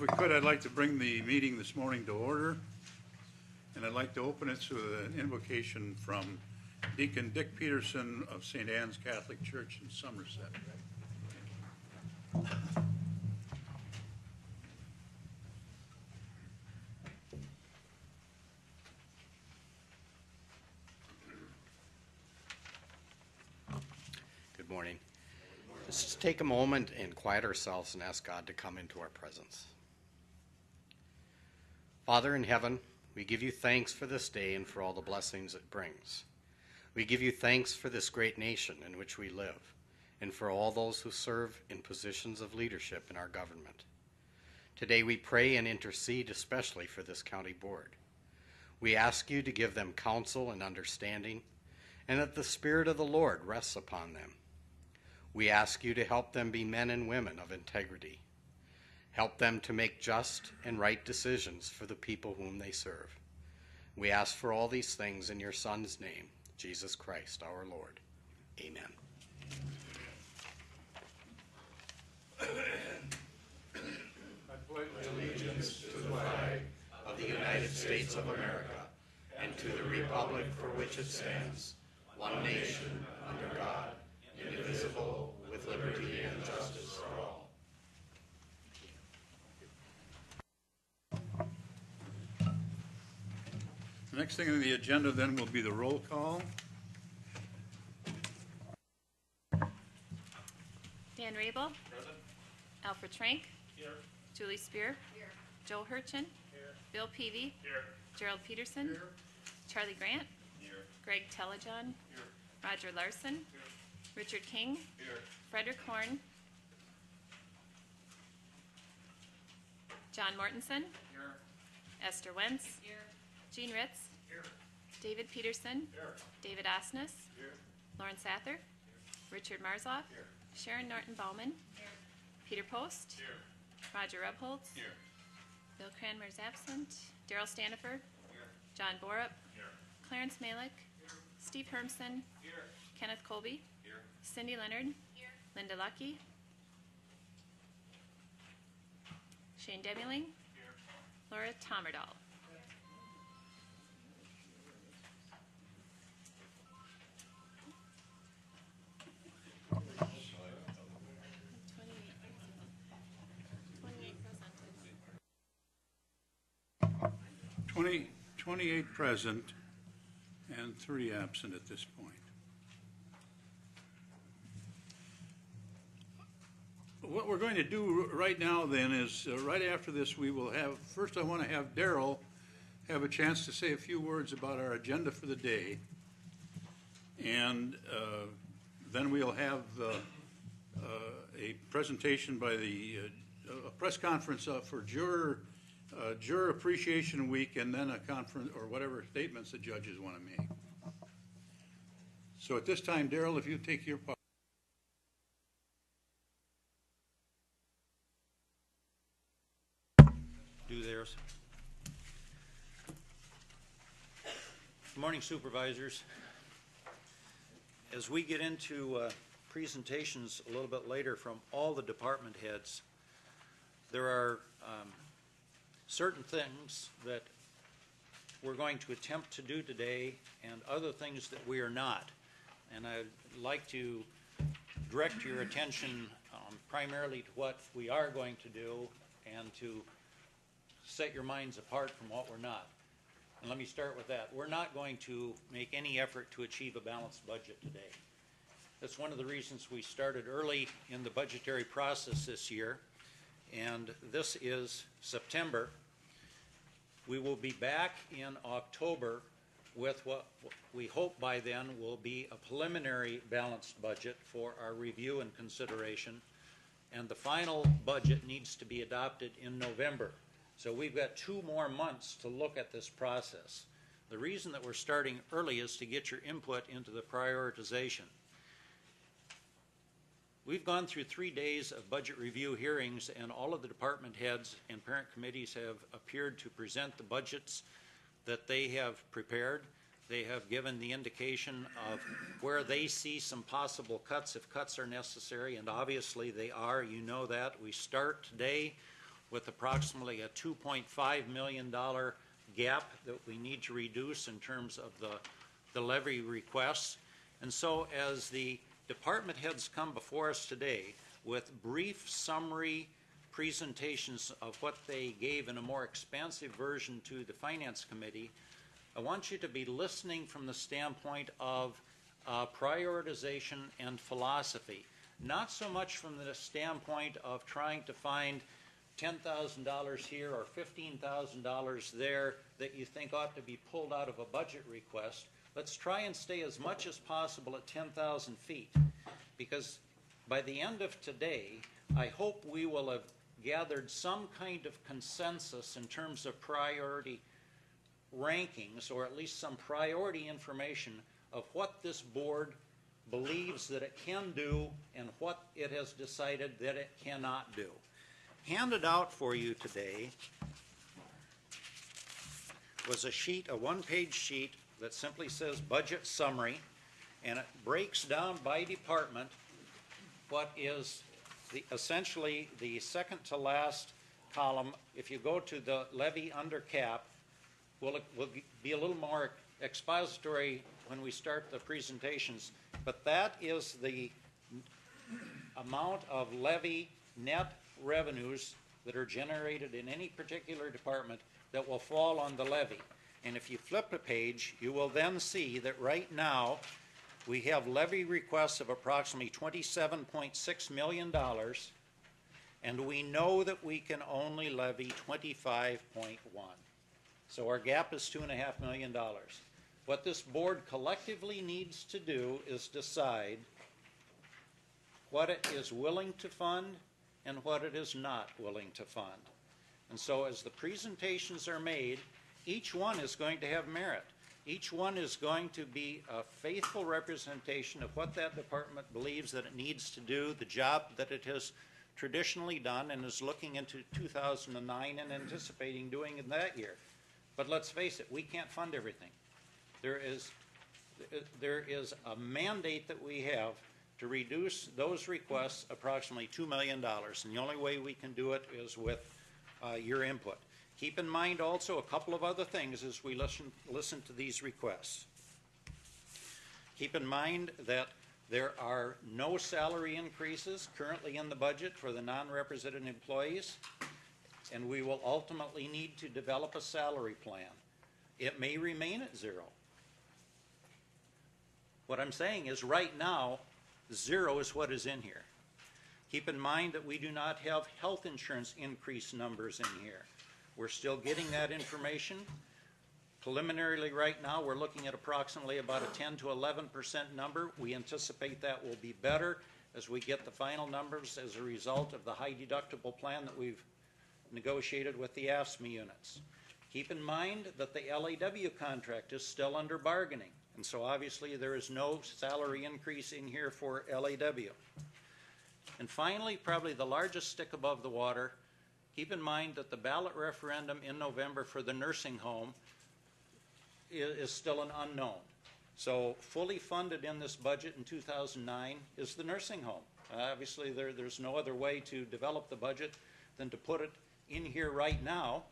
we could, I'd like to bring the meeting this morning to order, and I'd like to open it with an invocation from Deacon Dick Peterson of St. Anne's Catholic Church in Somerset. Good morning. Let's just take a moment and quiet ourselves and ask God to come into our presence. Father in heaven, we give you thanks for this day and for all the blessings it brings. We give you thanks for this great nation in which we live and for all those who serve in positions of leadership in our government. Today we pray and intercede especially for this county board. We ask you to give them counsel and understanding, and that the Spirit of the Lord rests upon them. We ask you to help them be men and women of integrity. Help them to make just and right decisions for the people whom they serve. We ask for all these things in your Son's name, Jesus Christ, our Lord. Amen. I pledge allegiance to the flag Of the United States of America, and to the republic for which it stands, one nation, under God, indivisible, with liberty and justice for all. The next thing on the agenda then will be the roll call. Dan Rabel. Present. Alfred Trank. Here. Julie Spear. Here. Joe Hurchin. Here. Bill Peavy. Here. Gerald Peterson. Here. Charlie Grant. Here. Greg Telejohn. Here. Roger Larson. Here. Richard King. Here. Frederick Horn. John Mortensen. Here. Esther Wentz. Here. Jean Ritz. Here. David Peterson. Here. David Osnes. Here. Lauren Sather. Here. Richard Marzloff. Here. Sharon Norton Bauman. Here. Peter Post. Here. Roger Rebholz. Here. Bill Cranmer is absent. Daryl Standiford. Here. John Borup. Here. Clarence Malick. Here. Steve Hermson. Here. Kenneth Colby. Here. Cindy Leonard. Here. Linda Lucky. Shane Demmeling. Here. Laura Tommerdahl. Present. 28 present and 3 absent at this point. What we're going to do right now then is right after this we will have, first I want to have Daryl have a chance to say a few words about our agenda for the day, and then we'll have a presentation by a press conference for Juror Appreciation Week, and then a conference or whatever statements the judges want to make. So at this time, Daryl, if you take your part. Do theirs. Good morning, supervisors. As we get into presentations a little bit later from all the department heads, there are certain things that we're going to attempt to do today and other things that we are not. And I'd like to direct your attention primarily to what we are going to do and to set your minds apart from what we're not. And let me start with that. We're not going to make any effort to achieve a balanced budget today. That's one of the reasons we started early in the budgetary process this year, and this is September. We will be back in October with what we hope by then will be a preliminary balanced budget for our review and consideration, and the final budget needs to be adopted in November. So we've got 2 more months to look at this process. The reason that we're starting early is to get your input into the prioritization. We've gone through 3 days of budget review hearings, and all of the department heads and parent committees have appeared to present the budgets that they have prepared. They have given the indication of where they see some possible cuts if cuts are necessary, and obviously they are. You know that. We start today with approximately a $2.5 million gap that we need to reduce in terms of the levy requests. And so as the department heads come before us today with brief summary presentations of what they gave in a more expansive version to the Finance Committee, I want you to be listening from the standpoint of prioritization and philosophy, not so much from the standpoint of trying to find $10,000 here or $15,000 there that you think ought to be pulled out of a budget request. Let's try and stay as much as possible at 10,000 feet, because by the end of today, I hope we will have gathered some kind of consensus in terms of priority rankings, or at least some priority information of what this board believes that it can do and what it has decided that it cannot do. Handed out for you today was a sheet, a one-page sheet that simply says budget summary, and it breaks down by department what is essentially the second to last column. If you go to the levy under cap, we'll be a little more expository when we start the presentations, but that is the amount of levy net revenues that are generated in any particular department that will fall on the levy. And if you flip the page, you will then see that right now we have levy requests of approximately $27.6 million, and we know that we can only levy 25.1. So our gap is $2.5 million. What this board collectively needs to do is decide what it is willing to fund and what it is not willing to fund. And so as the presentations are made, each one is going to have merit. Each one is going to be a faithful representation of what that department believes that it needs to do, the job that it has traditionally done and is looking into 2009 and anticipating doing in that year. But let's face it, we can't fund everything. There is a mandate that we have to reduce those requests approximately $2 million, and the only way we can do it is with your input. Keep in mind also a couple of other things as we listen to these requests. Keep in mind that there are no salary increases currently in the budget for the non-represented employees, and we will ultimately need to develop a salary plan. It may remain at zero. What I'm saying is right now, zero is what is in here. Keep in mind that we do not have health insurance increase numbers in here. We're still getting that information. Preliminarily right now, we're looking at approximately about a 10 to 11% number. We anticipate that will be better as we get the final numbers as a result of the high deductible plan that we've negotiated with the AFSCME units. Keep in mind that the LAW contract is still under bargaining, and so obviously there is no salary increase in here for LAW. And finally, probably the largest stick above the water, keep in mind that the ballot referendum in November for the nursing home is still an unknown. So fully funded in this budget in 2009 is the nursing home. Obviously there's no other way to develop the budget than to put it in here right now.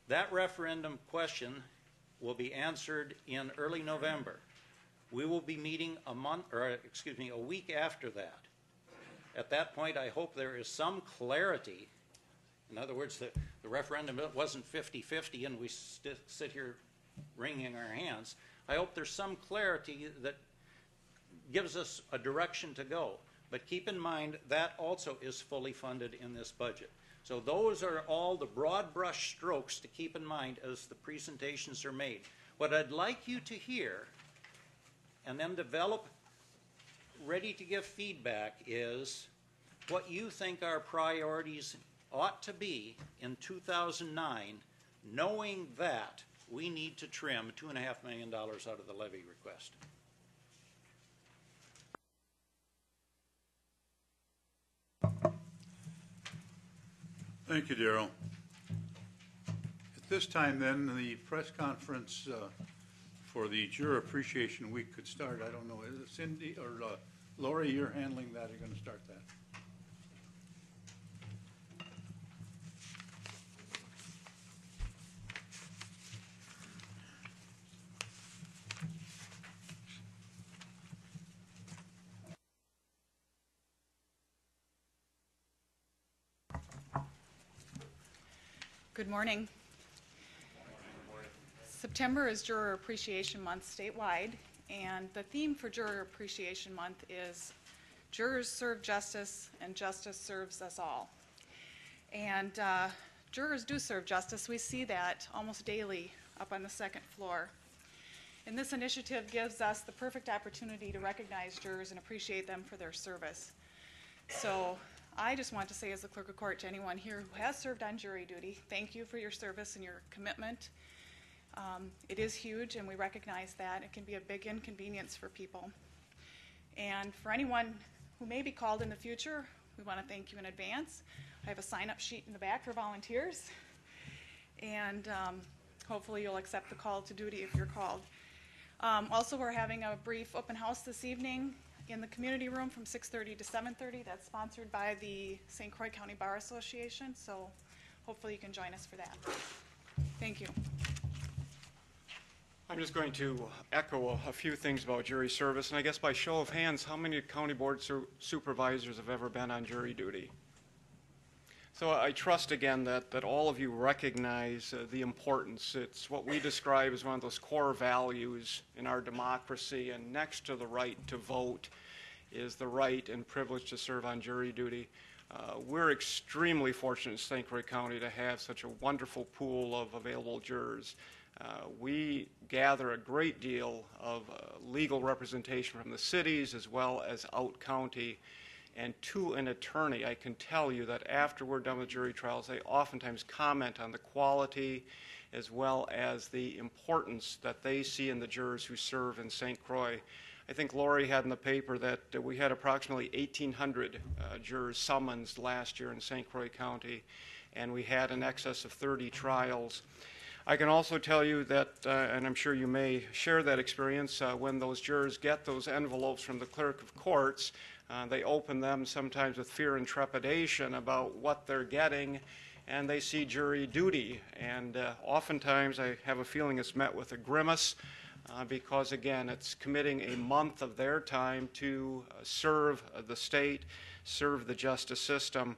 That referendum question will be answered in early November. We will be meeting a week after that. At that point, I hope there is some clarity. In other words, the referendum wasn't 50-50 and we sit here wringing our hands. I hope there's some clarity that gives us a direction to go. But keep in mind that also is fully funded in this budget. So those are all the broad brush strokes to keep in mind as the presentations are made. What I'd like you to hear and then develop ready to give feedback is what you think our priorities ought to be in 2009, knowing that we need to trim $2.5 million out of the levy request. Thank you, Darrell. At this time, then, the press conference for the Juror Appreciation Week could start. I don't know, is it Cindy or Lori, you're handling that? You're going to start that? Good morning. September is Juror Appreciation Month statewide, and the theme for Juror Appreciation Month is Jurors Serve Justice and Justice Serves Us All. And jurors do serve justice. We see that almost daily up on the second floor. And this initiative gives us the perfect opportunity to recognize jurors and appreciate them for their service. So I just want to say, as the clerk of court, to anyone here who has served on jury duty, thank you for your service and your commitment. It is huge, and we recognize that. It can be a big inconvenience for people. And for anyone who may be called in the future, we want to thank you in advance. I have a sign-up sheet in the back for volunteers, and hopefully you'll accept the call to duty if you're called. Also, we're having a brief open house this evening in the community room from 6:30 to 7:30. That's sponsored by the St. Croix County Bar Association, so hopefully you can join us for that. Thank you. I'm just going to echo a few things about jury service, and I guess by show of hands, how many county board supervisors have ever been on jury duty? So I trust again that all of you recognize the importance. It's what we describe as one of those core values in our democracy, and next to the right to vote is the right and privilege to serve on jury duty. We're extremely fortunate in St. Croix County to have such a wonderful pool of available jurors. We gather a great deal of legal representation from the cities as well as out county. And to an attorney, I can tell you that after we're done with jury trials, they oftentimes comment on the quality as well as the importance that they see in the jurors who serve in St. Croix. I think Lori had in the paper that we had approximately 1,800 jurors summoned last year in St. Croix County, and we had in excess of 30 trials. I can also tell you that, and I'm sure you may share that experience, when those jurors get those envelopes from the clerk of courts, they open them sometimes with fear and trepidation about what they're getting, and they see jury duty. And oftentimes I have a feeling it's met with a grimace because, again, it's committing a month of their time to serve the state, serve the justice system.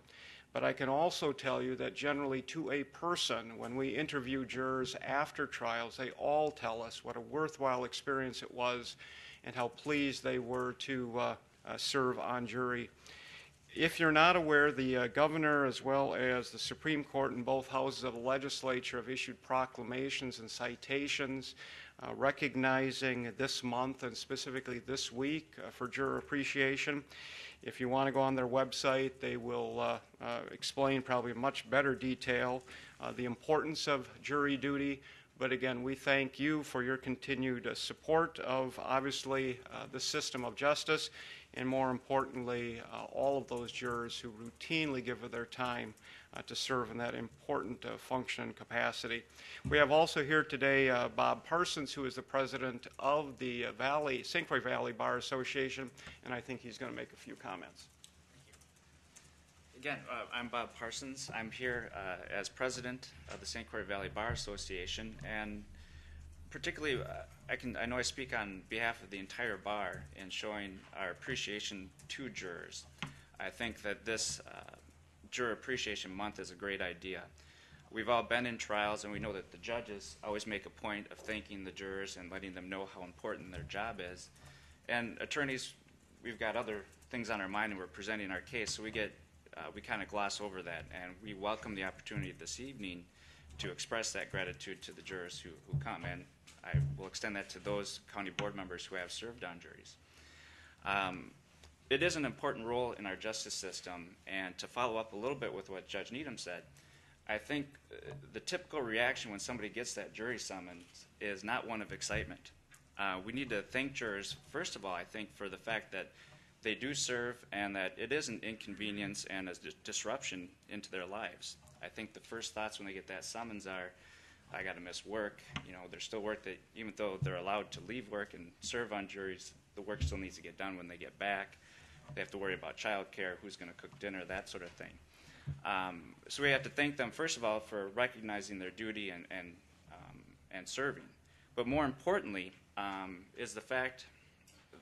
But I can also tell you that generally to a person, when we interview jurors after trials, they all tell us what a worthwhile experience it was and how pleased they were to serve on jury. If you're not aware, the governor as well as the Supreme Court and both houses of the legislature have issued proclamations and citations recognizing this month and specifically this week for juror appreciation. If you want to go on their website, they will explain probably in much better detail the importance of jury duty. But again, we thank you for your continued support of, obviously, the system of justice, and more importantly, all of those jurors who routinely give of their time to serve in that important function and capacity. We have also here today Bob Parsons, who is the president of the St. Croix Valley Bar Association, and I think he's going to make a few comments. Again, I'm Bob Parsons. I'm here as president of the St. Croix Valley Bar Association, and particularly I know I speak on behalf of the entire bar in showing our appreciation to jurors. I think that this Juror Appreciation Month is a great idea. We've all been in trials, and we know that the judges always make a point of thanking the jurors and letting them know how important their job is. And attorneys, we've got other things on our mind, and we're presenting our case, so we kind of gloss over that, and we welcome the opportunity this evening to express that gratitude to the jurors who come, and I will extend that to those county board members who have served on juries. It is an important role in our justice system, and to follow up a little bit with what Judge Needham said, I think the typical reaction when somebody gets that jury summons is not one of excitement. We need to thank jurors, first of all, I think, for the fact that they do serve and that it is an inconvenience and a disruption into their lives. I think the first thoughts when they get that summons are, I got to miss work. You know, there's still work that, even though they're allowed to leave work and serve on juries, the work still needs to get done when they get back. They have to worry about child care, who's going to cook dinner, that sort of thing. So we have to thank them, first of all, for recognizing their duty and serving. But more importantly is the fact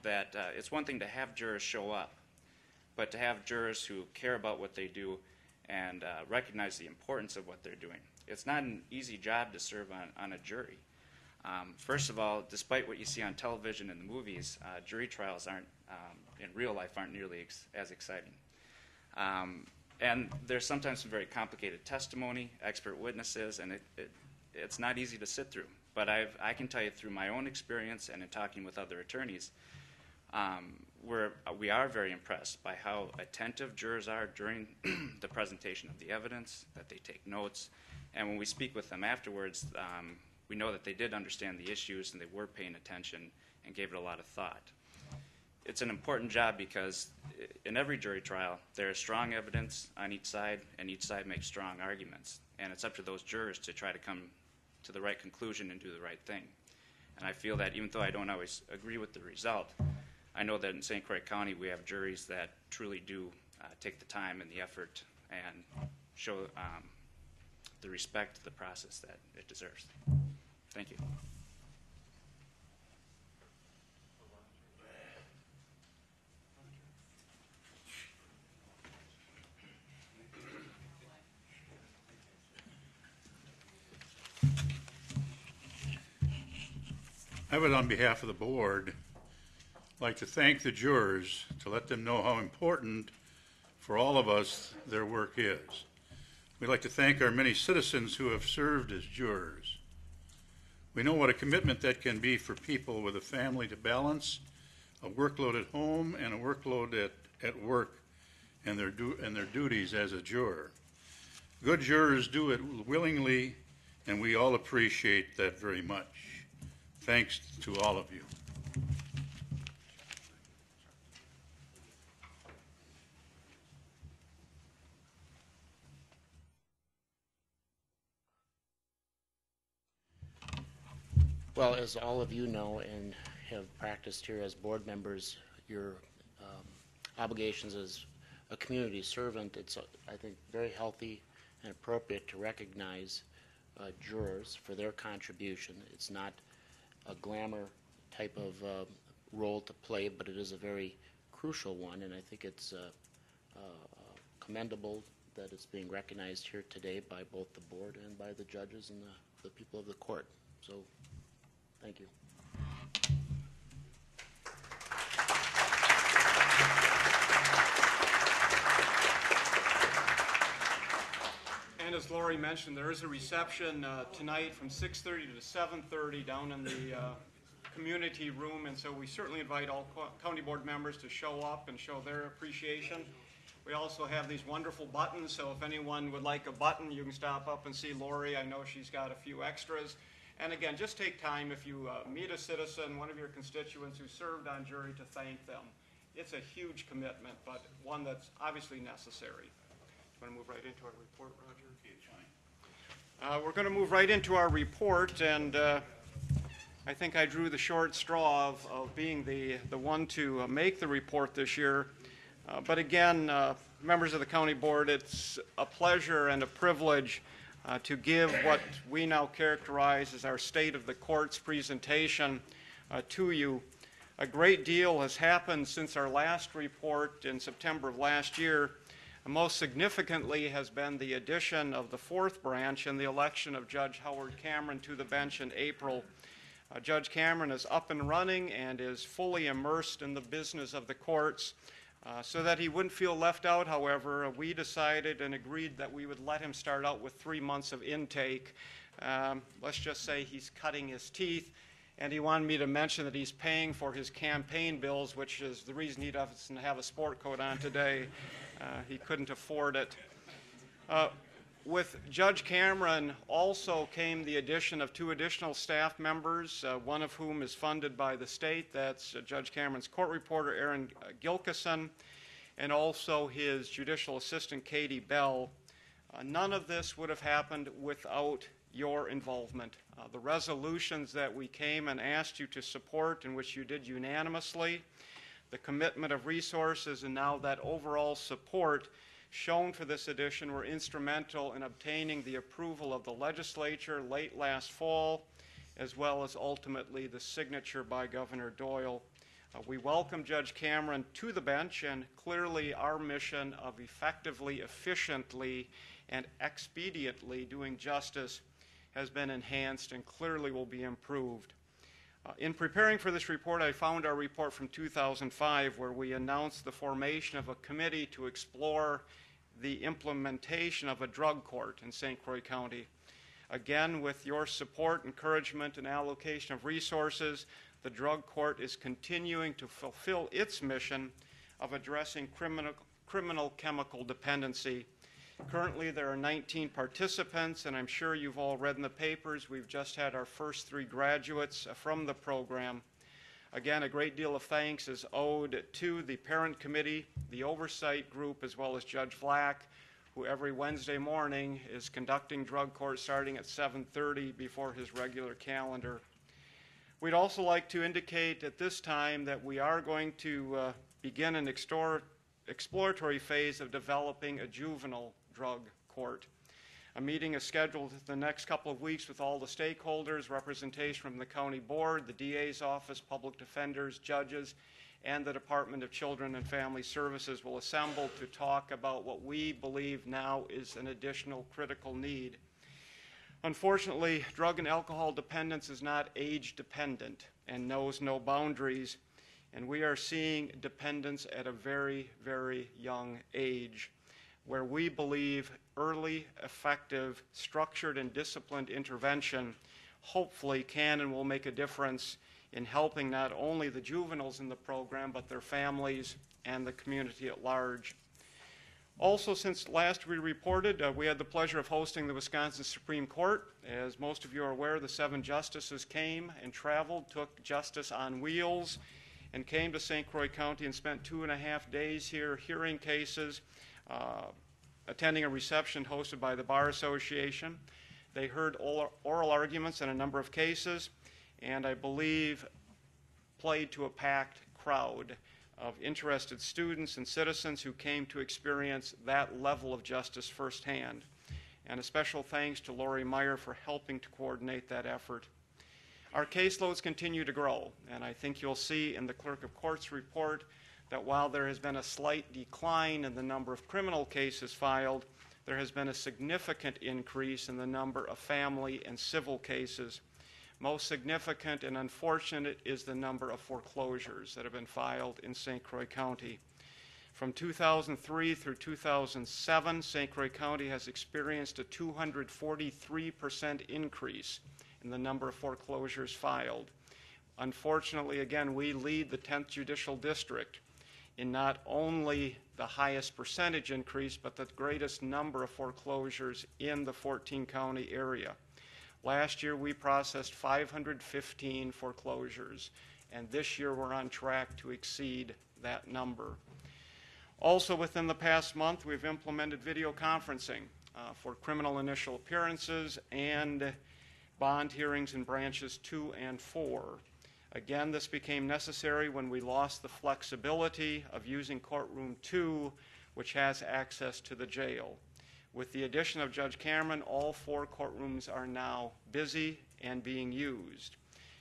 that it's one thing to have jurors show up, but to have jurors who care about what they do and recognize the importance of what they're doing. It's not an easy job to serve on a jury. First of all, despite what you see on television and the movies, jury trials in real life aren't nearly as exciting. And there's sometimes some very complicated testimony, expert witnesses, and it's not easy to sit through. But I can tell you through my own experience and in talking with other attorneys, we are very impressed by how attentive jurors are during the presentation of the evidence, that they take notes, and when we speak with them afterwards, we know that they did understand the issues and they were paying attention and gave it a lot of thought. It's an important job because in every jury trial, there is strong evidence on each side, and each side makes strong arguments. And it's up to those jurors to try to come to the right conclusion and do the right thing. And I feel that even though I don't always agree with the result, I know that in St. Croix County we have juries that truly do take the time and the effort and show the respect to the process that it deserves. Thank you. I would, on behalf of the board, like to thank the jurors to let them know how important for all of us their work is. We'd like to thank our many citizens who have served as jurors. We know what a commitment that can be for people with a family to balance, a workload at home and a workload at work and their duties as a juror. Good jurors do it willingly, and we all appreciate that very much. Thanks to all of you. Well, as all of you know and have practiced here as board members, your obligations as a community servant, it's, I think, very healthy and appropriate to recognize jurors for their contribution. It's not a glamour type of role to play, but it is a very crucial one, and I think it's commendable that it's being recognized here today by both the board and by the judges and the people of the court. So, thank you. And as Lori mentioned, there is a reception tonight from 6:30 to 7:30 down in the community room, and so we certainly invite all county board members to show up and show their appreciation. We also have these wonderful buttons, so if anyone would like a button, you can stop up and see Lori. I know she's got a few extras. And again, just take time if you meet a citizen, one of your constituents who served on jury, to thank them. It's a huge commitment, but one that's obviously necessary. Want to move right into our report, Roger? We're going to move right into our report, and I think I drew the short straw of being the one to make the report this year. But again, members of the county board, it's a pleasure and a privilege to give what we now characterize as our State of the Courts presentation to you. A great deal has happened since our last report in September of last year. Most significantly has been the addition of the fourth branch and the election of Judge Howard Cameron to the bench in April. Judge Cameron is up and running and is fully immersed in the business of the courts. So that he wouldn't feel left out, however, we decided and agreed that we would let him start out with 3 months of intake. Let's just say he's cutting his teeth, and he wanted me to mention that he's paying for his campaign bills, which is the reason he doesn't have a sport coat on today. He couldn't afford it. With Judge Cameron also came the addition of 2 additional staff members, one of whom is funded by the state. That's Judge Cameron's court reporter, Aaron Gilkison, and also his judicial assistant, Katie Bell. None of this would have happened without your involvement. The resolutions that we came and asked you to support, and which you did unanimously, the commitment of resources, and now that overall support shown for this addition were instrumental in obtaining the approval of the legislature late last fall, as well as ultimately the signature by Governor Doyle. We welcome Judge Cameron to the bench, and clearly our mission of effectively, efficiently, and expediently doing justice has been enhanced and clearly will be improved. In preparing for this report, I found our report from 2005 where we announced the formation of a committee to explore the implementation of a drug court in St. Croix County. Again, with your support, encouragement, and allocation of resources, the drug court is continuing to fulfill its mission of addressing criminal chemical dependency. Currently, there are 19 participants, and I'm sure you've all read in the papers, we've just had our first 3 graduates from the program. Again, a great deal of thanks is owed to the parent committee, the oversight group, as well as Judge Vlack, who every Wednesday morning is conducting drug court starting at 7:30 before his regular calendar. We'd also like to indicate at this time that we are going to begin an exploratory phase of developing a juvenile drug court. A meeting is scheduled the next couple of weeks with all the stakeholders, representation from the county board, the DA's office, public defenders, judges, and the Department of Children and Family Services will assemble to talk about what we believe now is an additional critical need. Unfortunately, drug and alcohol dependence is not age dependent and knows no boundaries, and we are seeing dependence at a very, very young age, where we believe early, effective, structured, and disciplined intervention hopefully can and will make a difference in helping not only the juveniles in the program, but their families and the community at large. Also, since last we reported, we had the pleasure of hosting the Wisconsin Supreme Court. As most of you are aware, the 7 justices came and traveled, took justice on wheels, and came to St. Croix County and spent 2.5 days here hearing cases, attending a reception hosted by the Bar Association. They heard oral arguments in a number of cases, and I believe played to a packed crowd of interested students and citizens who came to experience that level of justice firsthand. And a special thanks to Lori Meyer for helping to coordinate that effort. Our caseloads continue to grow, and I think you'll see in the Clerk of Court's report that while there has been a slight decline in the number of criminal cases filed, there has been a significant increase in the number of family and civil cases. Most significant and unfortunate is the number of foreclosures that have been filed in St. Croix County. From 2003 through 2007, St. Croix County has experienced a 243% increase in the number of foreclosures filed. Unfortunately, again, we lead the 10th Judicial District in not only the highest percentage increase, but the greatest number of foreclosures in the 14-county area. Last year, we processed 515 foreclosures, and this year we're on track to exceed that number. Also, within the past month, we've implemented video conferencing for criminal initial appearances and bond hearings in branches 2 and 4. Again, this became necessary when we lost the flexibility of using courtroom 2, which has access to the jail. With the addition of Judge Cameron, all 4 courtrooms are now busy and being used.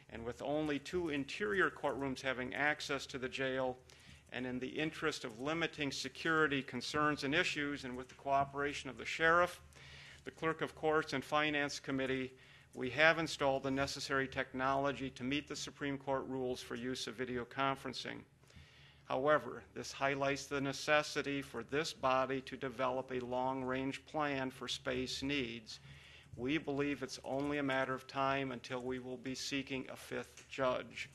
And with only 2 interior courtrooms having access to the jail, and in the interest of limiting security concerns and issues, and with the cooperation of the sheriff, the Clerk of Courts, and Finance Committee, we have installed the necessary technology to meet the Supreme Court rules for use of video conferencing. However, this highlights the necessity for this body to develop a long-range plan for space needs. We believe it's only a matter of time until we will be seeking a 5th judge.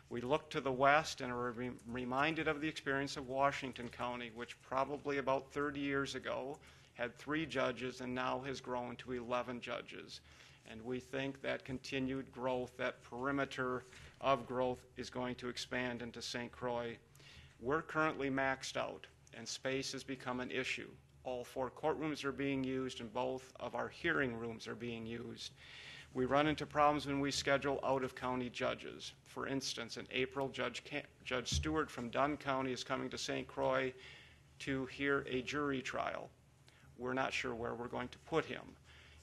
We look to the west and are reminded of the experience of Washington County, which probably about 30 years ago had 3 judges and now has grown to 11 judges. And we think that continued growth, that perimeter of growth, is going to expand into St. Croix. We're currently maxed out, and space has become an issue. All 4 courtrooms are being used, and both of our hearing rooms are being used. We run into problems when we schedule out-of-county judges. For instance, in April, Judge Stewart from Dunn County is coming to St. Croix to hear a jury trial. We're not sure where we're going to put him.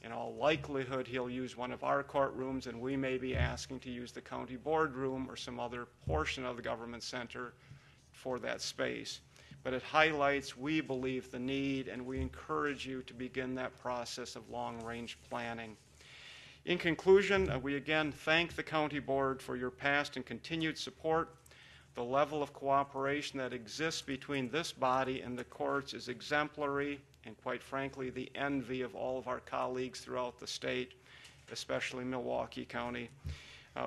In all likelihood, he'll use one of our courtrooms, and we may be asking to use the county boardroom or some other portion of the government center for that space. But it highlights, we believe, the need, and we encourage you to begin that process of long-range planning. In conclusion, we again thank the county board for your past and continued support. The level of cooperation that exists between this body and the courts is exemplary and, quite frankly, the envy of all of our colleagues throughout the state, especially Milwaukee County.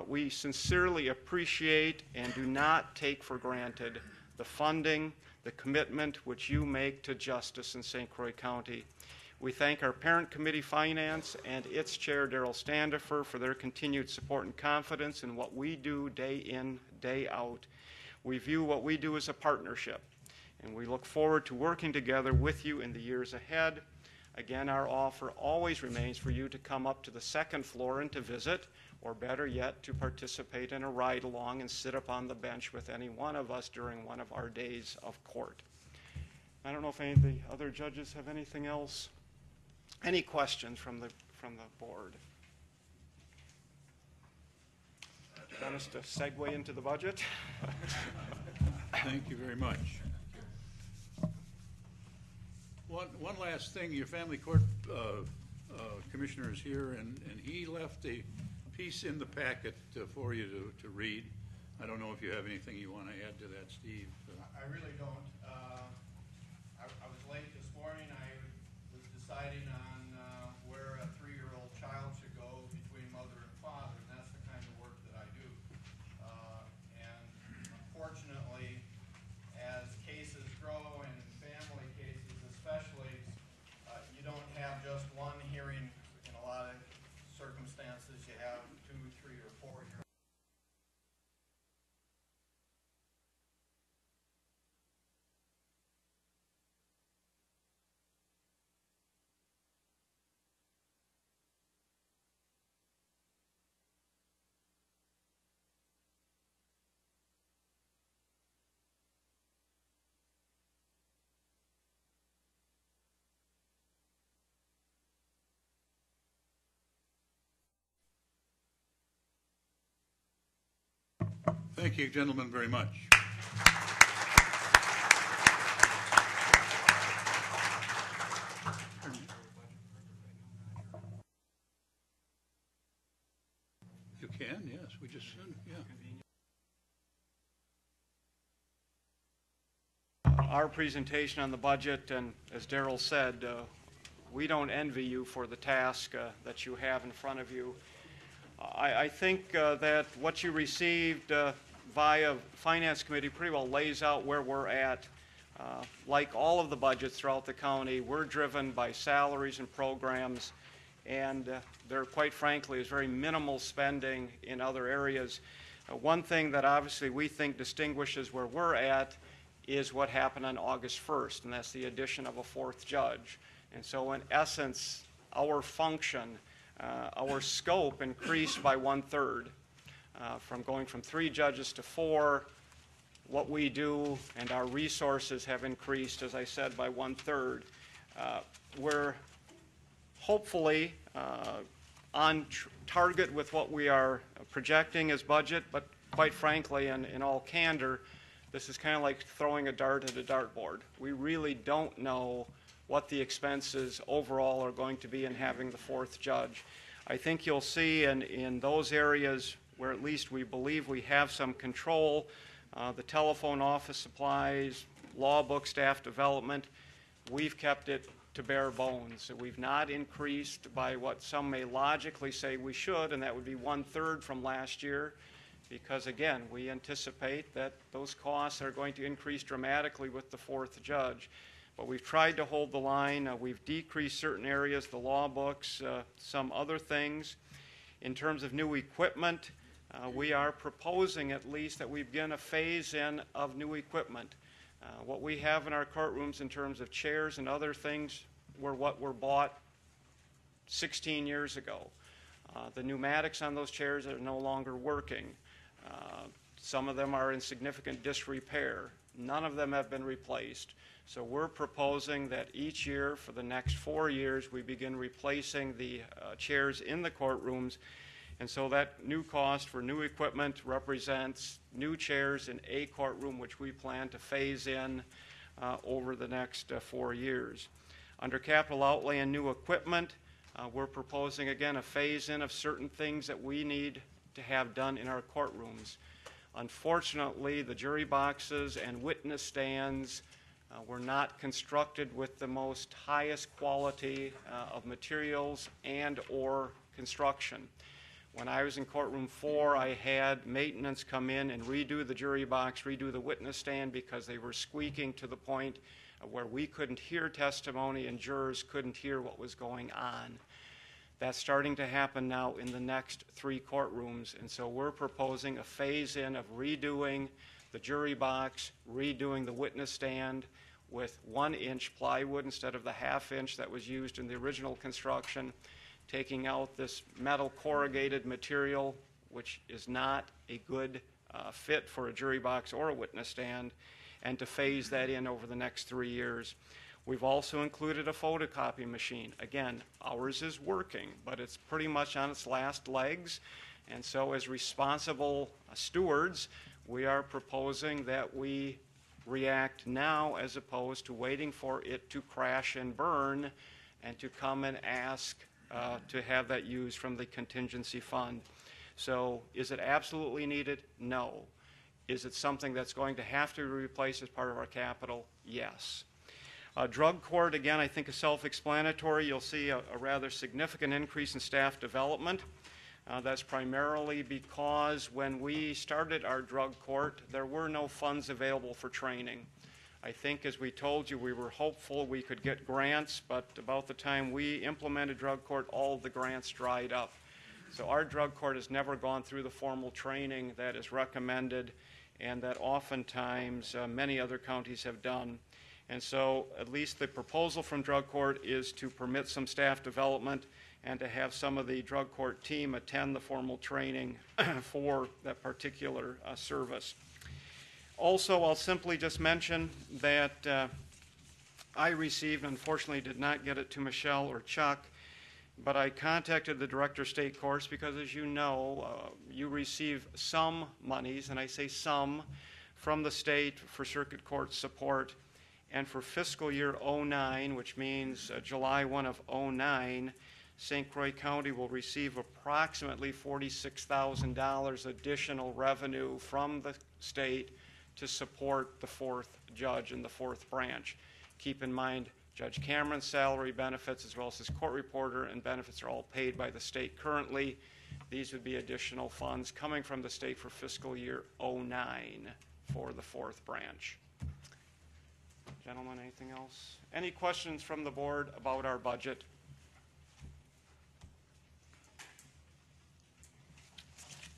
We sincerely appreciate and do not take for granted the funding, the commitment which you make to justice in St. Croix County. We thank our parent committee, Finance, and its chair, Darrell Standifer, for their continued support and confidence in what we do day in, day out. We view what we do as a partnership, and we look forward to working together with you in the years ahead. Again, our offer always remains for you to come up to the second floor and to visit, or better yet, to participate in a ride-along and sit up on the bench with any one of us during one of our days of court. I don't know if any of the other judges have anything else. Any questions from the board? Dennis, to segue into the budget. Thank you very much. One last thing, your family court commissioner is here, and he left a piece in the packet for you to read. I don't know if you have anything you want to add to that, Steve. I really don't. I was late this morning. I was deciding on where a 3-year-old child should go between mother and father, and that's the kind of work that I do. And unfortunately, as cases grow, and family cases especially, you don't have just one hearing. In a lot of circumstances, you have 2, 3, or 4 hearings. Thank you, gentlemen, very much. You can, yes. We just, yeah. Our presentation on the budget, and as Darrell said, we don't envy you for the task that you have in front of you. I think that what you received via Finance Committee pretty well lays out where we're at. Like all of the budgets throughout the county, we're driven by salaries and programs, and there, quite frankly, is very minimal spending in other areas. One thing that obviously we think distinguishes where we're at is what happened on August 1st, and that's the addition of a 4th judge. And so in essence, our function, our scope increased by 1/3, from going from 3 judges to 4. What we do and our resources have increased, as I said, by 1/3. We're hopefully on target with what we are projecting as budget, but quite frankly, in all candor, this is kind of like throwing a dart at a dartboard. We really don't know what the expenses overall are going to be in having the 4th judge. I think you'll see in those areas where at least we believe we have some control, the telephone, office supplies, law book, staff development, we've kept it to bare bones. We've not increased by what some may logically say we should, and that would be 1/3 from last year, because again, we anticipate that those costs are going to increase dramatically with the 4th judge. But we've tried to hold the line. We've decreased certain areas, the law books, some other things. In terms of new equipment, we are proposing at least that we begin a phase-in of new equipment. What we have in our courtrooms in terms of chairs and other things were what were bought 16 years ago. The pneumatics on those chairs are no longer working. Some of them are in significant disrepair. None of them have been replaced. So we're proposing that each year for the next 4 years, we begin replacing the chairs in the courtrooms. And so that new cost for new equipment represents new chairs in a courtroom, which we plan to phase in over the next 4 years. Under capital outlay and new equipment, we're proposing, again, a phase-in of certain things that we need to have done in our courtrooms. Unfortunately, the jury boxes and witness stands were not constructed with the most highest quality of materials and or construction. When I was in courtroom 4, I had maintenance come in and redo the jury box, redo the witness stand, because they were squeaking to the point where we couldn't hear testimony and jurors couldn't hear what was going on. That's starting to happen now in the next 3 courtrooms, and so we're proposing a phase-in of redoing the jury box, redoing the witness stand with 1-inch plywood instead of the 1/2 inch that was used in the original construction, taking out this metal corrugated material, which is not a good fit for a jury box or a witness stand, and to phase that in over the next 3 years. We've also included a photocopy machine. Again, ours is working, but it's pretty much on its last legs, and so as responsible stewards, we are proposing that we react now as opposed to waiting for it to crash and burn and to come and ask to have that used from the contingency fund. So is it absolutely needed? No. Is it something that's going to have to be replaced as part of our capital? Yes. Drug court, again, I think is self-explanatory. You'll see a rather significant increase in staff development. That's primarily because when we started our drug court, there were no funds available for training. I think, as we told you, we were hopeful we could get grants, but about the time we implemented drug court, all of the grants dried up. So our drug court has never gone through the formal training that is recommended and that oftentimes many other counties have done. And so at least the proposal from drug court is to permit some staff development and to have some of the drug court team attend the formal training for that particular service. Also, I'll simply just mention that I received, unfortunately did not get it to Michelle or Chuck, but I contacted the Director of State Courts because, as you know, you receive some monies, and I say some, from the state for circuit court support. And for fiscal year 09, which means July 1 of 09, St. Croix County will receive approximately $46,000 additional revenue from the state to support the 4th judge in the 4th branch. Keep in mind, Judge Cameron's salary, benefits, as well as his court reporter and benefits are all paid by the state currently. These would be additional funds coming from the state for fiscal year 09 for the 4th branch. Gentlemen, anything else? Any questions from the board about our budget?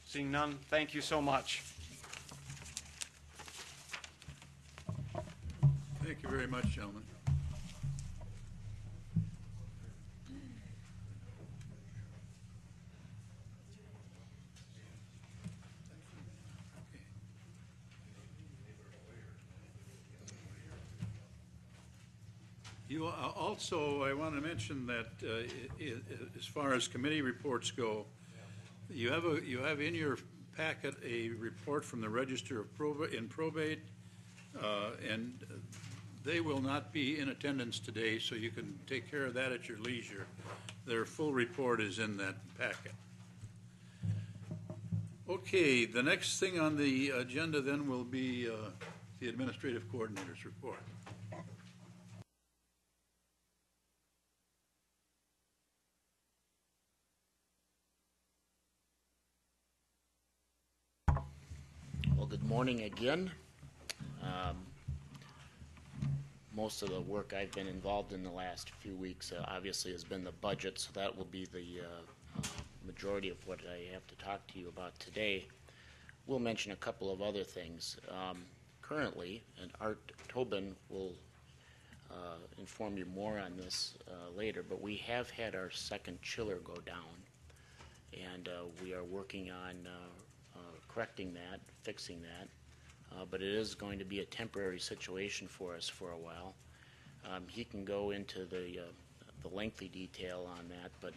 Seeing none, thank you so much. Thank you very much, gentlemen. You also, I want to mention that as far as committee reports go, you have in your packet a report from the Register of Probate, and they will not be in attendance today, so you can take care of that at your leisure. Their full report is in that packet. Okay, the next thing on the agenda then will be the Administrative Coordinator's report. Well, good morning again. Most of the work I've been involved in the last few weeks obviously has been the budget, so that will be the majority of what I have to talk to you about today. We'll mention a couple of other things. Currently, and Art Tobin will inform you more on this later, but we have had our second chiller go down, and we are working on correcting that, fixing that. but it is going to be a temporary situation for us for a while. He can go into the lengthy detail on that, but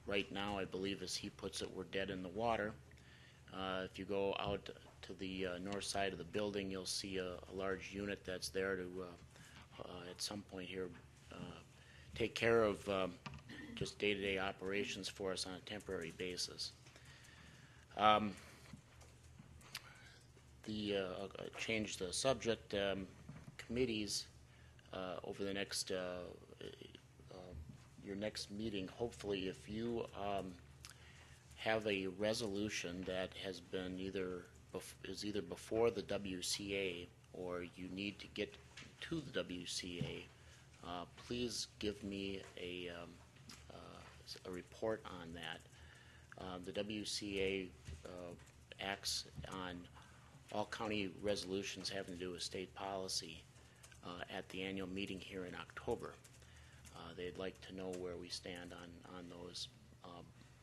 right now, I believe, as he puts it, we're dead in the water. If you go out to the north side of the building, you'll see a large unit that's there to, at some point here, take care of just day-to-day operations for us on a temporary basis. Change the subject, committees over the next, your next meeting, hopefully, if you have a resolution that has been is either before the WCA or you need to get to the WCA, please give me a report on that. The WCA acts on all county resolutions having to do with state policy at the annual meeting here in October. They'd like to know where we stand on those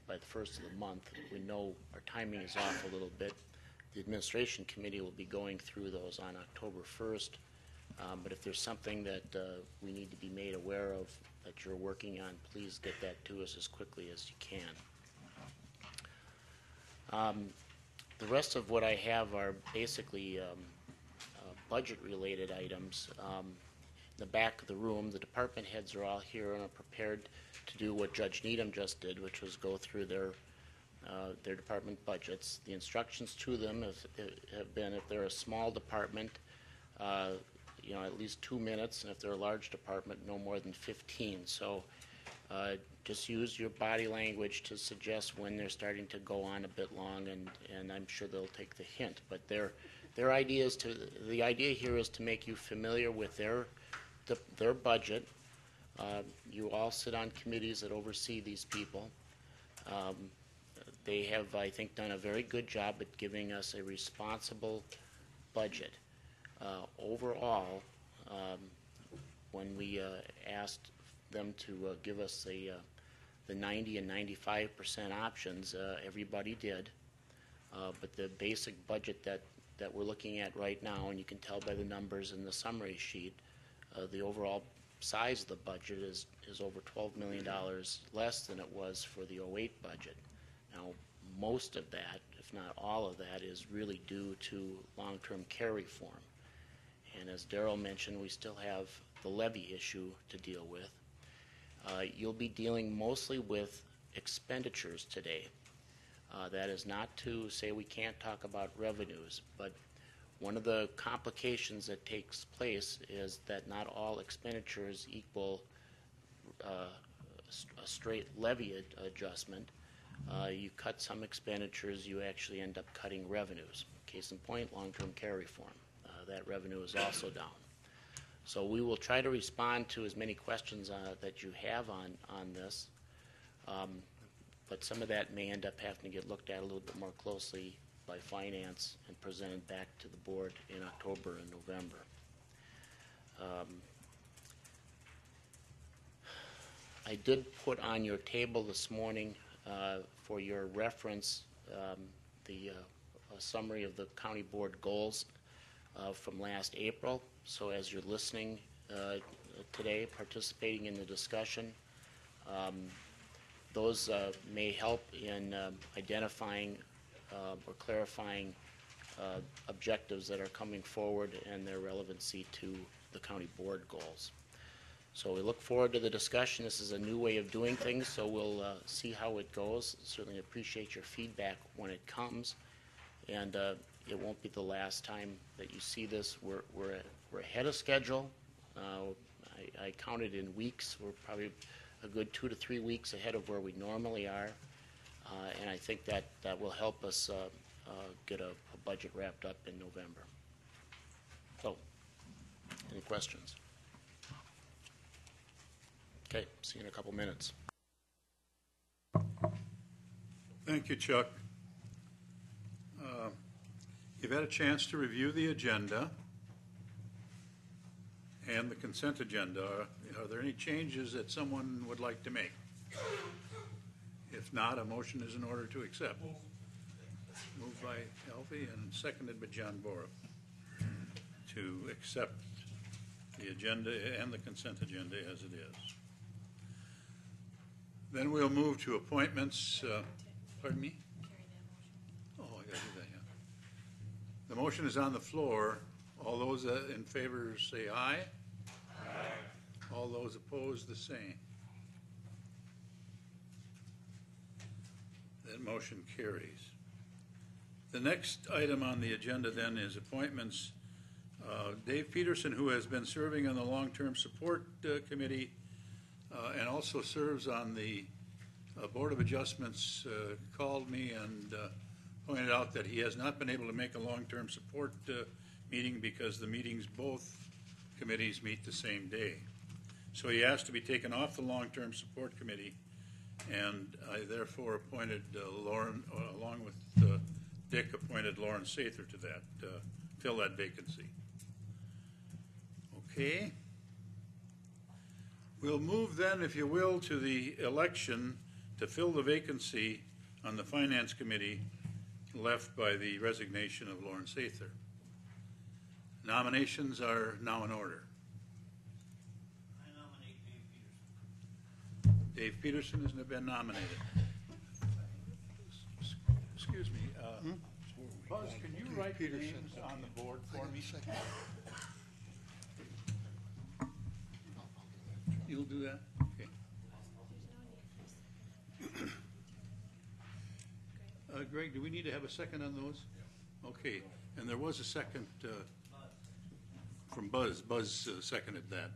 by the first of the month. We know our timing is off a little bit. The administration committee will be going through those on October 1st, but if there's something that we need to be made aware of that you're working on, please get that to us as quickly as you can. The rest of what I have are basically budget-related items. In the back of the room, the department heads are all here and are prepared to do what Judge Needham just did, which was go through their department budgets. The instructions to them have been, if they're a small department, at least 2 minutes, and if they're a large department, no more than 15. So just use your body language to suggest when they're starting to go on a bit long, and I'm sure they'll take the hint. But the idea here is to make you familiar with their budget. You all sit on committees that oversee these people. They have, I think, done a very good job at giving us a responsible budget. Overall, when we asked them to give us the 90 and 95% options, everybody did. But the basic budget that we're looking at right now, and you can tell by the numbers in the summary sheet, the overall size of the budget is over $12 million less than it was for the 08 budget. Now, most of that, if not all of that, is really due to long-term care reform. And as Darrell mentioned, we still have the levy issue to deal with. You'll be dealing mostly with expenditures today. That is not to say we can't talk about revenues, but one of the complications that takes place is that not all expenditures equal a straight levy adjustment. You cut some expenditures, you actually end up cutting revenues. Case in point, long-term care reform. That revenue is also down. So we will try to respond to as many questions that you have on this, but some of that may end up having to get looked at a little bit more closely by finance and presented back to the board in October and November. I did put on your table this morning for your reference the summary of the county board goals from last April. So as you're listening today, participating in the discussion, those may help in identifying or clarifying objectives that are coming forward and their relevancy to the county board goals. So we look forward to the discussion. This is a new way of doing things, so we'll see how it goes. Certainly appreciate your feedback when it comes, and it won't be the last time that you see this. We're ahead of schedule. I counted in weeks. We're probably a good 2 to 3 weeks ahead of where we normally are, and I think that will help us get a budget wrapped up in November. So, any questions? Okay, see you in a couple minutes. Thank you, Chuck. You've had a chance to review the agenda and the consent agenda. Are there any changes that someone would like to make? If not, a motion is in order to accept. Moved by Alfie and seconded by John Bora. to accept the agenda and the consent agenda as it is. Then we'll move to appointments. Pardon me? Oh, I gotta do that, yeah. The motion is on the floor. All those in favor say aye. Aye. All those opposed, the same. That motion carries. The next item on the agenda then is appointments. Dave Peterson, who has been serving on the Long-Term Support Committee and also serves on the Board of Adjustments, called me and pointed out that he has not been able to make a long-term support meeting because the meetings, both committees meet the same day. So he asked to be taken off the Long-Term Support Committee, and I therefore appointed Lauren, along with Dick, appointed Lauren Sather to that, fill that vacancy. Okay. We'll move then, if you will, to the election to fill the vacancy on the Finance Committee left by the resignation of Lauren Sather. Nominations are now in order. I nominate Dave Peterson. Dave Peterson has been nominated. Excuse me, Buzz, can you write the names on the board for me? You'll do that? Okay. Greg, do we need to have a second on those? Okay, and there was a second from Buzz. Buzz seconded that.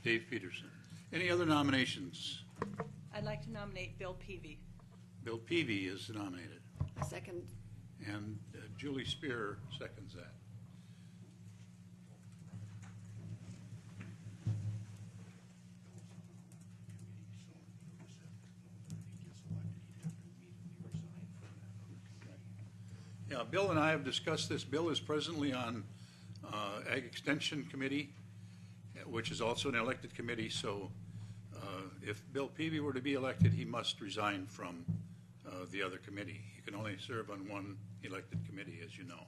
Dave Peterson. Any other nominations? I'd like to nominate Bill Peavy. Bill Peavy is nominated, Second. and Julie Spear seconds that. Yeah, Bill and I have discussed this. Bill is presently on Ag Extension Committee, which is also an elected committee, so if Bill Peavy were to be elected, he must resign from the other committee. He can only serve on one elected committee, as you know.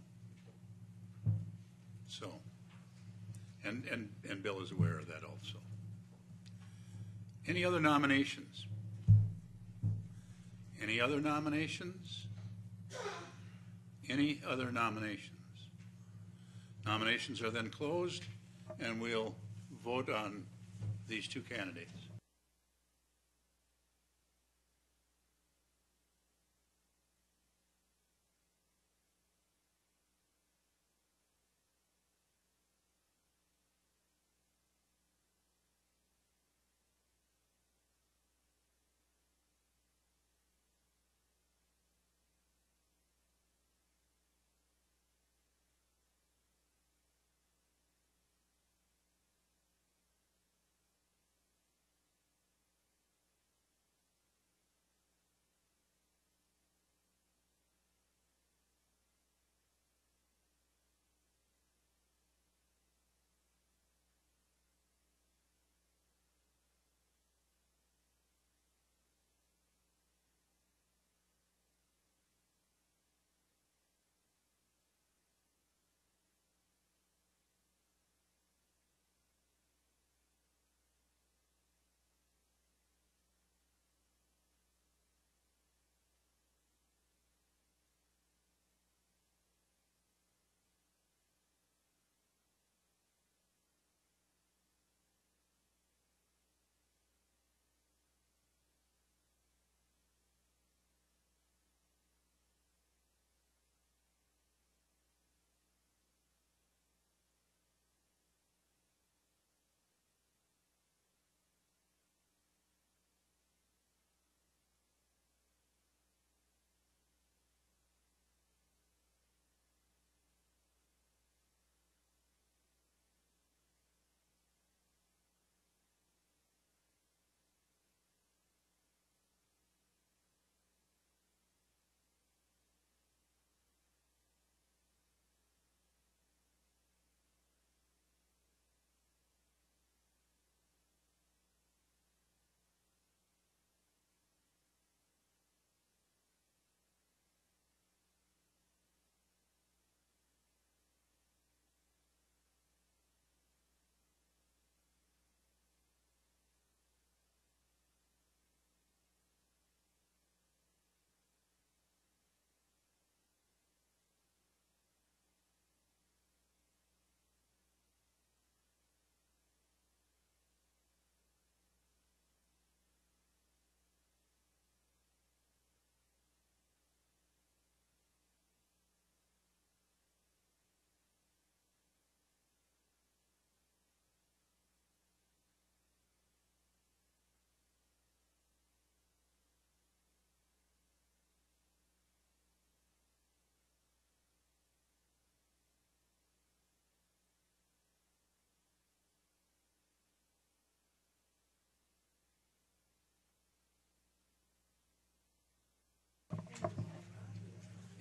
So, and Bill is aware of that also. Any other nominations? Any other nominations? Any other nominations? Nominations are then closed, and we'll vote on these two candidates.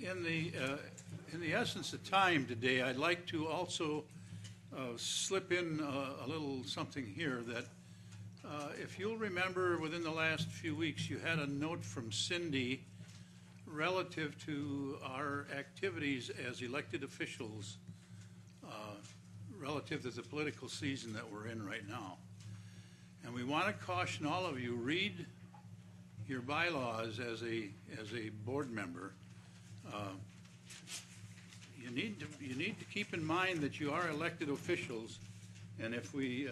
in the essence of time today, I'd like to also slip in a little something here that if you'll remember within the last few weeks, you had a note from Cindy relative to our activities as elected officials relative to the political season that we're in right now. And we want to caution all of you, read your bylaws as a board member. You need to keep in mind that you are elected officials, and if we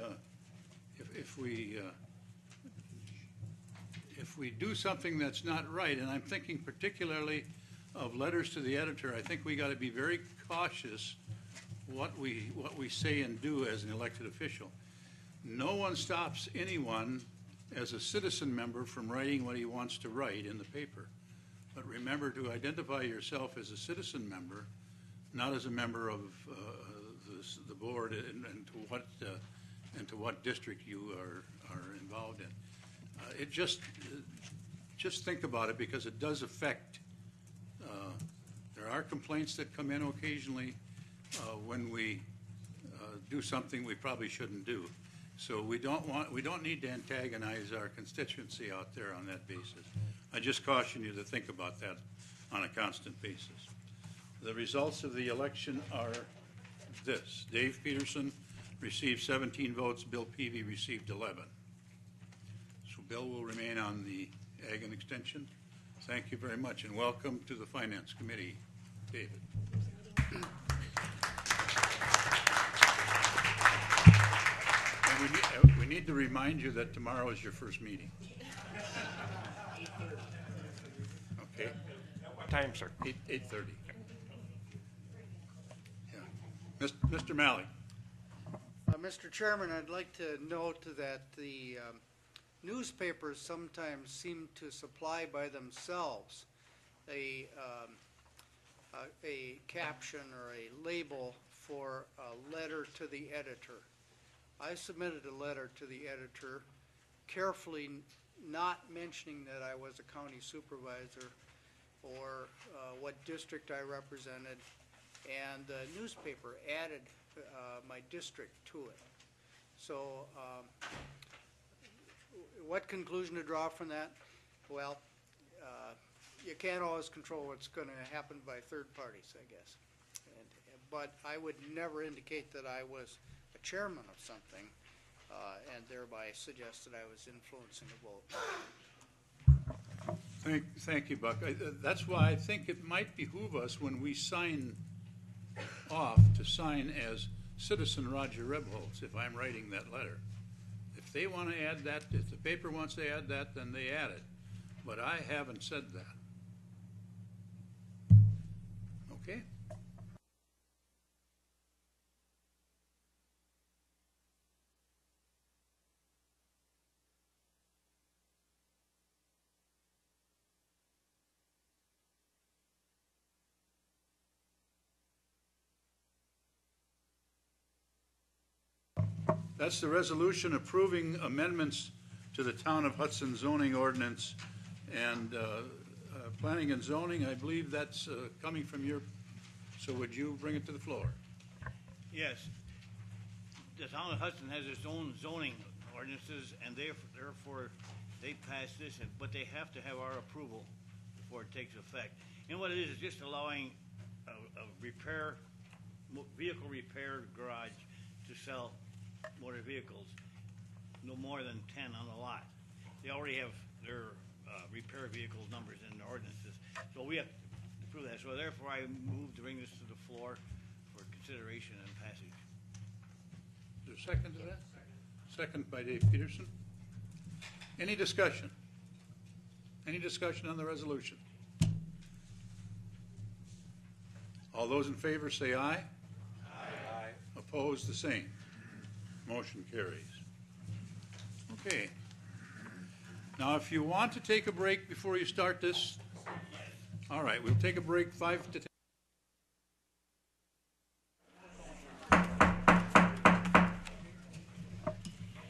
do something that's not right, and I'm thinking particularly of letters to the editor, I think we got to be very cautious what we say and do as an elected official. No one stops anyone as a citizen member from writing what he wants to write in the paper. But remember to identify yourself as a citizen member, not as a member of the board, and to what district you are involved in. It just think about it, because it does affect. There are complaints that come in occasionally when we do something we probably shouldn't do. So we don't need to antagonize our constituency out there on that basis. I just caution you to think about that on a constant basis. The results of the election are this. Dave Peterson received 17 votes. Bill Peavy received 11. So Bill will remain on the Ag and Extension. Thank you very much, and welcome to the Finance Committee, David. And we need to remind you that tomorrow is your first meeting. Okay. At what time, sir? 8:30. Yeah. Mr. Malley. Mr. Chairman, I'd like to note that the newspapers sometimes seem to supply by themselves a caption or a label for a letter to the editor. I submitted a letter to the editor, carefully not mentioning that I was a county supervisor or what district I represented, and the newspaper added my district to it. So what conclusion to draw from that? Well, you can't always control what's going to happen by third parties, I guess. But I would never indicate that I was a chairman of something and thereby suggest that I was influencing a vote. Thank you, Buck. That's why I think it might behoove us when we sign off to sign as Citizen Roger Rebholz if I'm writing that letter. If they want to add that, if the paper wants to add that, then they add it. But I haven't said that. Okay? That's the resolution approving amendments to the Town of Hudson zoning ordinance. And planning and zoning, I believe that's coming from your, so would you bring it to the floor? Yes. The Town of Hudson has its own zoning ordinances, and therefore they pass this, but they have to have our approval before it takes effect. And what it is just allowing a vehicle repair garage to sell motor vehicles, no more than 10 on the lot. They already have their repair vehicle numbers in the ordinances, so we have to prove that. So therefore, I move to bring this to the floor for consideration and passage. Is there a second to that? Second by Dave Peterson. Any discussion? Any discussion on the resolution? All those in favor say aye. Aye. Opposed, the same. Motion carries. Okay. Now, if you want to take a break before you start this, all right, we'll take a break 5 to 10.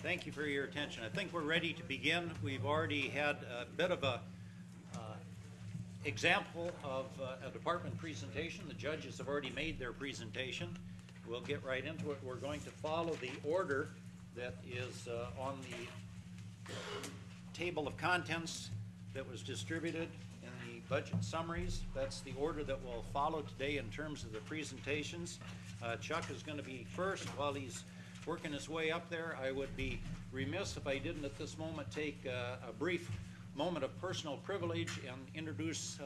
Thank you for your attention. I think we're ready to begin. We've already had a bit of example of a department presentation. The judges have already made their presentation. We'll get right into it. We're going to follow the order that is on the table of contents that was distributed in the budget summaries. That's the order that we'll follow today in terms of the presentations. Chuck is going to be first. While he's working his way up there, I would be remiss if I didn't at this moment take a brief moment of personal privilege and introduce,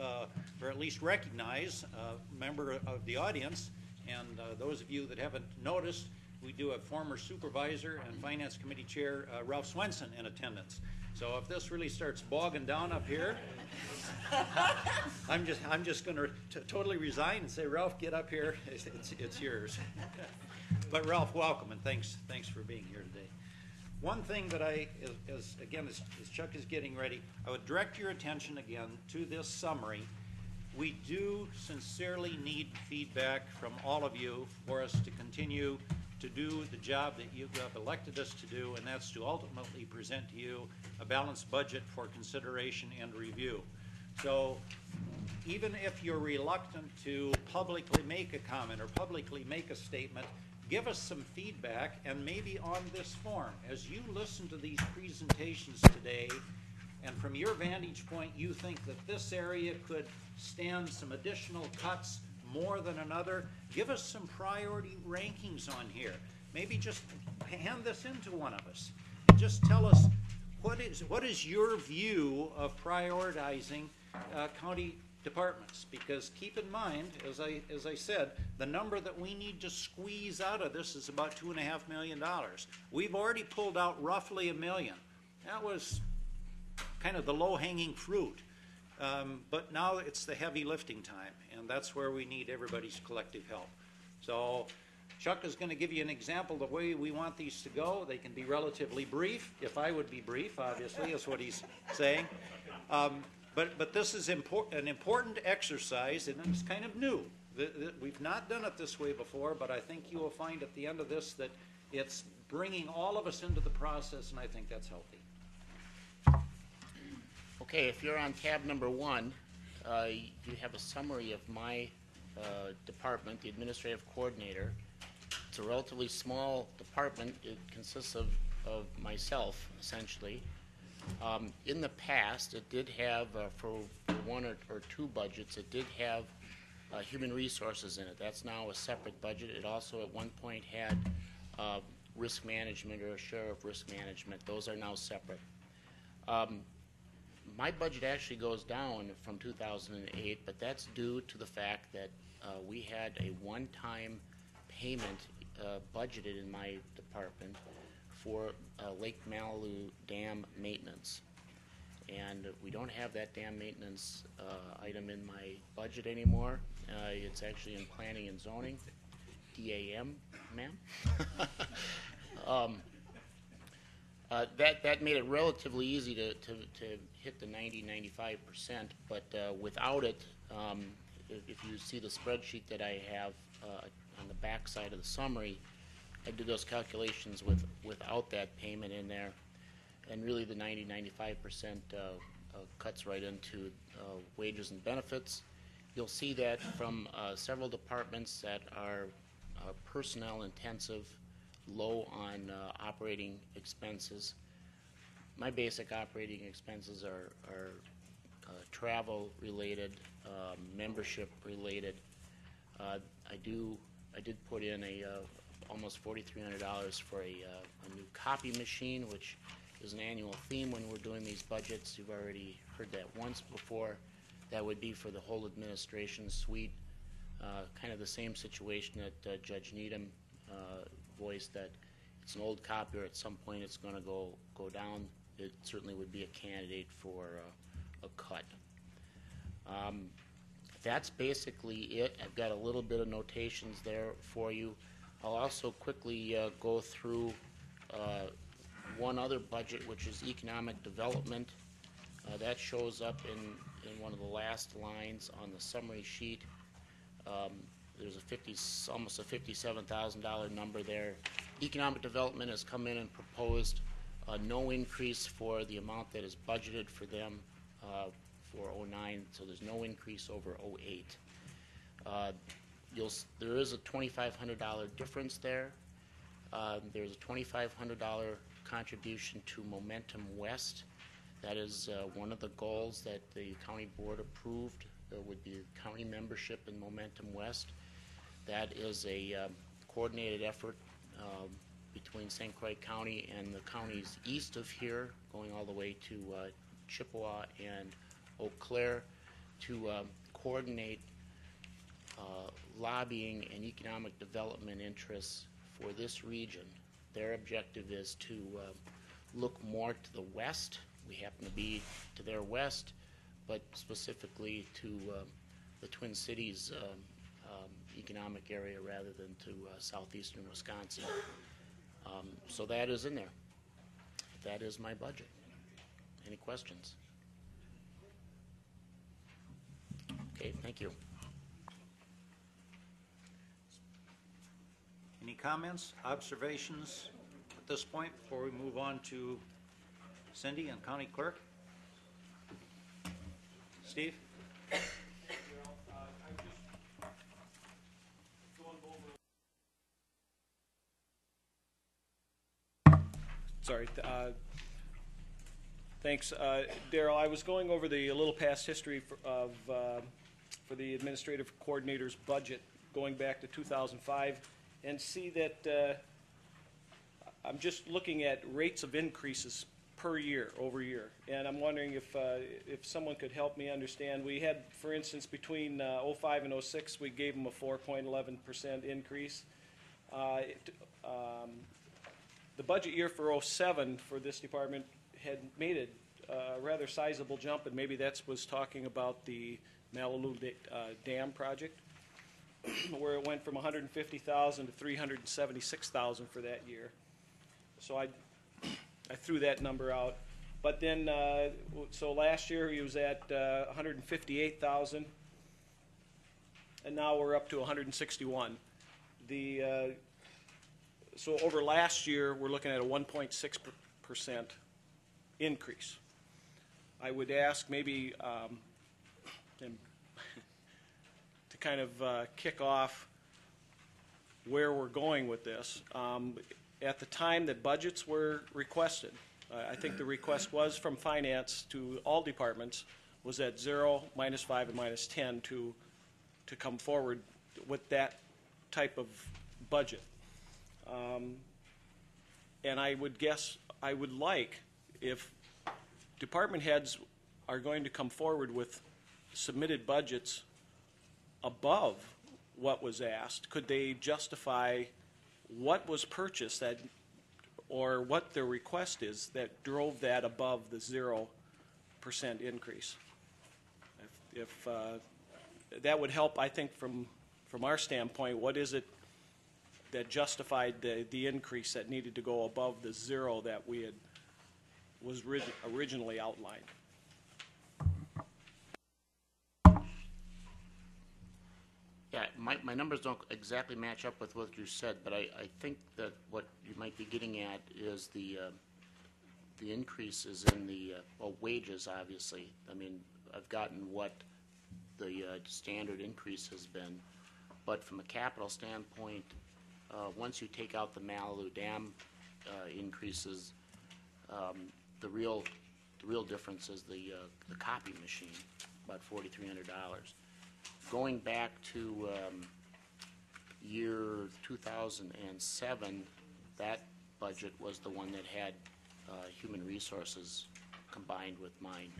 or at least recognize, a member of the audience. And those of you that haven't noticed, we do have former supervisor and finance committee chair Ralph Swenson in attendance. So if this really starts bogging down up here, I'm just going to totally resign and say, Ralph, get up here. It's yours. But Ralph, welcome, and thanks for being here today. One thing that as Chuck is getting ready, I would direct your attention again to this summary. We do sincerely need feedback from all of you for us to continue to do the job that you have elected us to do, and that's to ultimately present to you a balanced budget for consideration and review. So even if you're reluctant to publicly make a comment or publicly make a statement, give us some feedback, and maybe on this form, as you listen to these presentations today, and from your vantage point, you think that this area could stand some additional cuts more than another, give us some priority rankings on here. Maybe just hand this in to one of us. And just tell us what is your view of prioritizing county departments, because keep in mind, as I said, the number that we need to squeeze out of this is about $2.5 million. We've already pulled out roughly $1 million. That was kind of the low-hanging fruit. But now it's the heavy lifting time, and that's where we need everybody's collective help. So Chuck is going to give you an example of the way we want these to go. They can be relatively brief. If I would be brief, obviously, is what he's saying. But this is an important exercise, and it's kind of new. We've not done it this way before, but I think you will find at the end of this that it's bringing all of us into the process, and I think that's healthy. Okay, if you're on tab number 1, you have a summary of my department, the administrative coordinator. It's a relatively small department. It consists of myself, essentially. In the past, it did have, for one or two budgets, it did have human resources in it. That's now a separate budget. It also at one point had risk management or a share of risk management. Those are now separate. My budget actually goes down from 2008, but that's due to the fact that we had a one-time payment budgeted in my department for Lake Malibu Dam maintenance. And we don't have that dam maintenance item in my budget anymore. It's actually in planning and zoning, DAM, ma'am. That made it relatively easy to hit the 90-95%, but without it, if you see the spreadsheet that I have on the back side of the summary, I did those calculations without that payment in there, and really the 90-95% cuts right into wages and benefits. You'll see that from several departments that are personnel intensive, low on operating expenses. My basic operating expenses are travel related, membership related. I did put in almost $4,300 for a new copy machine, which is an annual theme when we're doing these budgets. You've already heard that once before. That would be for the whole administration suite. Kind of the same situation that Judge Needham voiced, that it's an old copier. At some point it's going to go down. It certainly would be a candidate for a cut. That's basically it. I've got a little bit of notations there for you. I'll also quickly go through one other budget, which is economic development. That shows up in one of the last lines on the summary sheet. There's almost a $57,000 number there. Economic development has come in and proposed no increase for the amount that is budgeted for them for '09, so there's no increase over '08. There is a $2,500 difference there. There's a $2,500 contribution to Momentum West. That is one of the goals that the county board approved would be county membership in Momentum West. That is a coordinated effort between St. Croix County and the counties east of here, going all the way to Chippewa and Eau Claire, to coordinate lobbying and economic development interests for this region. Their objective is to look more to the west. We happen to be to their west, but specifically to the Twin Cities economic area rather than to southeastern Wisconsin. So that is in there. That is my budget. Any questions? Okay, thank you. Any comments, observations at this point before we move on to Cindy and County Clerk? Steve? Sorry. Thanks, Daryl. I was going over a little past history for the administrative coordinator's budget going back to 2005, and see that I'm just looking at rates of increases per year over year, and I'm wondering if someone could help me understand. We had, for instance, between '05 and '06, we gave them a 4.11% increase. The budget year for '07 for this department had made a rather sizable jump, and maybe that was talking about the Malibu Dam project, where it went from $150,000 to $376,000 for that year. So I threw that number out. But then, so last year he was at $158,000, and now we're up to $161,000. So over last year, we're looking at a 1.6% increase. I would ask maybe to kind of kick off where we're going with this. At the time that budgets were requested, I think the request was from finance to all departments was at 0, -5, and -10 to come forward with that type of budget. And I would guess, I would like, if department heads are going to come forward with submitted budgets above what was asked, could they justify what was purchased that, or what their request is that drove that above the 0% increase? If that would help, I think, from our standpoint, what is it that justified the increase that needed to go above the 0 that was originally outlined? Yeah, my numbers don't exactly match up with what you said, but I think that what you might be getting at is the increases in the wages, obviously. I mean, I've gotten what the standard increase has been, but from a capital standpoint, once you take out the Malibu Dam increases, the real difference is the copy machine, about $4,300. Going back to year 2007, that budget was the one that had human resources combined with mine.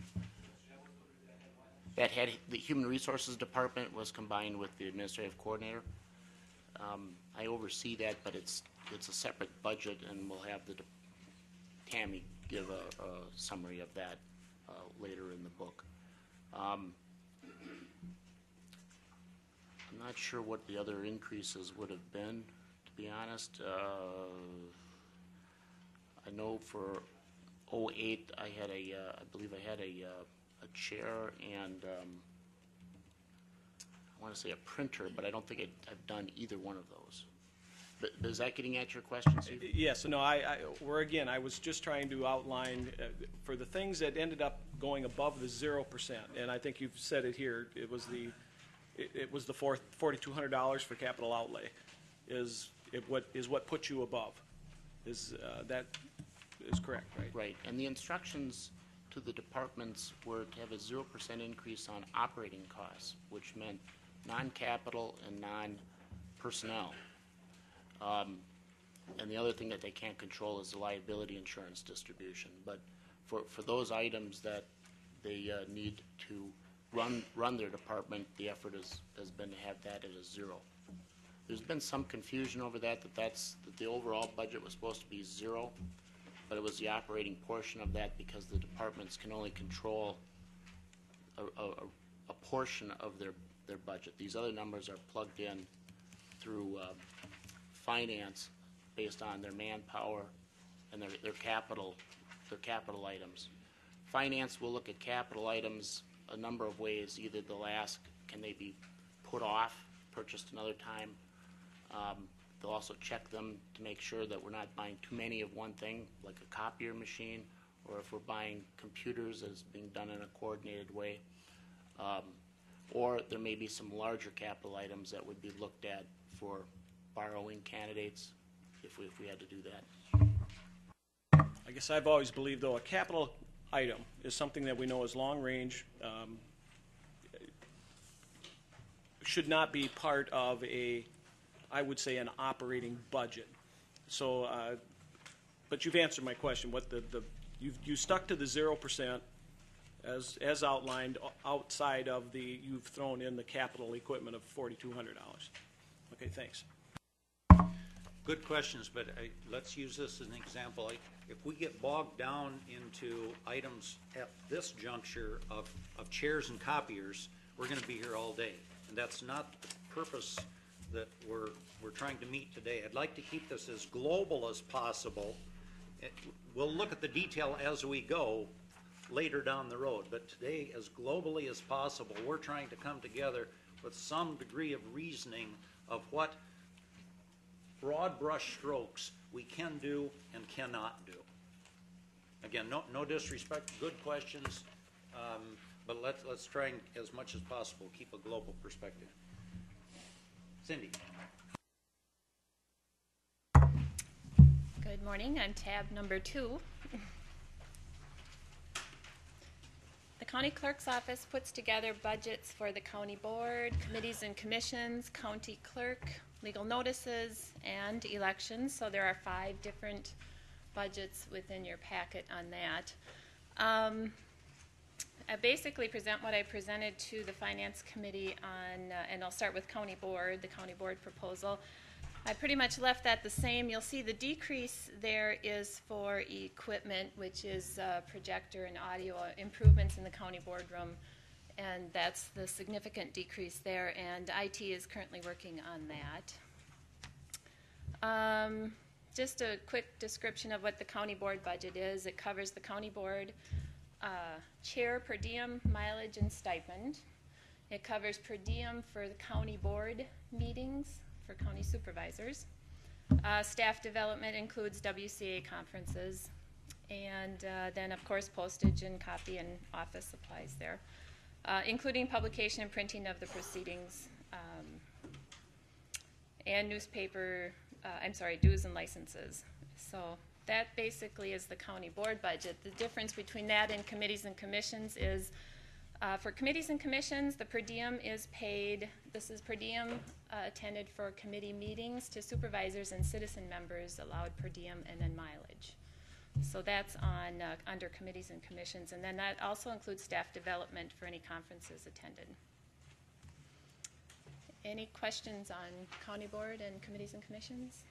That had the human resources department was combined with the administrative coordinator. I oversee that, but it's a separate budget, and we'll have Tammy give a summary of that later in the book. I'm not sure what the other increases would have been, to be honest. I know for '08, I believe I had a chair and I want to say a printer, but I don't think I've done either one of those. But is that getting at your question, Steve? Yes, no, I was just trying to outline for the things that ended up going above the 0%, and I think you've said it here, it was the $4,200 for capital outlay is what put you above. That is correct, right? Right, and the instructions to the departments were to have a 0% increase on operating costs, which meant non-capital and non-personnel. And the other thing that they can't control is the liability insurance distribution. But for those items that they need to run their department, the effort has been to have that at a 0. There's been some confusion over that the overall budget was supposed to be 0, but it was the operating portion of that because the departments can only control a portion of their budget. These other numbers are plugged in through finance based on their manpower and their capital items. Finance will look at capital items a number of ways. Either they'll ask, can they be put off, purchased another time? They'll also check them to make sure that we're not buying too many of one thing, like a copier machine, or if we're buying computers as being done in a coordinated way. Or there may be some larger capital items that would be looked at for borrowing candidates if we had to do that. I guess I've always believed, though, a capital item is something that we know is long range, should not be part of I would say, an operating budget. So, but you've answered my question. What you stuck to the 0% as outlined outside of you've thrown in the capital equipment of $4,200. Okay, thanks. Good questions, but let's use this as an example. If we get bogged down into items at this juncture of chairs and copiers, we're going to be here all day, and that's not the purpose that we're trying to meet today. I'd like to keep this as global as possible. We'll look at the detail as we go later down the road, but today, as globally as possible, we're trying to come together with some degree of reasoning of what broad brush strokes we can do and cannot do. Again, no disrespect, good questions, but let's try and, as much as possible, keep a global perspective. Cindy. Good morning. I'm tab number 2. The county clerk's office puts together budgets for the county board, committees and commissions, county clerk, legal notices, and elections. So there are 5 different budgets within your packet on that. I basically present what I presented to the Finance Committee on, and I'll start with County Board, the County Board proposal. I pretty much left that the same. You'll see the decrease there is for equipment, which is projector and audio improvements in the County Boardroom, and that's the significant decrease there, and IT is currently working on that. Just a quick description of what the County Board budget is. It covers the County Board chair per diem, mileage, and stipend. It covers per diem for the county board meetings for county supervisors. Staff development includes WCA conferences, and then of course postage and copy and office supplies there, including publication and printing of the proceedings, and newspaper, dues and licenses. So that basically is the county board budget. The difference between that and committees and commissions is for committees and commissions, the per diem is paid. This is per diem attended for committee meetings to supervisors and citizen members, allowed per diem, and then mileage. So that's on under committees and commissions, and then that also includes staff development for any conferences attended. Any questions on county board and committees and commissions?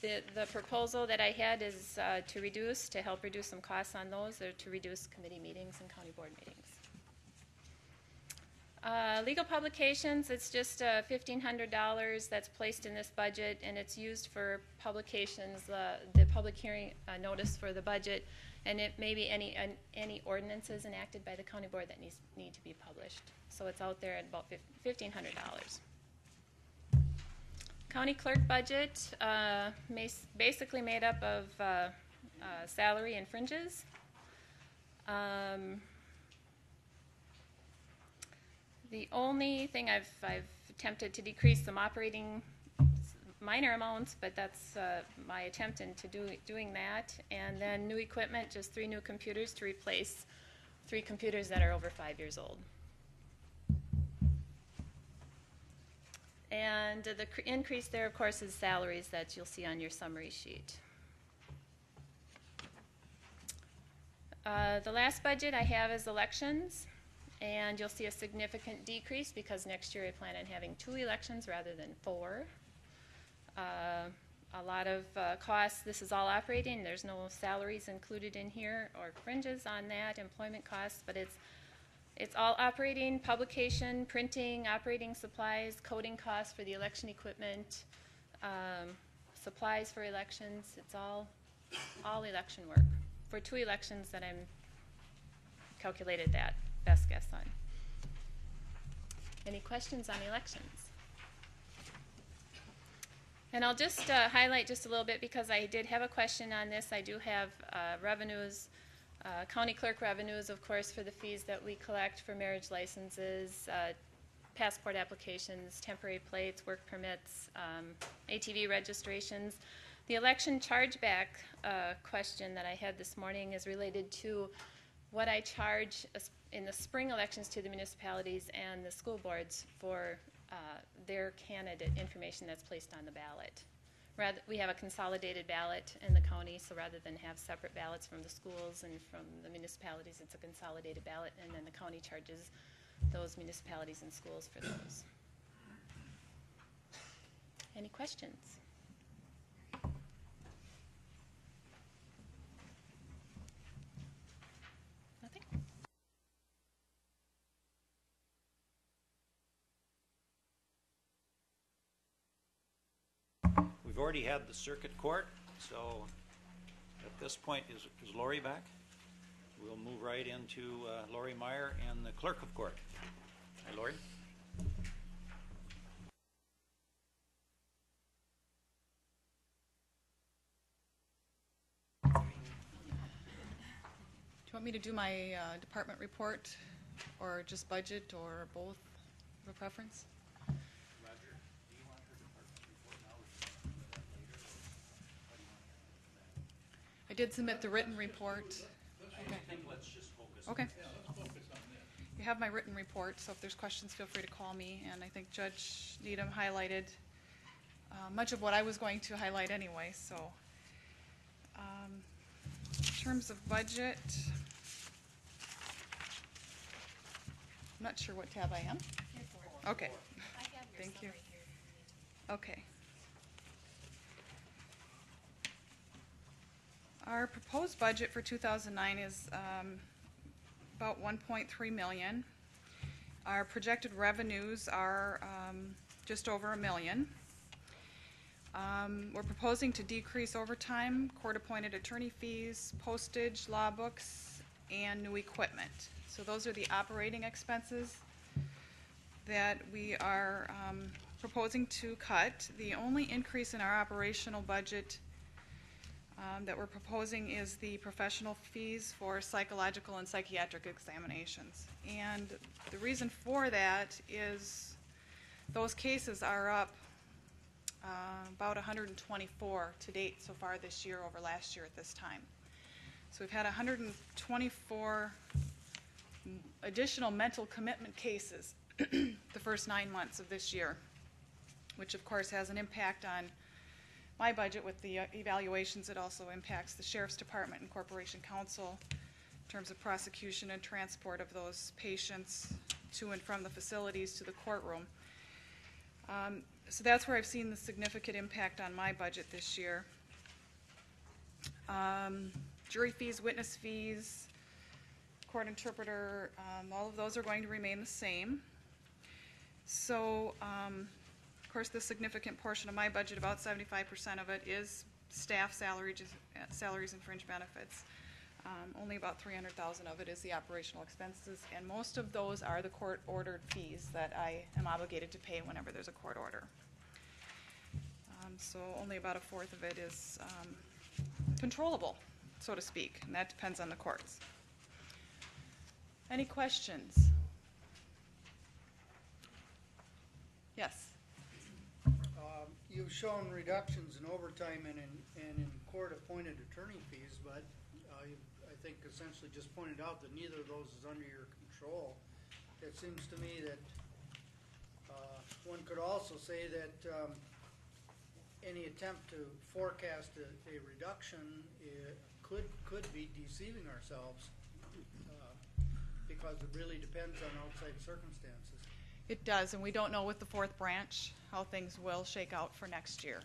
The proposal that I had is to help reduce some costs on those, or to reduce committee meetings and county board meetings. Legal publications, it's just $1,500 that's placed in this budget, and it's used for publications, the public hearing notice for the budget, and it may be any ordinances enacted by the county board that need to be published. So it's out there at about $1,500. County clerk budget, basically made up of salary and fringes. The only thing I've attempted to decrease some operating minor amounts, but that's my attempt into doing that. And then new equipment, just 3 new computers to replace 3 computers that are over 5 years old. And the increase there, of course, is salaries that you'll see on your summary sheet. The last budget I have is elections, and you'll see a significant decrease because next year I plan on having 2 elections rather than 4. A lot of costs, this is all operating, there's no salaries included in here or fringes on that, employment costs, but it's all operating, publication, printing, operating supplies, coding costs for the election equipment, supplies for elections. It's all election work for 2 elections that I'm calculated that best guess on. Any questions on elections? And I'll just highlight just a little bit because I did have a question on this. I do have revenues, county clerk revenues, of course, for the fees that we collect for marriage licenses, passport applications, temporary plates, work permits, ATV registrations. The election chargeback question that I had this morning is related to what I charge in the spring elections to the municipalities and the school boards for their candidate information that's placed on the ballot. We have a consolidated ballot in the county, so rather than have separate ballots from the schools and from the municipalities, it's a consolidated ballot, and then the county charges those municipalities and schools for those. Any questions? Nothing? We've already had the circuit court, so at this point, is Lori back? We'll move right into Lori Meyer and the clerk of court. Hi, Lori. Do you want me to do my department report, or just budget, or both? Have a preference? I did submit the written report. Okay. Okay. You have my written report, so if there's questions, feel free to call me. And I think Judge Needham highlighted much of what I was going to highlight anyway. So in terms of budget, I'm not sure what tab I am. Okay. Thank you. Okay. Our proposed budget for 2009 is about $1.3 million. Our projected revenues are just over $1 million. We're proposing to decrease overtime, court-appointed attorney fees, postage, law books, and new equipment. So those are the operating expenses that we are proposing to cut. The only increase in our operational budget that we're proposing is the professional fees for psychological and psychiatric examinations. And the reason for that is those cases are up about 124 to date so far this year over last year at this time. So we've had 124 additional mental commitment cases the first 9 months of this year, which of course has an impact on my budget with the evaluations. It also impacts the Sheriff's Department and Corporation Counsel in terms of prosecution and transport of those patients to and from the facilities to the courtroom. So that's where I've seen the significant impact on my budget this year. Jury fees, witness fees, court interpreter, all of those are going to remain the same. So, of course, the significant portion of my budget, about 75% of it, is staff salaries and fringe benefits. Only about $300,000 of it is the operational expenses, and most of those are the court-ordered fees that I am obligated to pay whenever there's a court order. So only about a fourth of it is controllable, so to speak, and that depends on the courts. Any questions? Yes. You've shown reductions in overtime and in court-appointed attorney fees, but I think essentially just pointed out that neither of those is under your control. It seems to me that one could also say that any attempt to forecast a reduction could be deceiving ourselves because it really depends on outside circumstances. It does, and we don't know with the fourth branch how things will shake out for next year.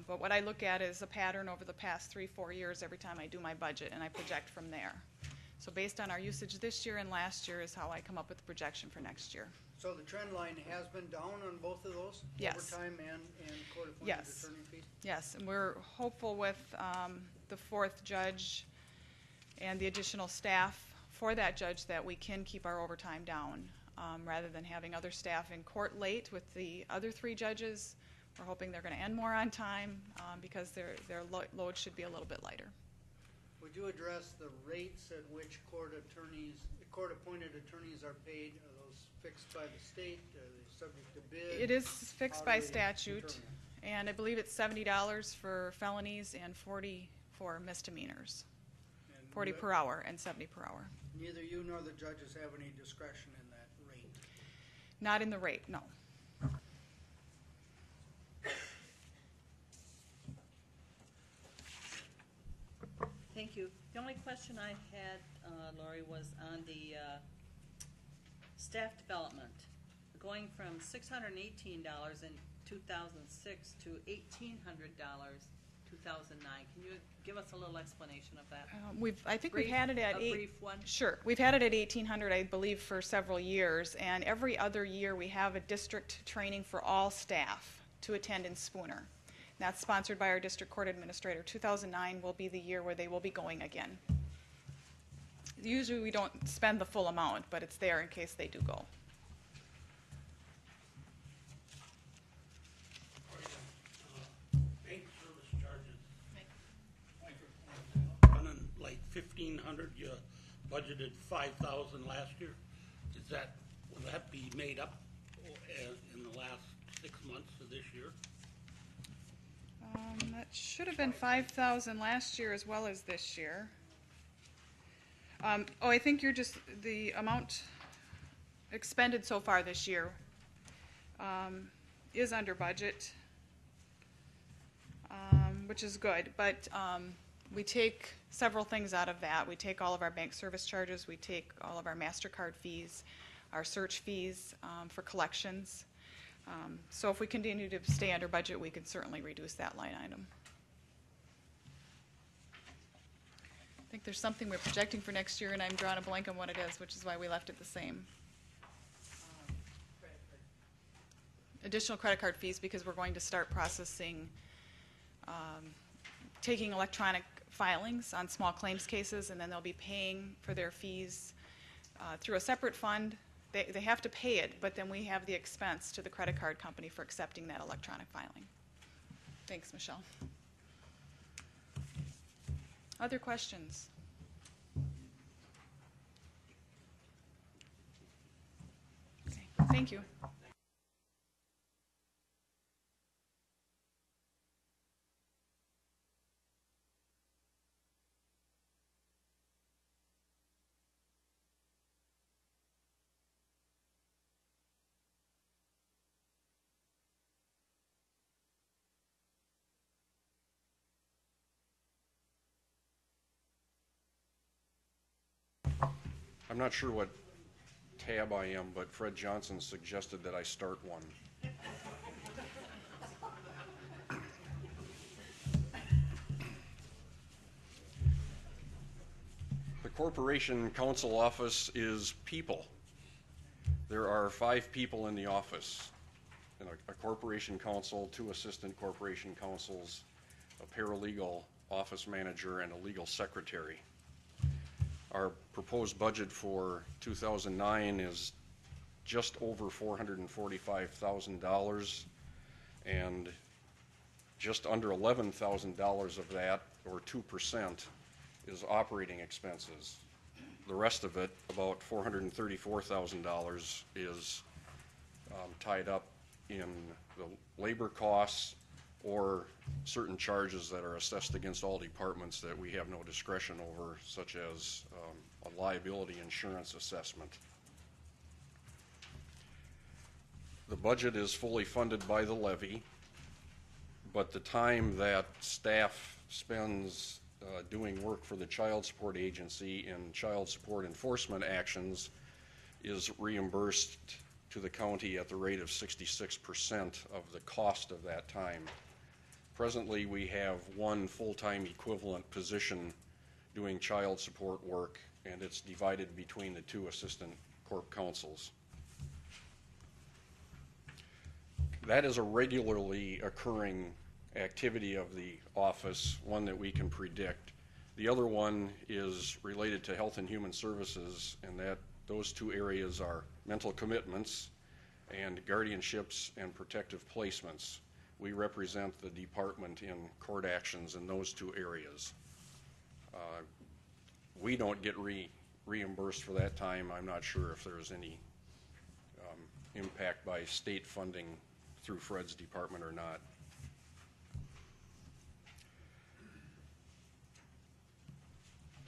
But what I look at is a pattern over the past 3-4 years every time I do my budget, and I project from there. So based on our usage this year and last year is how I come up with the projection for next year. So the trend line has been down on both of those? Yes. Overtime and court-appointed Yes. attorney fees? Yes, and we're hopeful with the fourth judge and the additional staff for that judge that we can keep our overtime down. Rather than having other staff in court late with the other 3 judges, we're hoping they're going to end more on time because their load should be a little bit lighter. Would you address the rates at which court-appointed attorneys are paid? Are those fixed by the state? Are they subject to bid? It is fixed How by do they statute, determine? and I believe it's $70 for felonies and $40 for misdemeanors. And 40 per hour and 70 per hour. Neither you nor the judges have any discretion in that rate? Not in the rate, no. Thank you. The only question I had, Lori, was on the staff development. Going from $618 in 2006 to $1,800 2009. Can you give us a little explanation of that? I think we've had it at a brief one? Sure, we've had it at 1,800, I believe, for several years, and every other year we have a district training for all staff to attend in Spooner. That's sponsored by our district court administrator. 2009 will be the year where they will be going again. Usually we don't spend the full amount, but it's there in case they do go. Bank service charges. Running like 1,500, you budgeted 5,000 last year. Will that be made up in the last 6 months of this year? That should have been 5,000 last year as well as this year. I think you're just, the amount expended so far this year is under budget, which is good, but we take several things out of that. We take all of our bank service charges, we take all of our MasterCard fees, our search fees for collections. So if we continue to stay under budget, we can certainly reduce that line item. I think there's something we're projecting for next year, and I'm drawing a blank on what it is, which is why we left it the same. Additional credit card fees, because we're going to start processing, taking electronic filings on small claims cases, and then they'll be paying for their fees through a separate fund. They have to pay it, but then we have the expense to the credit card company for accepting that electronic filing. Thanks, Michelle. Other questions? Okay, thank you. I'm not sure what tab I am, but Fred Johnson suggested that I start one. The Corporation Counsel office is people. There are 5 people in the office. And a corporation counsel, 2 assistant corporation counsels, a paralegal, office manager, and a legal secretary. Our proposed budget for 2009 is just over $445,000, and Just under $11,000 of that, or 2%, is operating expenses. The rest of it, about $434,000, is tied up in the labor costs or certain charges that are assessed against all departments that we have no discretion over, such as a liability insurance assessment. The budget is fully funded by the levy, but the time that staff spends doing work for the Child Support Agency in child support enforcement actions is reimbursed to the county at the rate of 66% of the cost of that time. Presently, we have one full-time equivalent position doing child support work, and it's divided between the two assistant corp counsels. That is a regularly occurring activity of the office, one that we can predict. The other one is related to Health and Human Services, and that those two areas are mental commitments and guardianships and protective placements. We represent the department in court actions in those two areas. We don't get reimbursed for that time. I'm not sure if there's any impact by state funding through Fred's department or not.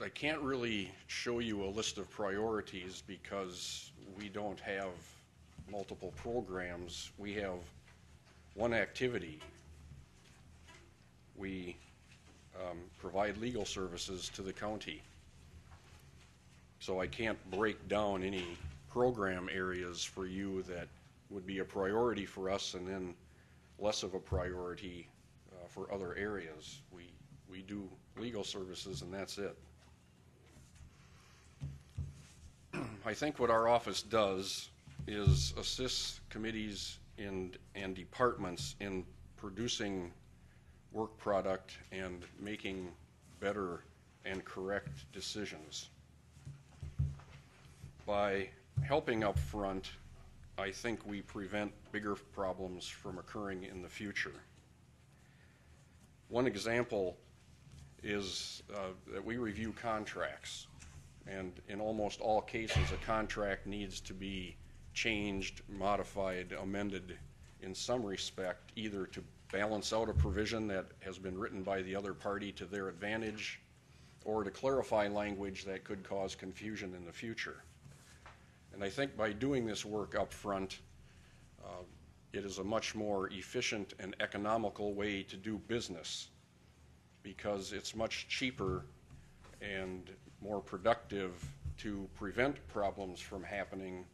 I can't really show you a list of priorities because we don't have multiple programs. We have one activity. We provide legal services to the county. So I can't break down any program areas for you that would be a priority for us and then less of a priority for other areas. We do legal services and that's it. I think what our office does is assists committees and departments in producing work product and making better and correct decisions. By helping up front, I think we prevent bigger problems from occurring in the future. One example is that we review contracts. And in almost all cases, a contract needs to be changed, modified, amended in some respect, either to balance out a provision that has been written by the other party to their advantage, or to clarify language that could cause confusion in the future. And I think by doing this work up front, it is a much more efficient and economical way to do business because it's much cheaper and more productive to prevent problems from happening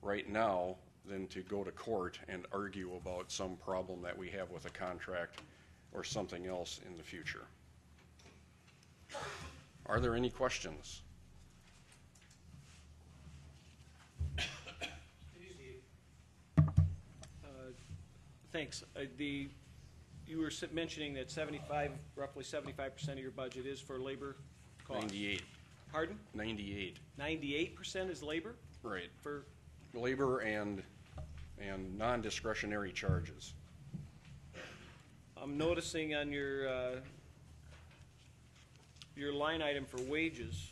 right now than to go to court and argue about some problem that we have with a contract or something else in the future. Are there any questions? Thanks. You were mentioning that roughly 75% of your budget is for labor costs. 98. Pardon? 98. 98% is labor? Right. For labor and non-discretionary charges. I'm noticing on your line item for wages,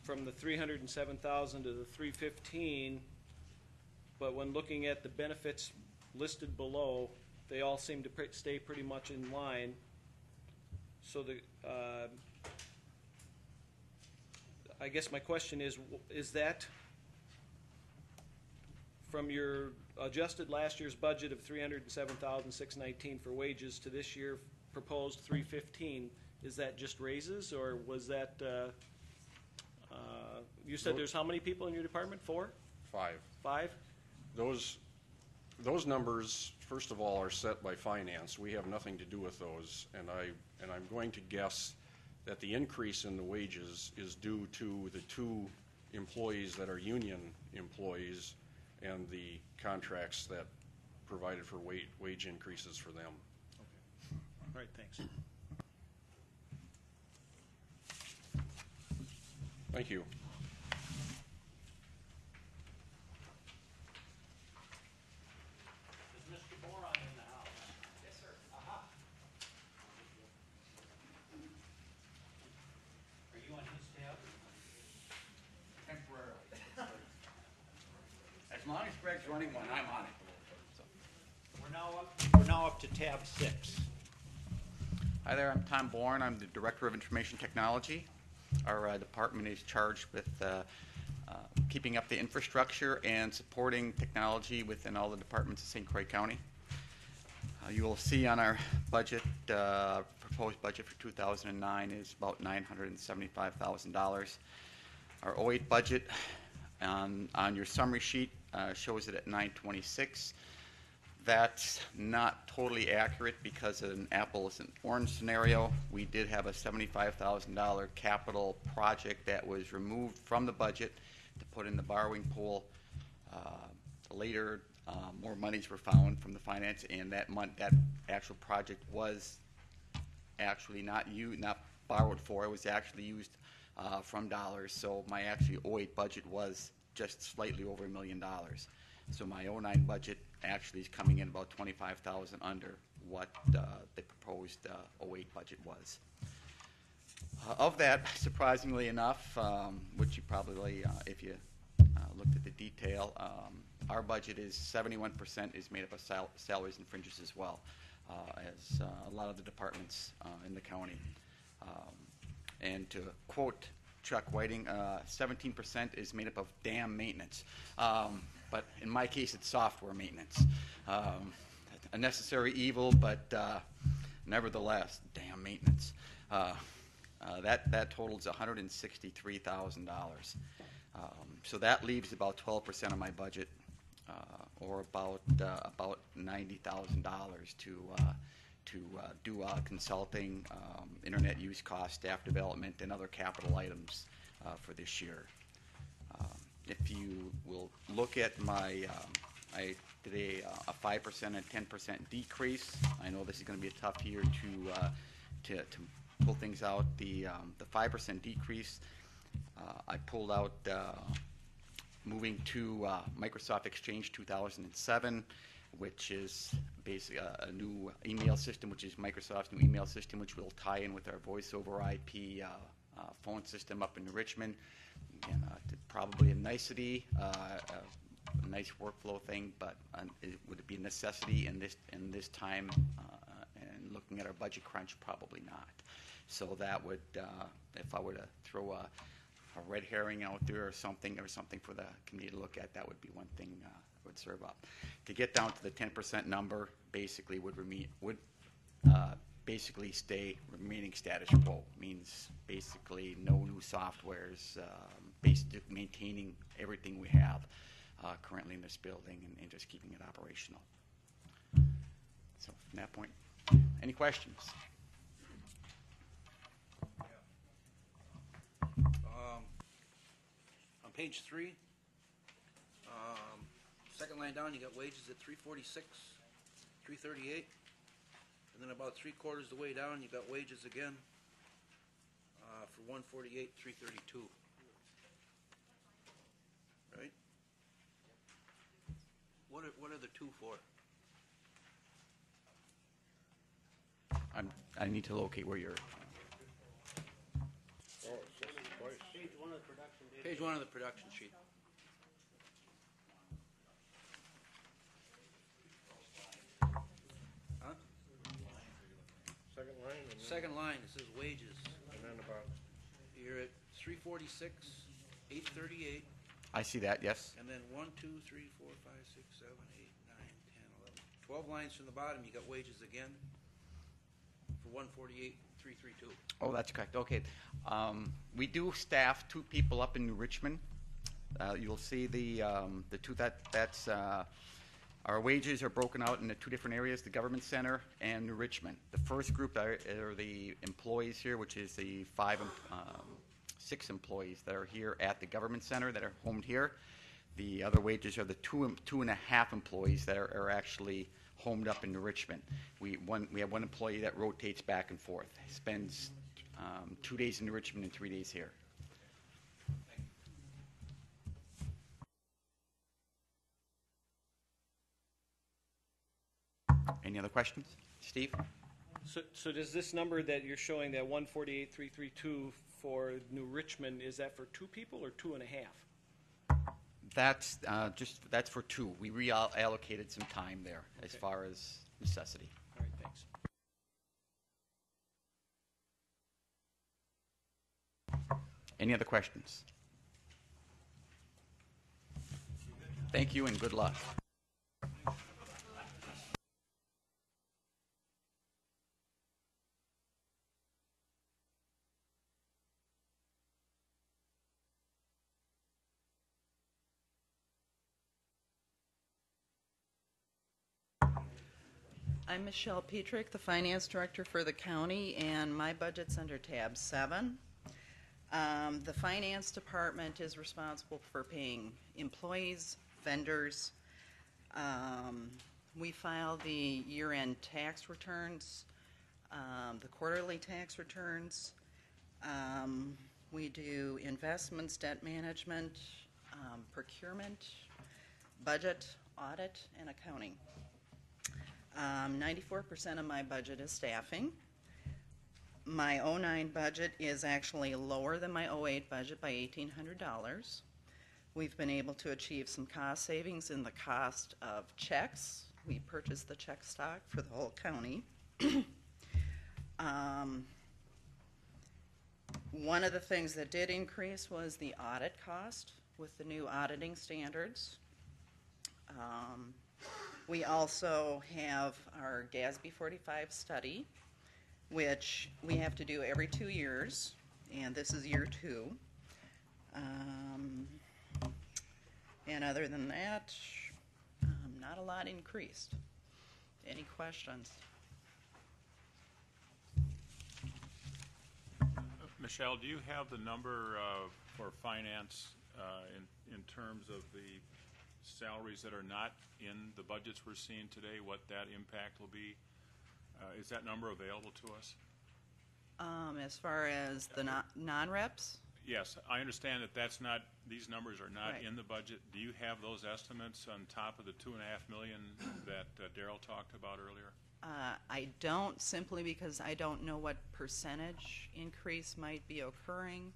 from the 307,000 to the 315, but when looking at the benefits listed below, they all seem to stay pretty much in line. So I guess my question is that from your adjusted last year's budget of $307,619 for wages to this year proposed $315, is that just raises, or was that you said there's how many people in your department? 4? 5. 5? Those numbers, first of all, are set by finance. We have nothing to do with those, and I'm going to guess that the increase in the wages is due to the 2 employees that are union employees and the contracts that provided for wage increases for them. Okay. All right, thanks. Thank you. As long as Greg's running one, I'm on it. So. We're now up to tab 6. Hi there, I'm Tom Bourne. I'm the Director of Information Technology. Our department is charged with keeping up the infrastructure and supporting technology within all the departments of St. Croix County. You will see on our budget, proposed budget for 2009 is about $975,000. Our 08 budget on your summary sheet shows it at 926. That's not totally accurate because of an apples and orange scenario. We did have a $75,000 capital project that was removed from the budget to put in the borrowing pool. Later, more monies were found from the finance, and that actual project was actually not borrowed for. It was actually used from dollars. So my actually 08 budget was just slightly over $1 million. So my 09 budget actually is coming in about 25,000 under what the proposed 08 budget was. Of that, surprisingly enough, which you probably, if you looked at the detail, our budget is 71% is made up of salaries and fringes as well, as a lot of the departments in the county. And to quote Chuck Whiting, 17% is made up of damn maintenance. But in my case, it's software maintenance. A necessary evil, but nevertheless, damn maintenance. That totals $163,000. So that leaves about 12% of my budget, or about $90,000 to do consulting, internet use costs, staff development, and other capital items for this year. If you will look at my, I did a 5% and 10% decrease. I know this is going to be a tough year to pull things out. The 5% decrease, I pulled out moving to Microsoft Exchange 2007, which is basically a new email system, which is Microsoft's new email system, which will tie in with our voice over IP phone system up in Richmond. Again, probably a nicety, a nice workflow thing, but would it be a necessity in this time? And looking at our budget crunch, probably not. So that would, if I were to throw a red herring out there or something for the committee to look at, that would be one thing would serve up. To get down to the 10% number, basically would basically stay remaining status quo. Means basically no new softwares, basically maintaining everything we have currently in this building and just keeping it operational. So from that point, any questions? On page 3, second line down, you got wages at 346, 338, and then about 3/4 the way down, you got wages again for 148, 332. Right? What are the two for? I need to locate where you're. Page 1 of the production sheet. Huh? Second line? Second line, it says wages. And then about... You're at 346, 838. I see that, yes. And then 1, 2, 3, 4, 5, 6, 7, 8, 9, 10, 11. 12 lines from the bottom, you got wages again for 148, 332. Oh, that's correct. Okay. We do staff 2 people up in New Richmond. You'll see the two that's our wages are broken out into 2 different areas: the government center and New Richmond. The first group are the employees here, which is the 6 employees that are here at the government center that are homed here. The other wages are the 2.5 employees that are actually homed up in New Richmond. We have one employee that rotates back and forth. He spends 2 days in New Richmond and 3 days here. Any other questions? Steve? So does this number that you're showing, that 148,332 for New Richmond, is that for 2 people or 2.5? That's that's for 2. We reallocated some time there as far as necessity. All right, thanks. Any other questions? Thank you and good luck. I'm Michelle Petrick, the Finance Director for the county, and my budget's under tab 7. The Finance Department is responsible for paying employees, vendors. We file the year-end tax returns, the quarterly tax returns. We do investments, debt management, procurement, budget, audit, and accounting. 94% of my budget is staffing. My 09 budget is actually lower than my 08 budget by $1,800. We've been able to achieve some cost savings in the cost of checks. We purchased the check stock for the whole county. One of the things that did increase was the audit cost with the new auditing standards. We also have our GASB 45 study, which we have to do every 2 years, and this is year 2. And other than that, not a lot increased. Any questions? Michelle, do you have the number for finance in terms of the salaries that are not in the budgets we're seeing today, what that impact will be? Is that number available to us? As far as the non-reps? Yes, I understand that these numbers are not Right. in the budget. Do you have those estimates on top of the $2.5 million that Darrell talked about earlier? I don't, simply because I don't know what percentage increase might be occurring.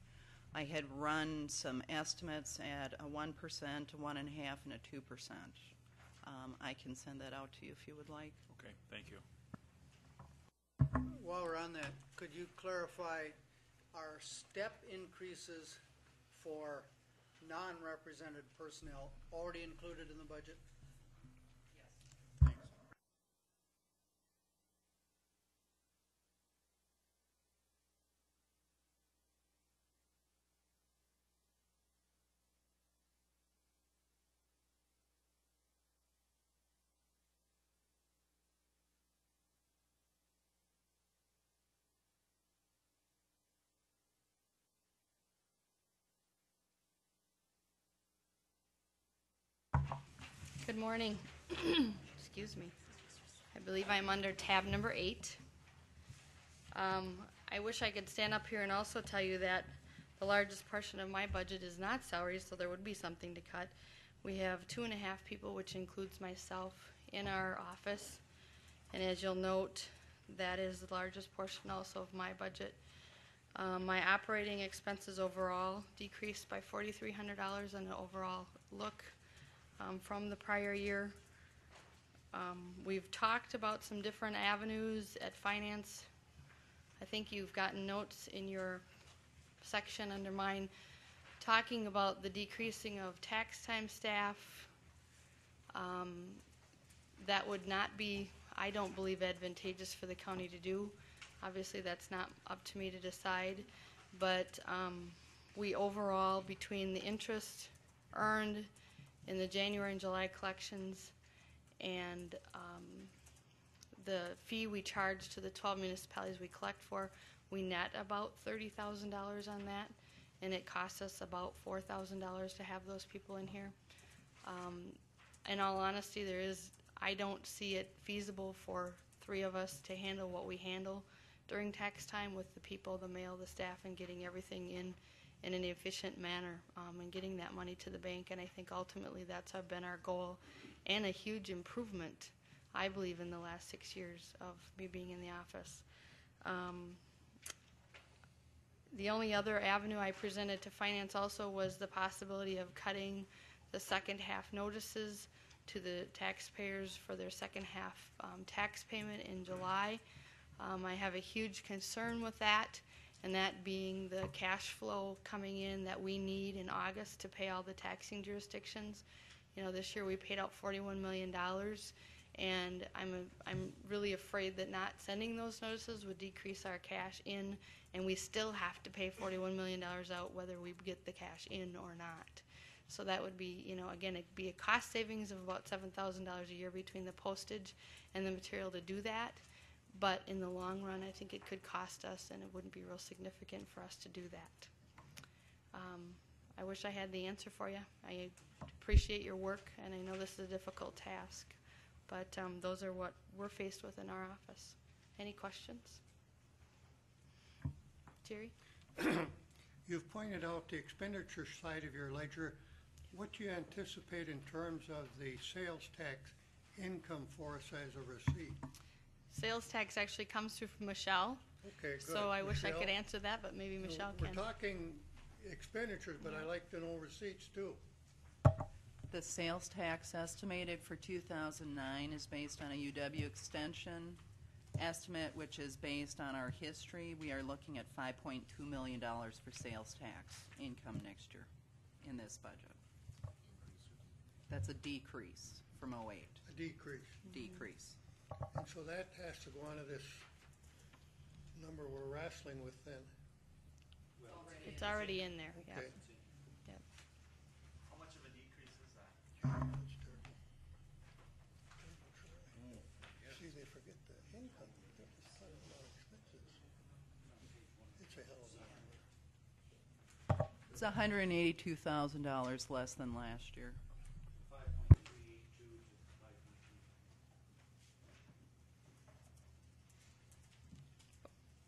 I had run some estimates at a 1%, a 1.5%, and a 2%. I can send that out to you if you would like. Okay, thank you. While we're on that, could you clarify, are step increases for non-represented personnel already included in the budget? Good morning. Excuse me. I believe I'm under tab number 8. I wish I could stand up here and also tell you that the largest portion of my budget is not salaries, so there would be something to cut. We have 2.5 people, which includes myself, in our office. And as you'll note, that is the largest portion also of my budget. My operating expenses overall decreased by $4,300 on the overall look from the prior year. We've talked about some different avenues at finance. I think you've gotten notes in your section under mine talking about the decreasing of tax time staff. That would not be, I don't believe, advantageous for the county to do. Obviously, that's not up to me to decide, but we overall, between the interest earned in the January and July collections and the fee we charge to the 12 municipalities we collect for, we net about $30,000 on that, and it costs us about $4,000 to have those people in here. In all honesty, I don't see it feasible for 3 of us to handle what we handle during tax time with the people, the mail, the staff, and getting everything in an efficient manner and getting that money to the bank. And I think ultimately that's been our goal, and a huge improvement, I believe, in the last 6 years of me being in the office. The only other avenue I presented to finance also was the possibility of cutting the second half notices to the taxpayers for their second half tax payment in July. I have a huge concern with that, and that being the cash flow coming in that we need in August to pay all the taxing jurisdictions. You know, this year we paid out $41 million, and I'm really afraid that not sending those notices would decrease our cash in, and we still have to pay $41 million out whether we get the cash in or not. So that would be, you know, again, it'd be a cost savings of about $7,000 a year between the postage and the material to do that. But in the long run, I think it could cost us, and it wouldn't be real significant for us to do that. I wish I had the answer for you. I appreciate your work, and I know this is a difficult task. But those are what we're faced with in our office. Any questions? Jerry? You've pointed out the expenditure side of your ledger. What do you anticipate in terms of the sales tax income for us as a receipt? Sales tax actually comes through from Michelle. Okay, good. So I wish I Michelle? could answer that, but maybe Michelle We're can. talking expenditures, but I like to know receipts too. The sales tax estimated for 2009 is based on a UW extension estimate, which is based on our history. We are looking at $5.2 million for sales tax income next year in this budget. That's a decrease from '08. A decrease. Decrease. And so that has to go onto this number we're wrestling with then. It's already in there, yeah. Okay. Yep. How much of a decrease is that? See, they forget the income. They just cut a lot of expenses. It's a hell of a number. It's $182,000 less than last year.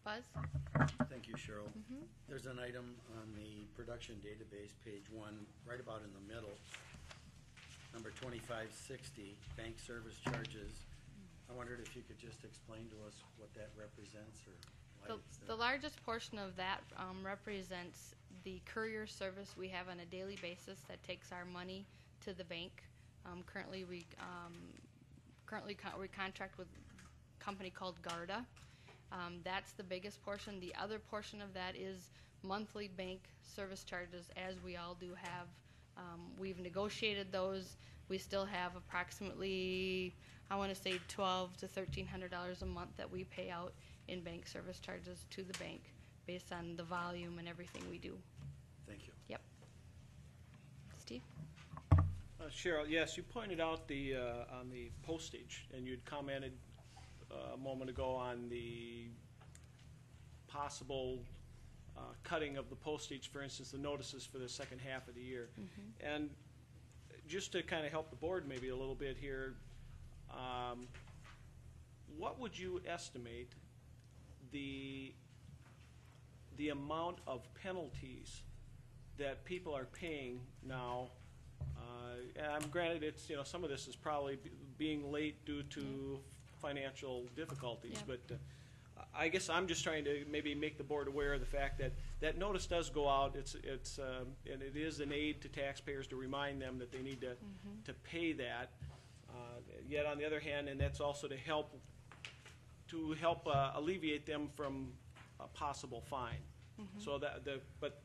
Buzz? Thank you, Cheryl. There's an item on the production database, page 1, right about in the middle, number 2560, bank service charges. I wondered if you could just explain to us what that represents or why it's there. The largest portion of that represents the courier service we have on a daily basis that takes our money to the bank. Currently, we contract with a company called Garda. That's the biggest portion. The other portion of that is monthly bank service charges, as we all do have. We've negotiated those. We still have approximately, I want to say, $1,200 to $1,300 a month that we pay out in bank service charges to the bank based on the volume and everything we do. Thank you. Yep. Steve? Cheryl, yes, you pointed out the on the postage, and you'd commented a moment ago on the possible cutting of the postage, for instance, the notices for the second half of the year. And just to kind of help the board maybe a little bit here, what would you estimate the amount of penalties that people are paying now? And granted, it's, you know, some of this is probably being late due to financial difficulties, but I guess I'm just trying to maybe make the board aware of the fact that that notice does go out. It's and it is an aid to taxpayers to remind them that they need to pay that. Yet on the other hand, and that's also to help alleviate them from a possible fine. So but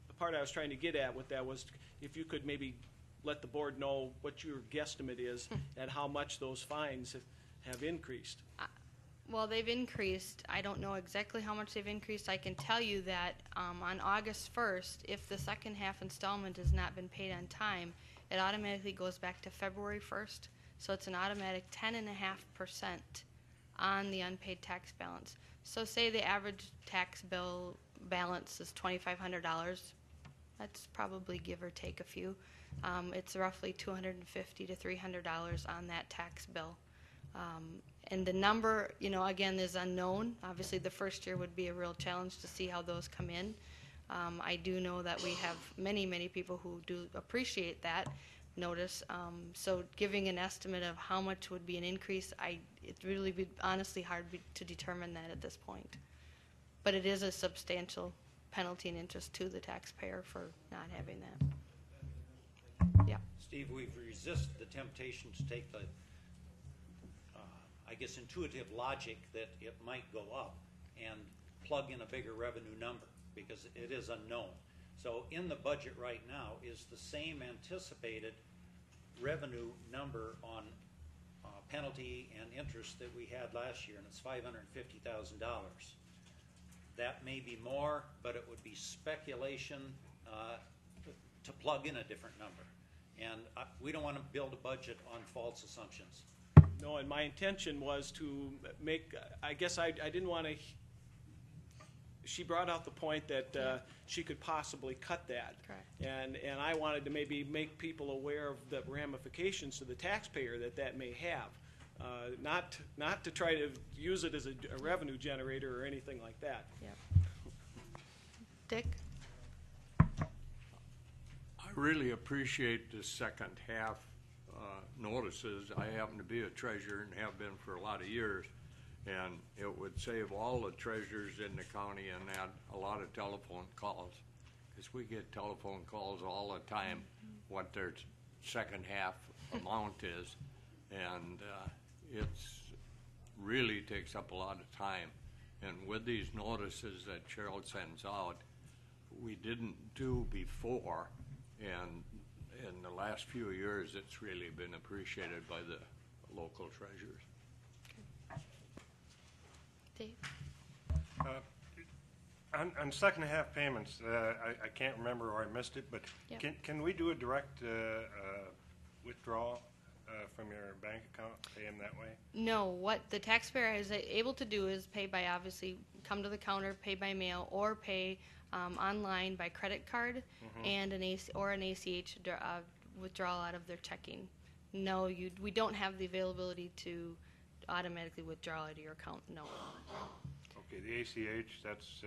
the part I was trying to get at with that was if you could maybe let the board know what your guesstimate is at how much those fines have increased. Well, they've increased. I don't know exactly how much they've increased. I can tell you that on August 1st, if the second half installment has not been paid on time, it automatically goes back to February 1st. So it's an automatic 10.5% on the unpaid tax balance. So say the average tax bill balance is $2,500. That's probably give or take a few. It's roughly $250 to $300 on that tax bill. And the number, you know, again, is unknown. Obviously, the first year would be a real challenge to see how those come in. I do know that we have many, many people who do appreciate that notice. So giving an estimate of how much would be an increase, it really be honestly hard to determine that at this point. But it is a substantial penalty and interest to the taxpayer for not having that. Yeah. Steve, we've resisted the temptation to take the, I guess, intuitive logic that it might go up and plug in a bigger revenue number because it is unknown. So in the budget right now is the same anticipated revenue number on penalty and interest that we had last year, and it's $550,000. That may be more, but it would be speculation to plug in a different number. And we don't want to build a budget on false assumptions. No, and my intention was to make, I guess I didn't want to, she brought out the point that she could possibly cut that. Correct. And I wanted to maybe make people aware of the ramifications to the taxpayer that may have. Not to try to use it as a revenue generator or anything like that. Yep. Dick? I really appreciate the second half notices. I happen to be a treasurer and have been for a lot of years, and it would save all the treasurers in the county and that a lot of telephone calls, because we get telephone calls all the time what their second half amount is, and it's really takes up a lot of time. And with these notices that Cheryl sends out, we didn't do before, and in the last few years it's really been appreciated by the local treasurers. Dave? On second half payments, I can't remember or I missed it, but Yep. can we do a direct withdrawal from your bank account, pay them that way? No, what the taxpayer is able to do is pay by, obviously, come to the counter, pay by mail, or pay online by credit card and an ACH withdrawal out of their checking. No, we don't have the availability to automatically withdraw out of your account, no. Okay, the ACH, that's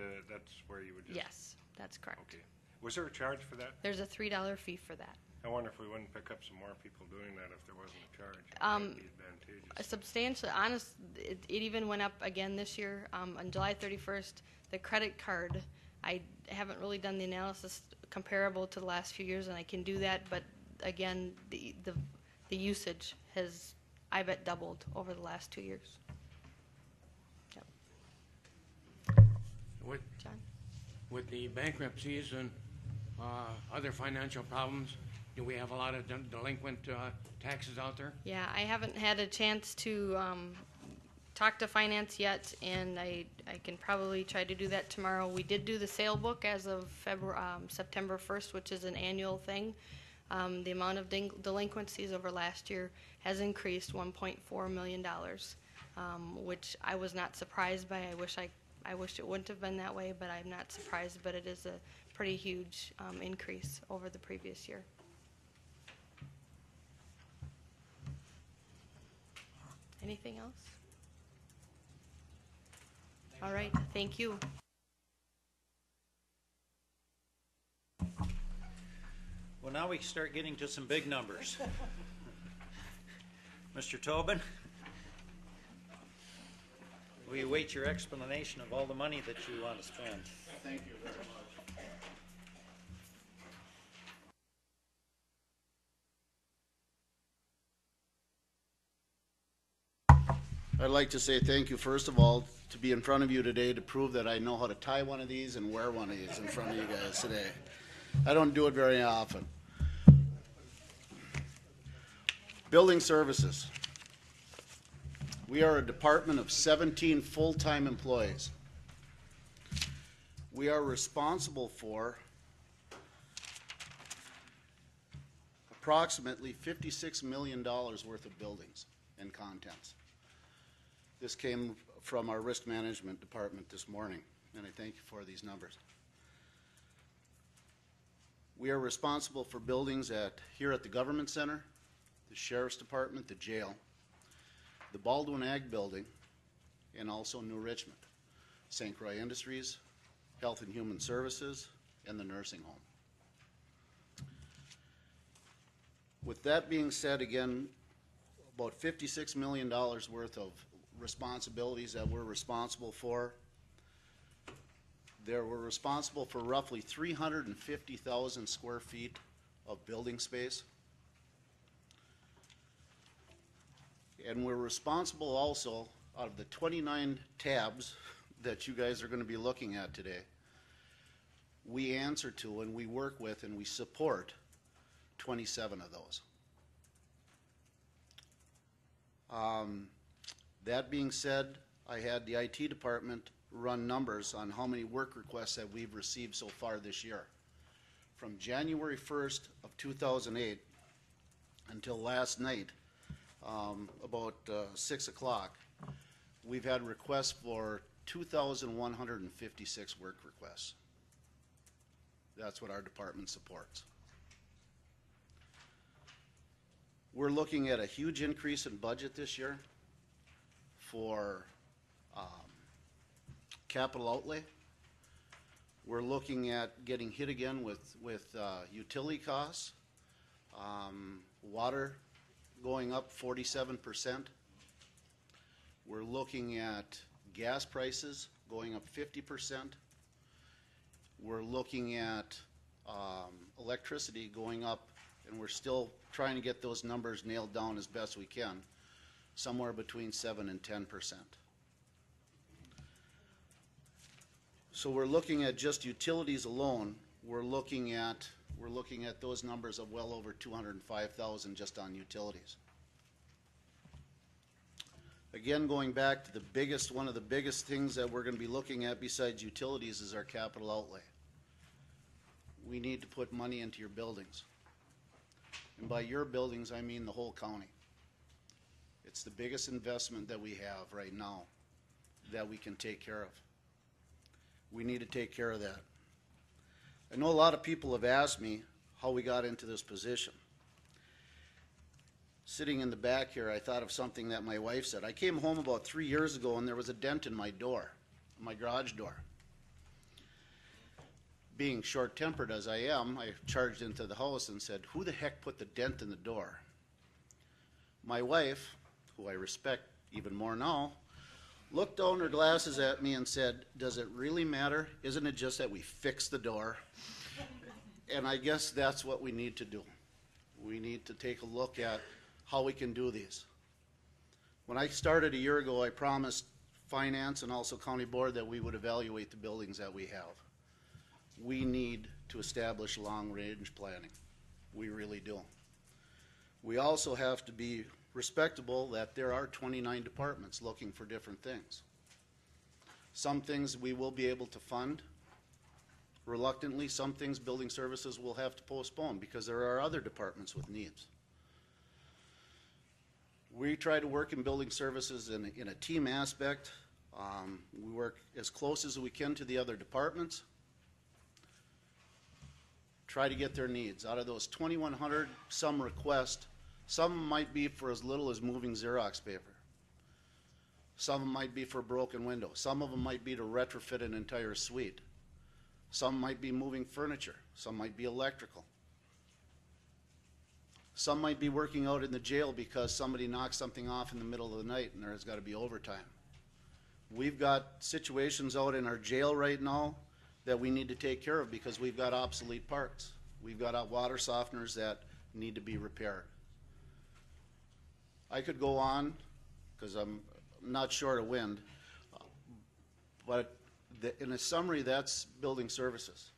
where you would just... Yes, that's correct. Okay. Was there a charge for that? There's a $3 fee for that. I wonder if we wouldn't pick up some more people doing that if there wasn't a charge. That would be advantageous. Substantially, it even went up again this year. On July 31st, the credit card, I haven't really done the analysis comparable to the last few years, and I can do that, but again, the usage has, I bet, doubled over the last 2 years. Yep. John? With the bankruptcies and other financial problems, do we have a lot of delinquent taxes out there? Yeah, I haven't had a chance to talk to finance yet, and I can probably try to do that tomorrow. We did do the sale book as of September 1st, which is an annual thing. The amount of delinquencies over last year has increased $1.4 million, which I was not surprised by. I wish it wouldn't have been that way, but I'm not surprised. But it is a pretty huge increase over the previous year. Anything else? All right, thank you. Well, now we start getting to some big numbers. Mr. Tobin, we await your explanation of all the money that you want to spend. Thank you very much. I'd like to say thank you, first of all, to be in front of you today to prove that I know how to tie one of these and wear one of these in front of you guys today. I don't do it very often. Building services. We are a department of 17 full-time employees. We are responsible for approximately $56 million worth of buildings and contents. This came from our risk management department this morning, and I thank you for these numbers. We are responsible for buildings here at the Government Center, the Sheriff's Department, the jail, the Baldwin Ag Building, and also New Richmond, St. Croix Industries, Health and Human Services, and the nursing home. With that being said, again, about $56 million worth of responsibilities that we're responsible for. We're responsible for roughly 350,000 square feet of building space. And we're responsible also, out of the 29 tabs that you guys are going to be looking at today, we answer to and we work with and we support 27 of those. That being said, I had the IT department run numbers on how many work requests that we've received so far this year. From January 1st of 2008 until last night, about 6 o'clock, we've had requests for 2,156 work requests. That's what our department supports. We're looking at a huge increase in budget this year for capital outlay. We're looking at getting hit again with utility costs, water going up 47%. We're looking at gas prices going up 50%. We're looking at electricity going up, and we're still trying to get those numbers nailed down as best we can, somewhere between 7 and 10%. So we're looking at just utilities alone. We're looking at those numbers of well over 205,000 just on utilities. Again, going back to one of the biggest things that we're going to be looking at besides utilities is our capital outlay. We need to put money into your buildings. And by your buildings, I mean the whole county. It's the biggest investment that we have right now that we can take care of. We need to take care of that. I know a lot of people have asked me how we got into this position. Sitting in the back here, I thought of something that my wife said. I came home about 3 years ago and there was a dent in my door, my garage door. Being short-tempered as I am, I charged into the house and said, "Who the heck put the dent in the door?" My wife, who I respect even more now, looked down her glasses at me and said, "Does it really matter? Isn't it just that we fix the door?" And I guess that's what we need to do. We need to take a look at how we can do these. When I started a year ago, I promised finance and also county board that we would evaluate the buildings that we have. We need to establish long-range planning. We really do. We also have to be respectable that there are 29 departments looking for different things. Some things we will be able to fund reluctantly. Some things building services will have to postpone because there are other departments with needs. We try to work in building services in a team aspect. We work as close as we can to the other departments. Try to get their needs. Out of those 2,100 some requests, some might be for as little as moving Xerox paper. Some might be for a broken window. Some of them might be to retrofit an entire suite. Some might be moving furniture. Some might be electrical. Some might be working out in the jail because somebody knocked something off in the middle of the night and there's got to be overtime. We've got situations out in our jail right now that we need to take care of because we've got obsolete parts. We've got water softeners that need to be repaired. I could go on because I'm not short of wind, but in a summary, that's building services.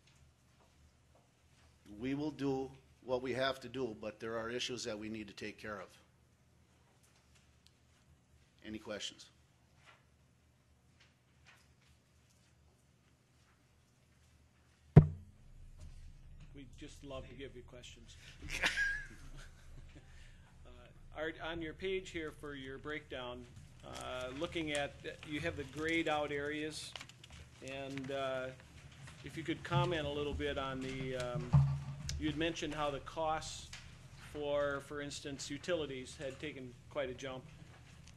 We will do what we have to do, but there are issues that we need to take care of. Any questions? We just love to give you questions. Art, on your page here for your breakdown, looking at, you have the grayed out areas, and if you could comment a little bit on the, you had mentioned how the costs for instance, utilities had taken quite a jump,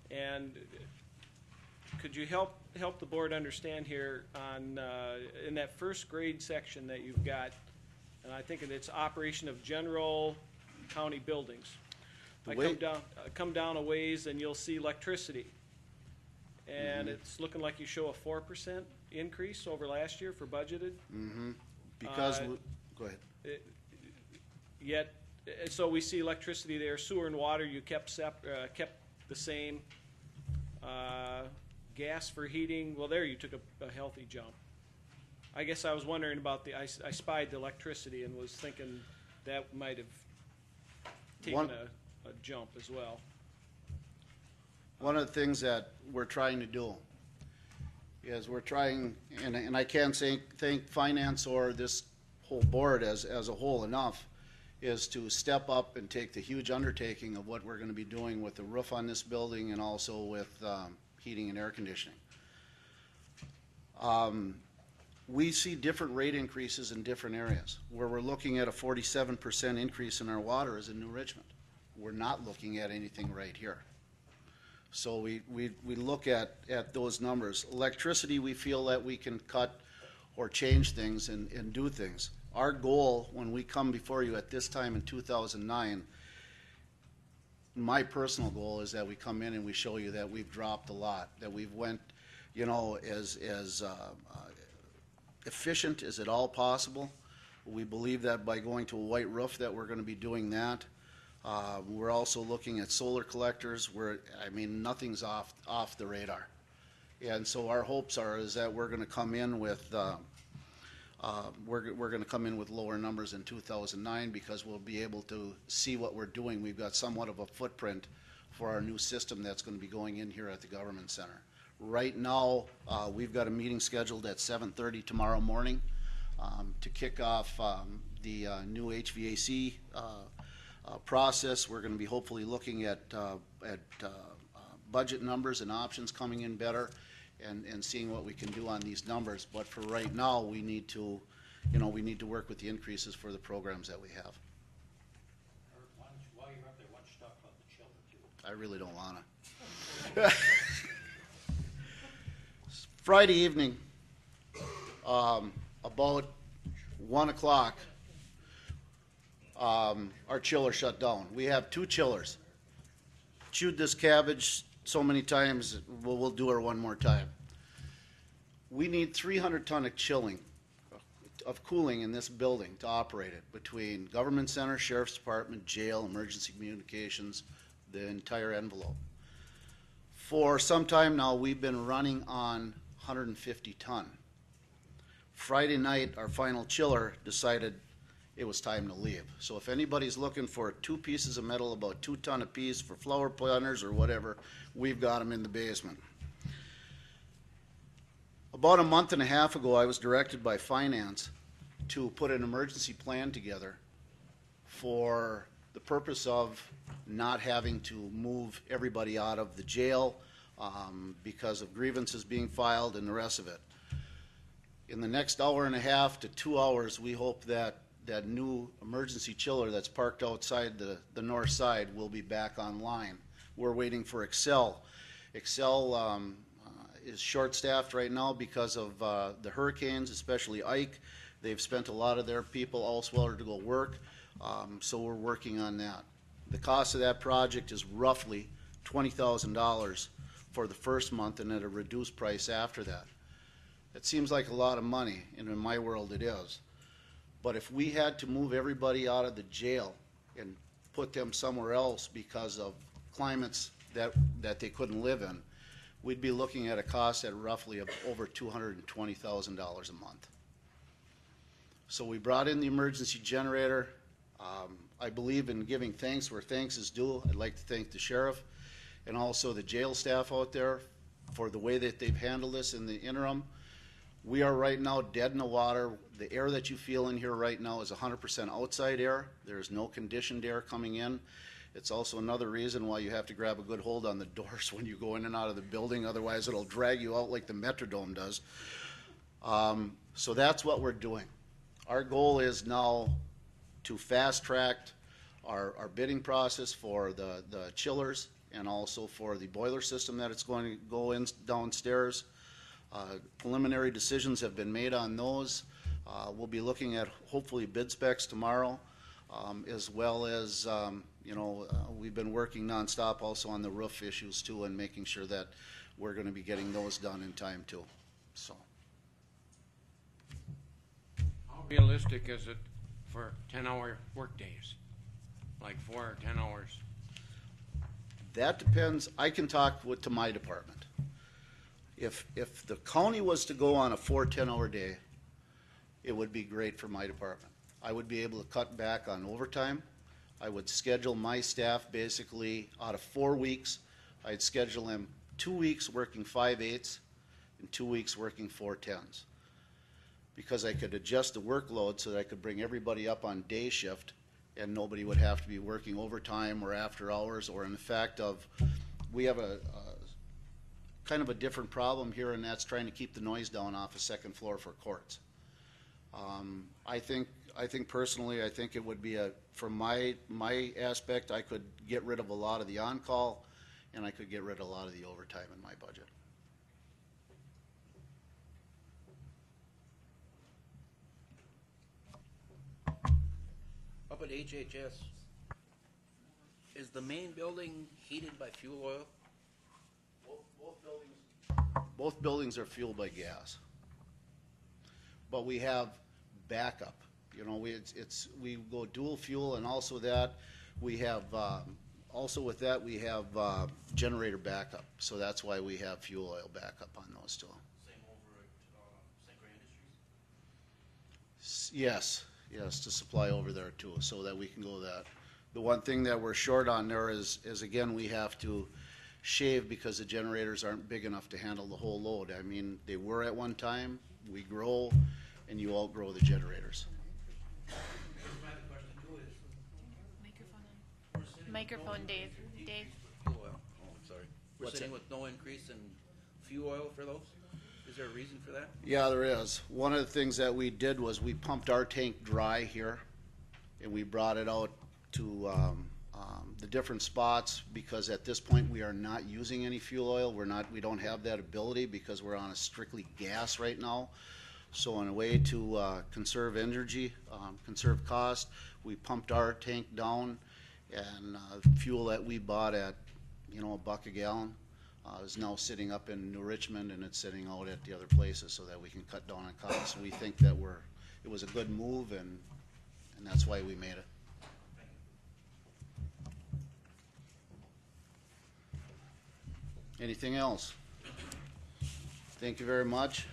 and could you help the board understand here on, in that first grade section that you've got, and I think it's operation of general county buildings. Come down a ways and you'll see electricity. And it's looking like you show a 4% increase over last year for budgeted. Because, go ahead. Yet, so we see electricity there, sewer and water you kept the same. Gas for heating, well, there you took a healthy jump. I guess I was wondering about I spied the electricity and was thinking that might have taken a jump as well. One of the things that we're trying to do is we're trying, and I can't thank finance or this whole board as a whole enough, is to step up and take the huge undertaking of what we're going to be doing with the roof on this building and also with heating and air conditioning. We see different rate increases in different areas. Where we're looking at a 47% increase in our water is in New Richmond. We're not looking at anything right here. So we look at those numbers. Electricity, we feel that we can cut or change things and do things. Our goal when we come before you at this time in 2009, my personal goal is that we come in and we show you that we've dropped a lot, that we've went, as efficient as at all possible. We believe that by going to a white roof that we're going to be doing that. We're also looking at solar collectors where, nothing's off the radar. And so our hopes is that we're going to come in with we're going to come in with lower numbers in 2009 because we'll be able to see what we're doing. We've got somewhat of a footprint for our new system that's going to be going in here at the Government Center. Right now, we've got a meeting scheduled at 7:30 tomorrow morning to kick off the new HVAC process. We're going to be hopefully looking at budget numbers and options coming in better and seeing what we can do on these numbers. But for right now, we need to, work with the increases for the programs that we have. While you're up there, why don't you talk about the chiller too? I really don't want to. Friday evening, about 1 o'clock, our chiller shut down. We have 2 chillers. Chewed this cabbage so many times, we'll do her one more time. We need 300 ton of cooling in this building to operate it between Government Center, Sheriff's Department, jail, emergency communications, the entire envelope. For some time now, we've been running on 150 ton. Friday night, our final chiller decided it was time to leave. So if anybody's looking for 2 pieces of metal about 2 ton apiece for flower planters or whatever, we've got them in the basement. About a month and a half ago, I was directed by finance to put an emergency plan together for the purpose of not having to move everybody out of the jail because of grievances being filed and the rest of it. In the next hour and a half to 2 hours, we hope that that new emergency chiller that's parked outside the north side will be back online. We're waiting for Excel. Excel is short-staffed right now because of the hurricanes, especially Ike. They've spent a lot of their people elsewhere to go work, so we're working on that. The cost of that project is roughly $20,000 for the first month and at a reduced price after that. It seems like a lot of money, and in my world it is. But if we had to move everybody out of the jail and put them somewhere else because of climates that they couldn't live in, we'd be looking at a cost at roughly of over $220,000 a month. So we brought in the emergency generator. I believe in giving thanks where thanks is due. I'd like to thank the sheriff and also the jail staff out there for the way that they've handled this in the interim. We are right now dead in the water. The air that you feel in here right now is 100% outside air. There is no conditioned air coming in. It's also another reason why you have to grab a good hold on the doors when you go in and out of the building. Otherwise, it'll drag you out like the Metrodome does. So that's what we're doing. Our goal is now to fast-track our bidding process for the chillers and also for the boiler system that it's going to go in downstairs. Preliminary decisions have been made on those. We'll be looking at hopefully bid specs tomorrow, as well as we've been working nonstop also on the roof issues too, and making sure that we're going to be getting those done in time too. So, how realistic is it for 10-hour work days, like 4 or 10 hours? That depends, I can talk to my department. If the county was to go on a 4 10-hour day, it would be great for my department. I would be able to cut back on overtime. I would schedule my staff basically out of 4 weeks. I'd schedule them 2 weeks working 5/8 and 2 weeks working 4 10s. Because I could adjust the workload so that I could bring everybody up on day shift and nobody would have to be working overtime or after hours, or in the fact of, we have a kind of a different problem here, and that's trying to keep the noise down off the second floor for courts. I think personally, I think it would be from my aspect, I could get rid of a lot of the on-call, and I could get rid of a lot of the overtime in my budget. Up at HHS, is the main building heated by fuel oil? Both buildings are fueled by gas. But we have backup. You know, we go dual fuel, and also that we have also with that we have generator backup. So that's why we have fuel oil backup on those two. Same over at St. Croix Industries? Yes, to supply over there too, so that we can go that. The one thing that we're short on there is again, we have to shave because the generators aren't big enough to handle the whole load. I mean, they were at one time, we grow, and you outgrow the generators. Microphone, Dave. Dave. Fuel oil, oh, I'm sorry. We're What's sitting that? with no increase in fuel oil for those? Is there a reason for that? Yeah, there is. One of the things that we did was we pumped our tank dry here, and we brought it out to the different spots, because at this point we are not using any fuel oil. We don't have that ability because we're on a strictly gas right now. So in a way to conserve energy, conserve cost, we pumped our tank down, and fuel that we bought at, $1 a gallon, is now sitting up in New Richmond, and it's sitting out at the other places so that we can cut down on costs. We think that it was a good move, and that's why we made it. Anything else? Thank you very much.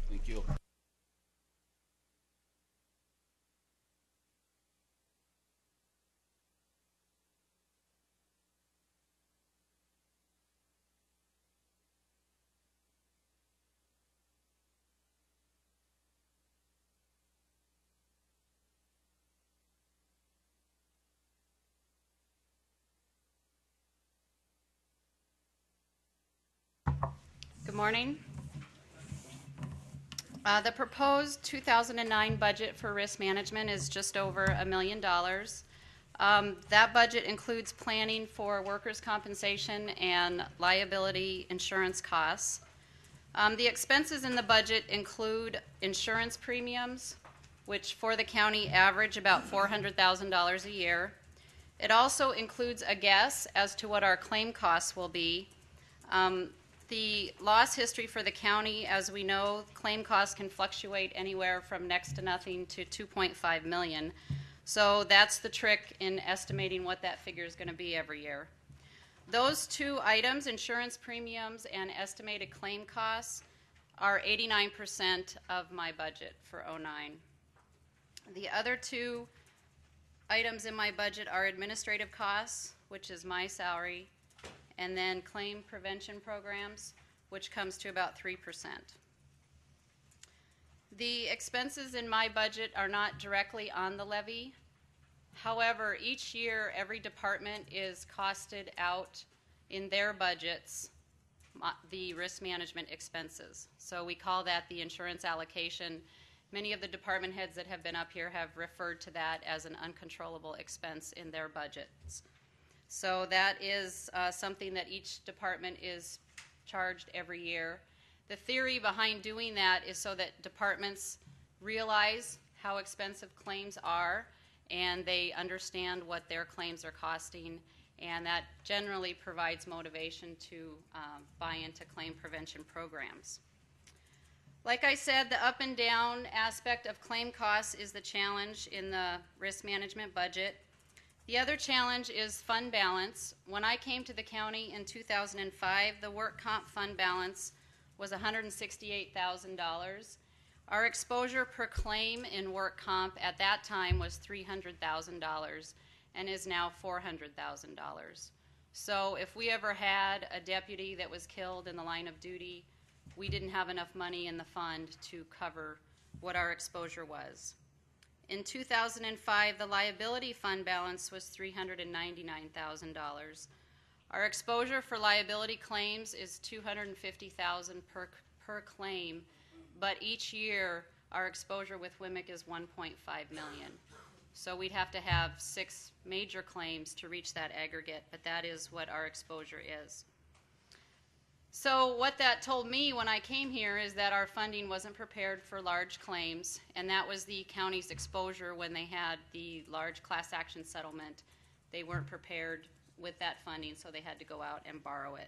Thank you. Good morning. The proposed 2009 budget for risk management is just over $1 million. That budget includes planning for workers' compensation and liability insurance costs. The expenses in the budget include insurance premiums, which for the county average about $400,000 a year. It also includes a guess as to what our claim costs will be. The loss history for the county, as we know, claim costs can fluctuate anywhere from next to nothing to $2.5 million. So that's the trick in estimating what that figure is going to be every year. Those two items, insurance premiums and estimated claim costs, are 89% of my budget for '09. The other two items in my budget are administrative costs, which is my salary, and then claim prevention programs, which comes to about 3%. The expenses in my budget are not directly on the levy. However, each year, every department is costed out in their budgets the risk management expenses. So we call that the insurance allocation. Many of the department heads that have been up here have referred to that as an uncontrollable expense in their budgets. So that is something that each department is charged every year. The theory behind doing that is so that departments realize how expensive claims are and they understand what their claims are costing, and that generally provides motivation to buy into claim prevention programs. Like I said, the up and down aspect of claim costs is the challenge in the risk management budget. The other challenge is fund balance. When I came to the county in 2005, the work comp fund balance was $168,000. Our exposure per claim in work comp at that time was $300,000 and is now $400,000. So if we ever had a deputy that was killed in the line of duty, we didn't have enough money in the fund to cover what our exposure was. In 2005, the liability fund balance was $399,000. Our exposure for liability claims is $250,000 per claim, but each year our exposure with WMIC is $1.5 million. So we'd have to have 6 major claims to reach that aggregate, but that is what our exposure is. So what that told me when I came here is that our funding wasn't prepared for large claims, and that was the county's exposure when they had the large class action settlement. They weren't prepared with that funding, so they had to go out and borrow it.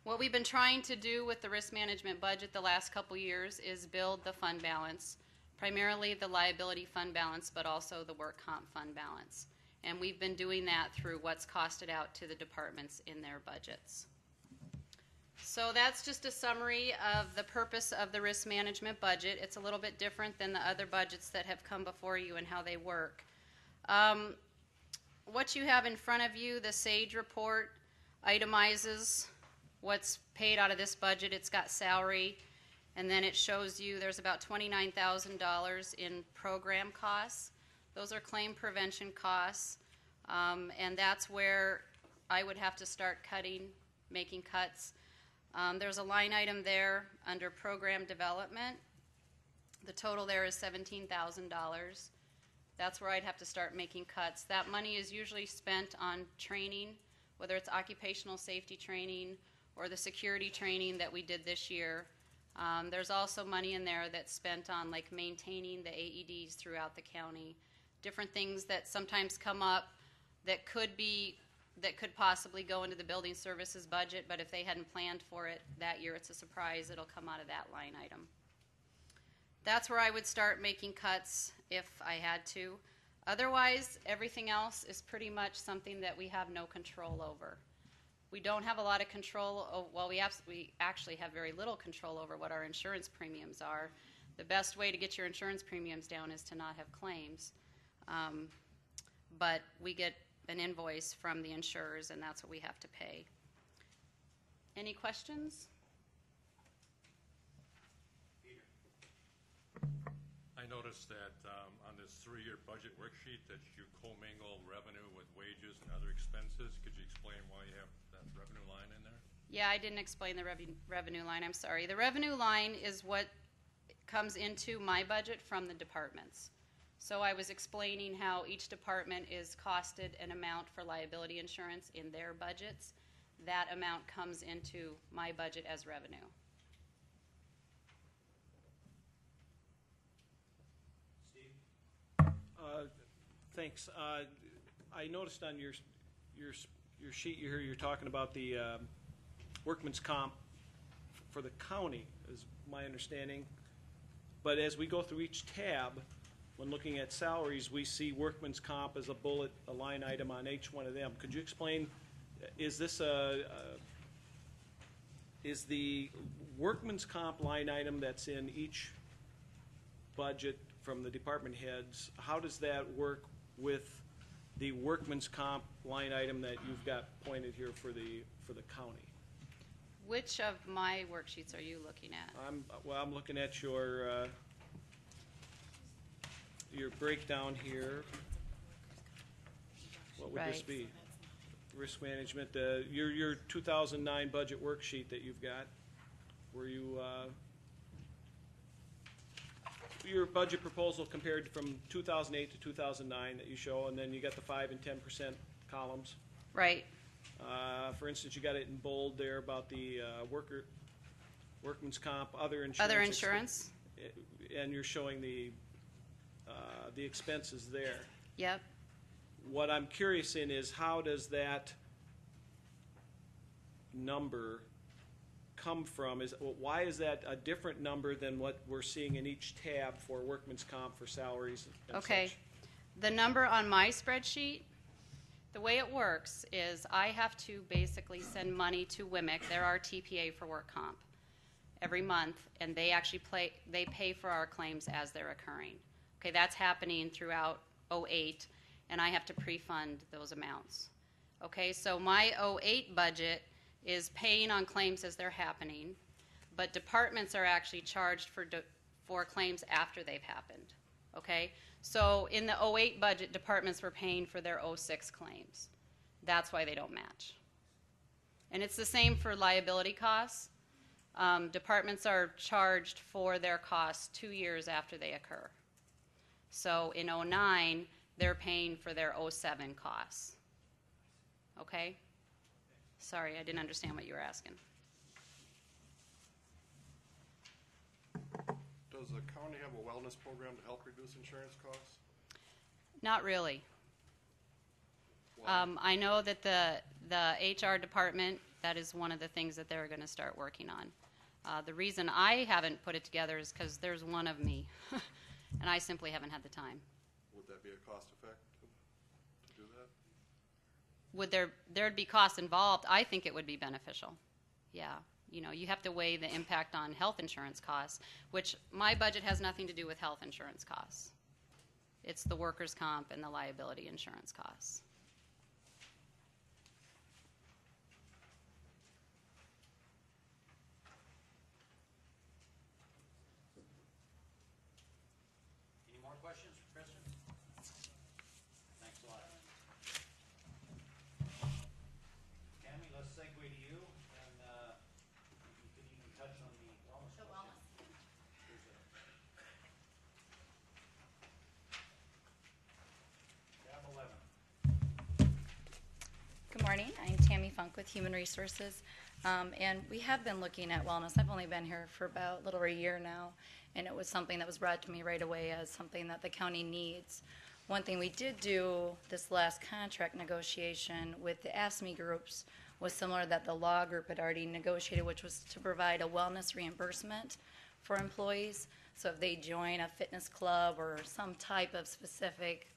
What we've been trying to do with the risk management budget the last couple years is build the fund balance, primarily the liability fund balance, but also the work comp fund balance. And we've been doing that through what's costed out to the departments in their budgets. So that's just a summary of the purpose of the risk management budget. It's a little bit different than the other budgets that have come before you and how they work. What you have in front of you, the SAGE report, itemizes what's paid out of this budget. It's got salary, and then it shows you there's about $29,000 in program costs. Those are claim prevention costs, and that's where I would have to start making cuts. There's a line item there under program development. The total there is $17,000. That's where I'd have to start making cuts. That money is usually spent on training, whether it's occupational safety training or the security training that we did this year. There's also money in there that's spent on like maintaining the AEDs throughout the county. Different things that sometimes come up that could possibly go into the building services budget, but if they hadn't planned for it that year, it's a surprise. It'll come out of that line item. That's where I would start making cuts if I had to. Otherwise, everything else is pretty much something that we have no control over. We don't have a lot of control. Well, we actually have very little control over what our insurance premiums are. The best way to get your insurance premiums down is to not have claims. But we get an invoice from the insurers, and that's what we have to pay. Any questions? I noticed that on this 3-year budget worksheet that you commingle revenue with wages and other expenses. Could you explain why you have that revenue line in there? Yeah, I didn't explain the revenue line. I'm sorry. The revenue line is what comes into my budget from the departments. So I was explaining how each department is costed an amount for liability insurance in their budgets. That amount comes into my budget as revenue. Thanks. I noticed on your sheet here you're talking about the workman's comp for the county, is my understanding. But as we go through each tab, when looking at salaries, we see workman's comp as a line item on each one of them. Could you explain? Is this is the workman's comp line item that's in each budget from the department heads? How does that work with the workman's comp line item that you've got pointed here for the county? Which of my worksheets are you looking at? I'm looking at your breakdown here. What would this be? Risk management. Your 2009 budget worksheet that you've got, where you your budget proposal compared from 2008 to 2009 that you show, and then you got the 5% and 10% columns. Right. For instance, you got it in bold there about the workman's comp, other insurance. Other insurance. And you're showing the expenses there. Yep. What I'm curious in is how does that number come from? Why is that a different number than what we're seeing in each tab for workman's comp for salaries and okay. such? The number on my spreadsheet, the way it works is I have to basically send money to WMIC, they're our TPA for work comp, every month, and they actually pay for our claims as they're occurring. Okay, that's happening throughout '08, and I have to pre-fund those amounts. Okay, so my '08 budget is paying on claims as they're happening, but departments are actually charged for claims after they've happened. Okay, so in the '08 budget, departments were paying for their '06 claims. That's why they don't match. And it's the same for liability costs. Departments are charged for their costs 2 years after they occur. So in '09, they're paying for their '07 costs. Okay? Sorry, I didn't understand what you were asking. Does the county have a wellness program to help reduce insurance costs? Not really. I know that the HR department, that is one of the things that they're going to start working on. The reason I haven't put it together is because there's one of me, and I simply haven't had the time. Would that be a cost effective to do that? Would there'd be costs involved? I think it would be beneficial. Yeah. You know, you have to weigh the impact on health insurance costs, which my budget has nothing to do with health insurance costs. It's the workers' comp and the liability insurance costs. Any more questions for Kristen? Thanks a lot. Tammy, let's segue to you, and you can even touch on the wellness. Tab 11. Good morning. I'm Tammy Funk with Human Resources, and we have been looking at wellness. I've only been here for about a little over a year now, and it was something that was brought to me right away as something that the county needs. One thing we did do this last contract negotiation with the AFSCME groups was similar that the law group had already negotiated, which was to provide a wellness reimbursement for employees. So if they join a fitness club or some type of specific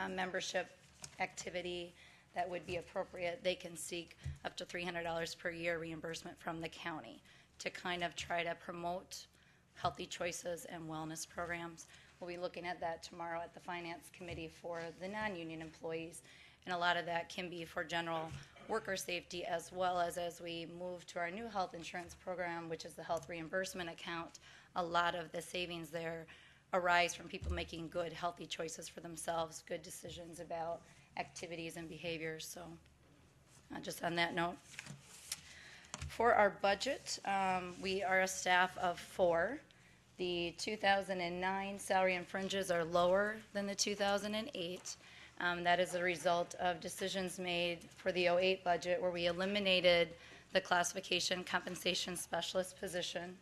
membership activity that would be appropriate, they can seek up to $300 per year reimbursement from the county to kind of try to promote healthy choices and wellness programs. We'll be looking at that tomorrow at the Finance Committee for the non-union employees, and a lot of that can be for general worker safety as well as we move to our new health insurance program, which is the health reimbursement account. A lot of the savings there arise from people making good, healthy choices for themselves, good decisions about activities and behaviors. So just on that note, for our budget, we are a staff of 4. The 2009 salary and fringes are lower than the 2008. That is a result of decisions made for the '08 budget where we eliminated the classification compensation specialist position.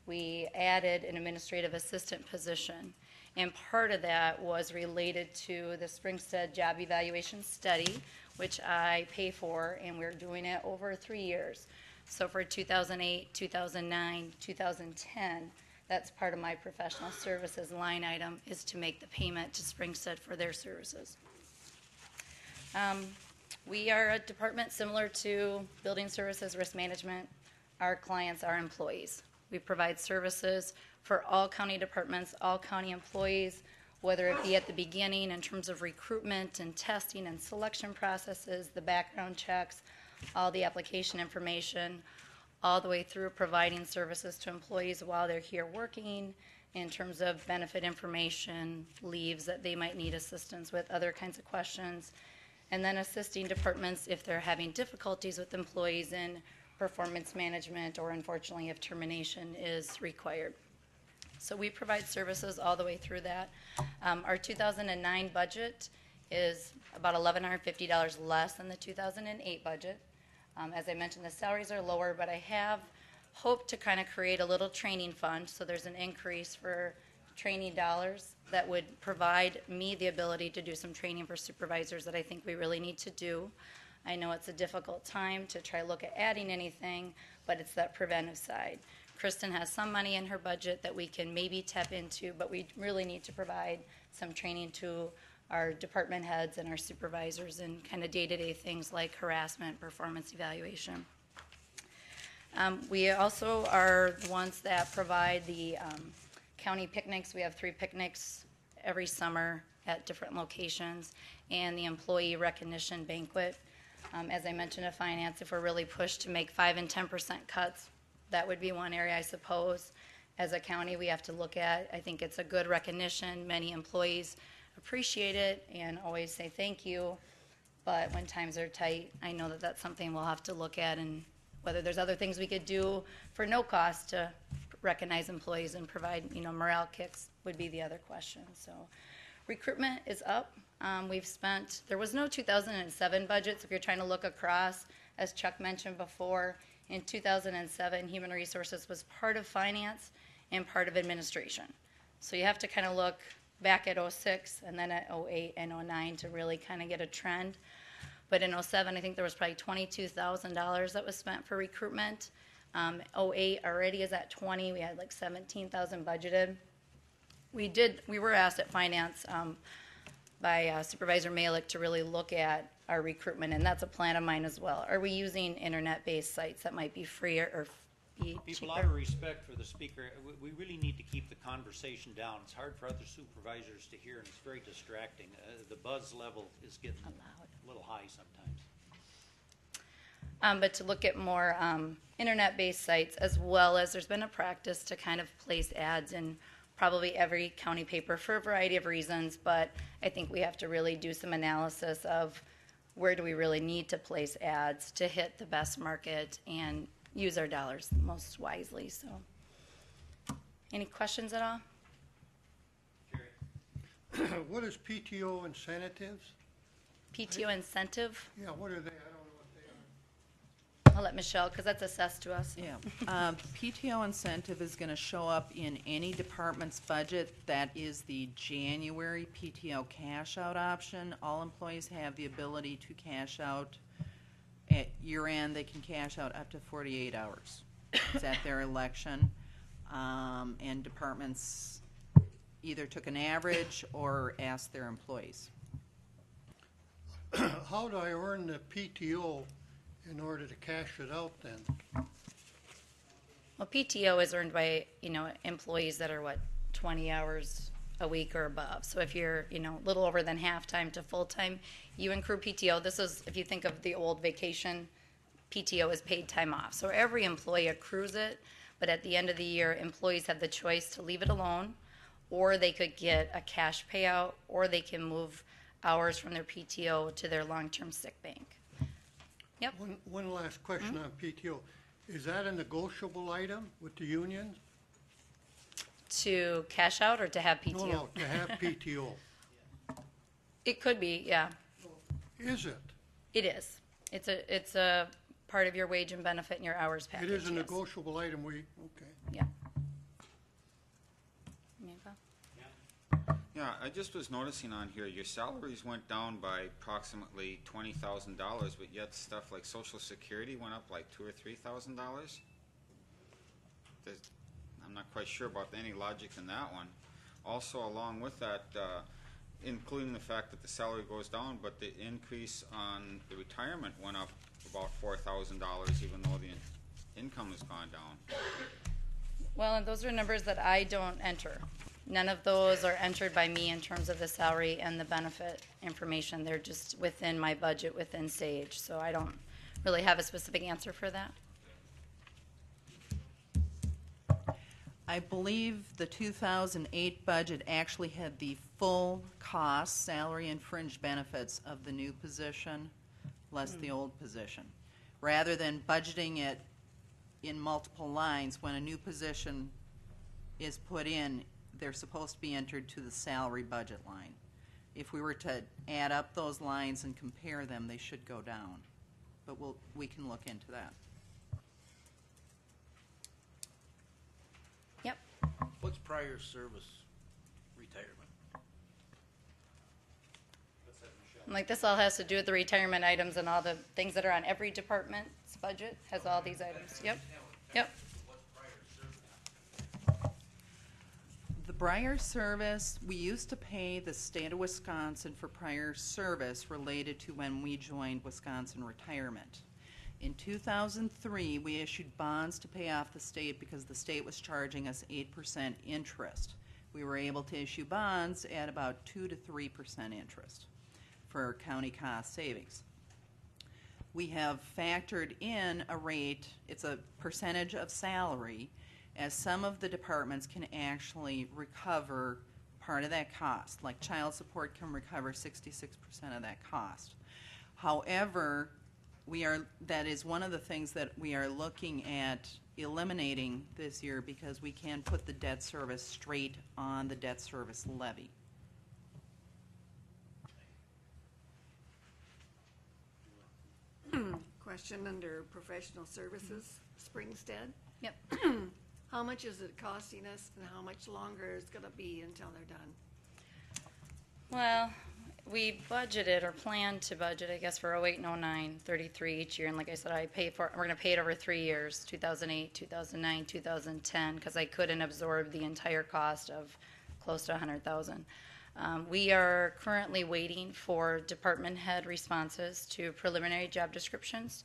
We added an administrative assistant position, and part of that was related to the Springstead Job Evaluation Study, which I pay for, and we're doing it over 3 years. So for 2008, 2009, 2010, that's part of my professional services line item, is to make the payment to Springstead for their services. We are a department similar to building services, risk management. Our clients are employees. We provide services for all county departments, all county employees, whether it be at the beginning in terms of recruitment and testing and selection processes, the background checks, all the application information, all the way through providing services to employees while they're here working in terms of benefit information, leaves that they might need assistance with, other kinds of questions, and then assisting departments if they're having difficulties with employees in performance management or unfortunately if termination is required. So we provide services all the way through that. Our 2009 budget is about $1,150 less than the 2008 budget. As I mentioned, the salaries are lower, but I have hoped to kind of create a little training fund, so there's an increase for training dollars that would provide me the ability to do some training for supervisors that I think we really need to do. I know it's a difficult time to try to look at adding anything, but it's that preventive side. Kristen has some money in her budget that we can maybe tap into, but we really need to provide some training to our department heads and our supervisors in kind of day-to-day things like harassment, performance evaluation. We also are the ones that provide the county picnics. We have 3 picnics every summer at different locations, and the employee recognition banquet. As I mentioned to finance, if we're really pushed to make 5 and 10% cuts, that would be one area, I suppose, as a county we have to look at. I think it's a good recognition. Many employees appreciate it and always say thank you, but when times are tight, I know that that's something we'll have to look at, and whether there's other things we could do for no cost to recognize employees and provide, morale kicks would be the other question. So recruitment is up. There was no 2007 budget, so if you're trying to look across, as Chuck mentioned before, in 2007, Human Resources was part of finance and part of administration. So you have to kind of look back at 06 and then at 08 and 09 to really kind of get a trend. But in 07, I think there was probably $22,000 that was spent for recruitment. 08 already is at 20. We had like 17,000 budgeted. We were asked at finance by Supervisor Malik to really look at our recruitment, and that's a plan of mine as well. Are we using internet-based sites that might be free or be Keep a cheaper? lot of respect for the speaker. We really need to keep the conversation down. It's hard for other supervisors to hear, and it's very distracting. The buzz level is getting a little high sometimes. But to look at more internet-based sites, as well as there's been a practice to kind of place ads in probably every county paper for a variety of reasons, but I think we have to really do some analysis of where do we really need to place ads to hit the best market and use our dollars most wisely. So, any questions at all? What is PTO incentives? PTO incentive? Yeah, what are they? I'll let Michelle, because that's assessed to us. Yeah. PTO incentive is going to show up in any department's budget. That is the January PTO cash out option. All employees have the ability to cash out at year end. They can cash out up to 48 hours. It's at their election. And departments either took an average or asked their employees. How do I earn the PTO in order to cash it out then? Well, PTO is earned by, employees that are 20 hours a week or above. So if you're, a little over than half-time to full-time, you accrue PTO. This is, if you think of the old vacation, PTO is paid time off. So every employee accrues it, but at the end of the year, employees have the choice to leave it alone, or they could get a cash payout, or they can move hours from their PTO to their long-term sick bank. Yep. One last question on PTO. Is that a negotiable item with the unions? To cash out or to have PTO? No, to have PTO. It could be, yeah. Is it? It is. It's a part of your wage and benefit and your hours package. It is a yes. negotiable item, okay. Yeah. Yeah, I just was noticing on here, your salaries went down by approximately $20,000, but yet stuff like Social Security went up like $2,000 or $3,000. I'm not quite sure about any logic in that one. Also, along with that, including the fact that the salary goes down, but the increase on the retirement went up about $4,000, even though the income has gone down. Well, and those are numbers that I don't enter. None of those are entered by me in terms of the salary and the benefit information. They're just within my budget, within SAGE. So I don't really have a specific answer for that. I believe the 2008 budget actually had the full cost, salary and fringe benefits of the new position, less the old position. Rather than budgeting it in multiple lines, when a new position is put in, they're supposed to be entered to the salary budget line. If we were to add up those lines and compare them, they should go down. But we can look into that. Yep. What's prior service retirement? Like this all has to do with the retirement items and all the things that are on every department's budget has all these items. Yep. Yep. The prior service, we used to pay the state of Wisconsin for prior service related to when we joined Wisconsin Retirement. In 2003, we issued bonds to pay off the state because the state was charging us 8% interest. We were able to issue bonds at about 2 to 3% interest for county cost savings. We have factored in a rate, it's a percentage of salary, as some of the departments can actually recover part of that cost. Like child support can recover 66% of that cost. However, that is one of the things that we are looking at eliminating this year because we can put the debt service straight on the debt service levy. Question under professional services, Springstead. Yep. How much is it costing us and how much longer is going to be until they're done? Well, we budgeted or planned to budget, I guess, for 08 and 09, 33 each year. And like I said, we're going to pay it over 3 years, 2008, 2009, 2010, because I couldn't absorb the entire cost of close to $100,000. We are currently waiting for department head responses to preliminary job descriptions.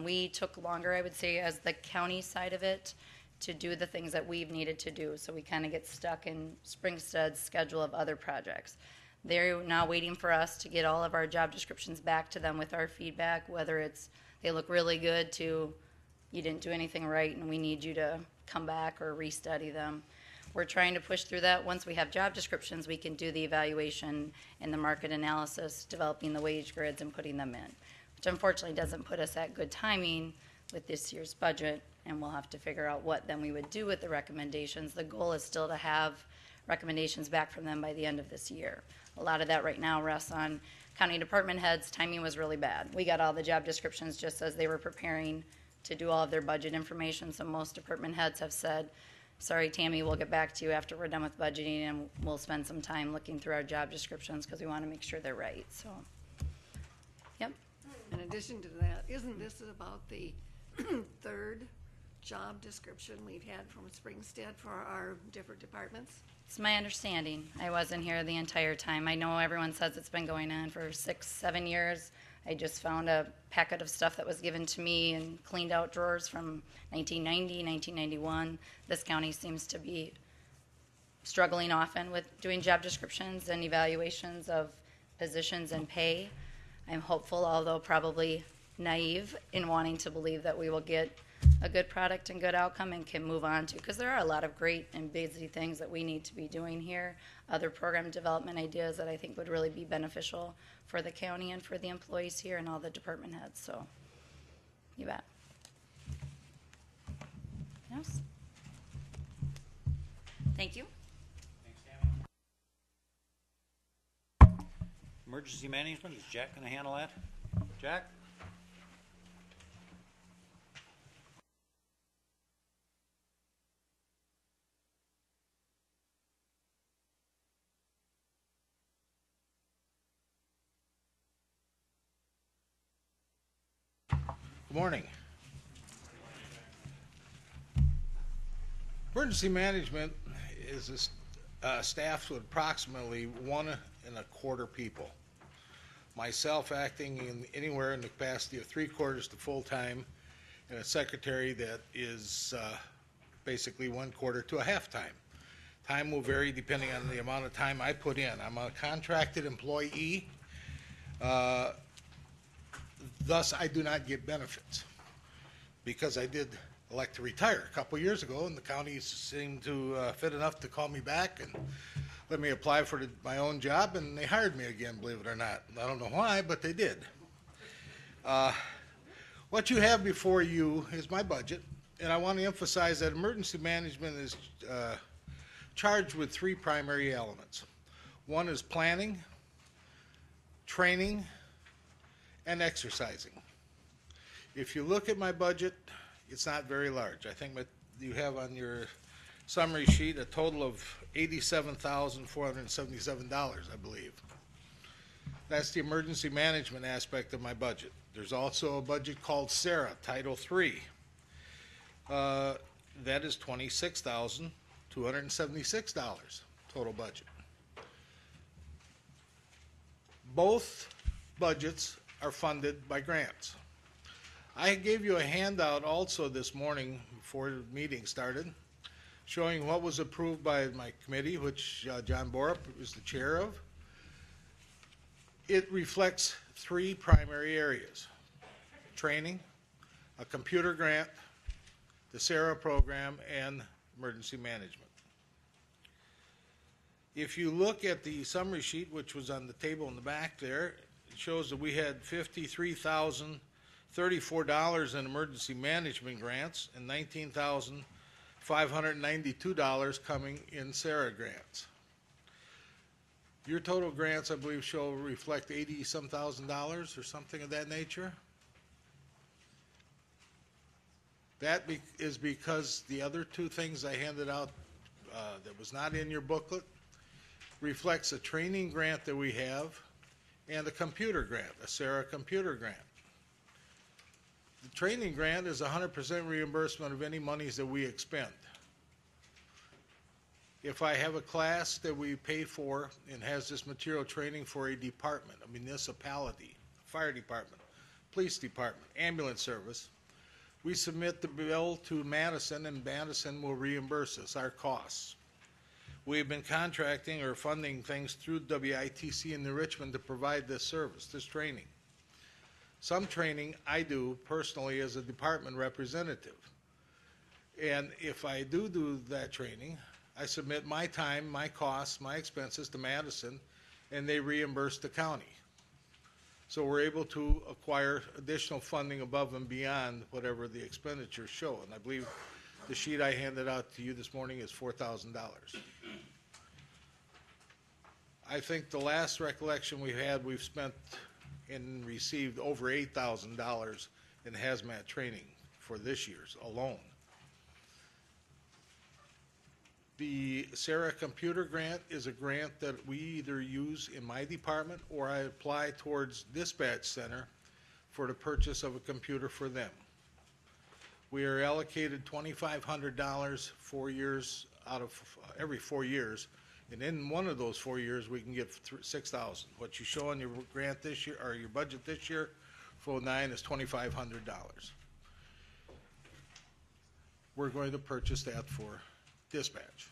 We took longer, I would say, as the county side of it to do the things that we've needed to do. So we kind of get stuck in Springstead's schedule of other projects. They're now waiting for us to get all of our job descriptions back to them with our feedback, whether it's they look really good to you didn't do anything right and we need you to come back or restudy them. We're trying to push through that. Once we have job descriptions, we can do the evaluation and the market analysis, developing the wage grids and putting them in, which unfortunately doesn't put us at good timing with this year's budget, and we'll have to figure out what then we would do with the recommendations. The goal is still to have recommendations back from them by the end of this year. A lot of that right now rests on county department heads. Timing was really bad. We got all the job descriptions just as they were preparing to do all of their budget information, so most department heads have said, sorry, Tammy, we'll get back to you after we're done with budgeting, and we'll spend some time looking through our job descriptions because we want to make sure they're right. So, yep. In addition to that, isn't this about the third job description we've had from Springstead for our different departments? It's my understanding. I wasn't here the entire time. I know everyone says it's been going on for 6-7 years. I just found a packet of stuff that was given to me and cleaned out drawers from 1990, 1991. This county seems to be struggling often with doing job descriptions and evaluations of positions and pay. I'm hopeful, although probably naive, in wanting to believe that we will get a good product and good outcome and can move on to, because there are a lot of great and busy things that we need to be doing here, other program development ideas that I think would really be beneficial for the county and for the employees here and all the department heads. So, you bet. Yes? Thank you. Emergency management, is Jack going to handle that? Jack? Good morning. Emergency management is staffed with approximately 1.25 people. Myself acting in anywhere in the capacity of 3/4 to full-time, and a secretary that is basically 1/4 to a half-time. Time will vary depending on the amount of time I put in. I'm a contracted employee. Thus, I do not get benefits because I did elect to retire a couple years ago, and the county seemed to fit enough to call me back and let me apply for my own job, and they hired me again, believe it or not. I don't know why, but they did. What you have before you is my budget, and I want to emphasize that emergency management is charged with 3 primary elements. One is planning, training, and exercising. If you look at my budget, it's not very large. I think you have on your summary sheet a total of $87,477, I believe. That's the emergency management aspect of my budget. There's also a budget called SARA, Title III. That is $26,200. $276 total budget. Both budgets are funded by grants. I gave you a handout also this morning before the meeting started, showing what was approved by my committee, which John Borup is the chair of. It reflects three primary areas: training, a computer grant, the SARA program, and emergency management. If you look at the summary sheet, which was on the table in the back there, it shows that we had $53,034 in emergency management grants and $19,592 coming in SARA grants. Your total grants, I believe, reflect 80-some thousand dollars or something of that nature. That is because the other two things I handed out that was not in your booklet reflects a training grant that we have and a computer grant, a SARA computer grant. The training grant is 100% reimbursement of any monies that we expend. If I have a class that we pay for and has this material training for a department, a municipality, fire department, police department, ambulance service, we submit the bill to Madison, and Madison will reimburse us our costs. We've been contracting or funding things through WITC in Richmond to provide this service, this training. Some training I do personally as a department representative. And if I do that training, I submit my time, my costs, my expenses to Madison, and they reimburse the county. So we're able to acquire additional funding above and beyond whatever the expenditures show. And I believe the sheet I handed out to you this morning is $4,000. I think the last recollection we had, we've spent and received over $8,000 in hazmat training for this year's alone. The SARA computer grant is a grant that we either use in my department or I apply towards dispatch center for the purchase of a computer for them. We are allocated $2,500 4 years out of every 4 years, and in one of those 4 years we can get $6,000. What you show on your grant this year or your budget this year for 09 is $2,500. We're going to purchase that for dispatch.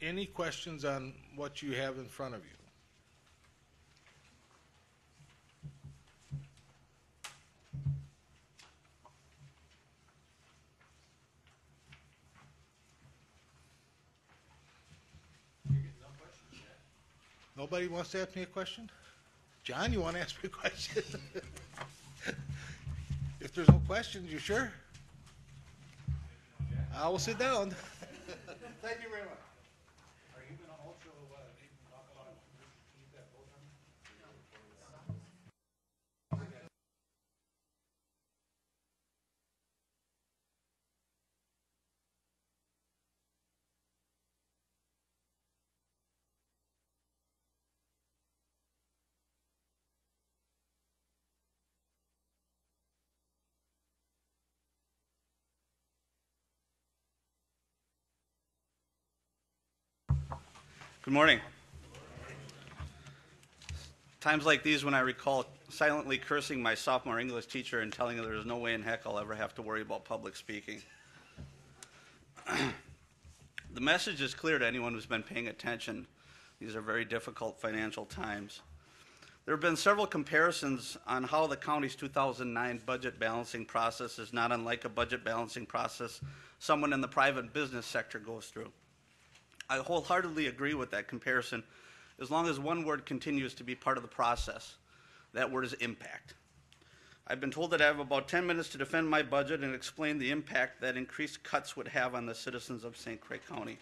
Any questions on what you have in front of you? Nobody wants to ask me a question? John, you want to ask me a question? If there's no questions, you sure? I will sit down. Thank you very much. Are you going to also talk about that program? Good morning. Times like these when I recall silently cursing my sophomore English teacher and telling her there's no way in heck I'll ever have to worry about public speaking. The message is clear to anyone who's been paying attention. These are very difficult financial times. There have been several comparisons on how the county's 2009 budget balancing process is not unlike a budget balancing process someone in the private business sector goes through. I wholeheartedly agree with that comparison as long as one word continues to be part of the process. That word is impact. I've been told that I have about 10 minutes to defend my budget and explain the impact that increased cuts would have on the citizens of St. Croix County.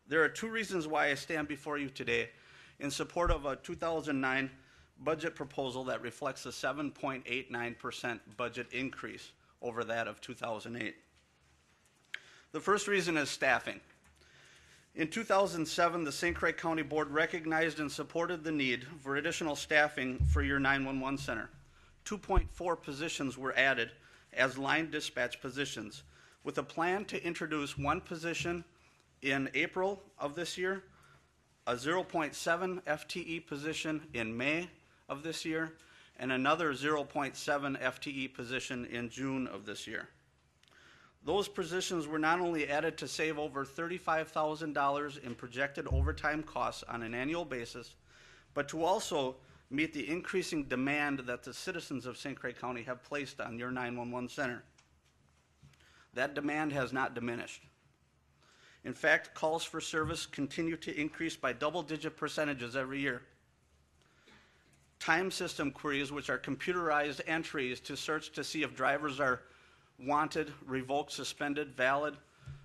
There are two reasons why I stand before you today in support of a 2009 budget proposal that reflects a 7.89% budget increase over that of 2008. The first reason is staffing. In 2007, the St. Croix County Board recognized and supported the need for additional staffing for your 911 center. 2.4 positions were added as line dispatch positions, with a plan to introduce one position in April of this year, a 0.7 FTE position in May of this year, and another 0.7 FTE position in June of this year. Those positions were not only added to save over $35,000 in projected overtime costs on an annual basis, but to also meet the increasing demand that the citizens of St. Croix County have placed on your 911 center. That demand has not diminished. In fact, calls for service continue to increase by double-digit percentages every year. Time system queries, which are computerized entries to search to see if drivers are wanted, revoked, suspended, valid,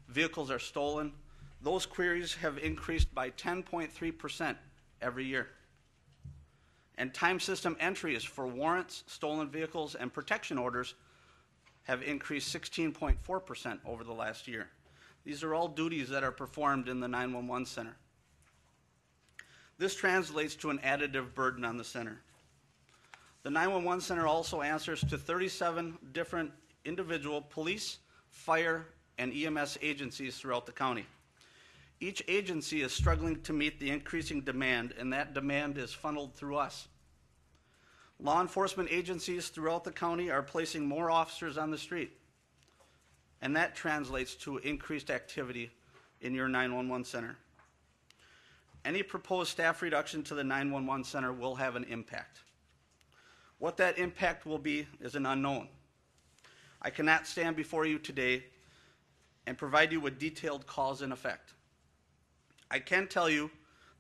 vehicles are stolen, those queries have increased by 10.3% every year. And time system entries for warrants, stolen vehicles, and protection orders have increased 16.4% over the last year. These are all duties that are performed in the 911 center. This translates to an additive burden on the center. The 911 center also answers to 37 different individual police, fire, and EMS agencies throughout the county. Each agency is struggling to meet the increasing demand, and that demand is funneled through us. Law enforcement agencies throughout the county are placing more officers on the street, and that translates to increased activity in your 911 center. Any proposed staff reduction to the 911 center will have an impact. What that impact will be is an unknown. I cannot stand before you today and provide you with detailed cause and effect. I can tell you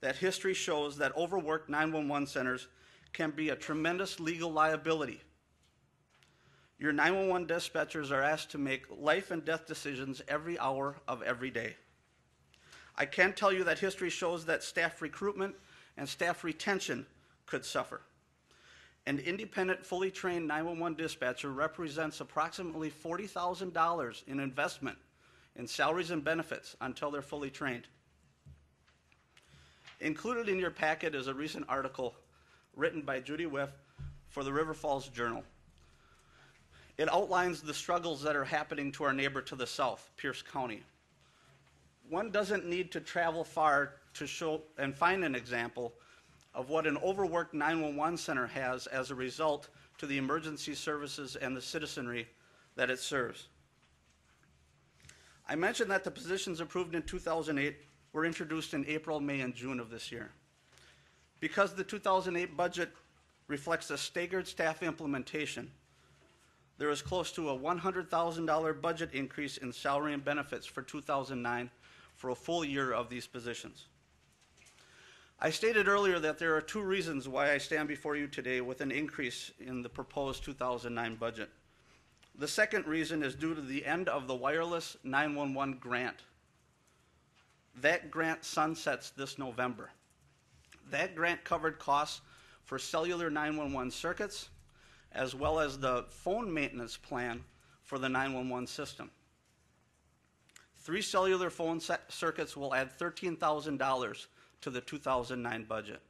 that history shows that overworked 911 centers can be a tremendous legal liability. Your 911 dispatchers are asked to make life and death decisions every hour of every day. I can tell you that history shows that staff recruitment and staff retention could suffer. An independent, fully trained 911 dispatcher represents approximately $40,000 in investment in salaries and benefits until they're fully trained. Included in your packet is a recent article written by Judy Whiff for the River Falls Journal. It outlines the struggles that are happening to our neighbor to the south, Pierce County. One doesn't need to travel far to show and find an example of what an overworked 911 center has as a result to the emergency services and the citizenry that it serves. I mentioned that the positions approved in 2008 were introduced in April, May, and June of this year. Because the 2008 budget reflects a staggered staff implementation, there is close to a $100,000 budget increase in salary and benefits for 2009 for a full year of these positions. I stated earlier that there are two reasons why I stand before you today with an increase in the proposed 2009 budget. The second reason is due to the end of the Wireless 911 grant. That grant sunsets this November. That grant covered costs for cellular 911 circuits, as well as the phone maintenance plan for the 911 system. 3 cellular phone circuits will add $13,000 to the 2009 budget.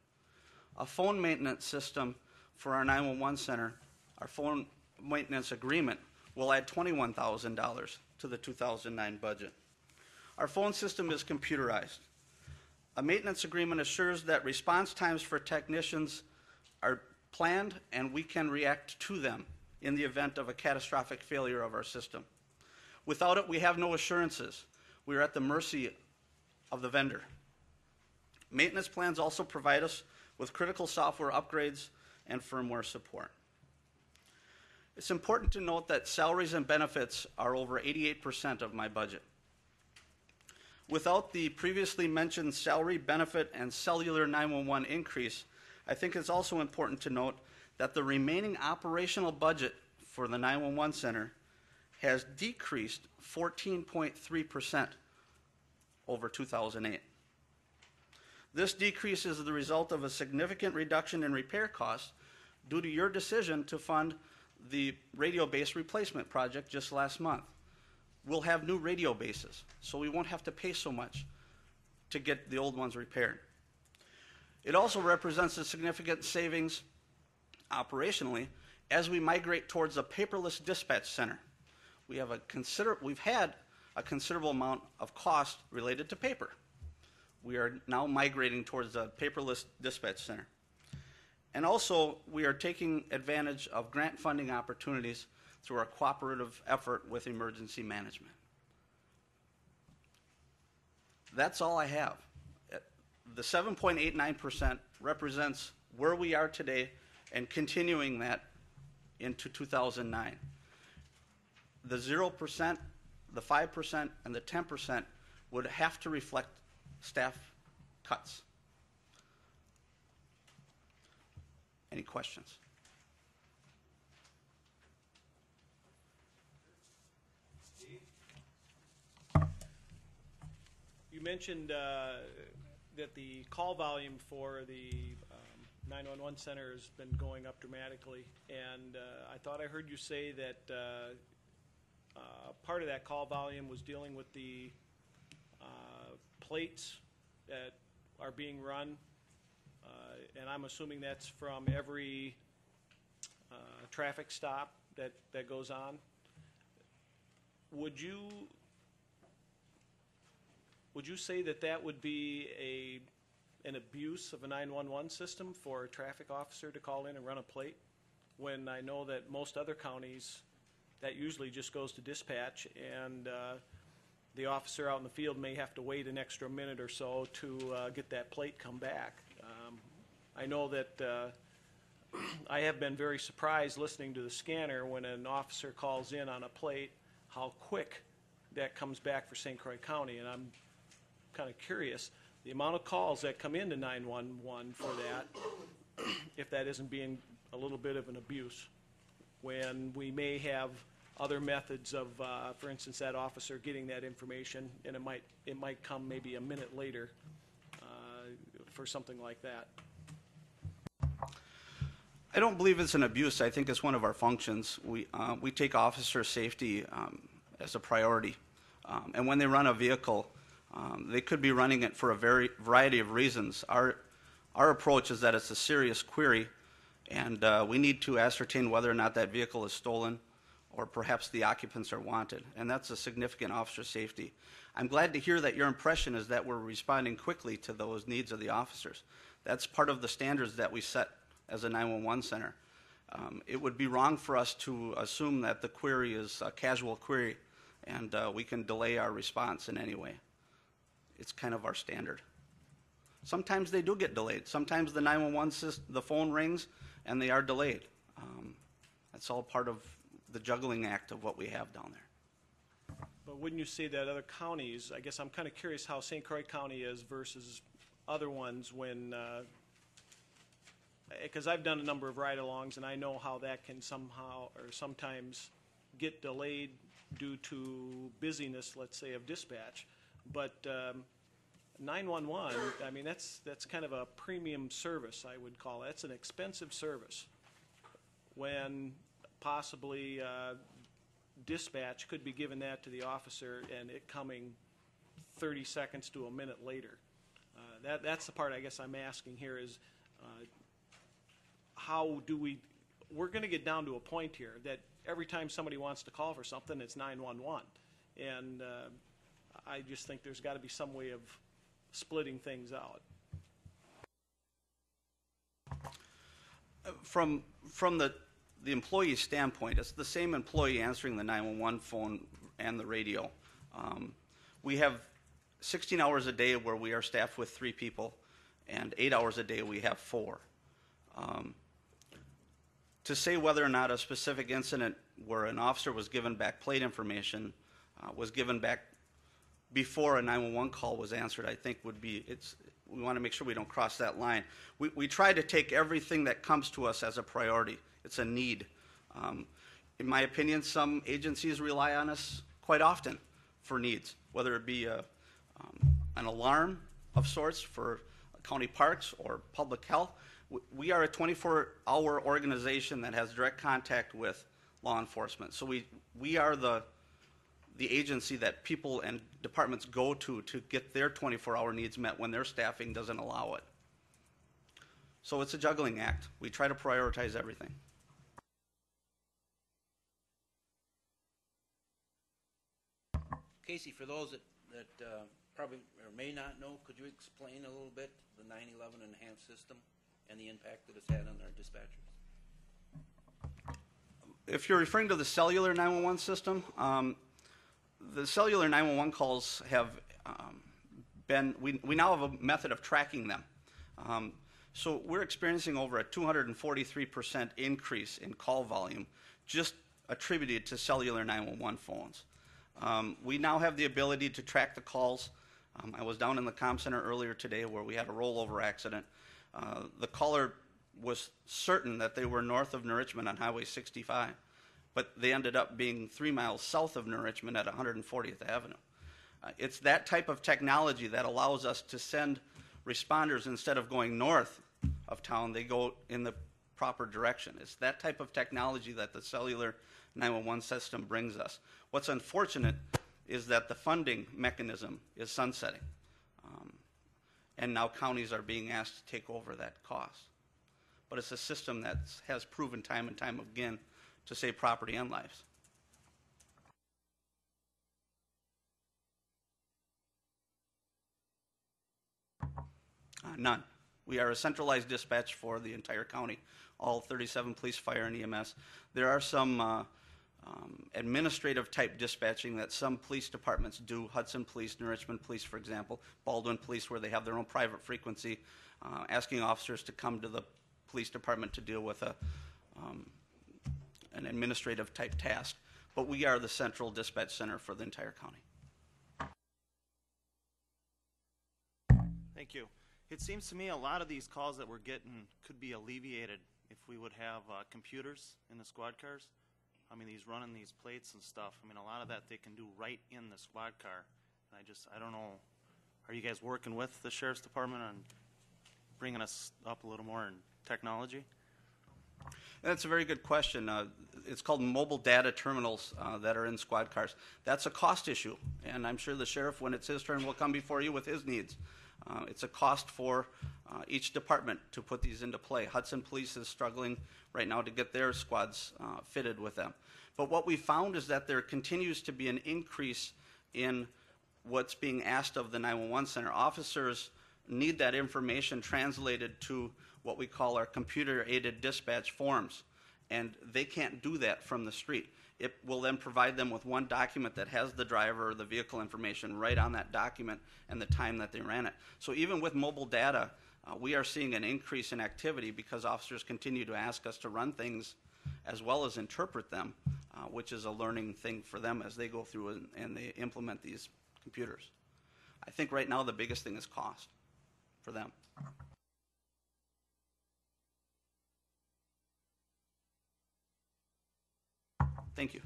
A phone maintenance system for our 911 center, our phone maintenance agreement, will add $21,000 to the 2009 budget. Our phone system is computerized. A maintenance agreement assures that response times for technicians are planned and we can react to them in the event of a catastrophic failure of our system. Without it, we have no assurances. We are at the mercy of the vendor. Maintenance plans also provide us with critical software upgrades and firmware support. It's important to note that salaries and benefits are over 88% of my budget. Without the previously mentioned salary, benefit, and cellular 911 increase, I think it's also important to note that the remaining operational budget for the 911 center has decreased 14.3% over 2008. This decrease is the result of a significant reduction in repair costs due to your decision to fund the radio base replacement project just last month. We'll have new radio bases, so we won't have to pay so much to get the old ones repaired. It also represents a significant savings operationally as we migrate towards a paperless dispatch center. We've had a considerable amount of cost related to paper. We are now migrating towards a paperless dispatch center. And also, we are taking advantage of grant funding opportunities through our cooperative effort with emergency management. That's all I have. The 7.89% represents where we are today and continuing that into 2009. The 0%, the 5%, and the 10% would have to reflect staff cuts. Any questions? You mentioned that the call volume for the 911 center has been going up dramatically, and I thought I heard you say that part of that call volume was dealing with the plates that are being run, and I'm assuming that's from every traffic stop that goes on. Would you say that that would be an abuse of a 911 system for a traffic officer to call in and run a plate, when I know that most other counties that usually just goes to dispatch, and the officer out in the field may have to wait an extra minute or so to get that plate come back? I know that I have been very surprised listening to the scanner when an officer calls in on a plate, how quick that comes back for St. Croix County, and I'm kind of curious the amount of calls that come into 911 for that, if that isn't being a little bit of an abuse, when we may have other methods of, for instance, that officer getting that information, and it might come maybe a minute later for something like that. I don't believe it's an abuse. I think it's one of our functions. We take officer safety as a priority, and when they run a vehicle, they could be running it for a variety of reasons. Our approach is that it's a serious query, and we need to ascertain whether or not that vehicle is stolen, or perhaps the occupants are wanted, and that's a significant officer safety. I'm glad to hear that your impression is that we're responding quickly to those needs of the officers. That's part of the standards that we set as a 911 center. It would be wrong for us to assume that the query is a casual query and we can delay our response in any way. It's kind of our standard. Sometimes they do get delayed. Sometimes the 911 system, the phone rings and they are delayed. That's all part of the juggling act of what we have down there. But wouldn't you say that other counties, I guess I'm kind of curious how St. Croix County is versus other ones, when, because I've done a number of ride-alongs and I know how that can somehow or sometimes get delayed due to busyness, let's say, of dispatch. But 911, I mean, that's kind of a premium service, I would call it. That's an expensive service, when possibly dispatch could be given that to the officer and it coming 30 seconds to a minute later. That's the part I guess I'm asking here is, how do we're going to get down to a point here that every time somebody wants to call for something, it's 911. And I just think there's got to be some way of splitting things out. From the employee standpoint, it's the same employee answering the 911 phone and the radio. We have 16 hours a day where we are staffed with 3 people, and 8 hours a day we have 4. To say whether or not a specific incident where an officer was given back plate information was given back before a 911 call was answered, I think would be, we want to make sure we don't cross that line. We try to take everything that comes to us as a priority. It's a need. In my opinion, some agencies rely on us quite often for needs, whether it be an alarm of sorts for county parks or public health. We are a 24-hour organization that has direct contact with law enforcement. So we are the agency that people and departments go to get their 24-hour needs met when their staffing doesn't allow it. So it's a juggling act. We try to prioritize everything. Okay, Casey, for those that probably or may not know, could you explain a little bit the 911 enhanced system and the impact that it's had on our dispatchers? If you're referring to the cellular 911 system, the cellular 911 calls have we now have a method of tracking them. So we're experiencing over a 243% increase in call volume just attributed to cellular 911 phones. We now have the ability to track the calls. I was down in the comm center earlier today where we had a rollover accident. The caller was certain that they were north of New Richmond on Highway 65, but they ended up being 3 miles south of New Richmond at 140th Avenue. It's that type of technology that allows us to send responders, instead of going north of town, they go in the proper direction. It's that type of technology that the cellular 911 system brings us. What's unfortunate is that the funding mechanism is sunsetting, and now counties are being asked to take over that cost. But it's a system that has proven time and time again to save property and lives. None. We are a centralized dispatch for the entire county, all 37 police, fire, and EMS. There are some administrative type dispatching that some police departments do, Hudson Police, New Richmond Police, for example, Baldwin Police, where they have their own private frequency, asking officers to come to the police department to deal with an administrative type task. But we are the central dispatch center for the entire county. Thank you. It seems to me a lot of these calls that we're getting could be alleviated if we would have computers in the squad cars. I mean, these running these plates and stuff. I mean, a lot of that they can do right in the squad car. And I don't know, are you guys working with the Sheriff's Department on bringing us up a little more in technology? That's a very good question. It's called mobile data terminals that are in squad cars. That's a cost issue, and I'm sure the sheriff, when it's his turn, will come before you with his needs. It's a cost for each department to put these into play. Hudson Police is struggling right now to get their squads fitted with them. But what we found is that there continues to be an increase in what's being asked of the 911 center. Officers need that information translated to what we call our computer-aided dispatch forms, and they can't do that from the street. It will then provide them with one document that has the driver or the vehicle information right on that document and the time that they ran it. So even with mobile data, we are seeing an increase in activity because officers continue to ask us to run things as well as interpret them, which is a learning thing for them as they go through and they implement these computers. I think right now the biggest thing is cost for them. Thank you.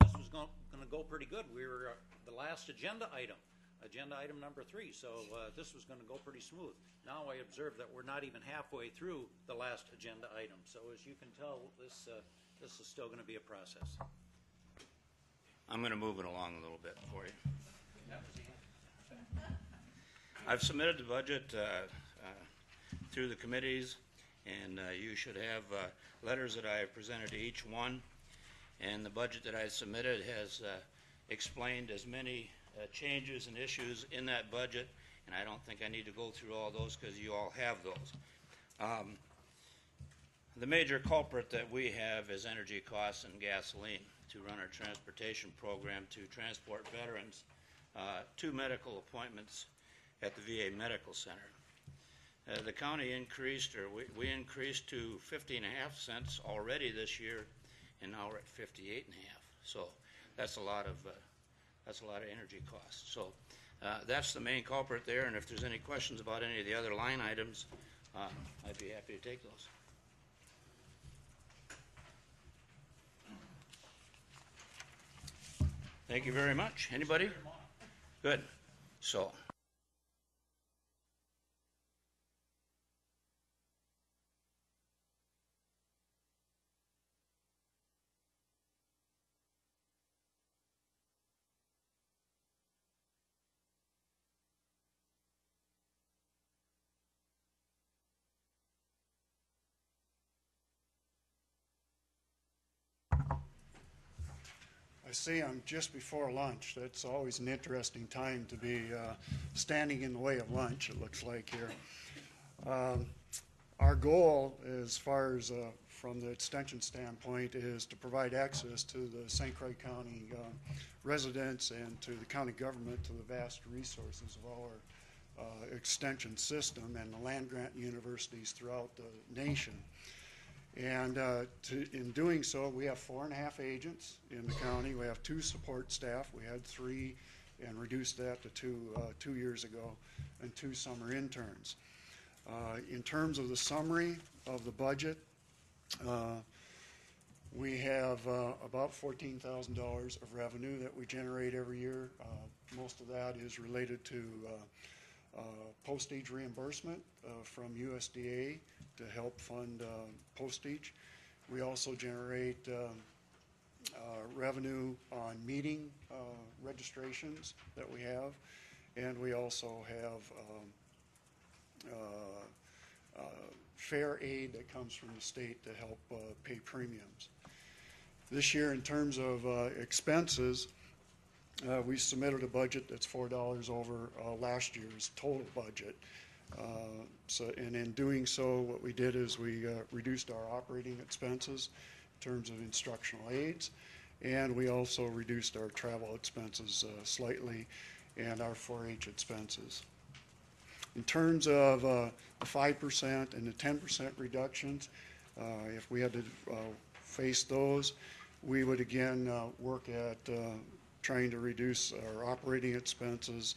This was going to go pretty good. We were the last agenda item number 3, so this was going to go pretty smooth. Now I observe that we're not even halfway through the last agenda item, so as you can tell, this is still going to be a process. I'm going to move it along a little bit for you. I've submitted the budget through the committees, and you should have letters that I have presented to each one. And the budget that I submitted has explained as many changes and issues in that budget, and I don't think I need to go through all those because you all have those. The major culprit that we have is energy costs and gasoline to run our transportation program to transport veterans to medical appointments at the VA Medical Center. The county increased, or we increased to 50.5 cents already this year, and now we're at 58.5. So that's a lot of energy costs. So that's the main culprit there. And if there's any questions about any of the other line items, I'd be happy to take those. Thank you very much. Anybody? Good. So. see them just before lunch. That's always an interesting time to be standing in the way of lunch, it looks like here. Our goal, as far as from the extension standpoint, is to provide access to the St. Croix County residents and to the county government to the vast resources of our extension system and the land-grant universities throughout the nation. And in doing so, we have 4.5 agents in the county. We have 2 support staff. We had 3 and reduced that to 2 years ago, and 2 summer interns. In terms of the summary of the budget, we have about $14,000 of revenue that we generate every year. Most of that is related to postage reimbursement from USDA to help fund postage. We also generate revenue on meeting registrations that we have, and we also have fair aid that comes from the state to help pay premiums. This year, in terms of expenses, we submitted a budget that's $4 over last year's total budget. And in doing so, what we did is we reduced our operating expenses in terms of instructional aids, and we also reduced our travel expenses slightly and our 4-H expenses. In terms of the 5% and the 10% reductions, if we had to face those, we would again work at trying to reduce our operating expenses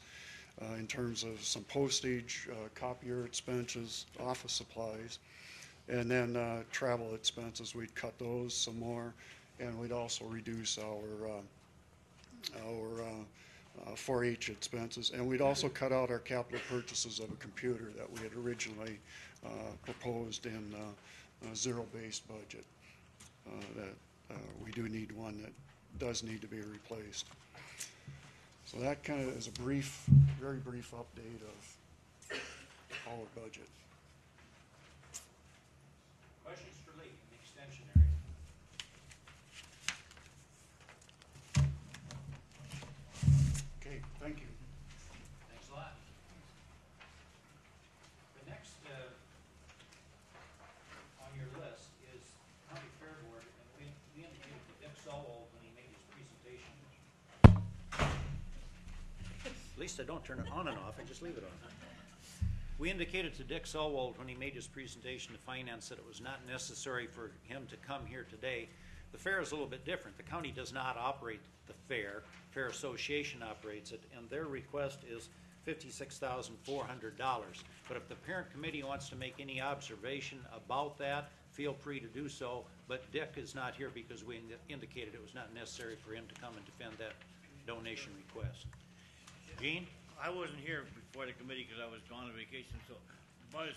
in terms of some postage, copier expenses, office supplies, and then travel expenses. We'd cut those some more, and we'd also reduce our 4-H expenses, and we'd also cut out our capital purchases of a computer that we had originally proposed in a zero-based budget. That we do need one that does need to be replaced. So that kind of is a brief, very brief update of our budget. Questions for Lee, in the extension area? Okay, thank you. Thanks a lot. The next on your list is County Fair Board, and we indicated to Dick Sowell when he made his presentation. At least I don't turn it on and off, I just leave it on. We indicated to Dick Sowell when he made his presentation to finance that it was not necessary for him to come here today. The fair is a little bit different. The county does not operate the fair. Fair Association operates it, and their request is $56,400. But if the parent committee wants to make any observation about that, feel free to do so. But Dick is not here because we indicated it was not necessary for him to come and defend that donation request. Gene? I wasn't here before the committee because I was gone on vacation, so Buzz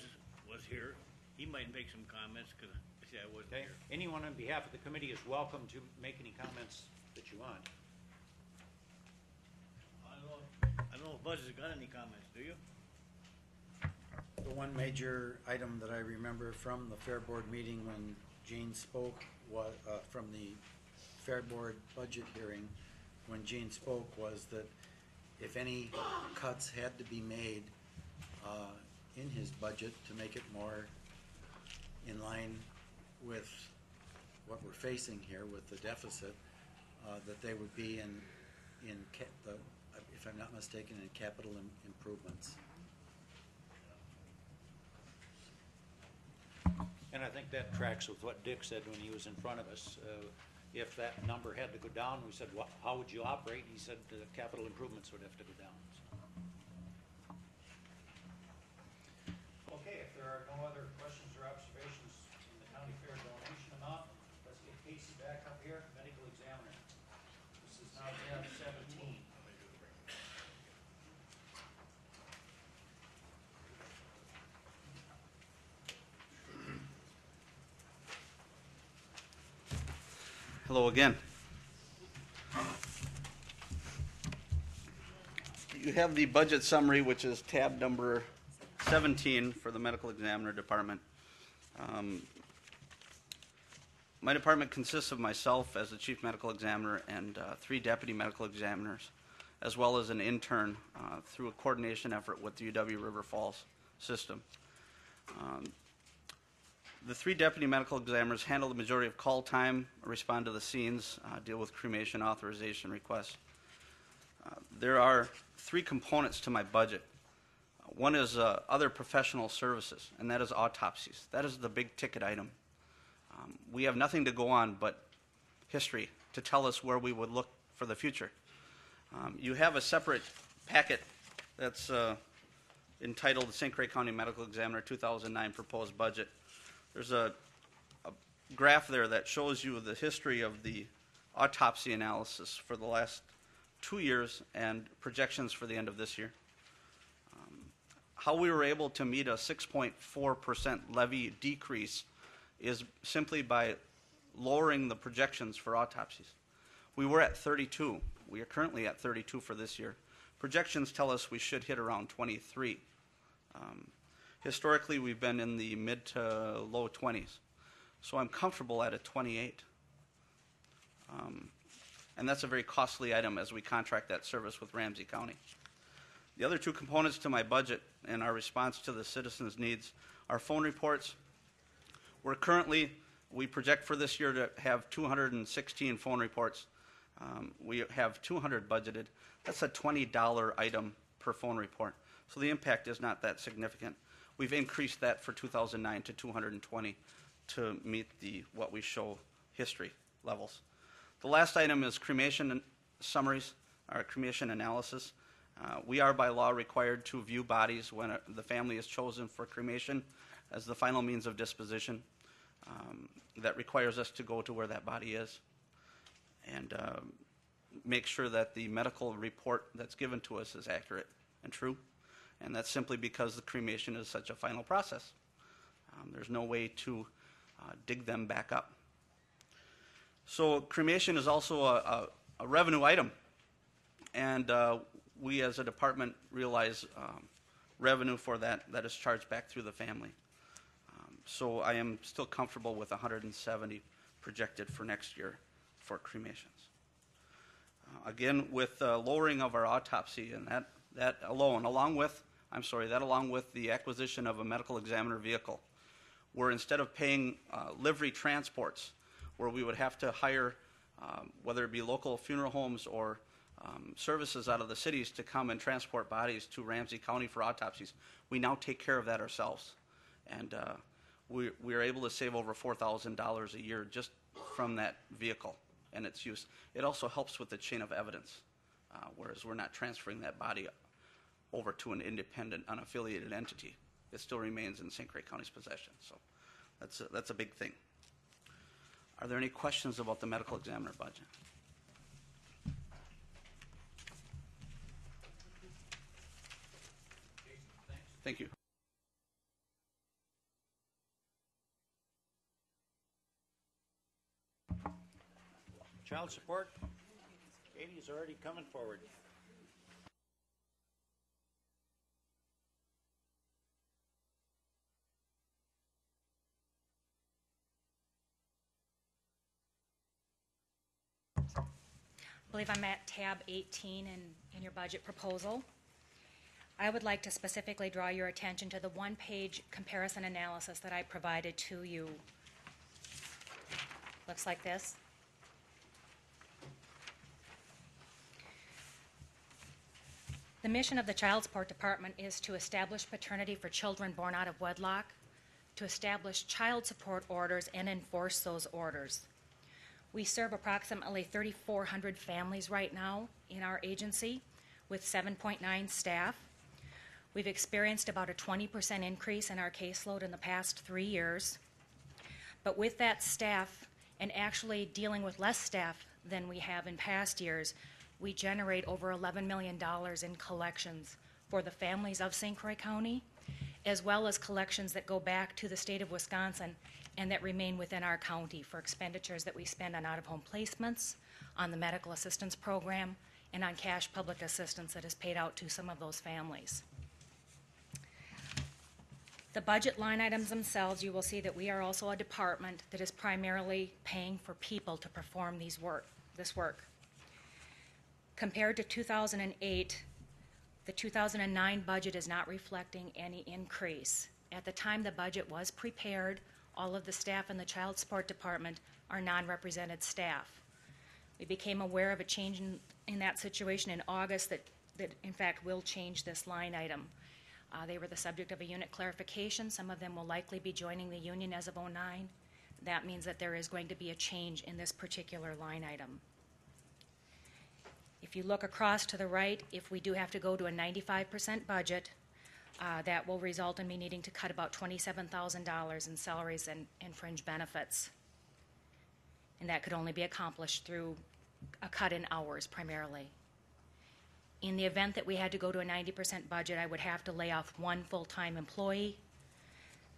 was here. He might make some comments because I wasn't here. Anyone on behalf of the committee is welcome to make any comments that you want. I don't know if Buzz has got any comments, do you? The one major item that I remember from the Fair Board meeting when Gene spoke was, from the Fair Board budget hearing, when Gene spoke, was that if any cuts had to be made in his budget to make it more in line with what we're facing here with the deficit, that they would be if I'm not mistaken, in capital improvements. And I think that tracks with what Dick said when he was in front of us. If that number had to go down, we said, well, how would you operate? He said the capital improvements would have to go down. Okay, if there are no other questions or observations in the county fair donation amount, let's get Casey back up here, medical examiner. This is now tab 17. Hello again. You have the budget summary, which is tab number 17 for the medical examiner department. My department consists of myself as the chief medical examiner and 3 deputy medical examiners, as well as an intern through a coordination effort with the UW River Falls system. The 3 deputy medical examiners handle the majority of call time, respond to the scenes, deal with cremation authorization requests. There are 3 components to my budget. One is other professional services, and that is autopsies. That is the big ticket item. We have nothing to go on but history to tell us where we would look for the future. You have a separate packet that's entitled the St. Croix County Medical Examiner 2009 Proposed Budget. There's a graph there that shows you the history of the autopsy analysis for the last 2 years and projections for the end of this year. How we were able to meet a 6.4% levy decrease is simply by lowering the projections for autopsies. We were at 32. We are currently at 32 for this year. Projections tell us we should hit around 23. Historically, we've been in the mid to low 20s. So I'm comfortable at a 28. And that's a very costly item as we contract that service with Ramsey County. The other 2 components to my budget and our response to the citizens' needs are phone reports. We project for this year to have 216 phone reports. We have 200 budgeted. That's a $20 item per phone report. So the impact is not that significant. We've increased that for 2009 to 220 to meet what we show history levels. The last item is cremation summaries, or cremation analysis. We are by law required to view bodies when the family is chosen for cremation as the final means of disposition. That requires us to go to where that body is and make sure that the medical report that's given to us is accurate and true. And that's simply because the cremation is such a final process. There's no way to dig them back up. So cremation is also a revenue item. And we as a department realize revenue for that is charged back through the family. So I am still comfortable with 170 projected for next year for cremations. Again, with lowering of our autopsy and that along with the acquisition of a medical examiner vehicle, where instead of paying livery transports, where we would have to hire, whether it be local funeral homes or services out of the cities to come and transport bodies to Ramsey County for autopsies, we now take care of that ourselves. And we are able to save over $4,000 a year just from that vehicle and its use. It also helps with the chain of evidence, whereas we're not transferring that body over to an independent, unaffiliated entity. It still remains in St. Croix County's possession. So that's a big thing. Are there any questions about the medical examiner budget? Thank you. Child support, Katie's already coming forward. I believe I'm at tab 18 in your budget proposal. I would like to specifically draw your attention to the one-page comparison analysis that I provided to you. Looks like this. The mission of the Child Support Department is to establish paternity for children born out of wedlock, to establish child support orders and enforce those orders. We serve approximately 3,400 families right now in our agency with 7.9 staff. We've experienced about a 20% increase in our caseload in the past 3 years. But with that staff and actually dealing with less staff than we have in past years, we generate over $11 million in collections for the families of St. Croix County, as well as collections that go back to the state of Wisconsin and that remain within our county for expenditures that we spend on out-of-home placements, on the medical assistance program, and on cash public assistance that is paid out to some of those families. The budget line items themselves, you will see that we are also a department that is primarily paying for people to perform this work. Compared to 2008, the 2009 budget is not reflecting any increase. At the time the budget was prepared, all of the staff in the Child Support Department are non-represented staff. We became aware of a change in that situation in August that in fact will change this line item. They were the subject of a unit clarification. Some of them will likely be joining the union as of '09. That means that there is going to be a change in this particular line item. If you look across to the right, if we do have to go to a 95% budget, that will result in me needing to cut about $27,000 in salaries and fringe benefits. And that could only be accomplished through a cut in hours primarily. In the event that we had to go to a 90% budget, I would have to lay off one full-time employee.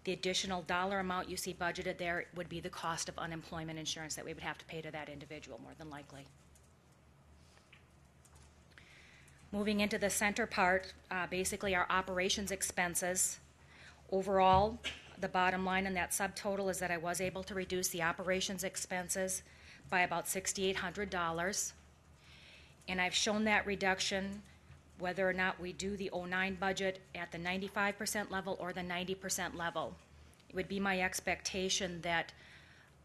The additional dollar amount you see budgeted there would be the cost of unemployment insurance that we would have to pay to that individual, more than likely. Moving into the center part, basically our operations expenses. Overall, the bottom line in that subtotal is that I was able to reduce the operations expenses by about $6,800. And I've shown that reduction whether or not we do the '09 budget at the 95% level or the 90% level. It would be my expectation that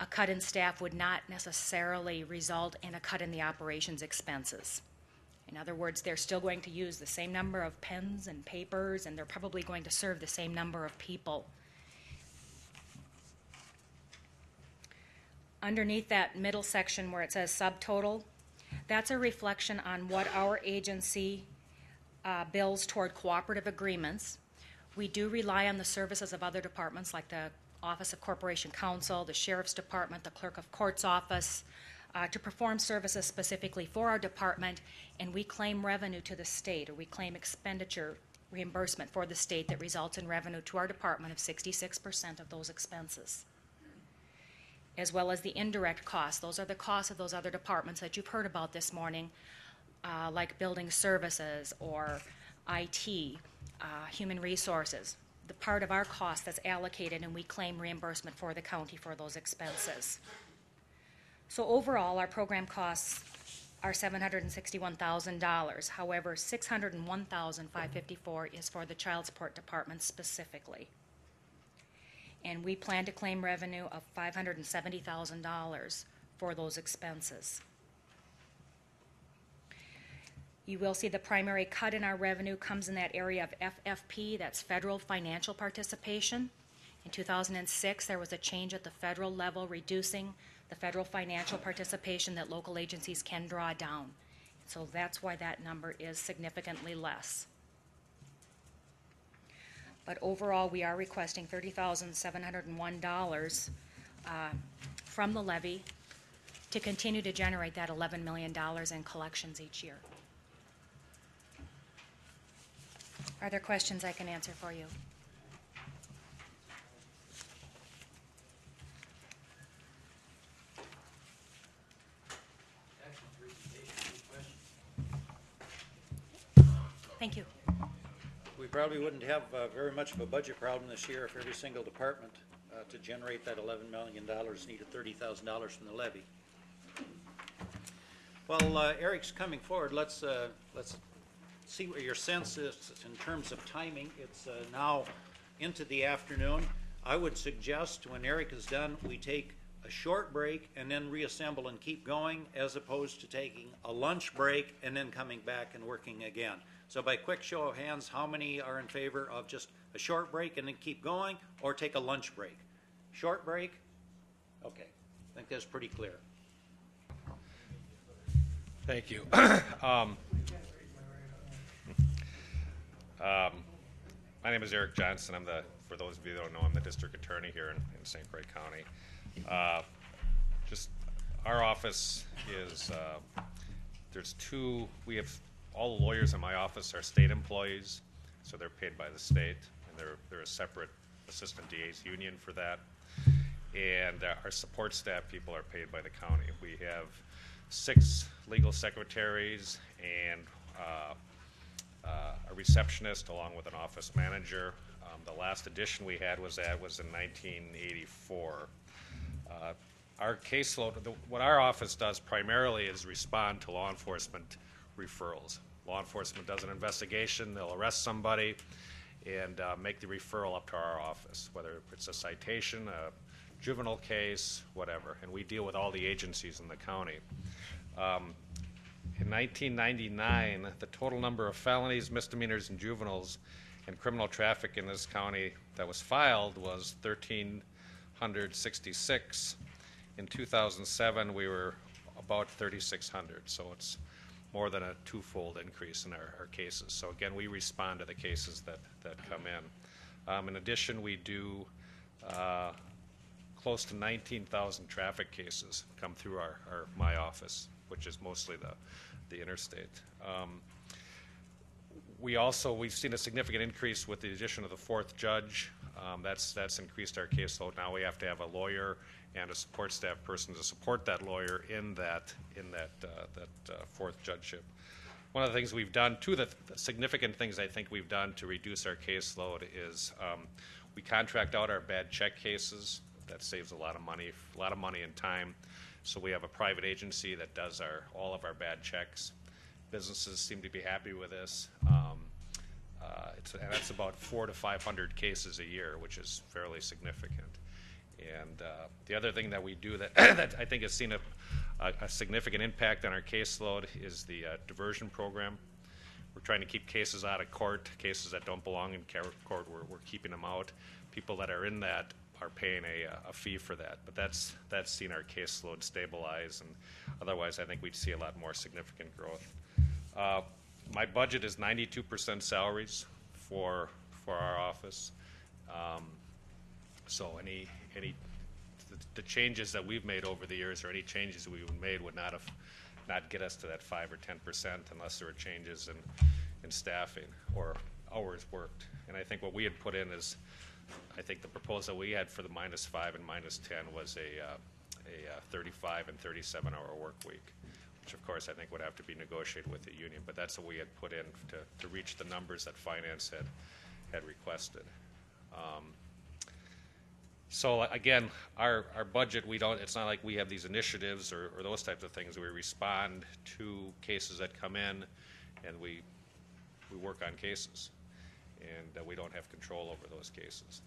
a cut in staff would not necessarily result in a cut in the operations expenses. In other words, they're still going to use the same number of pens and papers, and they're probably going to serve the same number of people. Underneath that middle section where it says subtotal, that's a reflection on what our agency bills toward cooperative agreements. We do rely on the services of other departments like the Office of Corporation Counsel, the Sheriff's Department, the Clerk of Court's Office, to perform services specifically for our department, and we claim revenue to the state, or we claim expenditure reimbursement for the state that results in revenue to our department of 66% of those expenses, as well as the indirect costs. Those are the costs of those other departments that you've heard about this morning, like building services or IT, human resources. The part of our cost that's allocated, and we claim reimbursement for the county for those expenses. So overall, our program costs are $761,000. However, $601,554 is for the Child Support Department specifically. And we plan to claim revenue of $570,000 for those expenses. You will see the primary cut in our revenue comes in that area of FFP, that's federal financial participation. In 2006, there was a change at the federal level reducing the federal financial participation that local agencies can draw down. So that's why that number is significantly less. But overall, we are requesting $30,701 from the levy to continue to generate that $11 million in collections each year. Are there questions I can answer for you? Thank you. We probably wouldn't have very much of a budget problem this year if every single department to generate that $11 million needed $30,000 from the levy. Well, Eric's coming forward. Let's see what your sense is in terms of timing. It's now into the afternoon. I would suggest when Eric is done, we take a short break and then reassemble and keep going, as opposed to taking a lunch break and then coming back and working again. So by quick show of hands, how many are in favor of just a short break and then keep going, or take a lunch break? Short break? Okay, I think that's pretty clear. Thank you. My name is Eric Johnson. For those of you that don't know, I'm the district attorney here in St. Croix County. Just our office is, we have, all the lawyers in my office are state employees, so they're paid by the state, and they're a separate assistant DA's union for that. And our support staff people are paid by the county. We have 6 legal secretaries and a receptionist along with an office manager. The last addition we had was in 1984. Our caseload, what our office does primarily is respond to law enforcement referrals. Law enforcement does an investigation, they'll arrest somebody and make the referral up to our office, whether it's a citation, a juvenile case, whatever. And we deal with all the agencies in the county. In 1999, the total number of felonies, misdemeanors, and juveniles and criminal traffic in this county that was filed was 1,366. In 2007, we were about 3,600, so it's more than a twofold increase in our cases. So again, we respond to the cases that come in. In addition, we do close to 19,000 traffic cases come through my office, which is mostly the interstate. We've seen a significant increase with the addition of the fourth judge. That's increased our caseload. Now we have to have a lawyer and a support staff person to support that lawyer in that fourth judgeship. One of the things we've done, two of the significant things I think we've done to reduce our caseload is we contract out our bad check cases. That saves a lot of money and time. So we have a private agency that does all of our bad checks. Businesses seem to be happy with this. And that's about 400 to 500 cases a year, which is fairly significant. And the other thing that we do that, that I think has seen a significant impact on our caseload is the diversion program. We're trying to keep cases out of court, cases that don't belong in court, we're keeping them out. People that are in that are paying a fee for that. But that's seen our caseload stabilize, and otherwise I think we'd see a lot more significant growth. My budget is 92% salaries for our office. So the changes that we've made over the years, or any changes we've made, would not get us to that 5 or 10% unless there were changes in staffing or hours worked. And I think what we had put in is, I think the proposal we had for the -5 and -10 was a 35 and 37-hour work week, which of course I think would have to be negotiated with the union, but that's what we had put in to reach the numbers that finance had requested. So again, our budget, it's not like we have these initiatives or those types of things. We respond to cases that come in, and we work on cases, and we don't have control over those cases.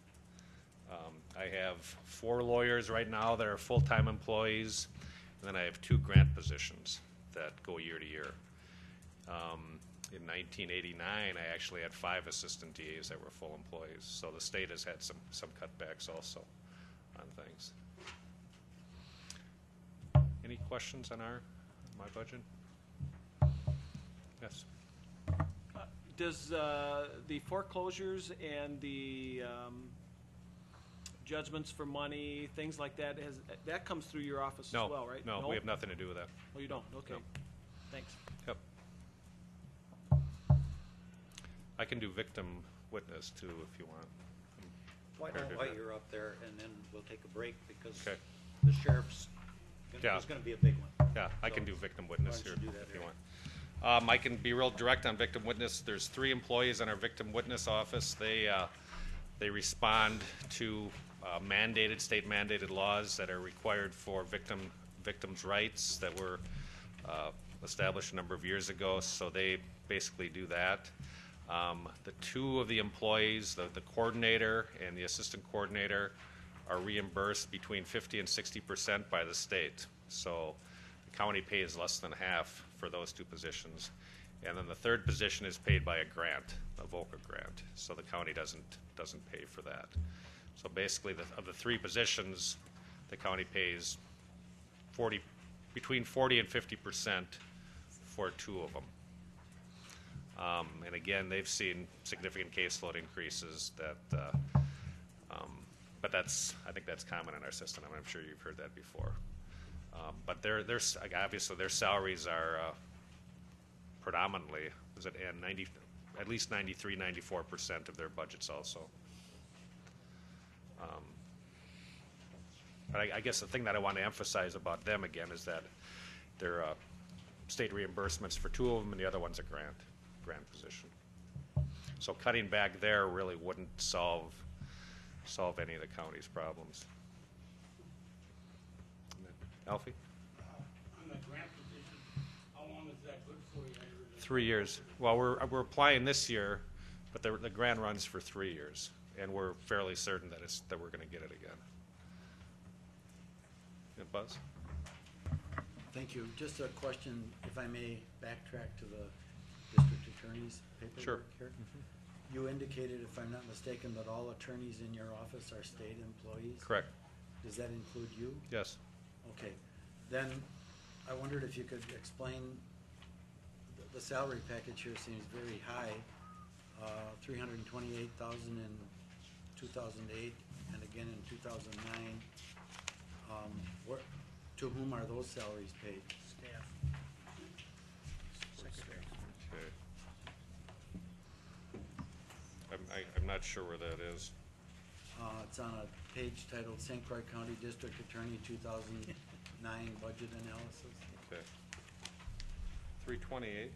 I have 4 lawyers right now that are full-time employees, and then I have 2 grant positions that go year to year. In 1989, I actually had 5 assistant DAs that were full employees, so the state has had some cutbacks also on things. Any questions on my budget? Yes. Does the foreclosures and the judgments for money, things like that, that comes through your office as well, right? No, we have nothing to do with that. Oh, you don't? Okay. No. Thanks. Yep. I can do victim witness too if you want. Why don't while you're up there, and then we'll take a break, because okay. The sheriff's is going to be a big one. Yeah, so I can do victim witness here do that if you want. I can be real direct on victim witness. There's 3 employees in our victim witness office. They respond to state mandated laws that are required for victims' rights that were established a number of years ago. So they basically do that. The 2 of the employees, the coordinator and the assistant coordinator, are reimbursed between 50% and 60% by the state. So the county pays less than half for those 2 positions. And then the 3rd position is paid by a grant, a VOCA grant. So the county doesn't pay for that. So basically, of the 3 positions, the county pays between 40% and 50% for 2 of them. And again, they've seen significant caseload increases but I think that's common in our system. I'm sure you've heard that before. But obviously their salaries are predominantly, at least 93, 94% of their budgets also. But I guess the thing that I want to emphasize about them again is that they're state reimbursements for 2 of them, and the other one's a grant position. So cutting back there really wouldn't solve any of the county's problems. Alfie? On the grant position, how long is that good for you? 3 years. Well, we're applying this year, but the grant runs for 3 years, and we're fairly certain that we're going to get it again. Yeah, Buzz? Thank you. Just a question, if I may backtrack to the district attorney's paperwork here. You indicated, if I'm not mistaken, that all attorneys in your office are state employees? Correct. Does that include you? Yes. Okay. Then I wondered if you could explain, the salary package here seems very high, $328,000 in 2008 and again in 2009. To whom are those salaries paid? Staff. Okay. I'm not sure where that is. It's on a page titled St. Croix County District Attorney 2009 Budget Analysis. Okay. 328.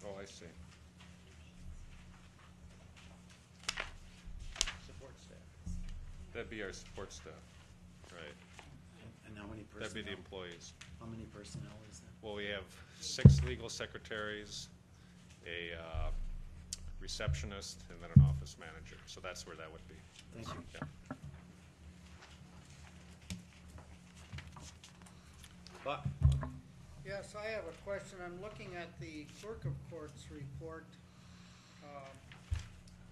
Oh, I see. Support staff. That'd be our support staff, right? And how many personnel? That'd be the employees. How many personnel is that? Well, we have 6 legal secretaries, a receptionist, and then an office manager. So that's where that would be. Thank you. Yeah. Buck? Yes, I have a question. I'm looking at the clerk of courts report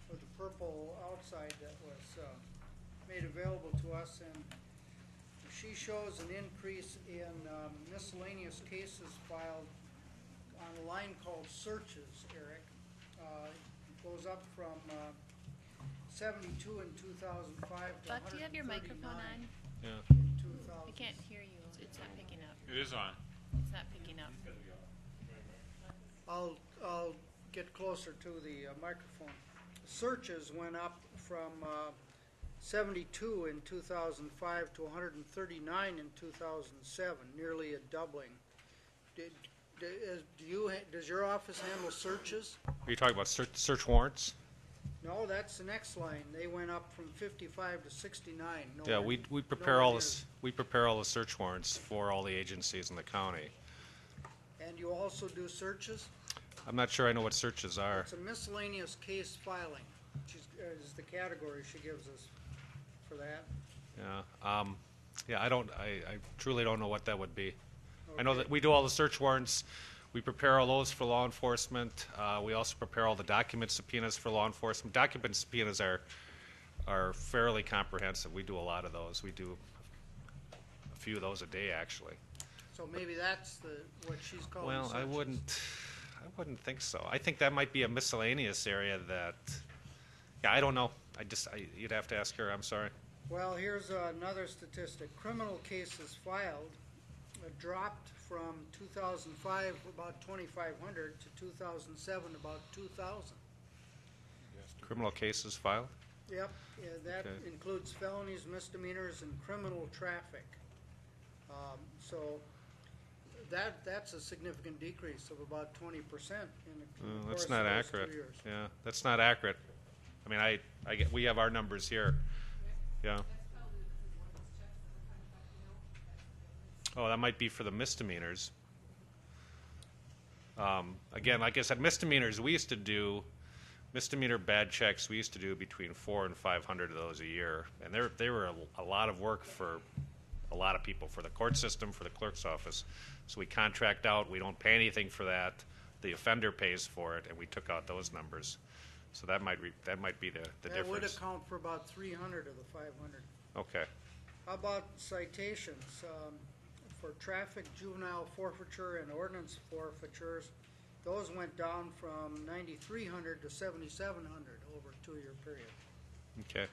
with the purple outside that was made available to us, and she shows an increase in miscellaneous cases filed on a line called searches, Eric. It goes up from 72 in 2005 to Buck, do you have your 139 microphone on? Yeah. in 2000. We can't hear you. It's not picking up. It is on. It's not picking up. I'll get closer to the microphone. Searches went up from 72 in 2005 to 139 in 2007, nearly a doubling. Does your office handle searches? Are you talking about search warrants? No, that's the next line. They went up from 55 to 69. Yeah, we prepare all this. We prepare all the search warrants for all the agencies in the county. And you also do searches? I'm not sure I know what searches are. It's a miscellaneous case filing, which is the category she gives us for that. Yeah. Yeah. I truly don't know what that would be. I know that we do all the search warrants. We prepare all those for law enforcement. We also prepare all the document subpoenas for law enforcement. Document subpoenas are fairly comprehensive. We do a lot of those. We do a few of those a day, actually. So maybe that's what she's calling Well, searches. I wouldn't think so. I think that might be a miscellaneous area that. Yeah, I don't know. You'd have to ask her. I'm sorry. Well, here's another statistic. Criminal cases filed dropped from 2005 about 2,500 to 2007 about 2,000. Criminal cases filed? Yep, yeah, that Okay. includes felonies, misdemeanors, and criminal traffic. So that's a significant decrease of about 20% in the That's course not of those accurate. 2 years. Yeah, that's not accurate. I mean, we have our numbers here. Yeah. Oh, that might be for the misdemeanors. Again, like I said, misdemeanors, we used to do misdemeanor bad checks. We used to do between 400 and 500 of those a year, and they were a lot of work for a lot of people, for the court system, for the clerk's office. So we contract out. We don't pay anything for that. The offender pays for it, and we took out those numbers. So that might be the That difference. would account for about 300 of the 500. Okay. How about citations? For traffic, juvenile forfeiture, and ordinance forfeitures, those went down from 9,300 to 7,700 over a 2-year period. Okay.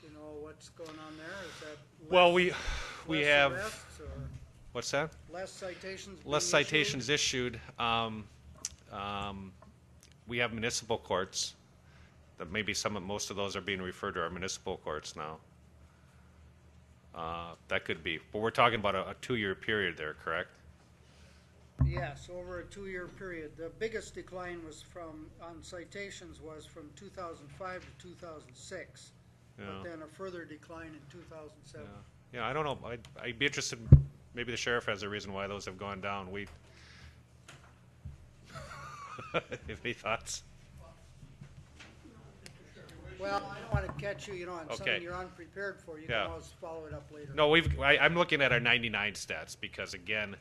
Do you know what's going on there? Is that less, Well, we less have. arrests or What's that? less citations? Less being citations issued. We have municipal courts. That maybe most of those are being referred to our municipal courts now. That could be, but we're talking about a 2-year period there, correct? Yes, over a 2-year period. The biggest decline was on citations was from 2005 to 2006. Yeah. But then a further decline in 2007. Yeah, I don't know. I'd be interested, maybe the sheriff has a reason why those have gone down. Any thoughts? Well, I don't want to catch you, on Okay. something you're unprepared for. You Yeah. can always follow it up later. No, I'm looking at our 99 stats because, again,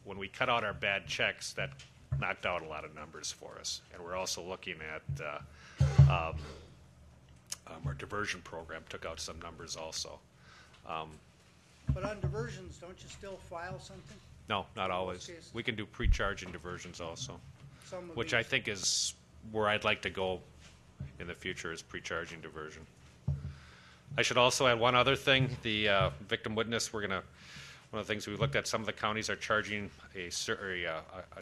when we cut out our bad checks, that knocked out a lot of numbers for us. And we're also looking at our diversion program took out some numbers also. But on diversions, don't you still file something? No, not always. cases? We can do pre-charging diversions also, Some of which these- I think is where I'd like to go in the future, is pre-charging diversion. I should also add one other thing, the victim witness, one of the things we looked at, some of the counties are charging a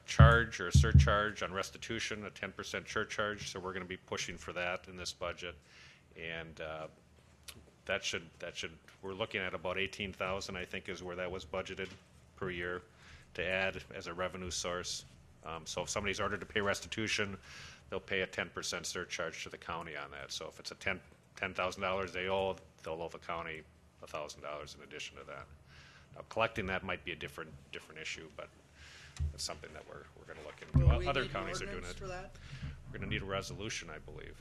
charge or a surcharge on restitution, a 10% surcharge, so we're going to be pushing for that in this budget. And that should, we're looking at about 18,000, I think, is where that was budgeted per year to add as a revenue source. So if somebody's ordered to pay restitution, they'll pay a 10% surcharge to the county on that. So if it's a $10,000 they owe, they'll owe the county $1,000 in addition to that. Now, collecting that might be a different issue, but it's something that we're going to look into. Will we Other need an counties are doing ordinance it. for that? We're going to need a resolution, I believe.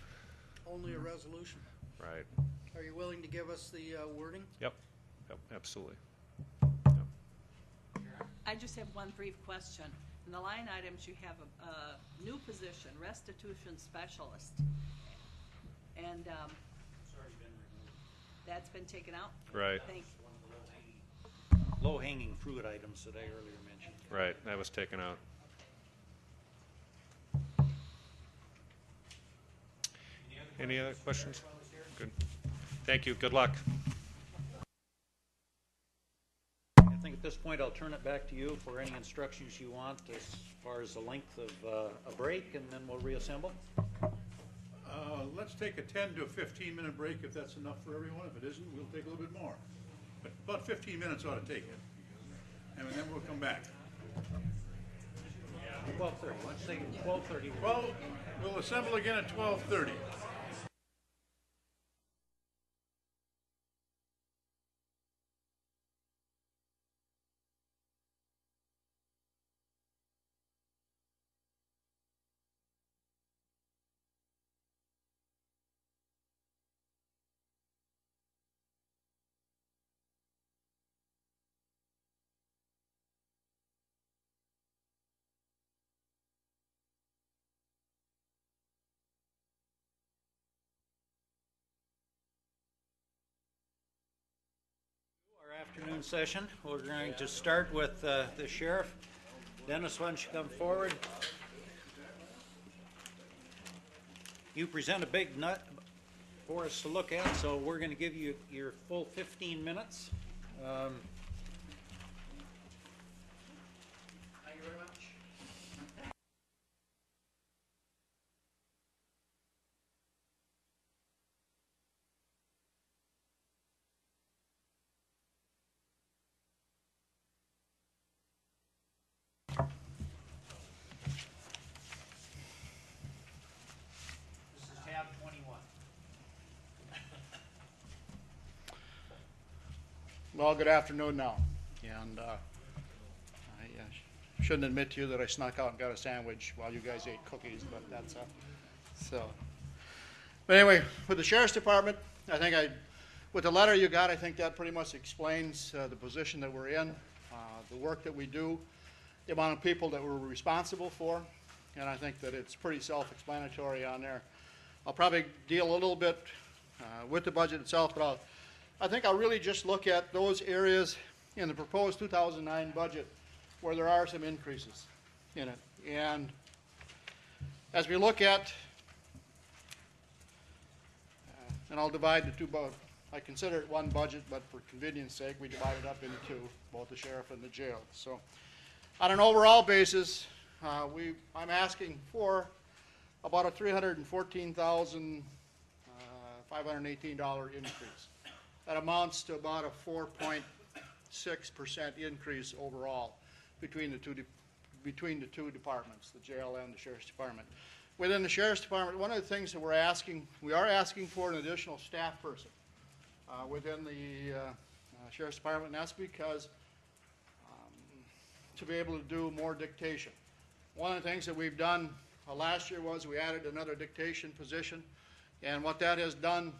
Only a resolution. Right. Are you willing to give us the wording? Yep, absolutely. I just have one brief question. In the line items, you have a new position, restitution specialist. And that's been taken out? Right. Thank you. Low-hanging fruit items that I earlier mentioned. Right, that was taken out. Any other questions? Good. Thank you. Good luck. I think at this point I'll turn it back to you for any instructions you want as far as the length of a break, and then we'll reassemble. Let's take a 10 to 15-minute break if that's enough for everyone. If it isn't, we'll take a little bit more. But about 15 minutes ought to take it. And then we'll come back. 12:30. Let's say 12:30. Well, we'll assemble again at 12:30. Afternoon session. We're going to start with the sheriff. Dennis, why don't you come forward? You present a big nut for us to look at, so we're going to give you your full 15 minutes. Thank you very much. This is tab 21. Well, good afternoon now. And I shouldn't admit to you that I snuck out and got a sandwich while you guys ate cookies, but that's so. But anyway, with the Sheriff's Department, I think with the letter you got, I think that pretty much explains the position that we're in, the work that we do, the amount of people that we're responsible for, and I think that it's pretty self-explanatory on there. I'll probably deal a little bit with the budget itself, but I think I'll really just look at those areas in the proposed 2009 budget where there are some increases in it. And as we look at, and I'll divide the two, I consider it one budget, but for convenience sake, we divide it up into two, both the sheriff and the jail. So on an overall basis, I'm asking for about a $314,518 increase That amounts to about a 4.6% increase overall between the two departments, the jail and the sheriff's department. Within the sheriff's department, one of the things that we are asking for an additional staff person within the sheriff's department, and that's because to be able to do more dictation. One of the things that we've done last year was we added another dictation position, and what that has done,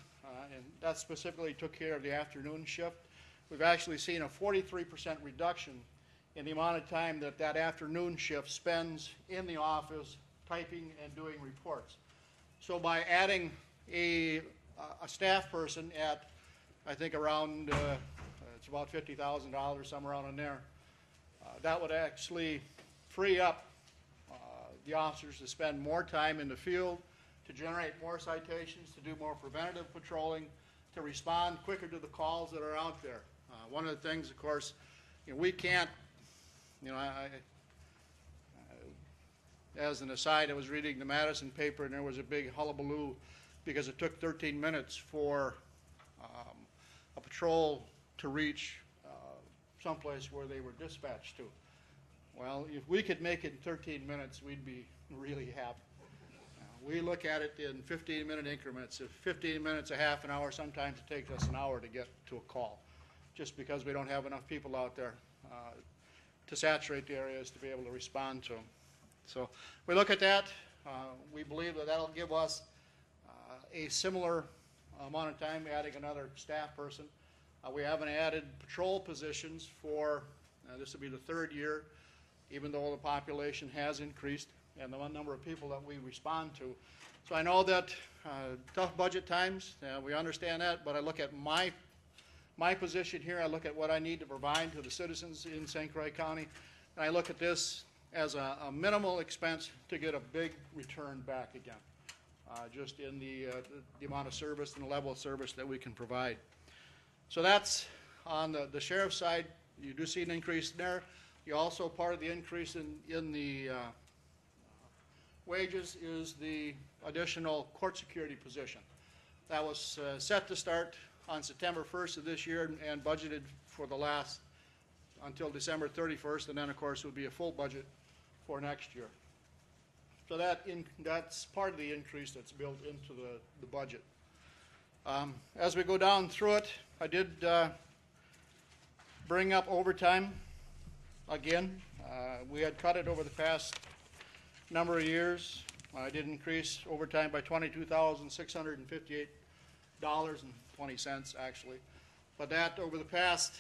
and that specifically took care of the afternoon shift, we've actually seen a 43% reduction in the amount of time that that afternoon shift spends in the office typing and doing reports. So by adding a staff person at, I think around, it's about $50,000, somewhere around in there, that would actually free up the officers to spend more time in the field, to generate more citations, to do more preventative patrolling, to respond quicker to the calls that are out there. One of the things, of course, we can't, as an aside, I was reading the Madison paper and there was a big hullabaloo because it took 13 minutes for a patrol to reach someplace where they were dispatched to. Well, if we could make it in 13 minutes, we'd be really happy. We look at it in 15-minute increments. If 15 minutes, a half an hour, sometimes it takes us an hour to get to a call, just because we don't have enough people out there to saturate the areas to be able to respond to them. So we look at that. We believe that that'll give us a similar amount of time, adding another staff person. We haven't added patrol positions for, this will be the third year, even though the population has increased and the number of people that we respond to. So I know that tough budget times, we understand that, but I look at my position here, I look at what I need to provide to the citizens in St. Croix County, and I look at this as a minimal expense to get a big return back again, just in the amount of service and the level of service that we can provide. So that's on the sheriff's side. You do see an increase there. You also, part of the increase in the wages is the additional court security position. That was set to start on September 1st of this year and budgeted for the last until December 31st, and then of course will be a full budget for next year. So that's part of the increase that's built into the budget. As we go down through it, I did bring up overtime again. We had cut it over the past number of years. I did increase overtime by $22,658.20 actually. But that over the past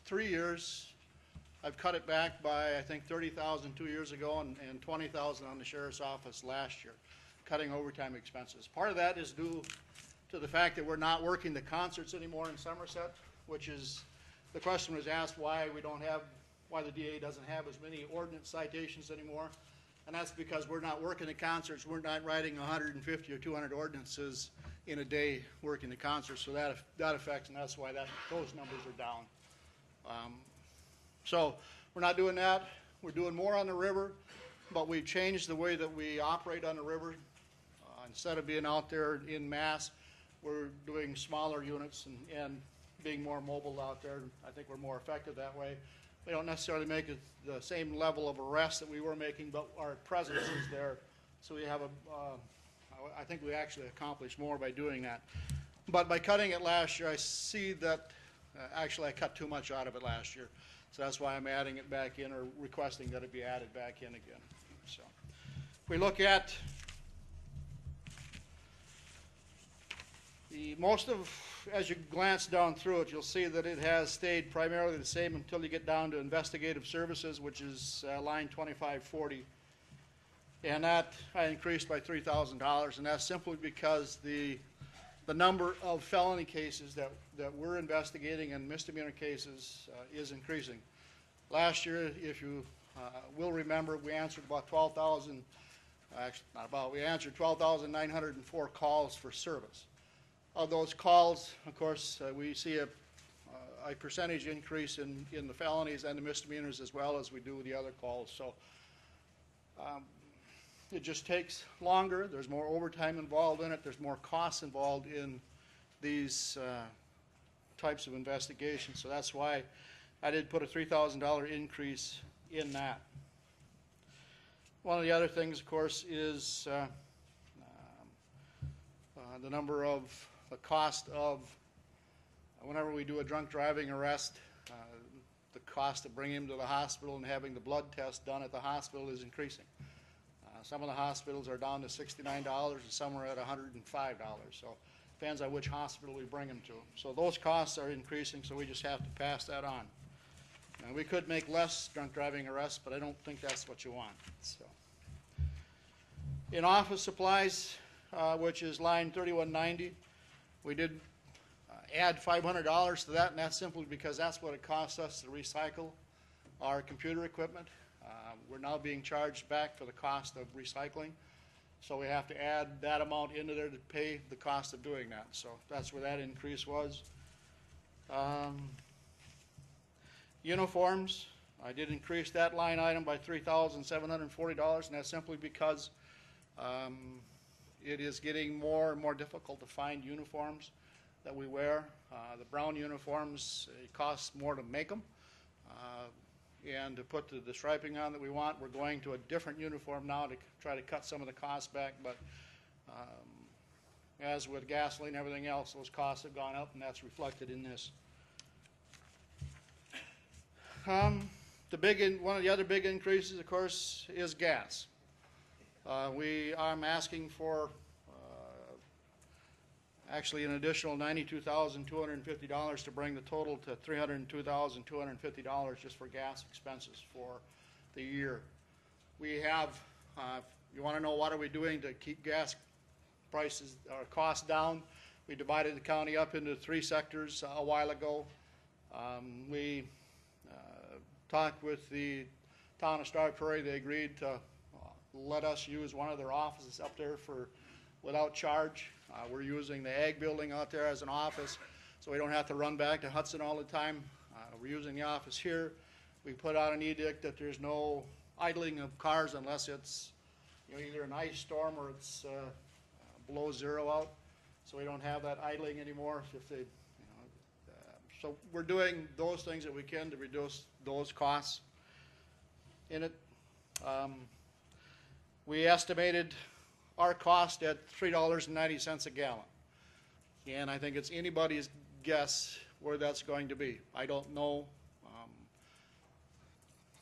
3 years, I've cut it back by I think $30,000 2 years ago and $20,000 on the sheriff's office last year, cutting overtime expenses. Part of that is due to the fact that we're not working the concerts anymore in Somerset, which is, the question was asked why the DA doesn't have as many ordinance citations anymore. And that's because we're not working the concerts. We're not writing 150 or 200 ordinances in a day working the concerts. So that affects, and that's why those numbers are down. So we're not doing that. We're doing more on the river, but we've changed the way that we operate on the river. Instead of being out there in mass, we're doing smaller units and being more mobile out there. I think we're more effective that way. We don't necessarily make it the same level of arrest that we were making, but our presence is there. So we have I think we actually accomplished more by doing that. But by cutting it last year, I see that actually I cut too much out of it last year. So that's why I'm adding it back in or requesting that it be added back in again. So if we look at as you glance down through it, you'll see that it has stayed primarily the same until you get down to investigative services, which is line 2540. And that I increased by $3,000, and that's simply because the number of felony cases that we're investigating and misdemeanor cases is increasing. Last year, if you will remember, we answered about 12,000, actually not about, we answered 12,904 calls for service. Of those calls, of course, we see a percentage increase in the felonies and the misdemeanors as well as we do the other calls. So it just takes longer. There's more overtime involved in it. There's more costs involved in these types of investigations. So that's why I did put a $3,000 increase in that. One of the other things, of course, is the cost of, whenever we do a drunk driving arrest, the cost of bringing him to the hospital and having the blood test done at the hospital is increasing. Some of the hospitals are down to $69 and some are at $105. So depends on which hospital we bring him to. So those costs are increasing, so we just have to pass that on. And we could make less drunk driving arrests, but I don't think that's what you want. So, in office supplies, which is line 3190, we did add $500 to that, and that's simply because that's what it costs us to recycle our computer equipment. We're now being charged back for the cost of recycling, so we have to add that amount into there to pay the cost of doing that. So that's where that increase was. Uniforms, I did increase that line item by $3,740, and that's simply because it is getting more and more difficult to find uniforms that we wear. The brown uniforms, it costs more to make them. And to put the striping on that we want, we're going to a different uniform now to try to cut some of the costs back. But as with gasoline and everything else, those costs have gone up, and that's reflected in this. One of the other big increases, of course, is gas. I'm asking for actually an additional $92,250 to bring the total to $302,250 just for gas expenses for the year. We have, you want to know what are we doing to keep gas prices or costs down? We divided the county up into 3 sectors a while ago. We talked with the town of Star Prairie. They agreed to let us use one of their offices up there without charge. We're using the ag building out there as an office, so we don't have to run back to Hudson all the time. We're using the office here. We put out an edict that there's no idling of cars unless it's either an ice storm or it's below 0 out. So we don't have that idling anymore. So we're doing those things that we can to reduce those costs in it. We estimated our cost at $3.90 a gallon. And I think it's anybody's guess where that's going to be. I don't know.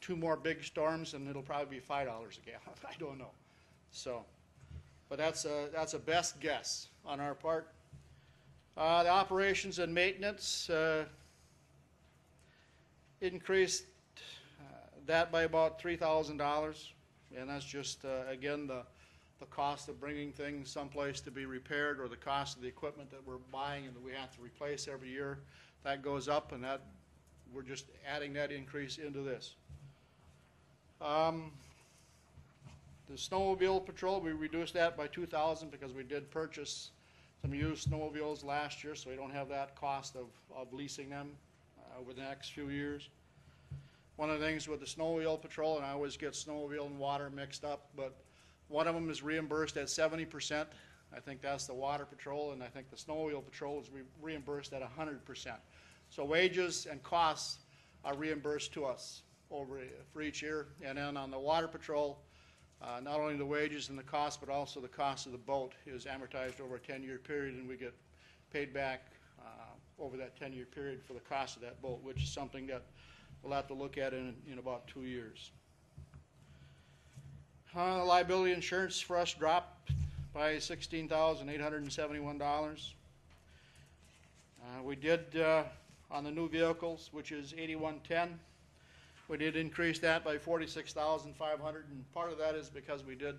2 more big storms and it'll probably be $5 a gallon. I don't know. So, but that's a best guess on our part. The operations and maintenance increased that by about $3,000, and that's just again the cost of bringing things someplace to be repaired, or the cost of the equipment that we're buying and that we have to replace every year. That goes up, and that we're just adding that increase into this. The snowmobile patrol, we reduced that by $2,000 because we did purchase some used snowmobiles last year, so we don't have that cost of leasing them over the next few years. One of the things with the snowmobile patrol, and I always get snowmobile and water mixed up, but one of them is reimbursed at 70%. I think that's the water patrol, and I think the snowmobile patrol is reimbursed at 100%. So wages and costs are reimbursed to us for each year. And then on the water patrol, not only the wages and the cost, but also the cost of the boat is amortized over a 10-year period, and we get paid back over that 10-year period for the cost of that boat, which is something that we'll have to look at in about 2 years. Liability insurance for us dropped by $16,871. We did on the new vehicles, which is 8110. We did increase that by $46,500, and part of that is because we did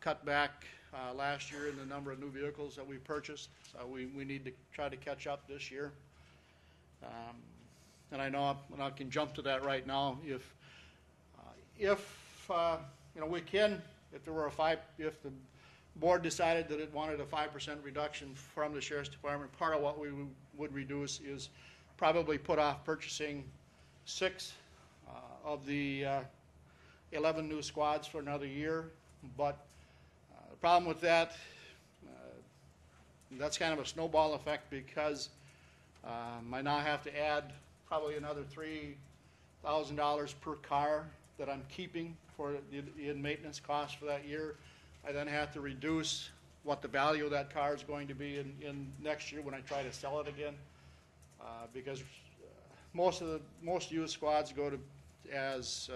cut back last year in the number of new vehicles that we purchased. So we need to try to catch up this year. And I know I can jump to that right now. If we can, if the board decided that it wanted a 5% reduction from the sheriff's department, part of what we would reduce is probably put off purchasing 6 of the 11 new squads for another year. But the problem with that, that's kind of a snowball effect because I now have to add probably another $3,000 per car that I'm keeping for in maintenance costs for that year. I then have to reduce what the value of that car is going to be in next year when I try to sell it again, because most youth squads go to as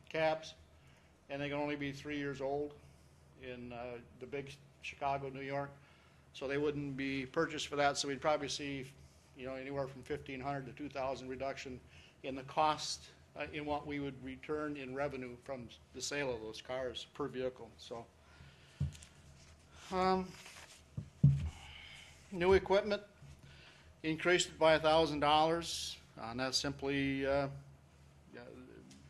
cabs, and they can only be 3 years old in the big Chicago, New York, so they wouldn't be purchased for that. So we'd probably see, anywhere from 1,500 to 2,000 reduction in the cost in what we would return in revenue from the sale of those cars per vehicle. So, new equipment increased it by $1,000, and that's simply the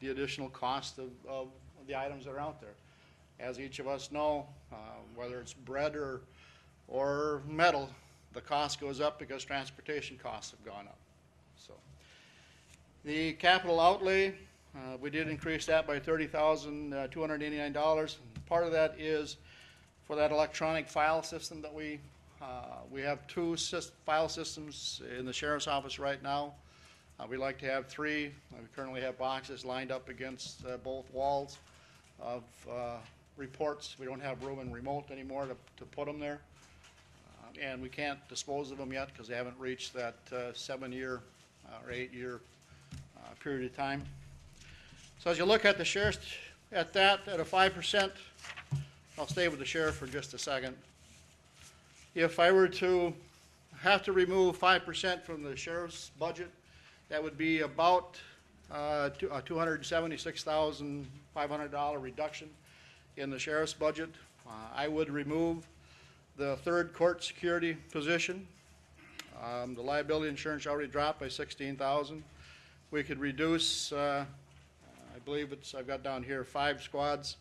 additional cost of the items that are out there. As each of us know, whether it's bread or metal, the cost goes up because transportation costs have gone up. So, the capital outlay, we did increase that by $30,289. Part of that is for that electronic file system that we have two file systems in the sheriff's office right now. We'd like to have 3. We currently have boxes lined up against both walls of reports. We don't have room in remote anymore to put them there. And we can't dispose of them yet because they haven't reached that 7-year or 8-year period of time. So as you look at the sheriff's, at a 5%, I'll stay with the sheriff for just a second. If I were to have to remove 5% from the sheriff's budget, that would be about a $276,500 reduction in the sheriff's budget. I would remove the 3rd court security position. The liability insurance already dropped by $16,000. We could reduce, I believe I've got down here 5 squads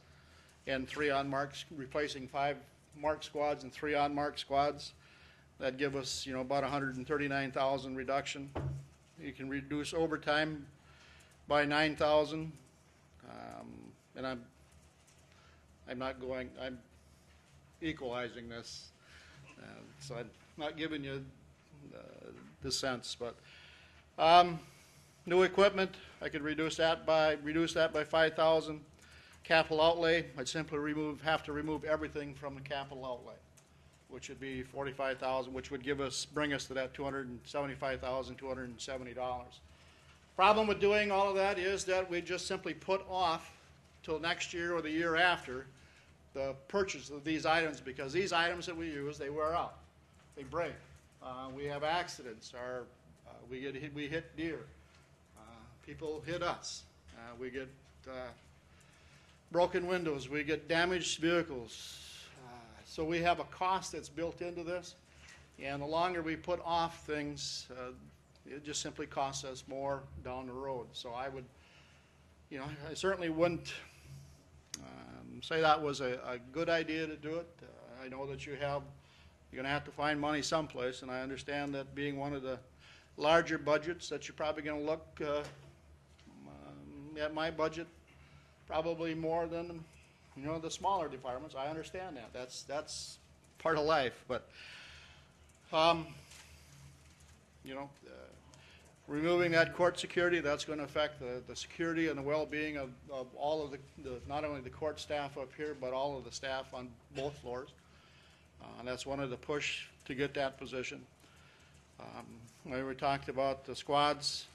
and 3 unmarked, replacing 5 marked squads and 3 unmarked squads. That'd give us, about $139,000 reduction. You can reduce overtime by $9,000, and I'm equalizing this, so I'm not giving you the sense. But new equipment, I could reduce that by $5,000. Capital outlay, I'd simply have to remove everything from the capital outlay, which would be $45,000, which would bring us to that $275,270. Problem with doing all of that is that we just simply put off till next year or the year after the purchase of these items, because these items that we use, they wear out, they break. We have accidents, we hit deer, people hit us, we get broken windows, we get damaged vehicles. So we have a cost that's built into this, and the longer we put off things, it just simply costs us more down the road. So I would, I certainly wouldn't say that was a good idea to do it. I know that you're going to have to find money someplace, and I understand that being one of the larger budgets that you're probably going to look at my budget probably more than the smaller departments. I understand that. That's part of life. But removing that court security, that's going to affect the security and the well-being of all of the not only the court staff up here, but all of the staff on both floors. And that's one of the push to get that position. We talked about the squads.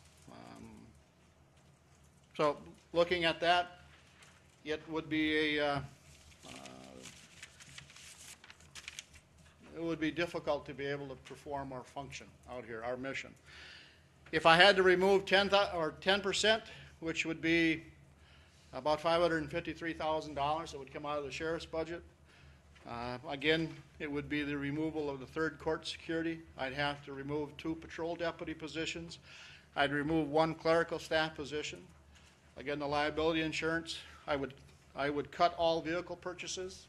So looking at that, it would be it would be difficult to be able to perform our function out here, our mission. If I had to remove 10%, which would be about $553,000 that would come out of the sheriff's budget, again, it would be the removal of the 3rd court security. I'd have to remove 2 patrol deputy positions. I'd remove 1 clerical staff position. Again, the liability insurance, I would cut all vehicle purchases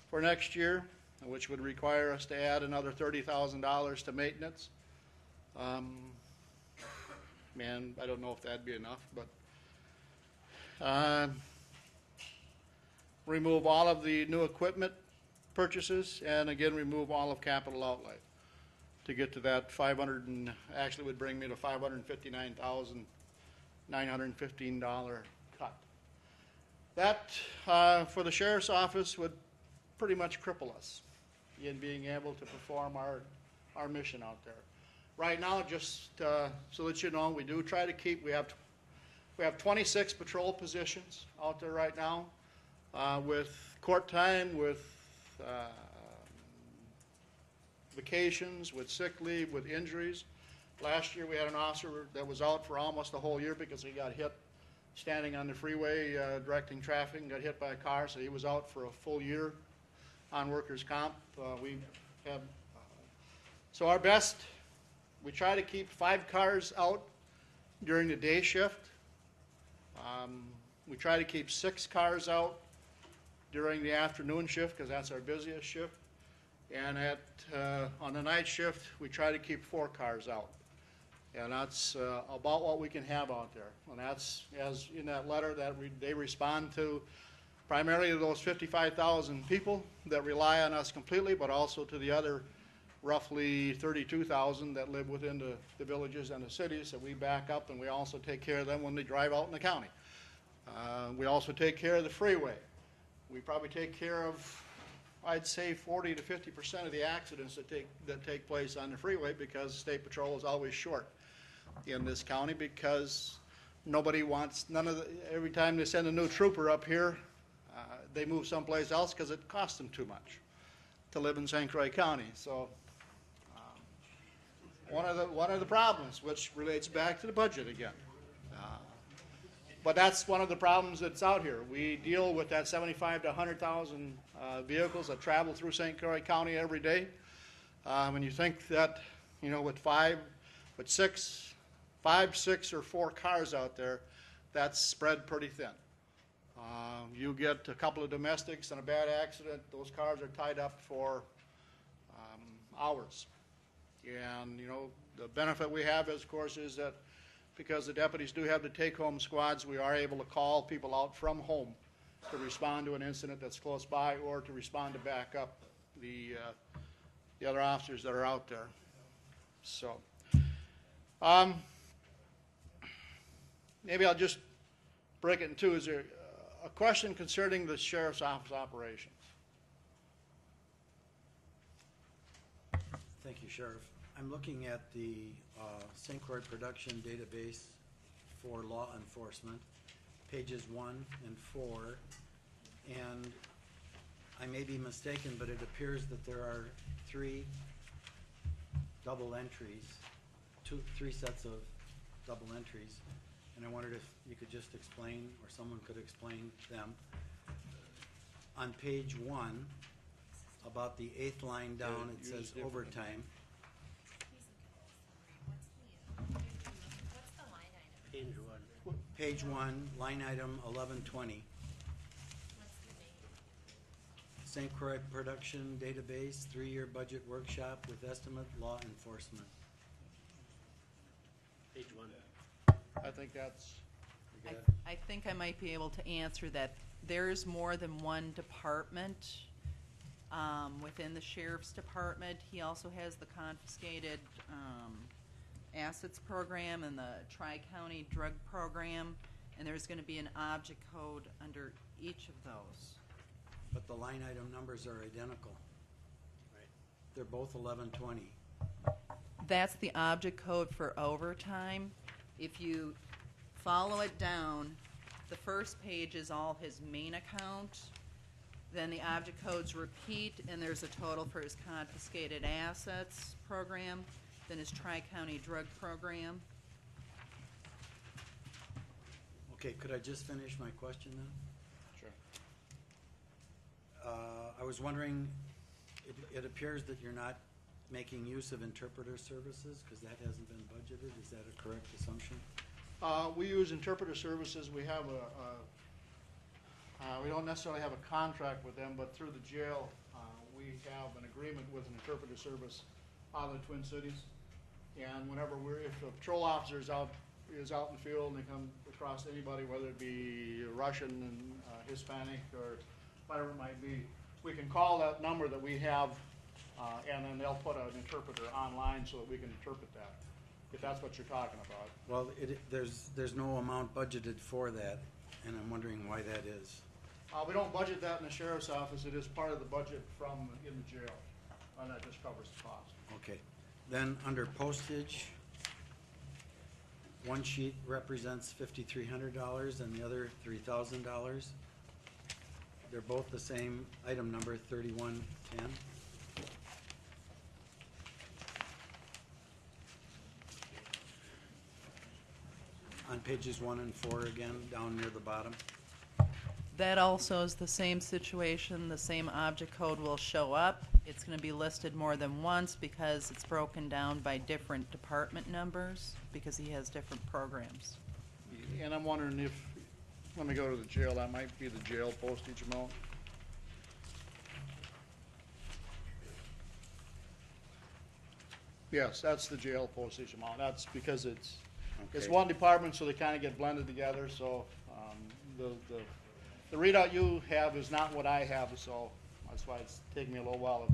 for next year, which would require us to add another $30,000 to maintenance. Man, I don't know if that'd be enough, but remove all of the new equipment purchases, and again, remove all of capital outlay to get to that 500 and, actually would bring me to $559,915 cut. That, for the sheriff's office, would pretty much cripple us in being able to perform our mission out there. Right now, just so that you know, we do try to keep, we have 26 patrol positions out there right now, with court time, with vacations, with sick leave, with injuries. Last year, we had an officer that was out for almost a whole year because he got hit standing on the freeway directing traffic and got hit by a car, so he was out for a full year on workers' comp. We have, so our best, we try to keep 5 cars out during the day shift. We try to keep 6 cars out during the afternoon shift because that's our busiest shift. And on the night shift, we try to keep 4 cars out. And that's about what we can have out there. And that's, as in that letter, that they respond to primarily to those 55,000 people that rely on us completely, but also to the other roughly 32,000 that live within the villages and the cities that we back up, and we also take care of them when they drive out in the county. We also take care of the freeway. We probably take care of, I'd say, 40 to 50% of the accidents that take place on the freeway because State Patrol is always short in this county because nobody wants, every time they send a new trooper up here, they move someplace else because it costs them too much to live in St. Croix County. So one of the problems, which relates back to the budget again. But that's one of the problems that's out here. We deal with that 75 to 100,000 vehicles that travel through St. Croix County every day. When you think that, you know, with 6 or 4 cars out there, that's spread pretty thin. You get a couple of domestics and a bad accident, those cars are tied up for hours. And, you know, the benefit we have, is, of course, is that because the deputies do have the take-home squads, we are able to call people out from home to respond to an incident that's close by or to respond to back up the other officers that are out there. So, maybe I'll just break it in two. Is there a question concerning the sheriff's office operations? Thank you, Sheriff. I'm looking at the St. Croix production database for law enforcement, pages 1 and 4, and I may be mistaken, but it appears that there are 3 double entries, 3 sets of double entries, and I wondered if you could just explain, or someone could explain them. On page 1, about the 8th line down, it says overtime. Page 1, line item 1120. St. Croix production database, 3-year budget workshop with estimate law enforcement. Page 1. I think that's. I think I might be able to answer that. There's more than one department within the sheriff's department. He also has the confiscated assets program and the Tri-County drug program, and there's going to be an object code under each of those. But the line item numbers are identical. Right. They're both 1120. That's the object code for overtime. If you follow it down, the first page is all his main account. Then the object codes repeat, and there's a total for his confiscated assets program, then his Tri-County drug program. Okay, could I just finish my question then? Sure. I was wondering, it appears that you're not making use of interpreter services because that hasn't been budgeted. Is that a correct assumption? We use interpreter services. We have we don't necessarily have a contract with them, but through the jail, we have an agreement with an interpreter service out of the Twin Cities. And whenever if a patrol officer is out in the field and they come across anybody, whether it be Russian and Hispanic or whatever it might be, we can call that number that we have, and then they'll put an interpreter online so that we can interpret that, if that's what you're talking about. Well, there's no amount budgeted for that, and I'm wondering why that is. We don't budget that in the sheriff's office. It is part of the budget from in the jail, and that just covers the cost. Okay. Then, under postage, one sheet represents $5,300 and the other $3,000. They're both the same item number, 3110. On pages 1 and 4 again, down near the bottom. That also is the same situation. The same object code will show up. It's going to be listed more than once because it's broken down by different department numbers because he has different programs. And I'm wondering if, let me go to the jail, that might be the jail postage amount. Yes, that's the jail postage amount. That's because it's Okay. one department, so they kind of get blended together, so, the readout you have is not what I have, so that's why it's taking me a little while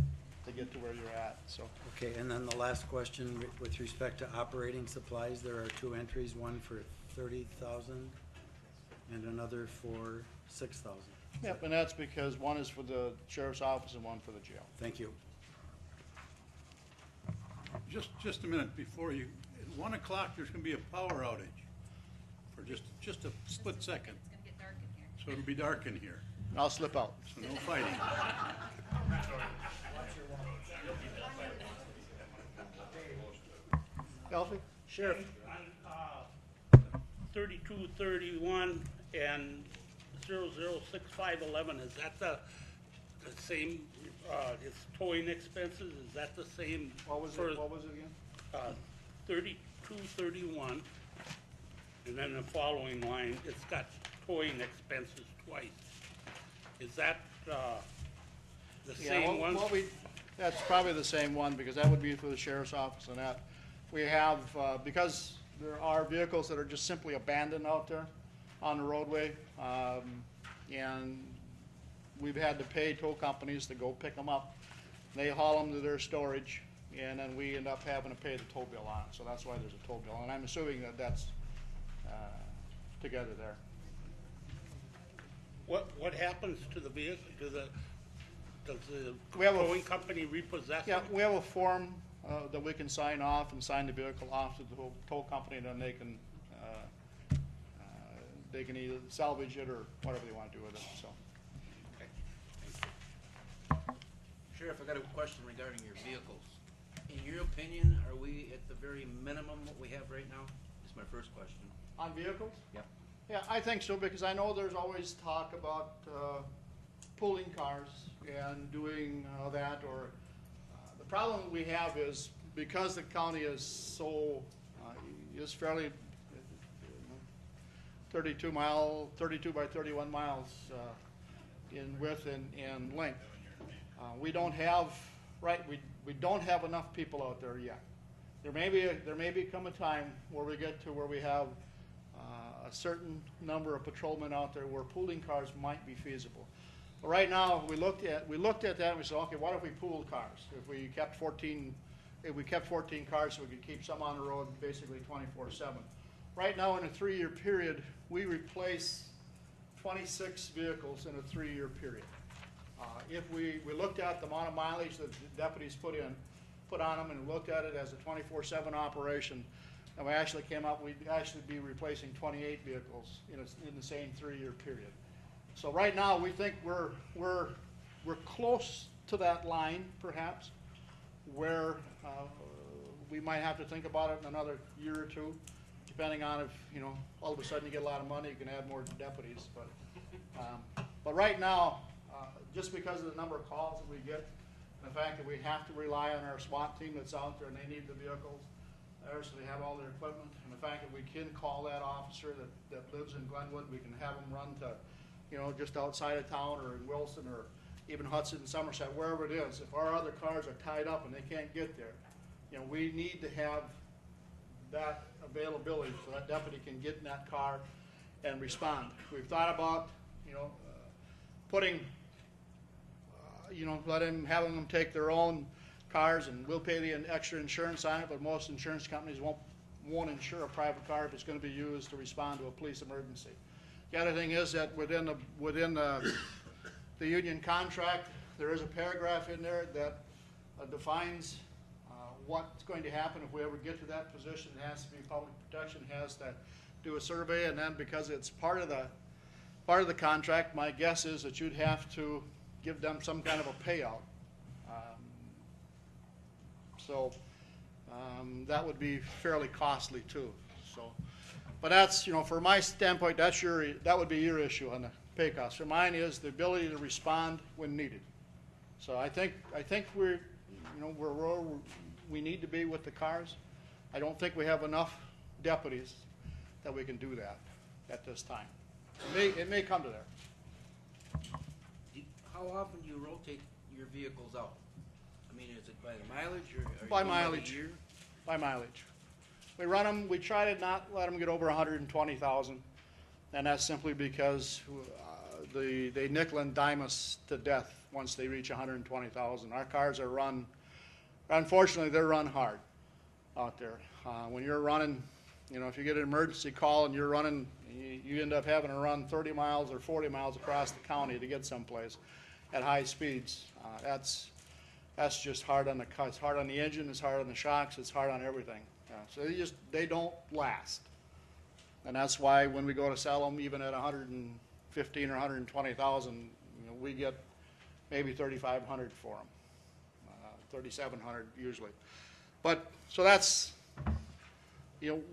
to get to where you're at, so. Okay, and then the last question, with respect to operating supplies, there are 2 entries, one for 30,000 and another for 6,000. Yep, and that's because one is for the sheriff's office and one for the jail. Thank you. Just a minute before you, at 1 o'clock, there's gonna be a power outage for just a split second. It's gonna get dark in here. So it'll be dark in here, I'll slip out. so no fighting. Alfie? Sheriff, on 3231 and 006511, is that the same, it's towing expenses, is that the same? What was it again? 3231, and then the following line, it's got towing expenses twice. Is that the same one? That's probably the same one, because that would be for the sheriff's office and that. We have, because there are vehicles that are just simply abandoned out there on the roadway, and we've had to pay tow companies to go pick them up. They haul them to their storage, and then we end up having to pay the tow bill on it, so that's why there's a tow bill, and I'm assuming that that's together there. What happens to the vehicle? Does the We have a- towing company repossess Yeah, it? we have a form that we can sign off and sign the vehicle off to the tow company, and then they can either salvage it or whatever they want to do with it, so. Sheriff, I got a question regarding your vehicles. In your opinion, are we at the very minimum what we have right now? Is my first question. On vehicles? Yep. Yeah, I think so, because I know there's always talk about pooling cars and doing that, or the problem that we have is because the county is so, is fairly 32 by 31 miles in width and length. We don't have, we don't have enough people out there yet. There may become a time where we get to where we have a certain number of patrolmen out there where pooling cars might be feasible. But right now, we looked at that and we said, okay, what if we pooled cars? If we kept 14 cars so we could keep some on the road basically 24/7. Right now, in a 3-year period, we replace 26 vehicles in a 3-year period. If we looked at the amount of mileage that the deputies put on them and looked at it as a 24/7 operation, and we actually came up, we'd actually be replacing 28 vehicles in the same 3-year period. So right now, we think we're close to that line, perhaps, where we might have to think about it in another year or two, depending on if, all of a sudden you get a lot of money, you can add more deputies. But right now, just because of the number of calls that we get, and the fact that we have to rely on our SWAT team that's out there and they need the vehicles there, so they have all their equipment, and the fact that we can call that officer that lives in Glenwood, we can have them run to, just outside of town or in Wilson or even Hudson, Somerset, wherever it is. If our other cars are tied up and they can't get there, we need to have that availability so that deputy can get in that car and respond. We've thought about, putting having them take their own cars, and we'll pay the extra insurance on it, but most insurance companies won't insure a private car if it's gonna be used to respond to a police emergency. The other thing is that within the union contract, there is a paragraph in there that defines what's going to happen if we ever get to that position. It has to be public protection, has to do a survey, and then because it's part of the contract, my guess is that you'd have to give them some kind of a payout. So that would be fairly costly too. So, but that's, from my standpoint, that would be your issue on the pay cost. For mine is the ability to respond when needed. So I think we're where we need to be with the cars. I don't think we have enough deputies that we can do that at this time. It may come to there. How often do you rotate your vehicles out? I mean, is it by the mileage or By you mileage. year? By mileage. We run them, we try to not let them get over 120,000, and that's simply because they nickel and dime us to death once they reach 120,000. Our cars are run, unfortunately, they're run hard out there. When you're running, if you get an emergency call and you're running, you end up having to run 30 miles or 40 miles across the county to get someplace at high speeds. That's just hard on the car. It's hard on the engine, it's hard on the shocks, it's hard on everything. So they don't last. And that's why when we go to sell them, even at 115 or 120,000, we get maybe 3,500 for them, 3,700 usually. But so that's,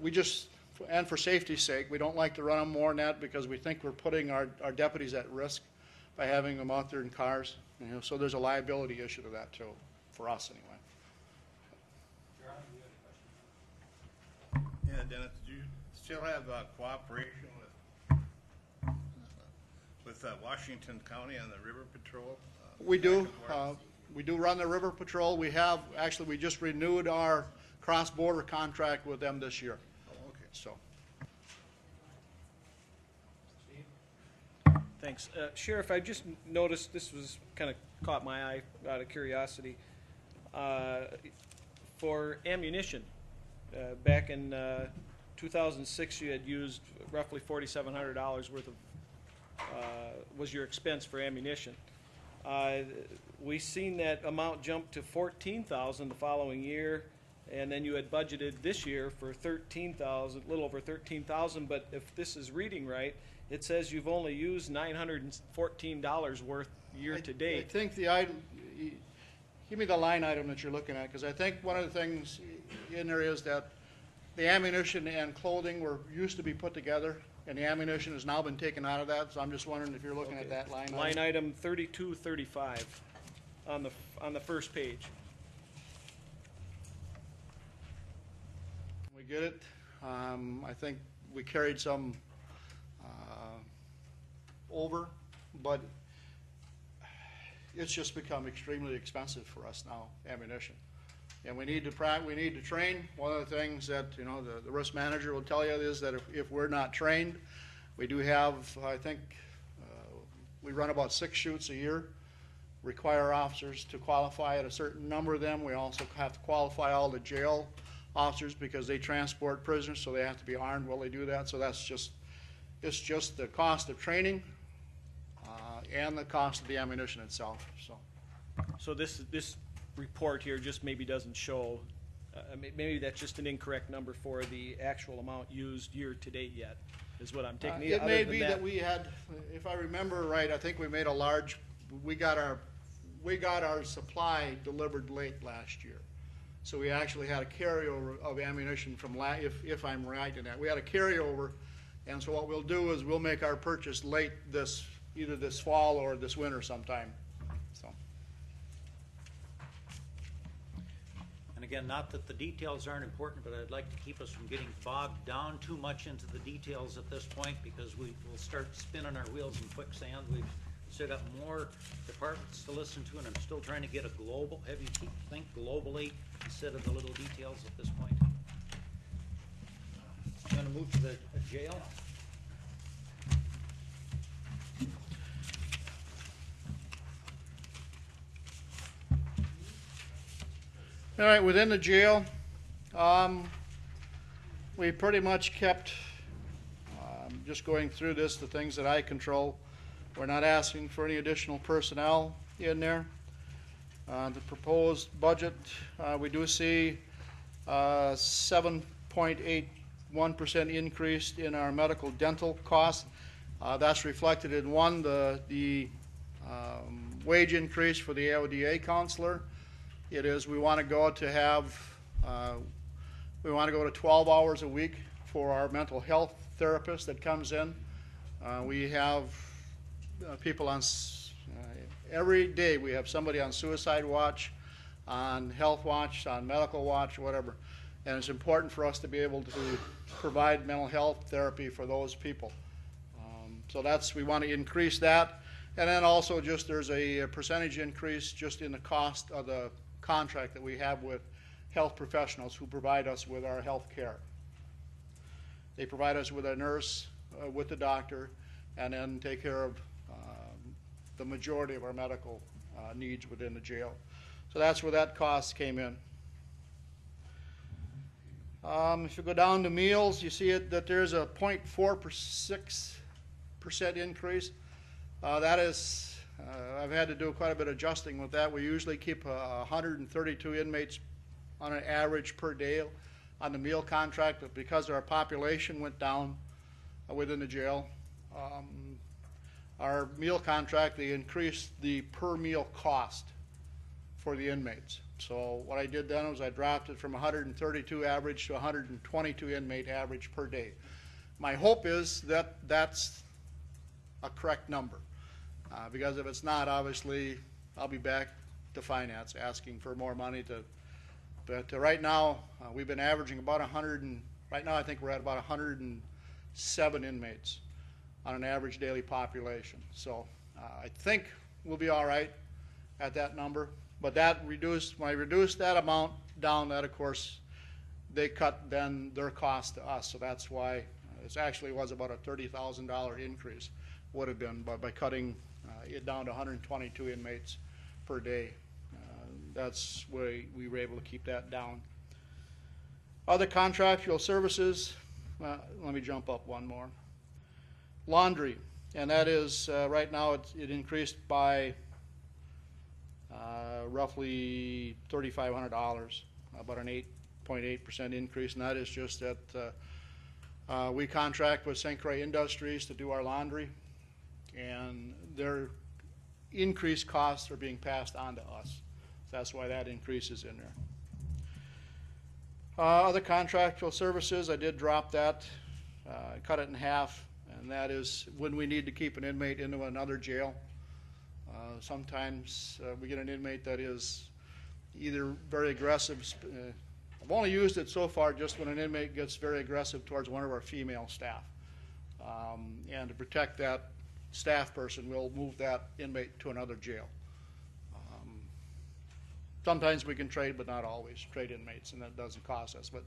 we just, and for safety's sake, we don't like to run them more than that because we think we're putting our deputies at risk by having them out there in cars. So there's a liability issue to that too, for us anyway. Yeah, Dennis, do you still have cooperation with Washington County on the River Patrol? We do. We do run the River Patrol. We just renewed our cross-border contract with them this year. Oh, okay. So. Thanks. Sheriff, I just noticed, this was kind of caught my eye out of curiosity. For ammunition, back in 2006, you had used roughly $4,700 worth of, was your expense for ammunition. We seen that amount jump to $14,000 the following year, and then you had budgeted this year for $13,000, a little over $13,000. But if this is reading right, it says you've only used $914 worth year to date. I think give me the line item that you're looking at, because I think one of the things in there is that the ammunition and clothing used to be put together, and the ammunition has now been taken out of that. So I'm just wondering if you're looking at that line item. Line item 3235 on the first page. We get it. I think we carried some over, but it's just become extremely expensive for us now, ammunition. And we need to train. One of the things that the risk manager will tell you is that if we're not trained, we do have, I think, we run about 6 shoots a year, require officers to qualify at a certain number of them. We also have to qualify all the jail officers because they transport prisoners, so they have to be armed while they do that. So it's just the cost of training and the cost of the ammunition itself. So this report here just maybe doesn't show, maybe that's just an incorrect number for the actual amount used year to date yet, is what I'm taking. It may be that we had, if I remember right, I think we made we got our supply delivered late last year. So we actually had a carryover of ammunition from if I'm right in that. We had a carryover, and so what we'll do is we'll make our purchase late either this fall or this winter sometime. So. And again, not that the details aren't important, but I'd like to keep us from getting bogged down too much into the details at this point, because we will start spinning our wheels in quicksand. We've set up more departments to listen to, and I'm still trying to get have you think globally instead of the little details at this point. I'm going to move to the jail. All right, within the jail, we pretty much kept, just going through this, the things that I control. We're not asking for any additional personnel in there. The proposed budget, we do see 7.81% increase in our medical dental costs. That's reflected in one, the wage increase for the AODA counselor. It is, we want to go to 12 hours a week for our mental health therapist that comes in. We have people on, every day we have somebody on suicide watch, on health watch, on medical watch, whatever. And it's important for us to be able to provide mental health therapy for those people. So we want to increase that. And then also just there's a percentage increase just in the cost of the contract that we have with health professionals who provide us with our health care. They provide us with a nurse, with the doctor, and then take care of the majority of our medical needs within the jail. So that's where that cost came in. If you go down to meals, you see that there's a 0.46% increase. That is, I've had to do quite a bit of adjusting with that. We usually keep 132 inmates on an average per day on the meal contract, but because our population went down within the jail, our meal contract, they increased the per meal cost for the inmates. So what I did then was I dropped it from 132 average to 122 inmate average per day. My hope is that that's a correct number, because if it's not, obviously I'll be back to finance asking for more money but right now we've been averaging about 100 and right now I think we're at about 107 inmates on an average daily population. So I think we'll be all right at that number. But that reduced, when I reduced that amount down, that of course they cut then their cost to us. So that's why it actually was about a $30,000 increase would have been by cutting it down to 122 inmates per day. That's where we were able to keep that down. Other contractual services, let me jump up one more. Laundry, and that is right now it increased by roughly $3,500, about an 8.8% increase, and that is just that we contract with St. Croix Industries to do our laundry, and their increased costs are being passed on to us. That's why that increase is in there. Other contractual services, I did drop that, cut it in half, and that is when we need to keep an inmate into another jail. Sometimes we get an inmate that is either very aggressive. I've only used it so far just when an inmate gets very aggressive towards one of our female staff. And to protect that staff person, we'll move that inmate to another jail. Sometimes we can trade, but not always, trade inmates, and that doesn't cost us. But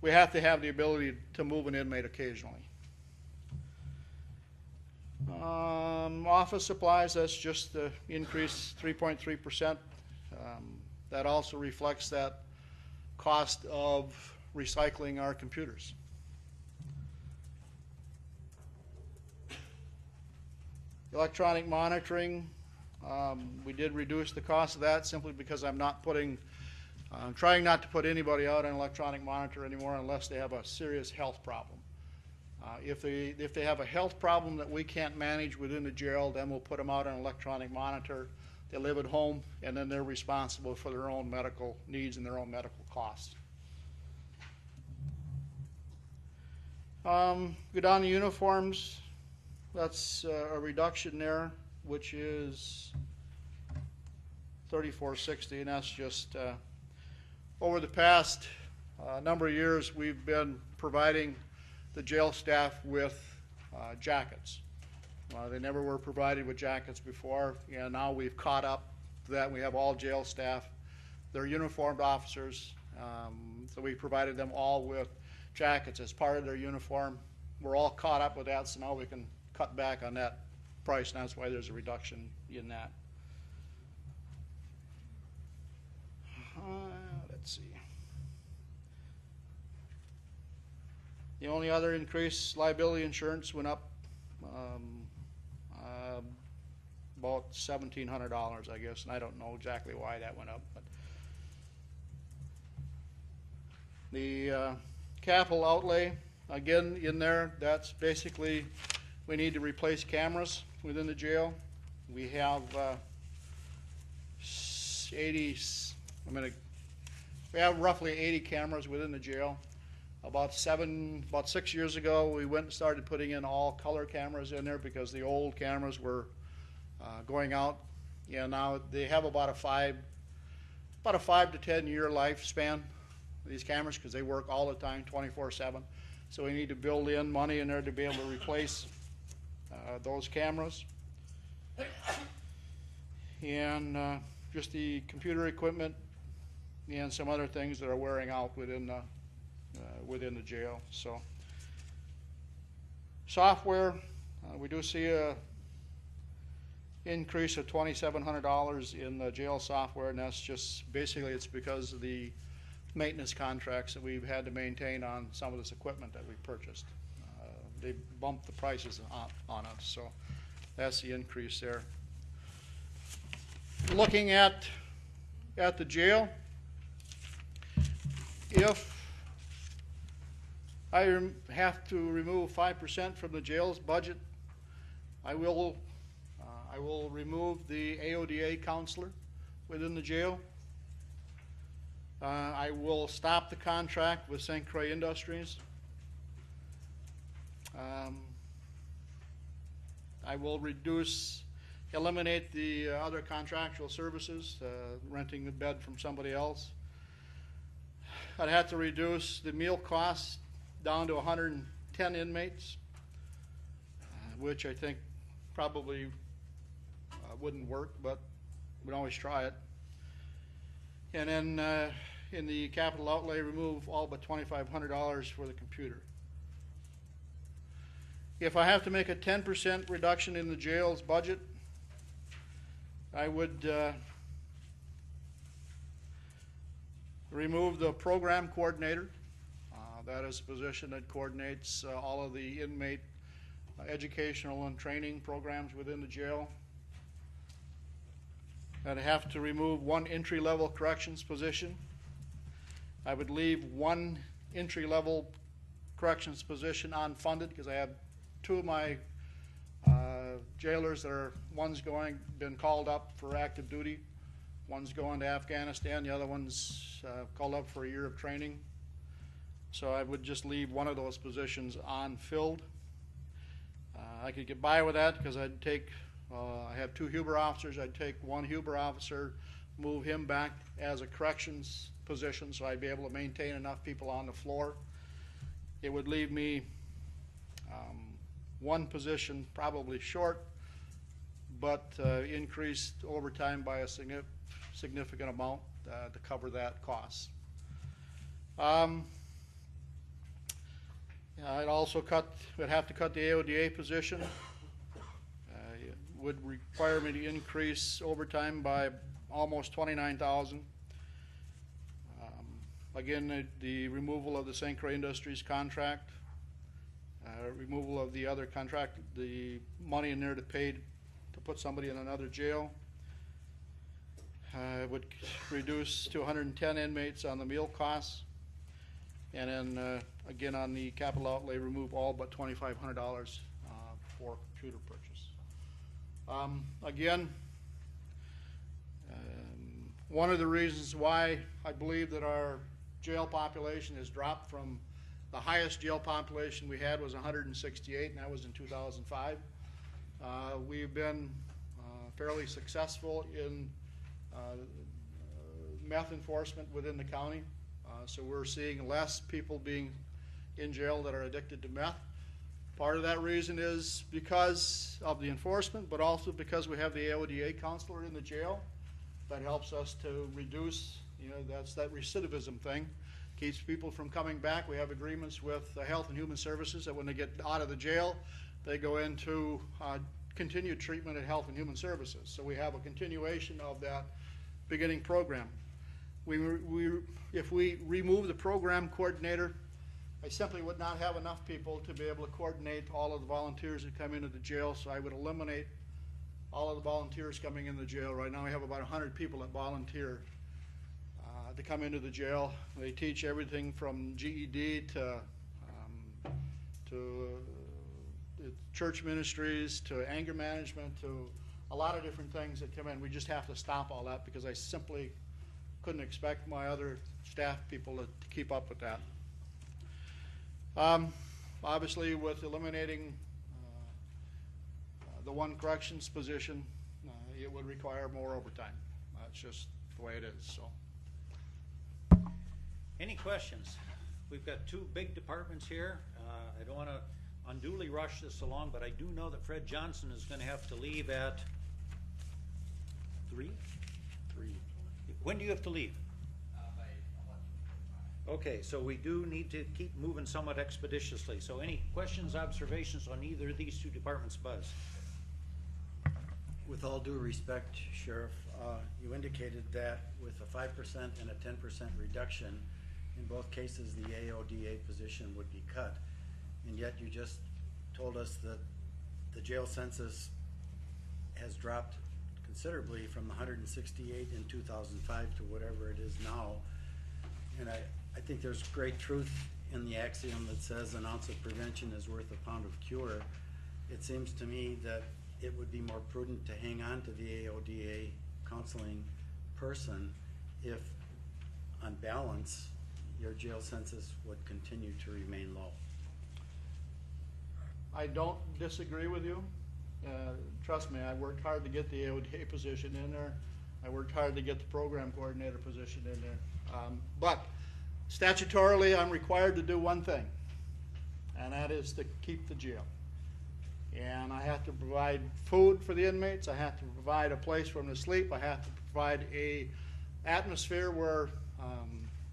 we have to have the ability to move an inmate occasionally. Office supplies, that's just the increase, 3.3%. That also reflects that cost of recycling our computers. Electronic monitoring, we did reduce the cost of that simply because I'm trying not to put anybody out on electronic monitor anymore unless they have a serious health problem. If they have a health problem that we can't manage within the jail, then we'll put them out on electronic monitor. They live at home, and then they're responsible for their own medical needs and their own medical costs. Go down to uniforms. That's a reduction there, which is $34.60, and that's just over the past number of years we've been providing the jail staff with jackets. They never were provided with jackets before, and now we've caught up to that. We have all jail staff. They're uniformed officers, so we provided them all with jackets as part of their uniform. We're all caught up with that, so now we can cut back on that price, and that's why there's a reduction in that. Let's let's see. The only other increase, liability insurance went up about $1,700, I guess, and I don't know exactly why that went up. But the capital outlay, again, in there, that's basically, we need to replace cameras within the jail. We have 80, we have roughly 80 cameras within the jail. About 6 years ago, we went and started putting in all color cameras in there because the old cameras were going out. Yeah, now they have about a 5 to 10 year lifespan, these cameras, because they work all the time, 24/7. So we need to build in money in there to be able to replace those cameras. And just the computer equipment and some other things that are wearing out within the jail. So software, we do see a increase of $2,700 in the jail software, and that's just basically it's because of the maintenance contracts that we've had to maintain on some of this equipment that we purchased. They bumped the prices on us, so that's the increase there. Looking at the jail, if I have to remove 5% from the jail's budget, I will remove the AODA counselor within the jail. I will stop the contract with St. Croix Industries. I will eliminate the other contractual services, renting the bed from somebody else. I'd have to reduce the meal costs down to 110 inmates, which I think probably wouldn't work, but we'd always try it. And then in the capital outlay, remove all but $2,500 for the computer. If I have to make a 10% reduction in the jail's budget, I would remove the program coordinator. That is a position that coordinates all of the inmate educational and training programs within the jail. I'd have to remove one entry-level corrections position. I would leave one entry-level corrections position unfunded because I have two of my jailers that are, one's been called up for active duty, one's going to Afghanistan, the other one's called up for a year of training. So I would just leave one of those positions unfilled. I could get by with that because I'd take, I have two Huber officers, I'd take one Huber officer, move him back as a corrections position so I'd be able to maintain enough people on the floor. It would leave me one position probably short, but increased overtime by a significant amount to cover that cost. I'd also would have to cut the AODA position. It would require me to increase overtime by almost $29,000. Again, the removal of the St. Croix Industries contract, removal of the other contract, the money in there to pay to put somebody in another jail. Would reduce to 110 inmates on the meal costs. And then, again, on the capital outlay, remove all but $2,500 for computer purchase. Again, one of the reasons why I believe that our jail population has dropped from the highest jail population we had was 168, and that was in 2005. We've been fairly successful in meth enforcement within the county. So we're seeing less people being in jail that are addicted to meth. Part of that reason is because of the enforcement, but also because we have the AODA counselor in the jail. That helps us to reduce, that's that recidivism thing. Keeps people from coming back. We have agreements with Health and Human Services that when they get out of the jail, they go into continued treatment at Health and Human Services. So we have a continuation of that beginning program. if we remove the program coordinator, I simply would not have enough people to be able to coordinate all of the volunteers that come into the jail, so I would eliminate all of the volunteers coming in the jail. Right now we have about 100 people that volunteer to come into the jail. They teach everything from GED to church ministries, to anger management, to a lot of different things that come in. We just have to stop all that because I simply couldn't expect my other staff people to keep up with that. Obviously, with eliminating the one corrections position, it would require more overtime. That's just the way it is. So. Any questions? We've got two big departments here. I don't want to unduly rush this along, but I do know that Fred Johnson is going to have to leave at 3? 3. When do you have to leave? Okay, so we do need to keep moving somewhat expeditiously. So any questions, observations on either of these two departments, Buzz? With all due respect, Sheriff, you indicated that with a 5% and a 10% reduction, in both cases the AODA position would be cut. And yet you just told us that the jail census has dropped considerably from the 168 in 2005 to whatever it is now. And I think there's great truth in the axiom that says an ounce of prevention is worth a pound of cure. It seems to me that it would be more prudent to hang on to the AODA counseling person if, on balance, your jail census would continue to remain low. I don't disagree with you. Trust me, I worked hard to get the AODA position in there. I worked hard to get the program coordinator position in there. But statutorily, I'm required to do one thing, and that is to keep the jail. And I have to provide food for the inmates. I have to provide a place for them to sleep. I have to provide a atmosphere where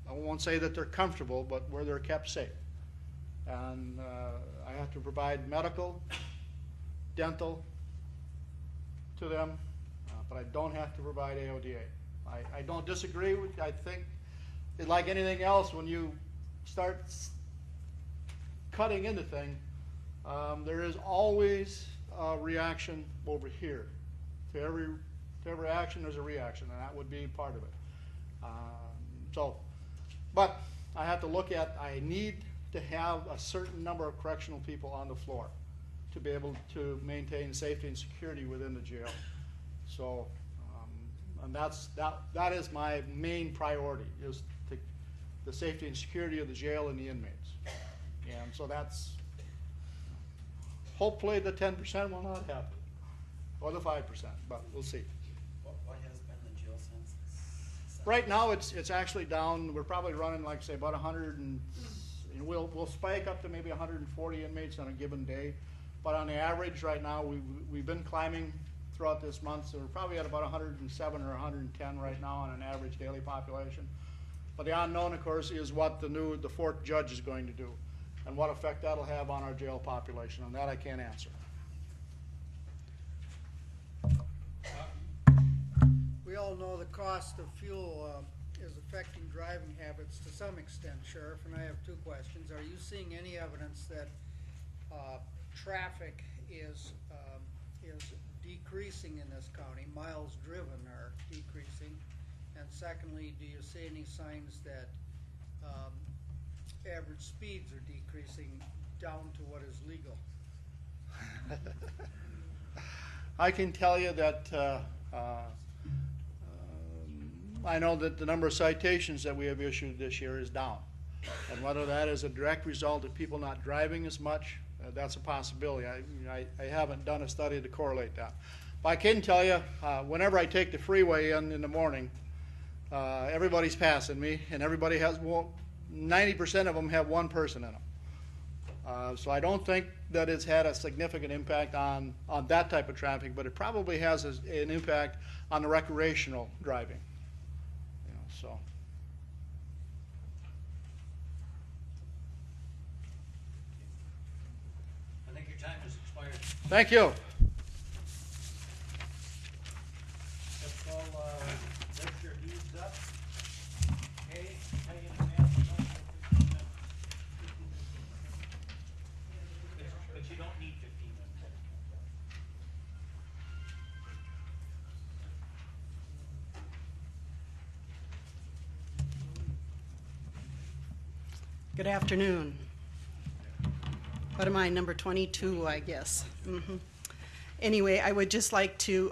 I won't say that they're comfortable, but where they're kept safe. And I have to provide medical, dental to them, but I don't have to provide AODA. I don't disagree with you. I think, like anything else, when you start cutting into things, there is always a reaction over here. To every action, there's a reaction, and that would be part of it. But I have to look at, I need to have a certain number of correctional people on the floor to be able to maintain safety and security within the jail. So, and that is my main priority, is the safety and security of the jail and the inmates. And so that's, hopefully the 10% will not happen, or the 5%, but we'll see. What has been the jail census? Right now, it's actually down. We're probably running, like, say, about 100, and we'll spike up to maybe 140 inmates on a given day. But on the average, right now, we've been climbing throughout this month, so we're probably at about 107 or 110 right now on an average daily population. But the unknown, of course, is what the fourth judge is going to do, and what effect that'll have on our jail population. On that, I can't answer. We all know the cost of fuel is affecting driving habits to some extent, Sheriff, and I have two questions. Are you seeing any evidence that traffic is decreasing in this county? Miles driven are decreasing. And secondly, do you see any signs that average speeds are decreasing down to what is legal? I can tell you that I know that the number of citations that we have issued this year is down. And whether that is a direct result of people not driving as much, that's a possibility. I haven't done a study to correlate that. But I can tell you, whenever I take the freeway in the morning, everybody's passing me, and everybody has, 90% of them have one person in them. So I don't think that it's had a significant impact on that type of traffic, but it probably has an impact on the recreational driving. So. I think your time has expired. Thank you. Let's all lift your deeds up. Good afternoon. What am I, number 22, I guess? Anyway, I would just like to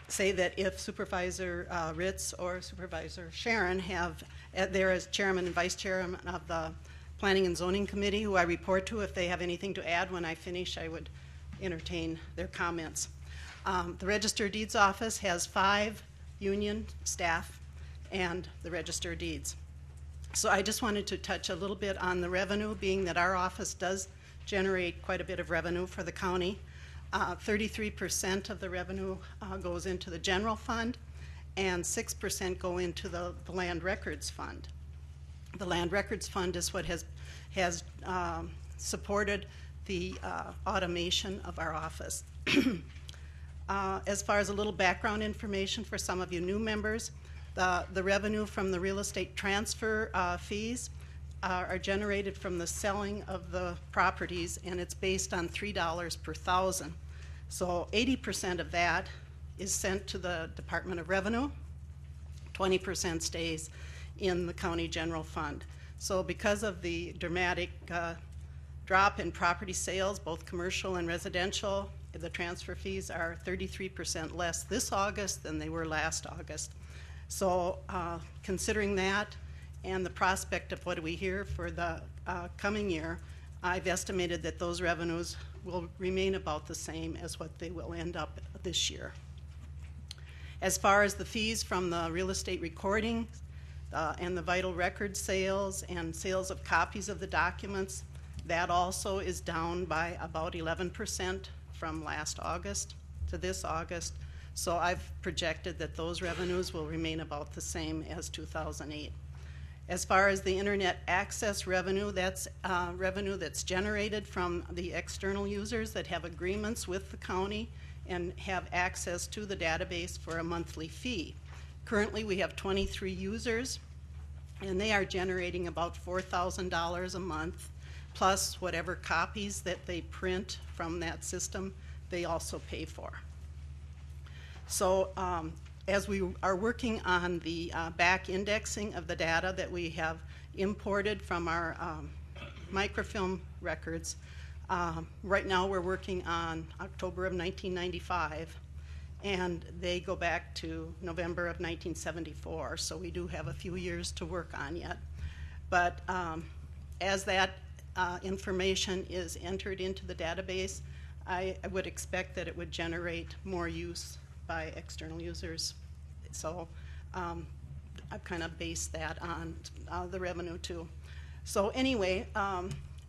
say that if Supervisor Ritz or Supervisor Sharon have there as chairman and vice chairman of the Planning and Zoning Committee, who I report to, if they have anything to add when I finish, I would entertain their comments. The Register of Deeds office has 5 union staff and the Register of Deeds. So I just wanted to touch a little bit on the revenue, being that our office does generate quite a bit of revenue for the county. 33% of the revenue goes into the general fund, and 6% go into the land records fund. The land records fund is what has supported the automation of our office. As far as a little background information for some of you new members, the revenue from the real estate transfer fees are generated from the selling of the properties, and it's based on $3 per thousand. So 80% of that is sent to the Department of Revenue, 20% stays in the county general fund. So because of the dramatic drop in property sales, both commercial and residential, the transfer fees are 33% less this August than they were last August. So considering that and the prospect of what we hear for the coming year, I've estimated that those revenues will remain about the same as what they will end up this year. As far as the fees from the real estate recording and the vital record sales and sales of copies of the documents, that also is down by about 11% from last August to this August. So I've projected that those revenues will remain about the same as 2008. As far as the internet access revenue, that's revenue that's generated from the external users that have agreements with the county and have access to the database for a monthly fee. Currently, we have 23 users, and they are generating about $4,000 a month, plus whatever copies that they print from that system, they also pay for. So as we are working on the back indexing of the data that we have imported from our microfilm records, right now we're working on October of 1995, and they go back to November of 1974, so we do have a few years to work on yet. But as that information is entered into the database, I would expect that it would generate more use by external users. So I've kind of based that on the revenue too. So anyway,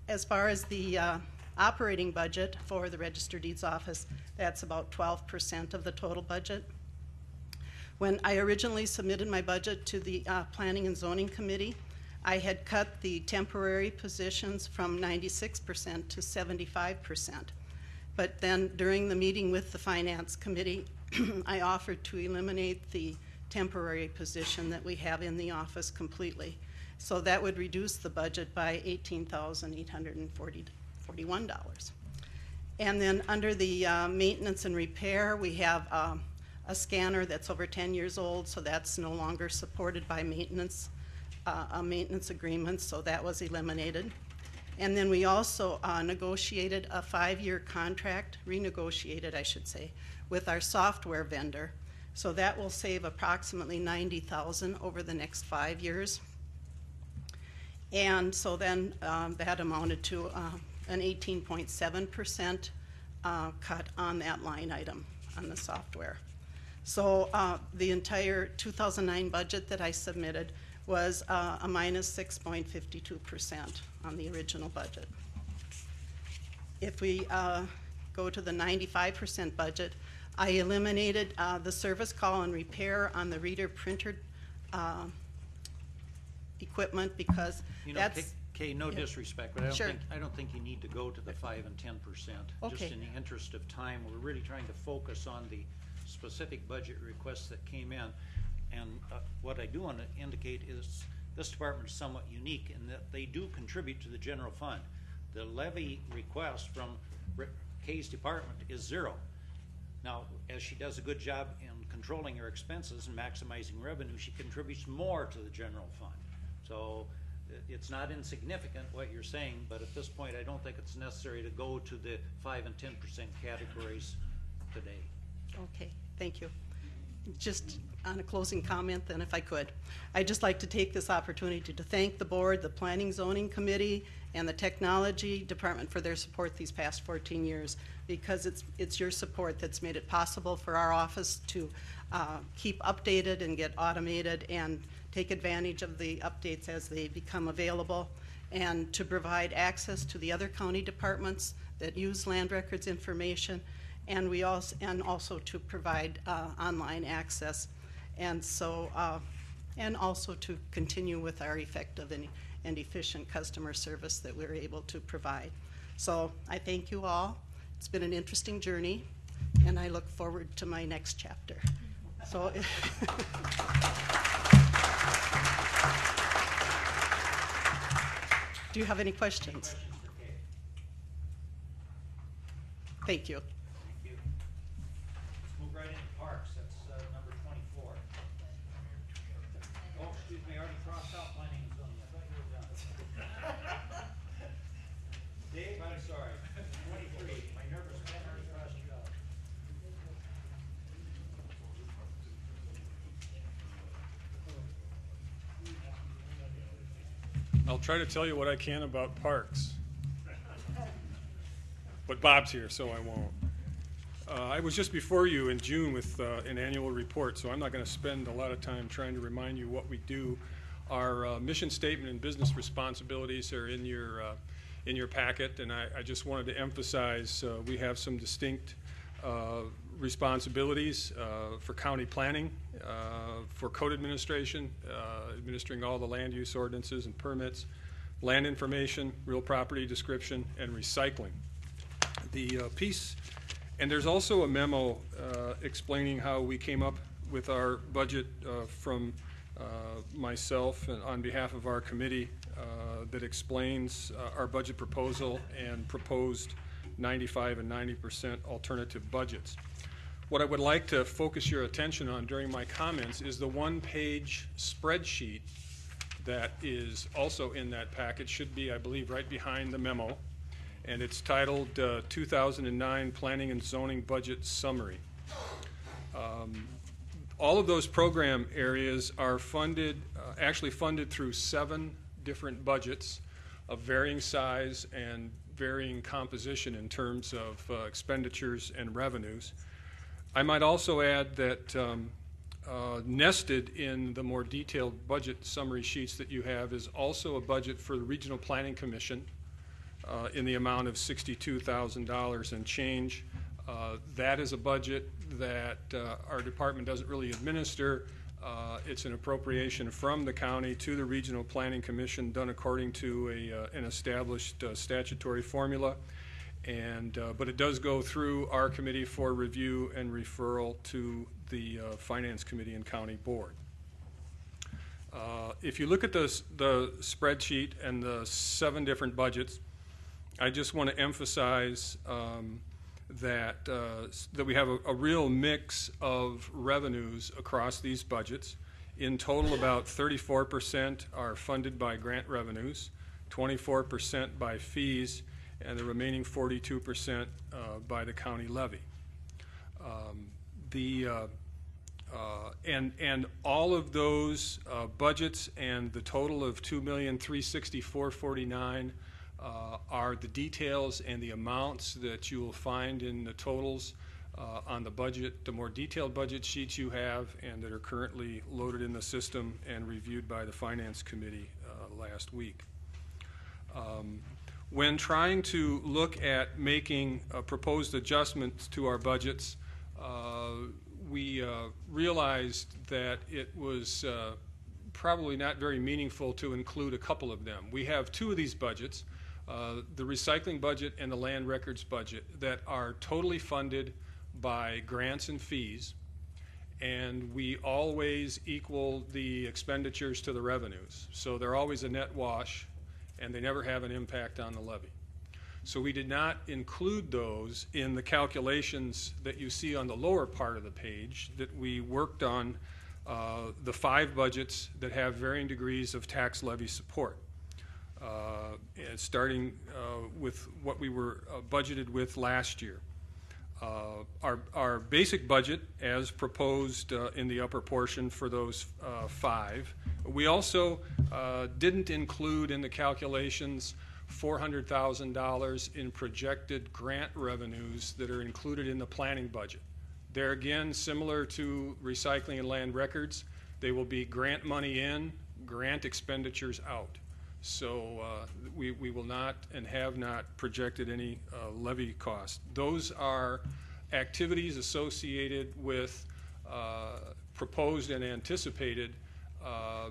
as far as the operating budget for the Register of Deeds office, that's about 12% of the total budget. When I originally submitted my budget to the Planning and Zoning Committee, I had cut the temporary positions from 96% to 75%. But then during the meeting with the Finance Committee, I offered to eliminate the temporary position that we have in the office completely. So that would reduce the budget by $18,841. And then under the maintenance and repair, we have a scanner that's over 10 years old, so that's no longer supported by maintenance agreements, so that was eliminated. And then we also negotiated a 5-year contract, renegotiated I should say, with our software vendor. So that will save approximately $90,000 over the next 5 years. And so then that amounted to an 18.7% cut on that line item on the software. So the entire 2009 budget that I submitted was a minus 6.52% on the original budget. If we go to the 95% budget, I eliminated the service call and repair on the reader printer equipment because that's... Kay, no disrespect, but Sure. I don't think you need to go to the 5 and 10%. Okay. Just in the interest of time, we're really trying to focus on the specific budget requests that came in. And what I do want to indicate is this department is somewhat unique in that they do contribute to the general fund. The levy request from Kay's department is 0. Now, as she does a good job in controlling her expenses and maximizing revenue, she contributes more to the general fund. So It's not insignificant what you're saying, but at this point, I don't think it's necessary to go to the 5 and 10% categories today. Okay, thank you. Just on a closing comment then, if I could, I'd just like to take this opportunity to thank the board, the Planning Zoning Committee, and the Technology Department for their support these past 14 years, because it's your support that's made it possible for our office to keep updated and get automated and take advantage of the updates as they become available, and to provide access to the other county departments that use land records information, and also to provide online access, and so and also to continue with our effective and efficient customer service that we're able to provide. So I thank you all. It's been an interesting journey, and I look forward to my next chapter. So. Do you have any questions? Thank you. Thank you. Let's move right into parks. That's number 24. Oh, excuse me, I already crossed out planning and zoning. I thought you were done. Dave, I'm sorry. 23. My nervous pen already crossed you out. I'll try to tell you what I can about parks. But Bob's here, so I won't. I was just before you in June with an annual report, so I'm not going to spend a lot of time trying to remind you what we do. Our mission statement and business responsibilities are in your packet, and I just wanted to emphasize we have some distinct responsibilities for county planning, for code administration, administering all the land use ordinances and permits, land information, real property description, and recycling. The piece, and there's also a memo explaining how we came up with our budget from myself and on behalf of our committee that explains our budget proposal and proposed 95 and 90% alternative budgets. What I would like to focus your attention on during my comments is the one-page spreadsheet that is also in that package. Should be, I believe, right behind the memo, and it's titled 2009 Planning and Zoning Budget Summary. All of those program areas are funded, actually funded through 7 different budgets of varying size and varying composition in terms of expenditures and revenues. I might also add that nested in the more detailed budget summary sheets that you have is also a budget for the Regional Planning Commission in the amount of $62,000 and change. That is a budget that our department doesn't really administer. It's an appropriation from the county to the Regional Planning Commission done according to an established statutory formula. But it does go through our committee for review and referral to the Finance Committee and County Board. If you look at the spreadsheet and the 7 different budgets, I just want to emphasize that we have a real mix of revenues across these budgets. In total, about 34% are funded by grant revenues, 24% by fees, and the remaining 42% by the county levy. And all of those budgets and the total of $2,364,449 are the details and the amounts that you will find in the totals on the budget, the more detailed budget sheets you have and that are currently loaded in the system and reviewed by the Finance Committee last week. When trying to look at making proposed adjustments to our budgets, we realized that it was probably not very meaningful to include a couple of them. We have 2 of these budgets, the recycling budget and the land records budget, that are totally funded by grants and fees, and we always equal the expenditures to the revenues. So they're always a net wash, and they never have an impact on the levy. So we did not include those in the calculations that you see on the lower part of the page that we worked on the 5 budgets that have varying degrees of tax levy support. and starting with what we were budgeted with last year. Our basic budget, as proposed in the upper portion for those 5, we also didn't include in the calculations $400,000 in projected grant revenues that are included in the planning budget. There again, similar to recycling and land records, they will be grant money in, grant expenditures out. So we will not and have not projected any levy cost. Those are activities associated with proposed and anticipated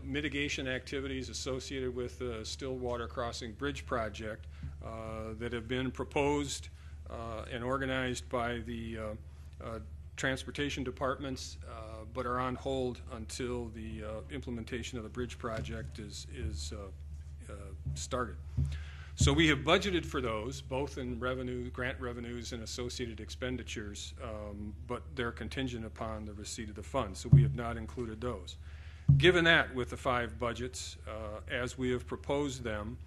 mitigation activities associated with the Stillwater Crossing Bridge project that have been proposed and organized by the transportation departments, but are on hold until the implementation of the bridge project is started. So we have budgeted for those, both in revenue, grant revenues and associated expenditures, but they're contingent upon the receipt of the funds, so we have not included those. Given that, with the 5 budgets, as we have proposed them,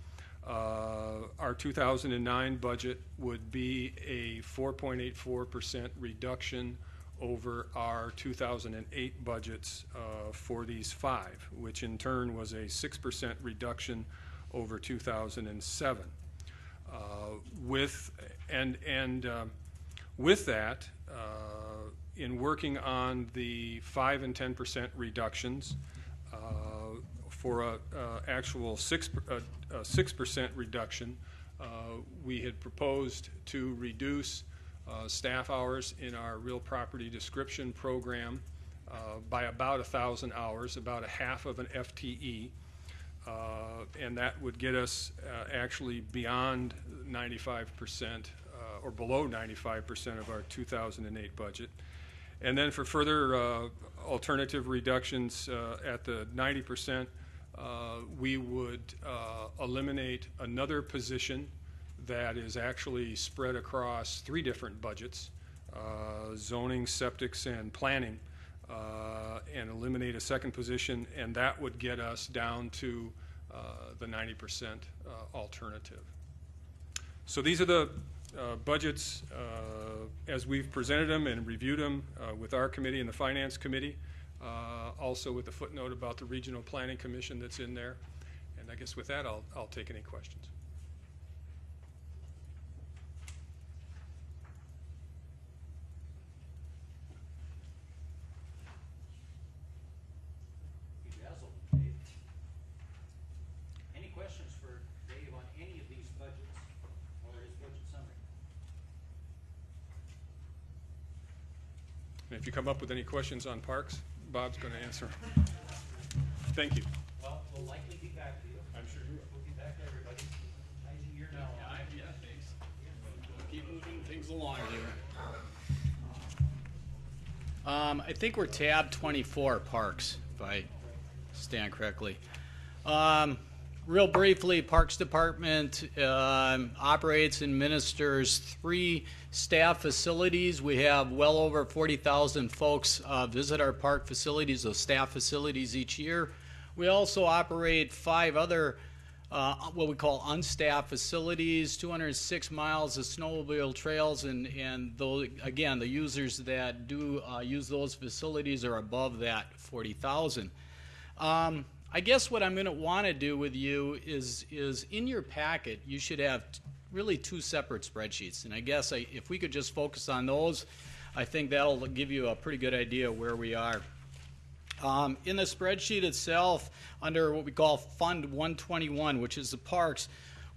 our 2009 budget would be a 4.84% reduction over our 2008 budgets for these 5, which in turn was a 6% reduction over 2007. With that, in working on the 5 and 10% reductions, for a actual 6% reduction, we had proposed to reduce staff hours in our real property description program by about 1,000 hours, about a half of an FTE. And that would get us actually beyond 95% or below 95% of our 2008 budget. And then for further alternative reductions at the 90%, we would eliminate another position that is actually spread across 3 different budgets, zoning, septics, and planning, and eliminate a second position, and that would get us down to the 90% alternative. So these are the budgets as we've presented them and reviewed them with our committee and the Finance Committee, also with the footnote about the Regional Planning Commission that's in there. And I guess with that, I'll take any questions. Any questions for Dave on any of these budgets or his budget summary? And if you come up with any questions on parks, Bob's going to answer. Thank you. Well, we'll likely be back to you. I'm sure you will. We'll be back to everybody. Nice year now. Yeah, thanks. Keep moving things along here. I think we're tab 24, Parks, if I stand correctly. Real briefly, Parks Department operates and administers 3 staff facilities. We have well over 40,000 folks visit our park facilities, those staff facilities, each year. We also operate 5 other what we call unstaffed facilities, 206 miles of snowmobile trails, and those, again, the users that do use those facilities are above that 40,000. I guess what I'm going to want to do with you is in your packet, you should have really 2 separate spreadsheets. And I guess if we could just focus on those, I think that'll give you a pretty good idea where we are. In the spreadsheet itself, under what we call Fund 121, which is the parks,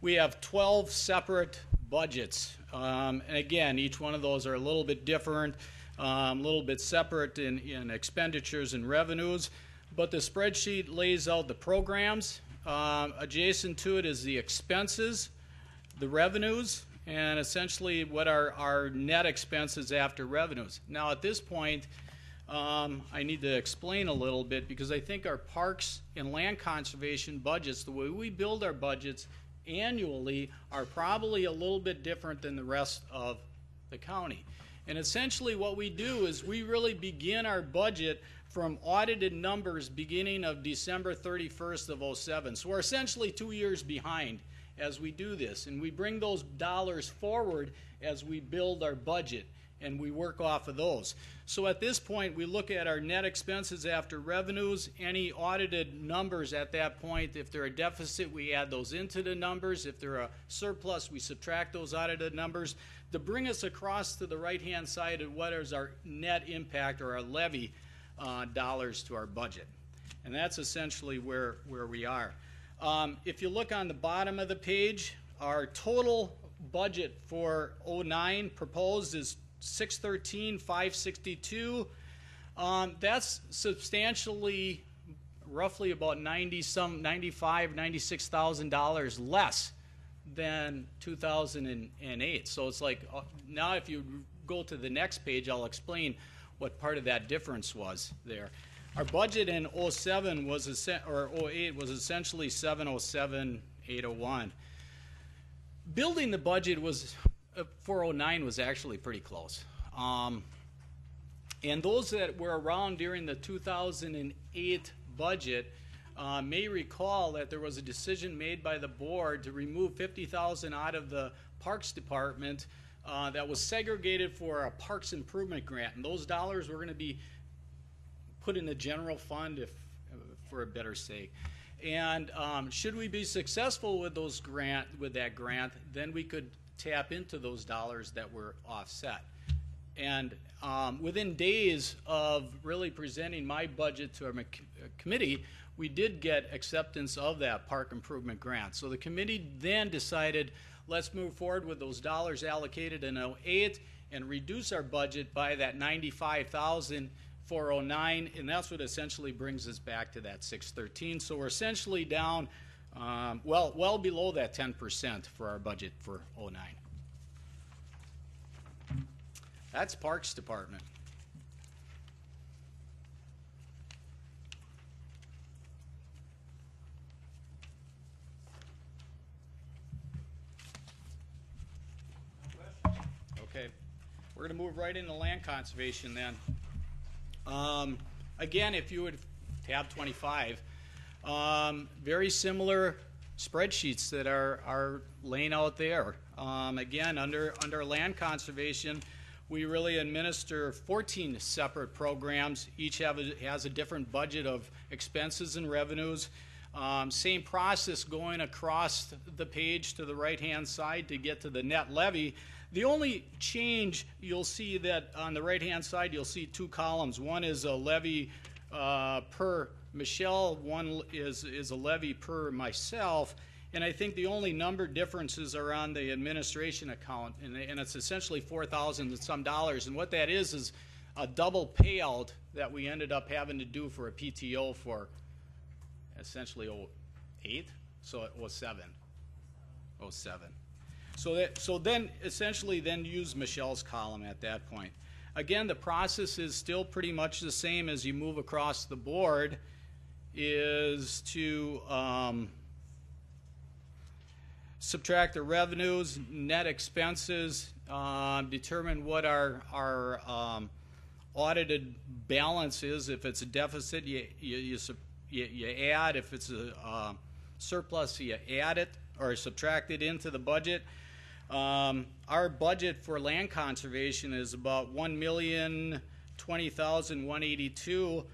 we have 12 separate budgets. And again, each one of those are a little bit different, a little bit separate in expenditures and revenues. But the spreadsheet lays out the programs. Adjacent to it is the expenses, the revenues, and essentially what are our net expenses after revenues. Now at this point, I need to explain a little bit because I think our parks and land conservation budgets, the way we build our budgets annually, are probably a little bit different than the rest of the county. And essentially what we do is we really begin our budget from audited numbers beginning of December 31st of '07. So we're essentially 2 years behind as we do this, and we bring those dollars forward as we build our budget, and we work off of those. So at this point, we look at our net expenses after revenues, any audited numbers at that point. If they're a deficit, we add those into the numbers. If they're a surplus, we subtract those audited numbers to bring us across to the right-hand side of what is our net impact or our levy dollars to our budget. And that's essentially where we are. If you look on the bottom of the page, our total budget for '09 proposed is $613,562. That's substantially, roughly about $96,000 less than 2008. So it's like, now if you go to the next page, I'll explain what part of that difference was there. Our budget in '07 was, or '08 was essentially $707,801. Building the budget was, for '09 was actually pretty close. And those that were around during the 2008 budget may recall that there was a decision made by the board to remove $50,000 out of the Parks Department that was segregated for a Parks Improvement Grant. And those dollars were going to be put in the general fund, for a better sake. And should we be successful with that grant, then we could tap into those dollars that were offset. And within days of really presenting my budget to our committee, we did get acceptance of that park improvement grant. So the committee then decided, let's move forward with those dollars allocated in '08 and reduce our budget by that $95,000 for '09, and that's what essentially brings us back to that 613. So we're essentially down well below that 10% for our budget for '09. That's Parks Department. Okay, we're going to move right into land conservation then. Again, if you would, tab 25, very similar spreadsheets that are laying out there. Again, under land conservation, we really administer 14 separate programs. Each has a different budget of expenses and revenues. Same process going across the page to the right-hand side to get to the net levy. The only change you'll see that on the right-hand side, you'll see two columns. One is a levy per Michelle, one is a levy per myself. And I think the only number differences are on the administration account, and it's essentially $4,000 and some dollars. And what that is a double payout that we ended up having to do for a PTO for essentially '08, so it was '07. So then essentially use Michelle's column at that point. Again, the process is still pretty much the same as you move across the board, is to subtract the revenues, net expenses, determine what our audited balance is. If it's a deficit, you add. If it's a surplus, you add it or subtract it into the budget. Our budget for land conservation is about $1,020,182,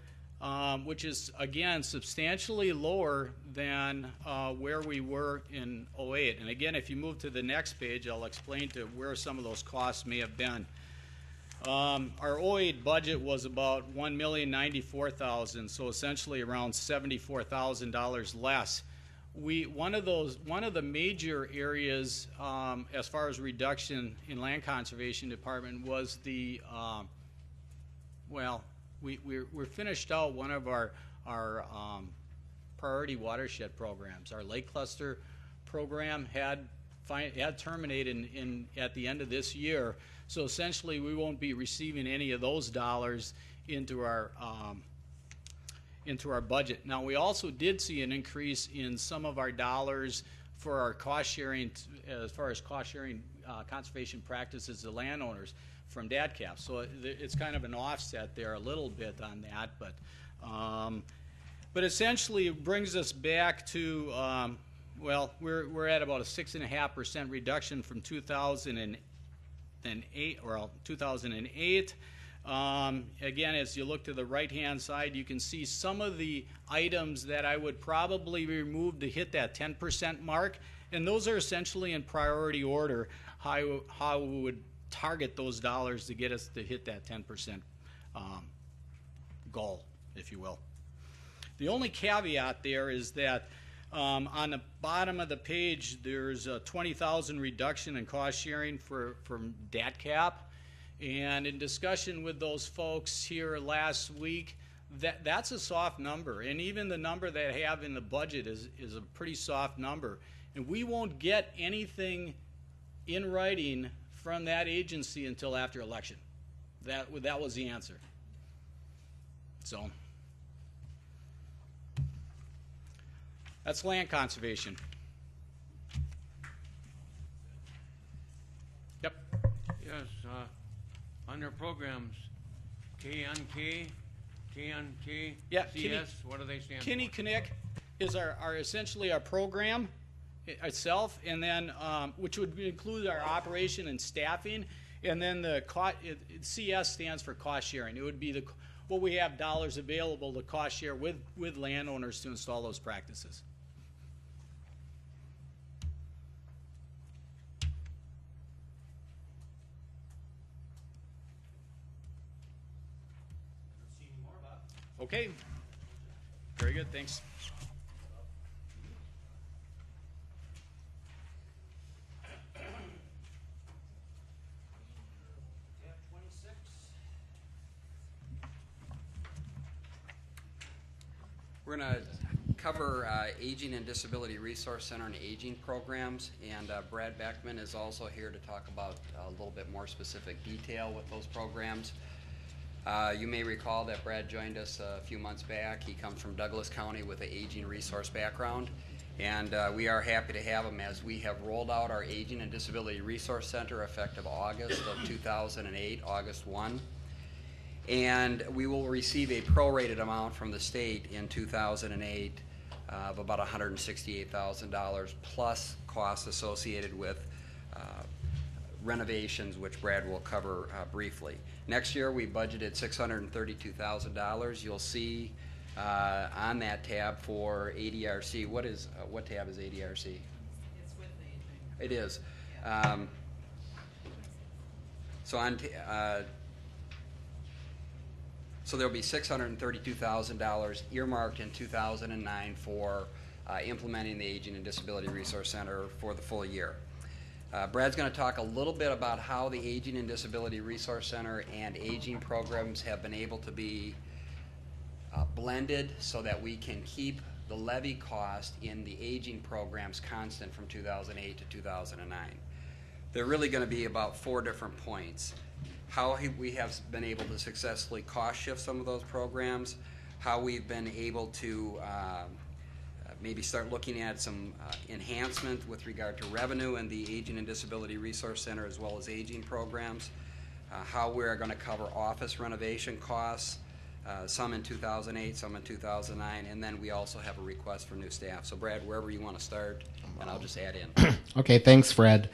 which is, again, substantially lower than where we were in '08. And again, if you move to the next page, I'll explain to where some of those costs may have been. Our '08 budget was about $1,094,000, so essentially around $74,000 less. One of the major areas as far as reduction in land conservation department was the we're finished out one of our priority watershed programs. Our lake cluster program had terminated at the end of this year, so essentially we won't be receiving any of those dollars into our budget. Now, we also did see an increase in some of our dollars for our cost sharing, as far as cost sharing conservation practices to landowners. from DADCAP. So it's kind of an offset there a little bit on that, but essentially it brings us back to, well, we're at about a 6.5% reduction from 2008, or 2008. Again, as you look to the right-hand side, you can see some of the items that I would probably remove to hit that 10% mark, and those are essentially in priority order, how we would target those dollars to get us to hit that 10% goal, if you will. The only caveat there is that on the bottom of the page, there's a 20,000 reduction in cost sharing from DATCAP. And in discussion with those folks here last week, that's a soft number. And even the number that I have in the budget is a pretty soft number. And we won't get anything in writing from that agency until after election. That was the answer. So that's land conservation. Yep. Yes, under programs, KNK, Yeah, CS, what do they stand Kinney for? Kinnick is our essentially our program itself, and then which would include our operation and staffing, and then the CS stands for cost sharing. It would be what we have dollars available to cost share with landowners to install those practices. Okay. Very good, thanks. We're going to cover Aging and Disability Resource Center and aging programs, and Brad Beckman is also here to talk about a little bit more specific detail with those programs. You may recall that Brad joined us a few months back. He comes from Douglas County with an aging resource background, and we are happy to have him as we have rolled out our Aging and Disability Resource Center effective August of 2008, August 1. And we will receive a prorated amount from the state in 2008 of about $168,000 plus costs associated with renovations, which Brad will cover briefly. Next year, we budgeted $632,000. You'll see on that tab for ADRC. What tab is ADRC? It's with aging. It is. So there'll be $632,000 earmarked in 2009 for implementing the Aging and Disability Resource Center for the full year. Brad's going to talk a little bit about how the Aging and Disability Resource Center and aging programs have been able to be blended so that we can keep the levy cost in the aging programs constant from 2008 to 2009. They're really going to be about 4 different points. How we have been able to successfully cost shift some of those programs, how we've been able to maybe start looking at some enhancement with regard to revenue in the Aging and Disability Resource Center as well as aging programs, how we're going to cover office renovation costs, some in 2008, some in 2009, and then we also have a request for new staff. So Brad, wherever you want to start, and I'll just add in. Okay, thanks, Fred.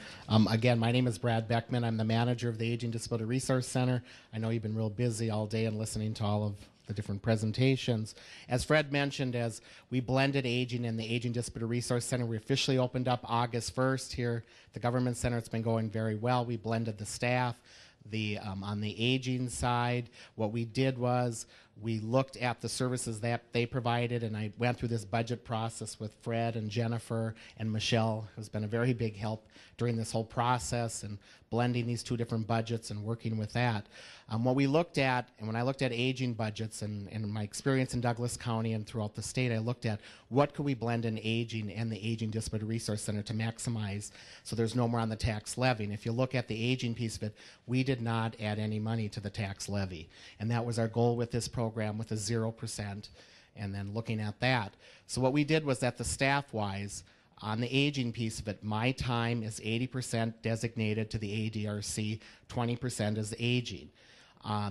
Again, my name is Brad Beckman. I'm the manager of the Aging Disability Resource Center. I know you've been real busy all day and listening to all of the different presentations. As Fred mentioned, as we blended aging in the Aging Disability Resource Center, we officially opened up August 1st here at the Government Center. It's been going very well. We blended the staff. On the aging side, what we did was we looked at the services that they provided, and I went through this budget process with Fred and Jennifer and Michelle, who's been a very big help during this whole process and blending these 2 different budgets and working with that. What we looked at, and when I looked at aging budgets and my experience in Douglas County and throughout the state, I looked at what could we blend in aging and the Aging Disability Resource Center to maximize so there's no more on the tax levy. And if you look at the aging piece of it, we did not add any money to the tax levy. And that was our goal with this program, with a 0%, and then looking at that. So what we did was that the staff-wise, On the aging piece of it, my time is 80% designated to the ADRC, 20% is aging.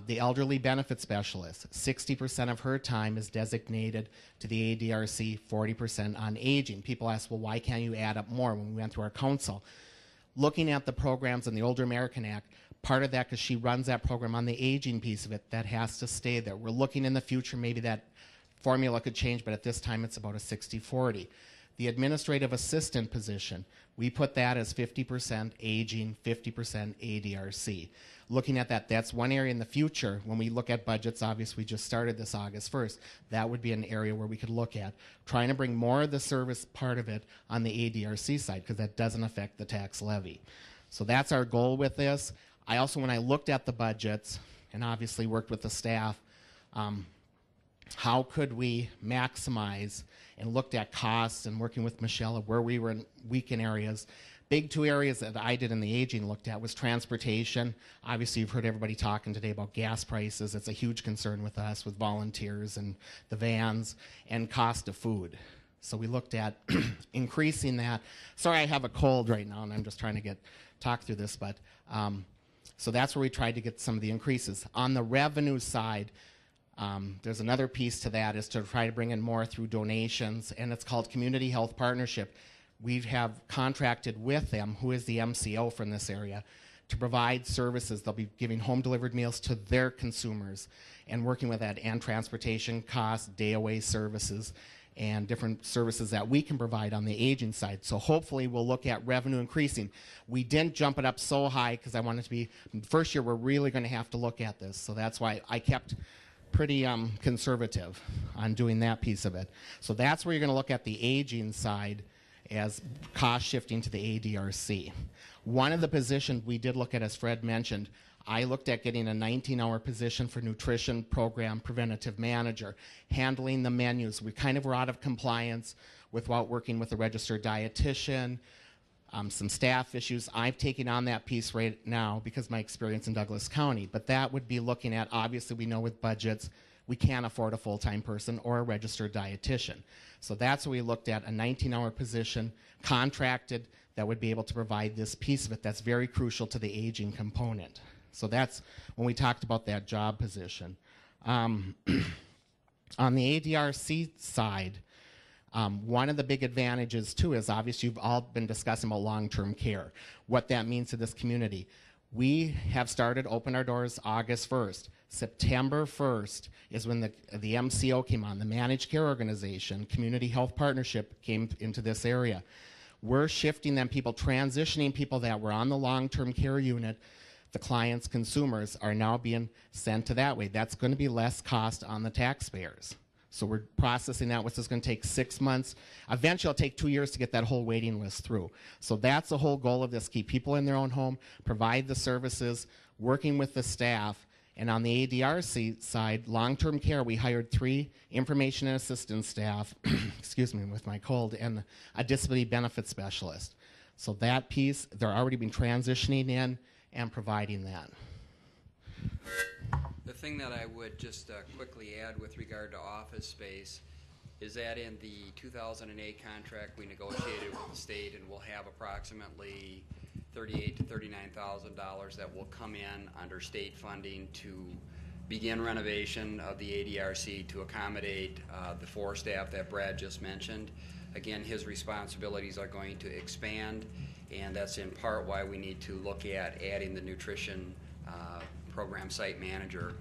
The elderly benefit specialist, 60% of her time is designated to the ADRC, 40% on aging. People ask, well, why can't you add up more when we went through our council? Looking at the programs in the Older American Act, part of that, because she runs that program on the aging piece of it, that has to stay there. We're looking in the future, maybe that formula could change, but at this time it's about a 60-40. The administrative assistant position, we put that as 50% aging, 50% ADRC. Looking at that, that's one area in the future when we look at budgets. Obviously, we just started this August 1st. That would be an area where we could look at trying to bring more of the service part of it on the ADRC side, because that doesn't affect the tax levy. So that's our goal with this. I also, when I looked at the budgets and obviously worked with the staff, how could we maximize, and looked at costs and working with Michelle of where we were in weak in areas. Big two areas that I did in the aging looked at was transportation. Obviously, you've heard everybody talking today about gas prices. It's a huge concern with us, with volunteers and the vans, and cost of food. So we looked at increasing that. Sorry, I have a cold right now, and I'm just trying to talk through this, but so that's where we tried to get some of the increases. On the revenue side, there's another piece to that, is to try to bring in more through donations, and it's called Community Health Partnership. We have contracted with them, who is the MCO from this area, to provide services. They'll be giving home-delivered meals to their consumers and working with that, and transportation costs, day-away services, and different services that we can provide on the aging side. So hopefully we'll look at revenue increasing. We didn't jump it up so high because I wanted to be, first year we're really going to have to look at this. So that's why I kept pretty conservative on doing that piece of it. So that's where you're going to look at the aging side as cost shifting to the ADRC. One of the positions we did look at, as Fred mentioned, I looked at getting a 19-hour position for nutrition program preventative manager, handling the menus. We kind of were out of compliance without working with a registered dietitian, some staff issues. I've taken on that piece right now because of my experience in Douglas County. But that would be looking at, obviously we know with budgets, we can't afford a full-time person or a registered dietitian. So that's what we looked at, a 19-hour position, contracted, that would be able to provide this piece of it that's very crucial to the aging component. So that's when we talked about that job position. On the ADRC side, one of the big advantages too is, obviously you've all been discussing about long-term care, what that means to this community. We have started, open our doors August 1st. September 1st is when the MCO came on, the Managed Care Organization, Community Health Partnership came into this area. We're shifting them, people, transitioning people that were on the long-term care unit. The clients, consumers, are now being sent to that way. That's going to be less cost on the taxpayers. So we're processing that, which is going to take 6 months. Eventually, it'll take 2 years to get that whole waiting list through. So that's the whole goal of this, keep people in their own home, provide the services, working with the staff. And on the ADRC side, long-term care, we hired 3 information and assistance staff, excuse me, with my cold, and a disability benefit specialist. So that piece, they're already been transitioning in and providing that. The thing that I would just quickly add with regard to office space is that in the 2008 contract we negotiated with the state, and we'll have approximately $38,000 to $39,000 that will come in under state funding to begin renovation of the ADRC to accommodate the 4 staff that Brad just mentioned. Again, his responsibilities are going to expand, and that's in part why we need to look at adding the nutrition program site manager.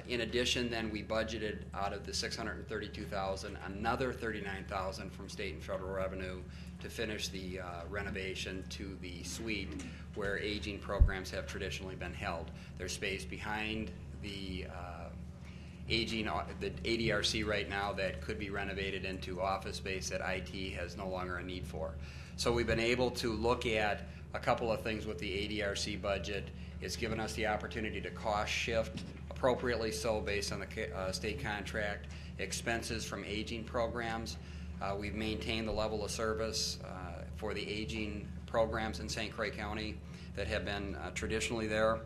In addition, then we budgeted out of the $632,000 another $39,000 from state and federal revenue to finish the renovation to the suite where aging programs have traditionally been held. There's space behind the the ADRC right now that could be renovated into office space that IT has no longer a need for. So we've been able to look at a couple of things with the ADRC budget. It's given us the opportunity to cost shift appropriately so based on the state contract, expenses from aging programs. We've maintained the level of service for the aging programs in St. Croix County that have been traditionally there.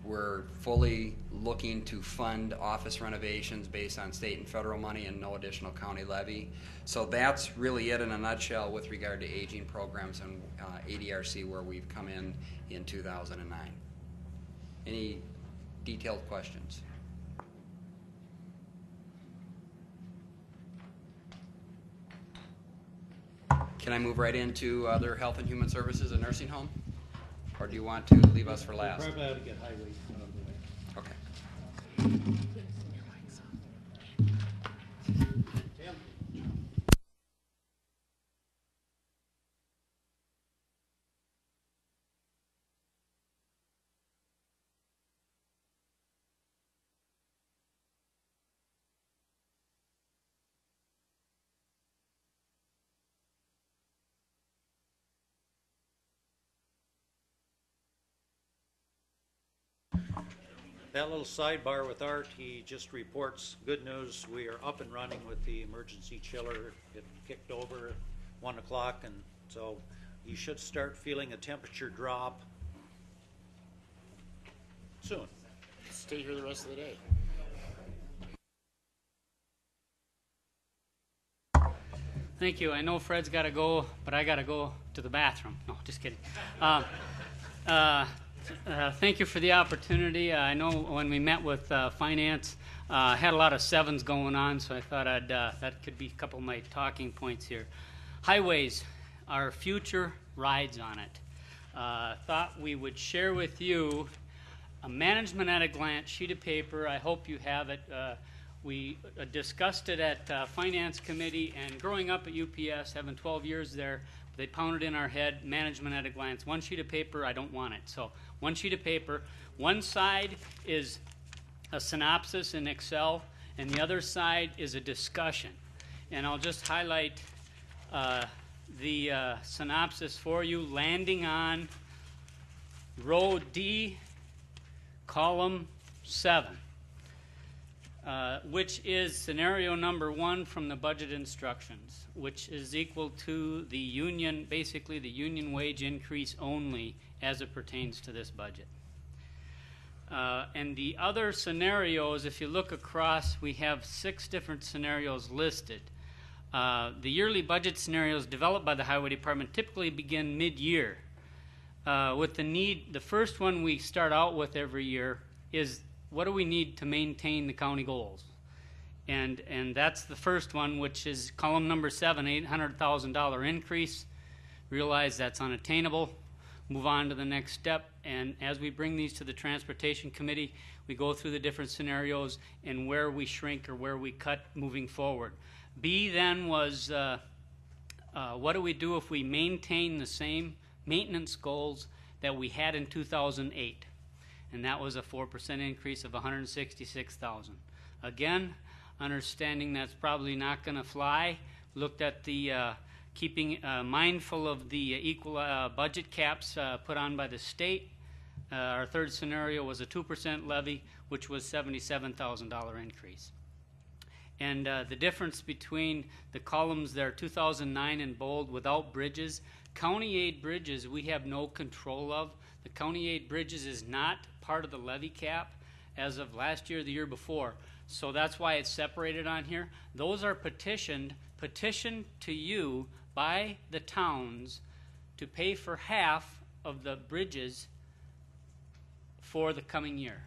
We're fully looking to fund office renovations based on state and federal money and no additional county levy. So that's really it in a nutshell with regard to aging programs and ADRC, where we've come in 2009. Any detailed questions? Can I move right into other health and human services and nursing home? Or do you want to leave us for last? Probably ought to get highway out of the way. Okay. That little sidebar with Art, he just reports good news. We are up and running with the emergency chiller. It kicked over at 1 o'clock, and so you should start feeling a temperature drop soon. Stay here the rest of the day. Thank you. I know Fred's got to go, but I got to go to the bathroom. No, just kidding. Thank you for the opportunity. I know when we met with finance, had a lot of sevens going on, so I thought that could be a couple of my talking points here. Highways, our future rides on it. Thought we would share with you a management at a glance sheet of paper. I hope you have it. We discussed it at Finance Committee, and growing up at UPS, having 12 years there, they pounded in our head, management at a glance. One sheet of paper, I don't want it. So one sheet of paper. One side is a synopsis in Excel, and the other side is a discussion. And I'll just highlight the synopsis for you. Landing on row D, column 7. Which is scenario number 1 from the budget instructions, which is equal to the union, basically the union wage increase only as it pertains to this budget. And the other scenarios, if you look across, we have 6 different scenarios listed. The yearly budget scenarios developed by the Highway Department typically begin mid-year. With the first one we start out with every year is what do we need to maintain the county goals? And that's the first one, which is column number 7, $800,000 increase. Realize that's unattainable. Move on to the next step. And as we bring these to the Transportation Committee, we go through the different scenarios and where we shrink or where we cut moving forward. B then was what do we do if we maintain the same maintenance goals that we had in 2008? And that was a 4% increase of $166,000. Again, understanding that's probably not going to fly. Looked at the keeping mindful of the equal budget caps put on by the state. Our third scenario was a 2% levy, which was $77,000 increase. And the difference between the columns there, 2009 in bold without bridges, county aid bridges we have no control of. The county aid bridges is not part of the levy cap as of last year or the year before. So that's why it's separated on here. Those are petitioned to you by the towns to pay for half of the bridges for the coming year.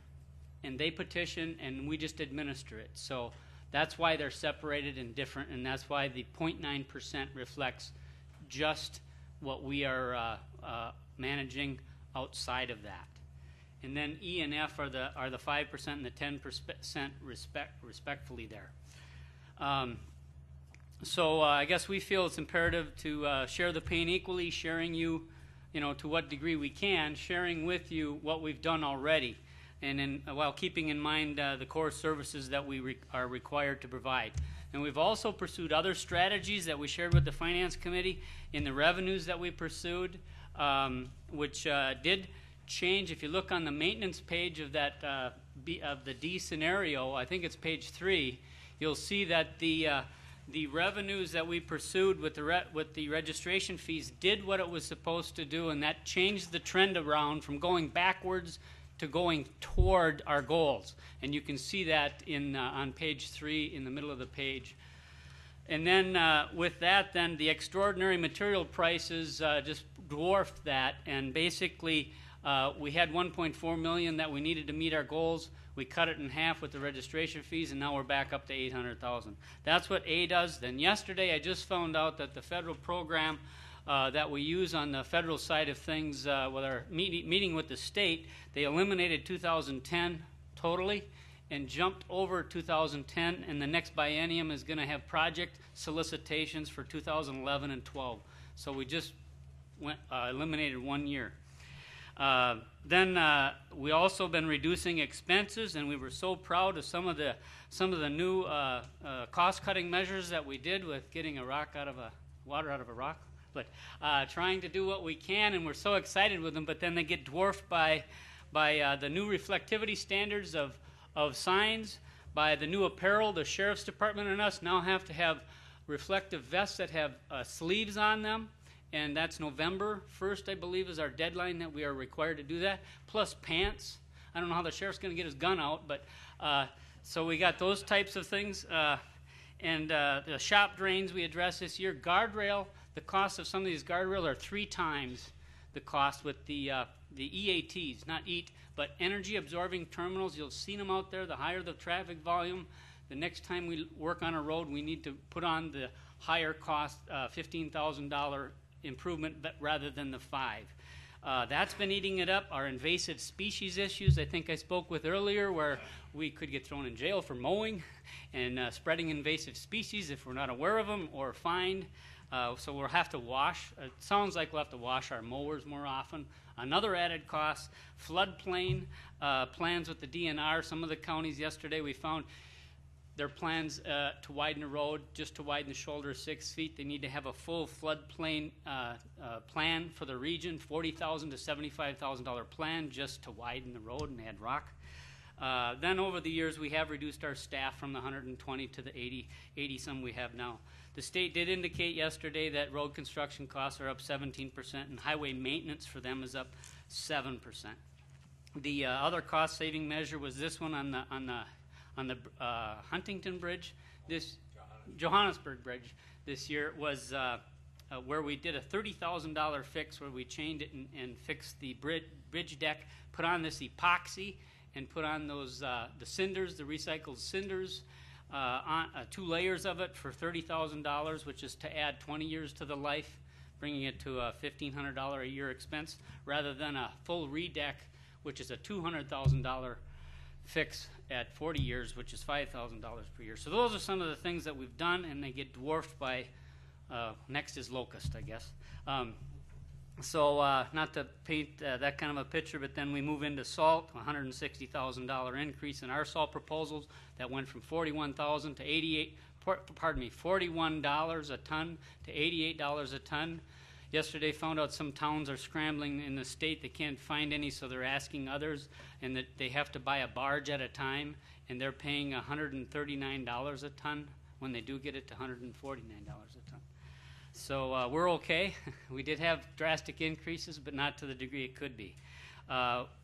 And they petition and we just administer it. So that's why they're separated and different, and that's why the 0.9% reflects just what we are managing outside of that. And then E and F are the 5% and the 10% respectfully there. So I guess we feel it's imperative to share the pain equally, sharing you, to what degree we can, sharing with you what we've done already, and while keeping in mind the core services that we are required to provide. And we've also pursued other strategies that we shared with the Finance Committee in the revenues that we pursued, which did change. If you look on the maintenance page of that of the D scenario, I think it's page 3, you'll see that the revenues that we pursued with the registration fees did what it was supposed to do, and that changed the trend around from going backwards to going toward our goals. And you can see that in on page 3 in the middle of the page. And then with that, then the extraordinary material prices just dwarfed that. And basically, we had 1.4 million that we needed to meet our goals. We cut it in half with the registration fees, and now we're back up to 800,000. That's what A does. Then yesterday, I just found out that the federal program that we use on the federal side of things with our meeting with the state, they eliminated 2010 totally and jumped over 2010, and the next biennium is going to have project solicitations for 2011 and 12. So we just eliminated 1 year. Then we also been reducing expenses, and we were so proud of some of the new cost-cutting measures that we did with getting water out of a rock. But trying to do what we can, and we're so excited with them. But then they get dwarfed by the new reflectivity standards of signs, by the new apparel. The sheriff's department and us now have to have reflective vests that have sleeves on them. And that's November 1st, I believe, is our deadline that we are required to do that, plus pants. I don't know how the sheriff's going to get his gun out, but so we got those types of things. And the shop drains we addressed this year. Guardrail, the cost of some of these guardrails are 3 times the cost with the EATs, not EAT, but energy-absorbing terminals. You'll see them out there. The higher the traffic volume, the next time we work on a road, we need to put on the higher cost $15,000 improvement rather than the 5. That's been eating it up. Our invasive species issues, I think I spoke with earlier, where we could get thrown in jail for mowing and spreading invasive species if we're not aware of them, or fined. So we'll have to wash. It sounds like we'll have to wash our mowers more often. Another added cost, floodplain plans with the DNR. Some of the counties yesterday we found their plans to widen the road, just to widen the shoulder 6 feet. They need to have a full floodplain plan for the region, $40,000 to $75,000 plan just to widen the road and add rock. Then over the years, we have reduced our staff from the 120 to the 80 some we have now. The state did indicate yesterday that road construction costs are up 17%, and highway maintenance for them is up 7%. The other cost-saving measure was this one on the Huntington Bridge, Johannesburg Bridge this year, was where we did a $30,000 fix where we chained it and fixed the bridge deck, put on this epoxy, and put on those the cinders, the recycled cinders, on 2 layers of it for $30,000, which is to add 20 years to the life, bringing it to a $1,500 a year expense, rather than a full redeck, which is a $200,000 fix at 40 years, which is $5,000 per year. So those are some of the things that we've done, and they get dwarfed by, next is locust, I guess. Not to paint that kind of a picture, but then we move into salt, $160,000 increase in our salt proposals. That went from $41,000 to $41 a ton to $88 a ton. Yesterday found out some towns are scrambling in the state. They can't find any, so they're asking others, and that they have to buy a barge at a time, and they're paying $139 a ton when they do get it to $149 a ton. So we're okay. We did have drastic increases, but not to the degree it could be.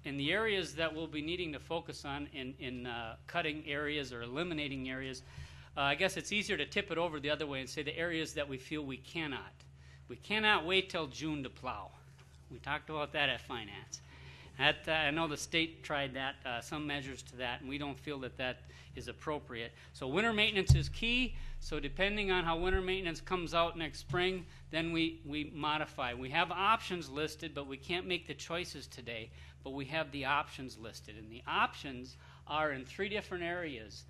In the areas that we'll be needing to focus on in cutting areas or eliminating areas, I guess it's easier to tip it over the other way and say the areas that we feel we cannot. We cannot wait till June to plow. We talked about that at Finance. I know the state tried that, some measures to that, and we don't feel that that is appropriate. So winter maintenance is key. So depending on how winter maintenance comes out next spring, then we modify. We have options listed, but we can't make the choices today. But we have the options listed, and the options are in 3 different areas,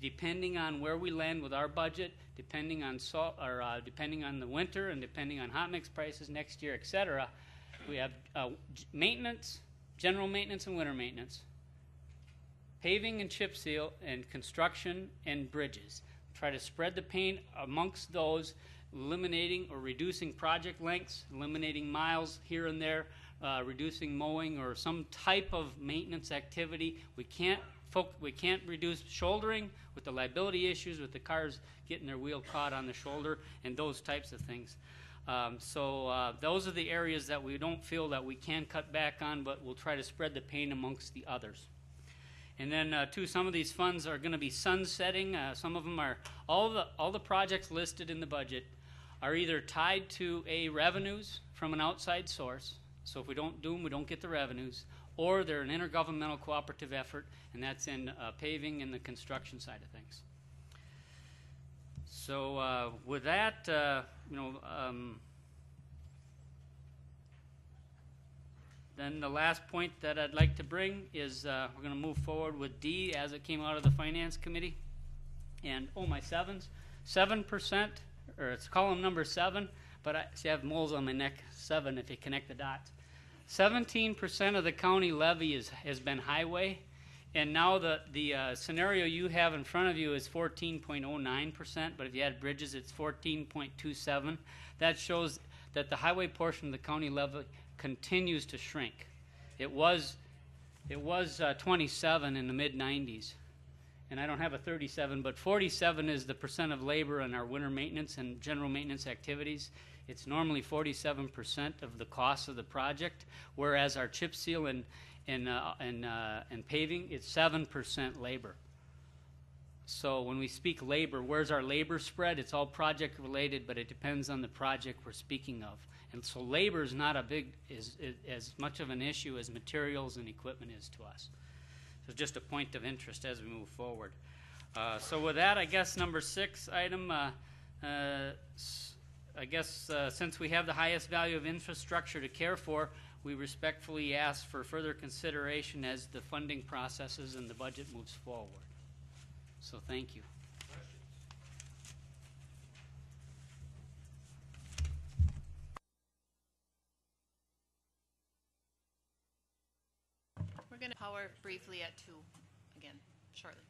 depending on where we land with our budget, depending on salt, or depending on the winter, and depending on hot mix prices next year, etc. We have maintenance, general maintenance, and winter maintenance, paving and chip seal, and construction and bridges. Try to spread the pain amongst those, eliminating or reducing project lengths, eliminating miles here and there, reducing mowing or some type of maintenance activity. We can't reduce shouldering with the liability issues with the cars getting their wheel caught on the shoulder and those types of things. So those are the areas that we don't feel that we can cut back on, but we'll try to spread the pain amongst the others. And then too, some of these funds are going to be sunsetting. Some of them are, all the projects listed in the budget are either tied to revenues from an outside source. So if we don't do them, we don't get the revenues, or they're an intergovernmental cooperative effort, and that's in paving and the construction side of things. So with that, then the last point that I'd like to bring is we're going to move forward with D as it came out of the Finance Committee. And, my sevens. 7%, or it's column number 7, but I have moles on my neck, 7 if you connect the dots. 17% of the county levy has been highway, and now the scenario you have in front of you is 14.09%, but if you add bridges, it's 14.27. That shows that the highway portion of the county levy continues to shrink. It was 27 in the mid-90s, and I don't have a 37, but 47 is the percent of labor in our winter maintenance and general maintenance activities. It's normally 47% of the cost of the project, whereas our chip seal and paving, it's 7% labor. So when we speak labor, where's our labor spread? It's all project related, but it depends on the project we're speaking of. And so labor is not as much of an issue as materials and equipment is to us. So just a point of interest as we move forward. So with that, I guess number 6 item, since we have the highest value of infrastructure to care for, we respectfully ask for further consideration as the funding processes and the budget moves forward. So thank you. We're going to power briefly at 2 again, shortly.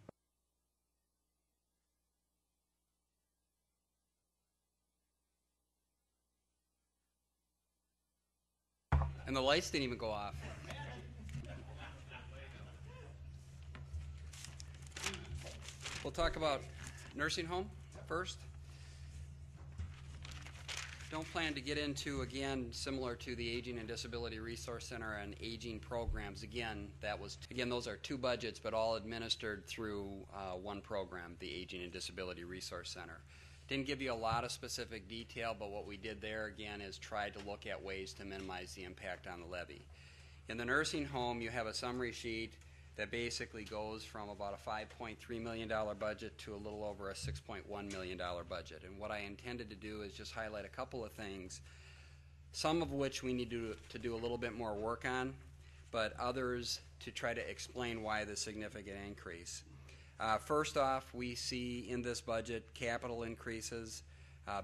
And the lights didn't even go off. We'll talk about nursing home first. Don't plan to get into, again, similar to the Aging and Disability Resource Center and aging programs. Again, those are 2 budgets, but all administered through one program, the Aging and Disability Resource Center. Didn't give you a lot of specific detail, but what we did there, again, is try to look at ways to minimize the impact on the levy. In the nursing home, you have a summary sheet that basically goes from about a $5.3 million budget to a little over a $6.1 million budget. And what I intended to do is just highlight a couple of things, some of which we need to do a little bit more work on, but others to try to explain why the significant increase. First off, we see in this budget capital increases.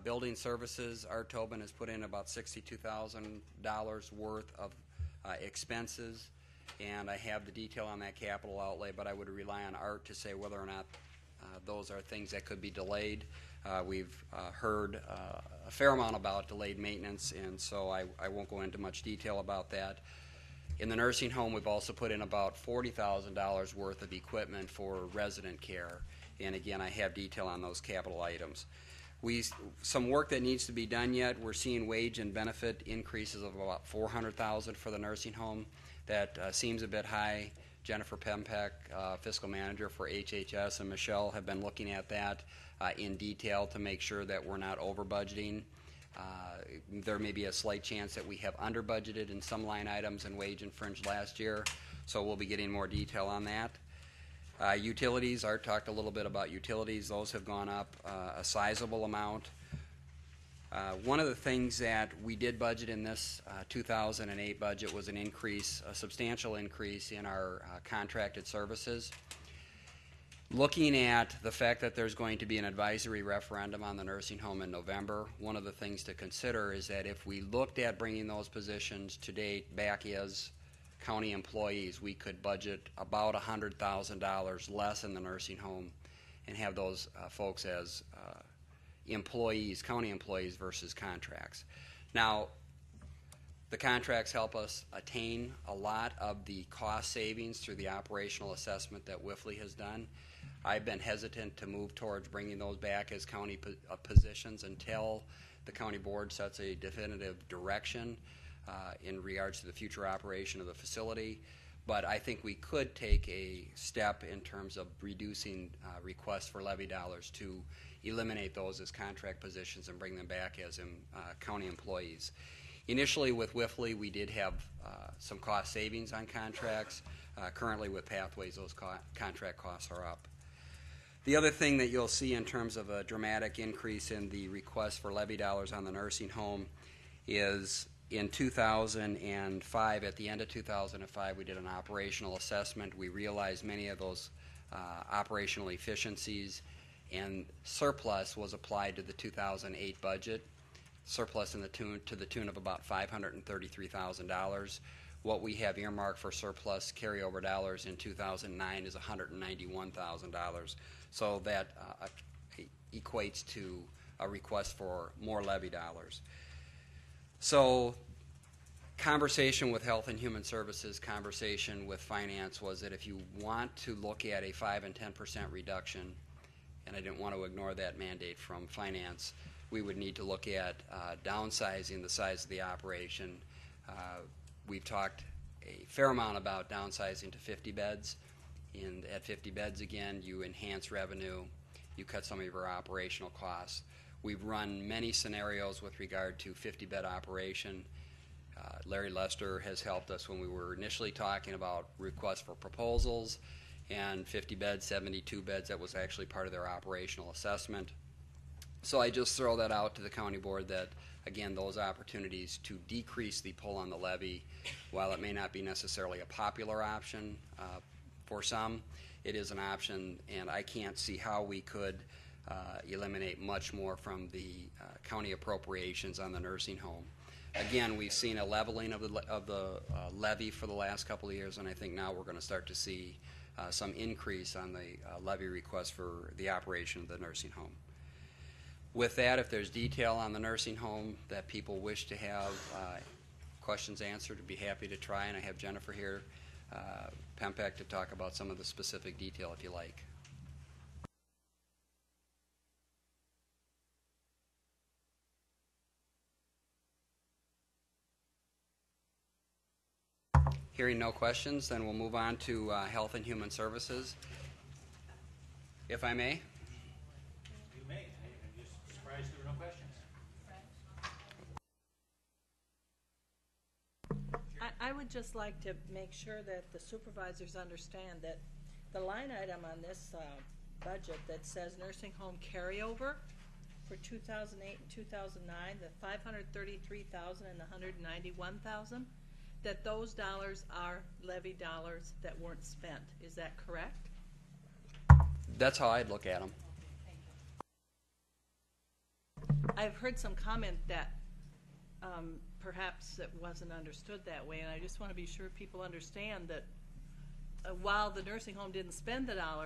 Building services, Art Tobin has put in about $62,000 worth of expenses, and I have the detail on that capital outlay, but I would rely on Art to say whether or not those are things that could be delayed. We've heard a fair amount about delayed maintenance, and so I won't go into much detail about that. In the nursing home, we've also put in about $40,000 worth of equipment for resident care, and again, I have detail on those capital items. Some work that needs to be done yet. We're seeing wage and benefit increases of about $400,000 for the nursing home. That seems a bit high. Jennifer Pempek, fiscal manager for HHS, and Michelle have been looking at that in detail to make sure that we're not over budgeting. There may be a slight chance that we have under budgeted in some line items and wage and fringe last year, so we'll be getting more detail on that. Utilities, Art talked a little bit about utilities. Those have gone up a sizable amount. One of the things that we did budget in this 2008 budget was a substantial increase in our contracted services. Looking at the fact that there's going to be an advisory referendum on the nursing home in November, one of the things to consider is that if we looked at bringing those positions to date back as county employees, we could budget about $100,000 less in the nursing home and have those folks as employees, county employees versus contracts. Now, the contracts help us attain a lot of the cost savings through the operational assessment that Wifley has done. I've been hesitant to move towards bringing those back as county positions until The county board sets a definitive direction in regards to the future operation of the facility. But I think we could take a step in terms of reducing requests for levy dollars to eliminate those as contract positions and bring them back as county employees. Initially with Wifley, we did have some cost savings on contracts. Currently with Pathways, those contract costs are up. The other thing that you'll see in terms of a dramatic increase in the request for levy dollars on the nursing home is in 2005, at the end of 2005, we did an operational assessment. We realized many of those operational efficiencies, and surplus was applied to the 2008 budget. Surplus to the tune of about $533,000. What we have earmarked for surplus carryover dollars in 2009 is $191,000. So that equates to a request for more levy dollars. So conversation with Health and Human Services, conversation with Finance was that if you want to look at a 5 and 10% reduction, and I didn't want to ignore that mandate from Finance, we would need to look at downsizing the size of the operation. We've talked a fair amount about downsizing to 50 beds. At 50 beds, again, you enhance revenue, you cut some of your operational costs. We've run many scenarios with regard to 50-bed operation. Larry Lester has helped us when we were initially talking about requests for proposals, and 50 beds, 72 beds, that was actually part of their operational assessment. So I just throw that out to the county board that, again, those opportunities to decrease the pull on the levy, while it may not be necessarily a popular option for some, it is an option, and I can't see how we could eliminate much more from the county appropriations on the nursing home. Again, we've seen a leveling of the levy for the last couple of years, and I think now we're going to start to see some increase on the levy request for the operation of the nursing home. With that, if there's detail on the nursing home that people wish to have questions answered, I'd be happy to try, and I have Jennifer here, Pempek, to talk about some of the specific detail if you like. Hearing no questions, then we'll move on to Health and Human Services. If I may. You may. I'm just surprised there were no questions. I would just like to make sure that the supervisors understand that the line item on this budget that says nursing home carryover for 2008 and 2009, the $533,000 and the $191,000, that those dollars are levy dollars that weren't spent. Is that correct? That's how I'd look at them. I've heard some comment that perhaps it wasn't understood that way, and I just want to be sure people understand that while the nursing home didn't spend the dollars,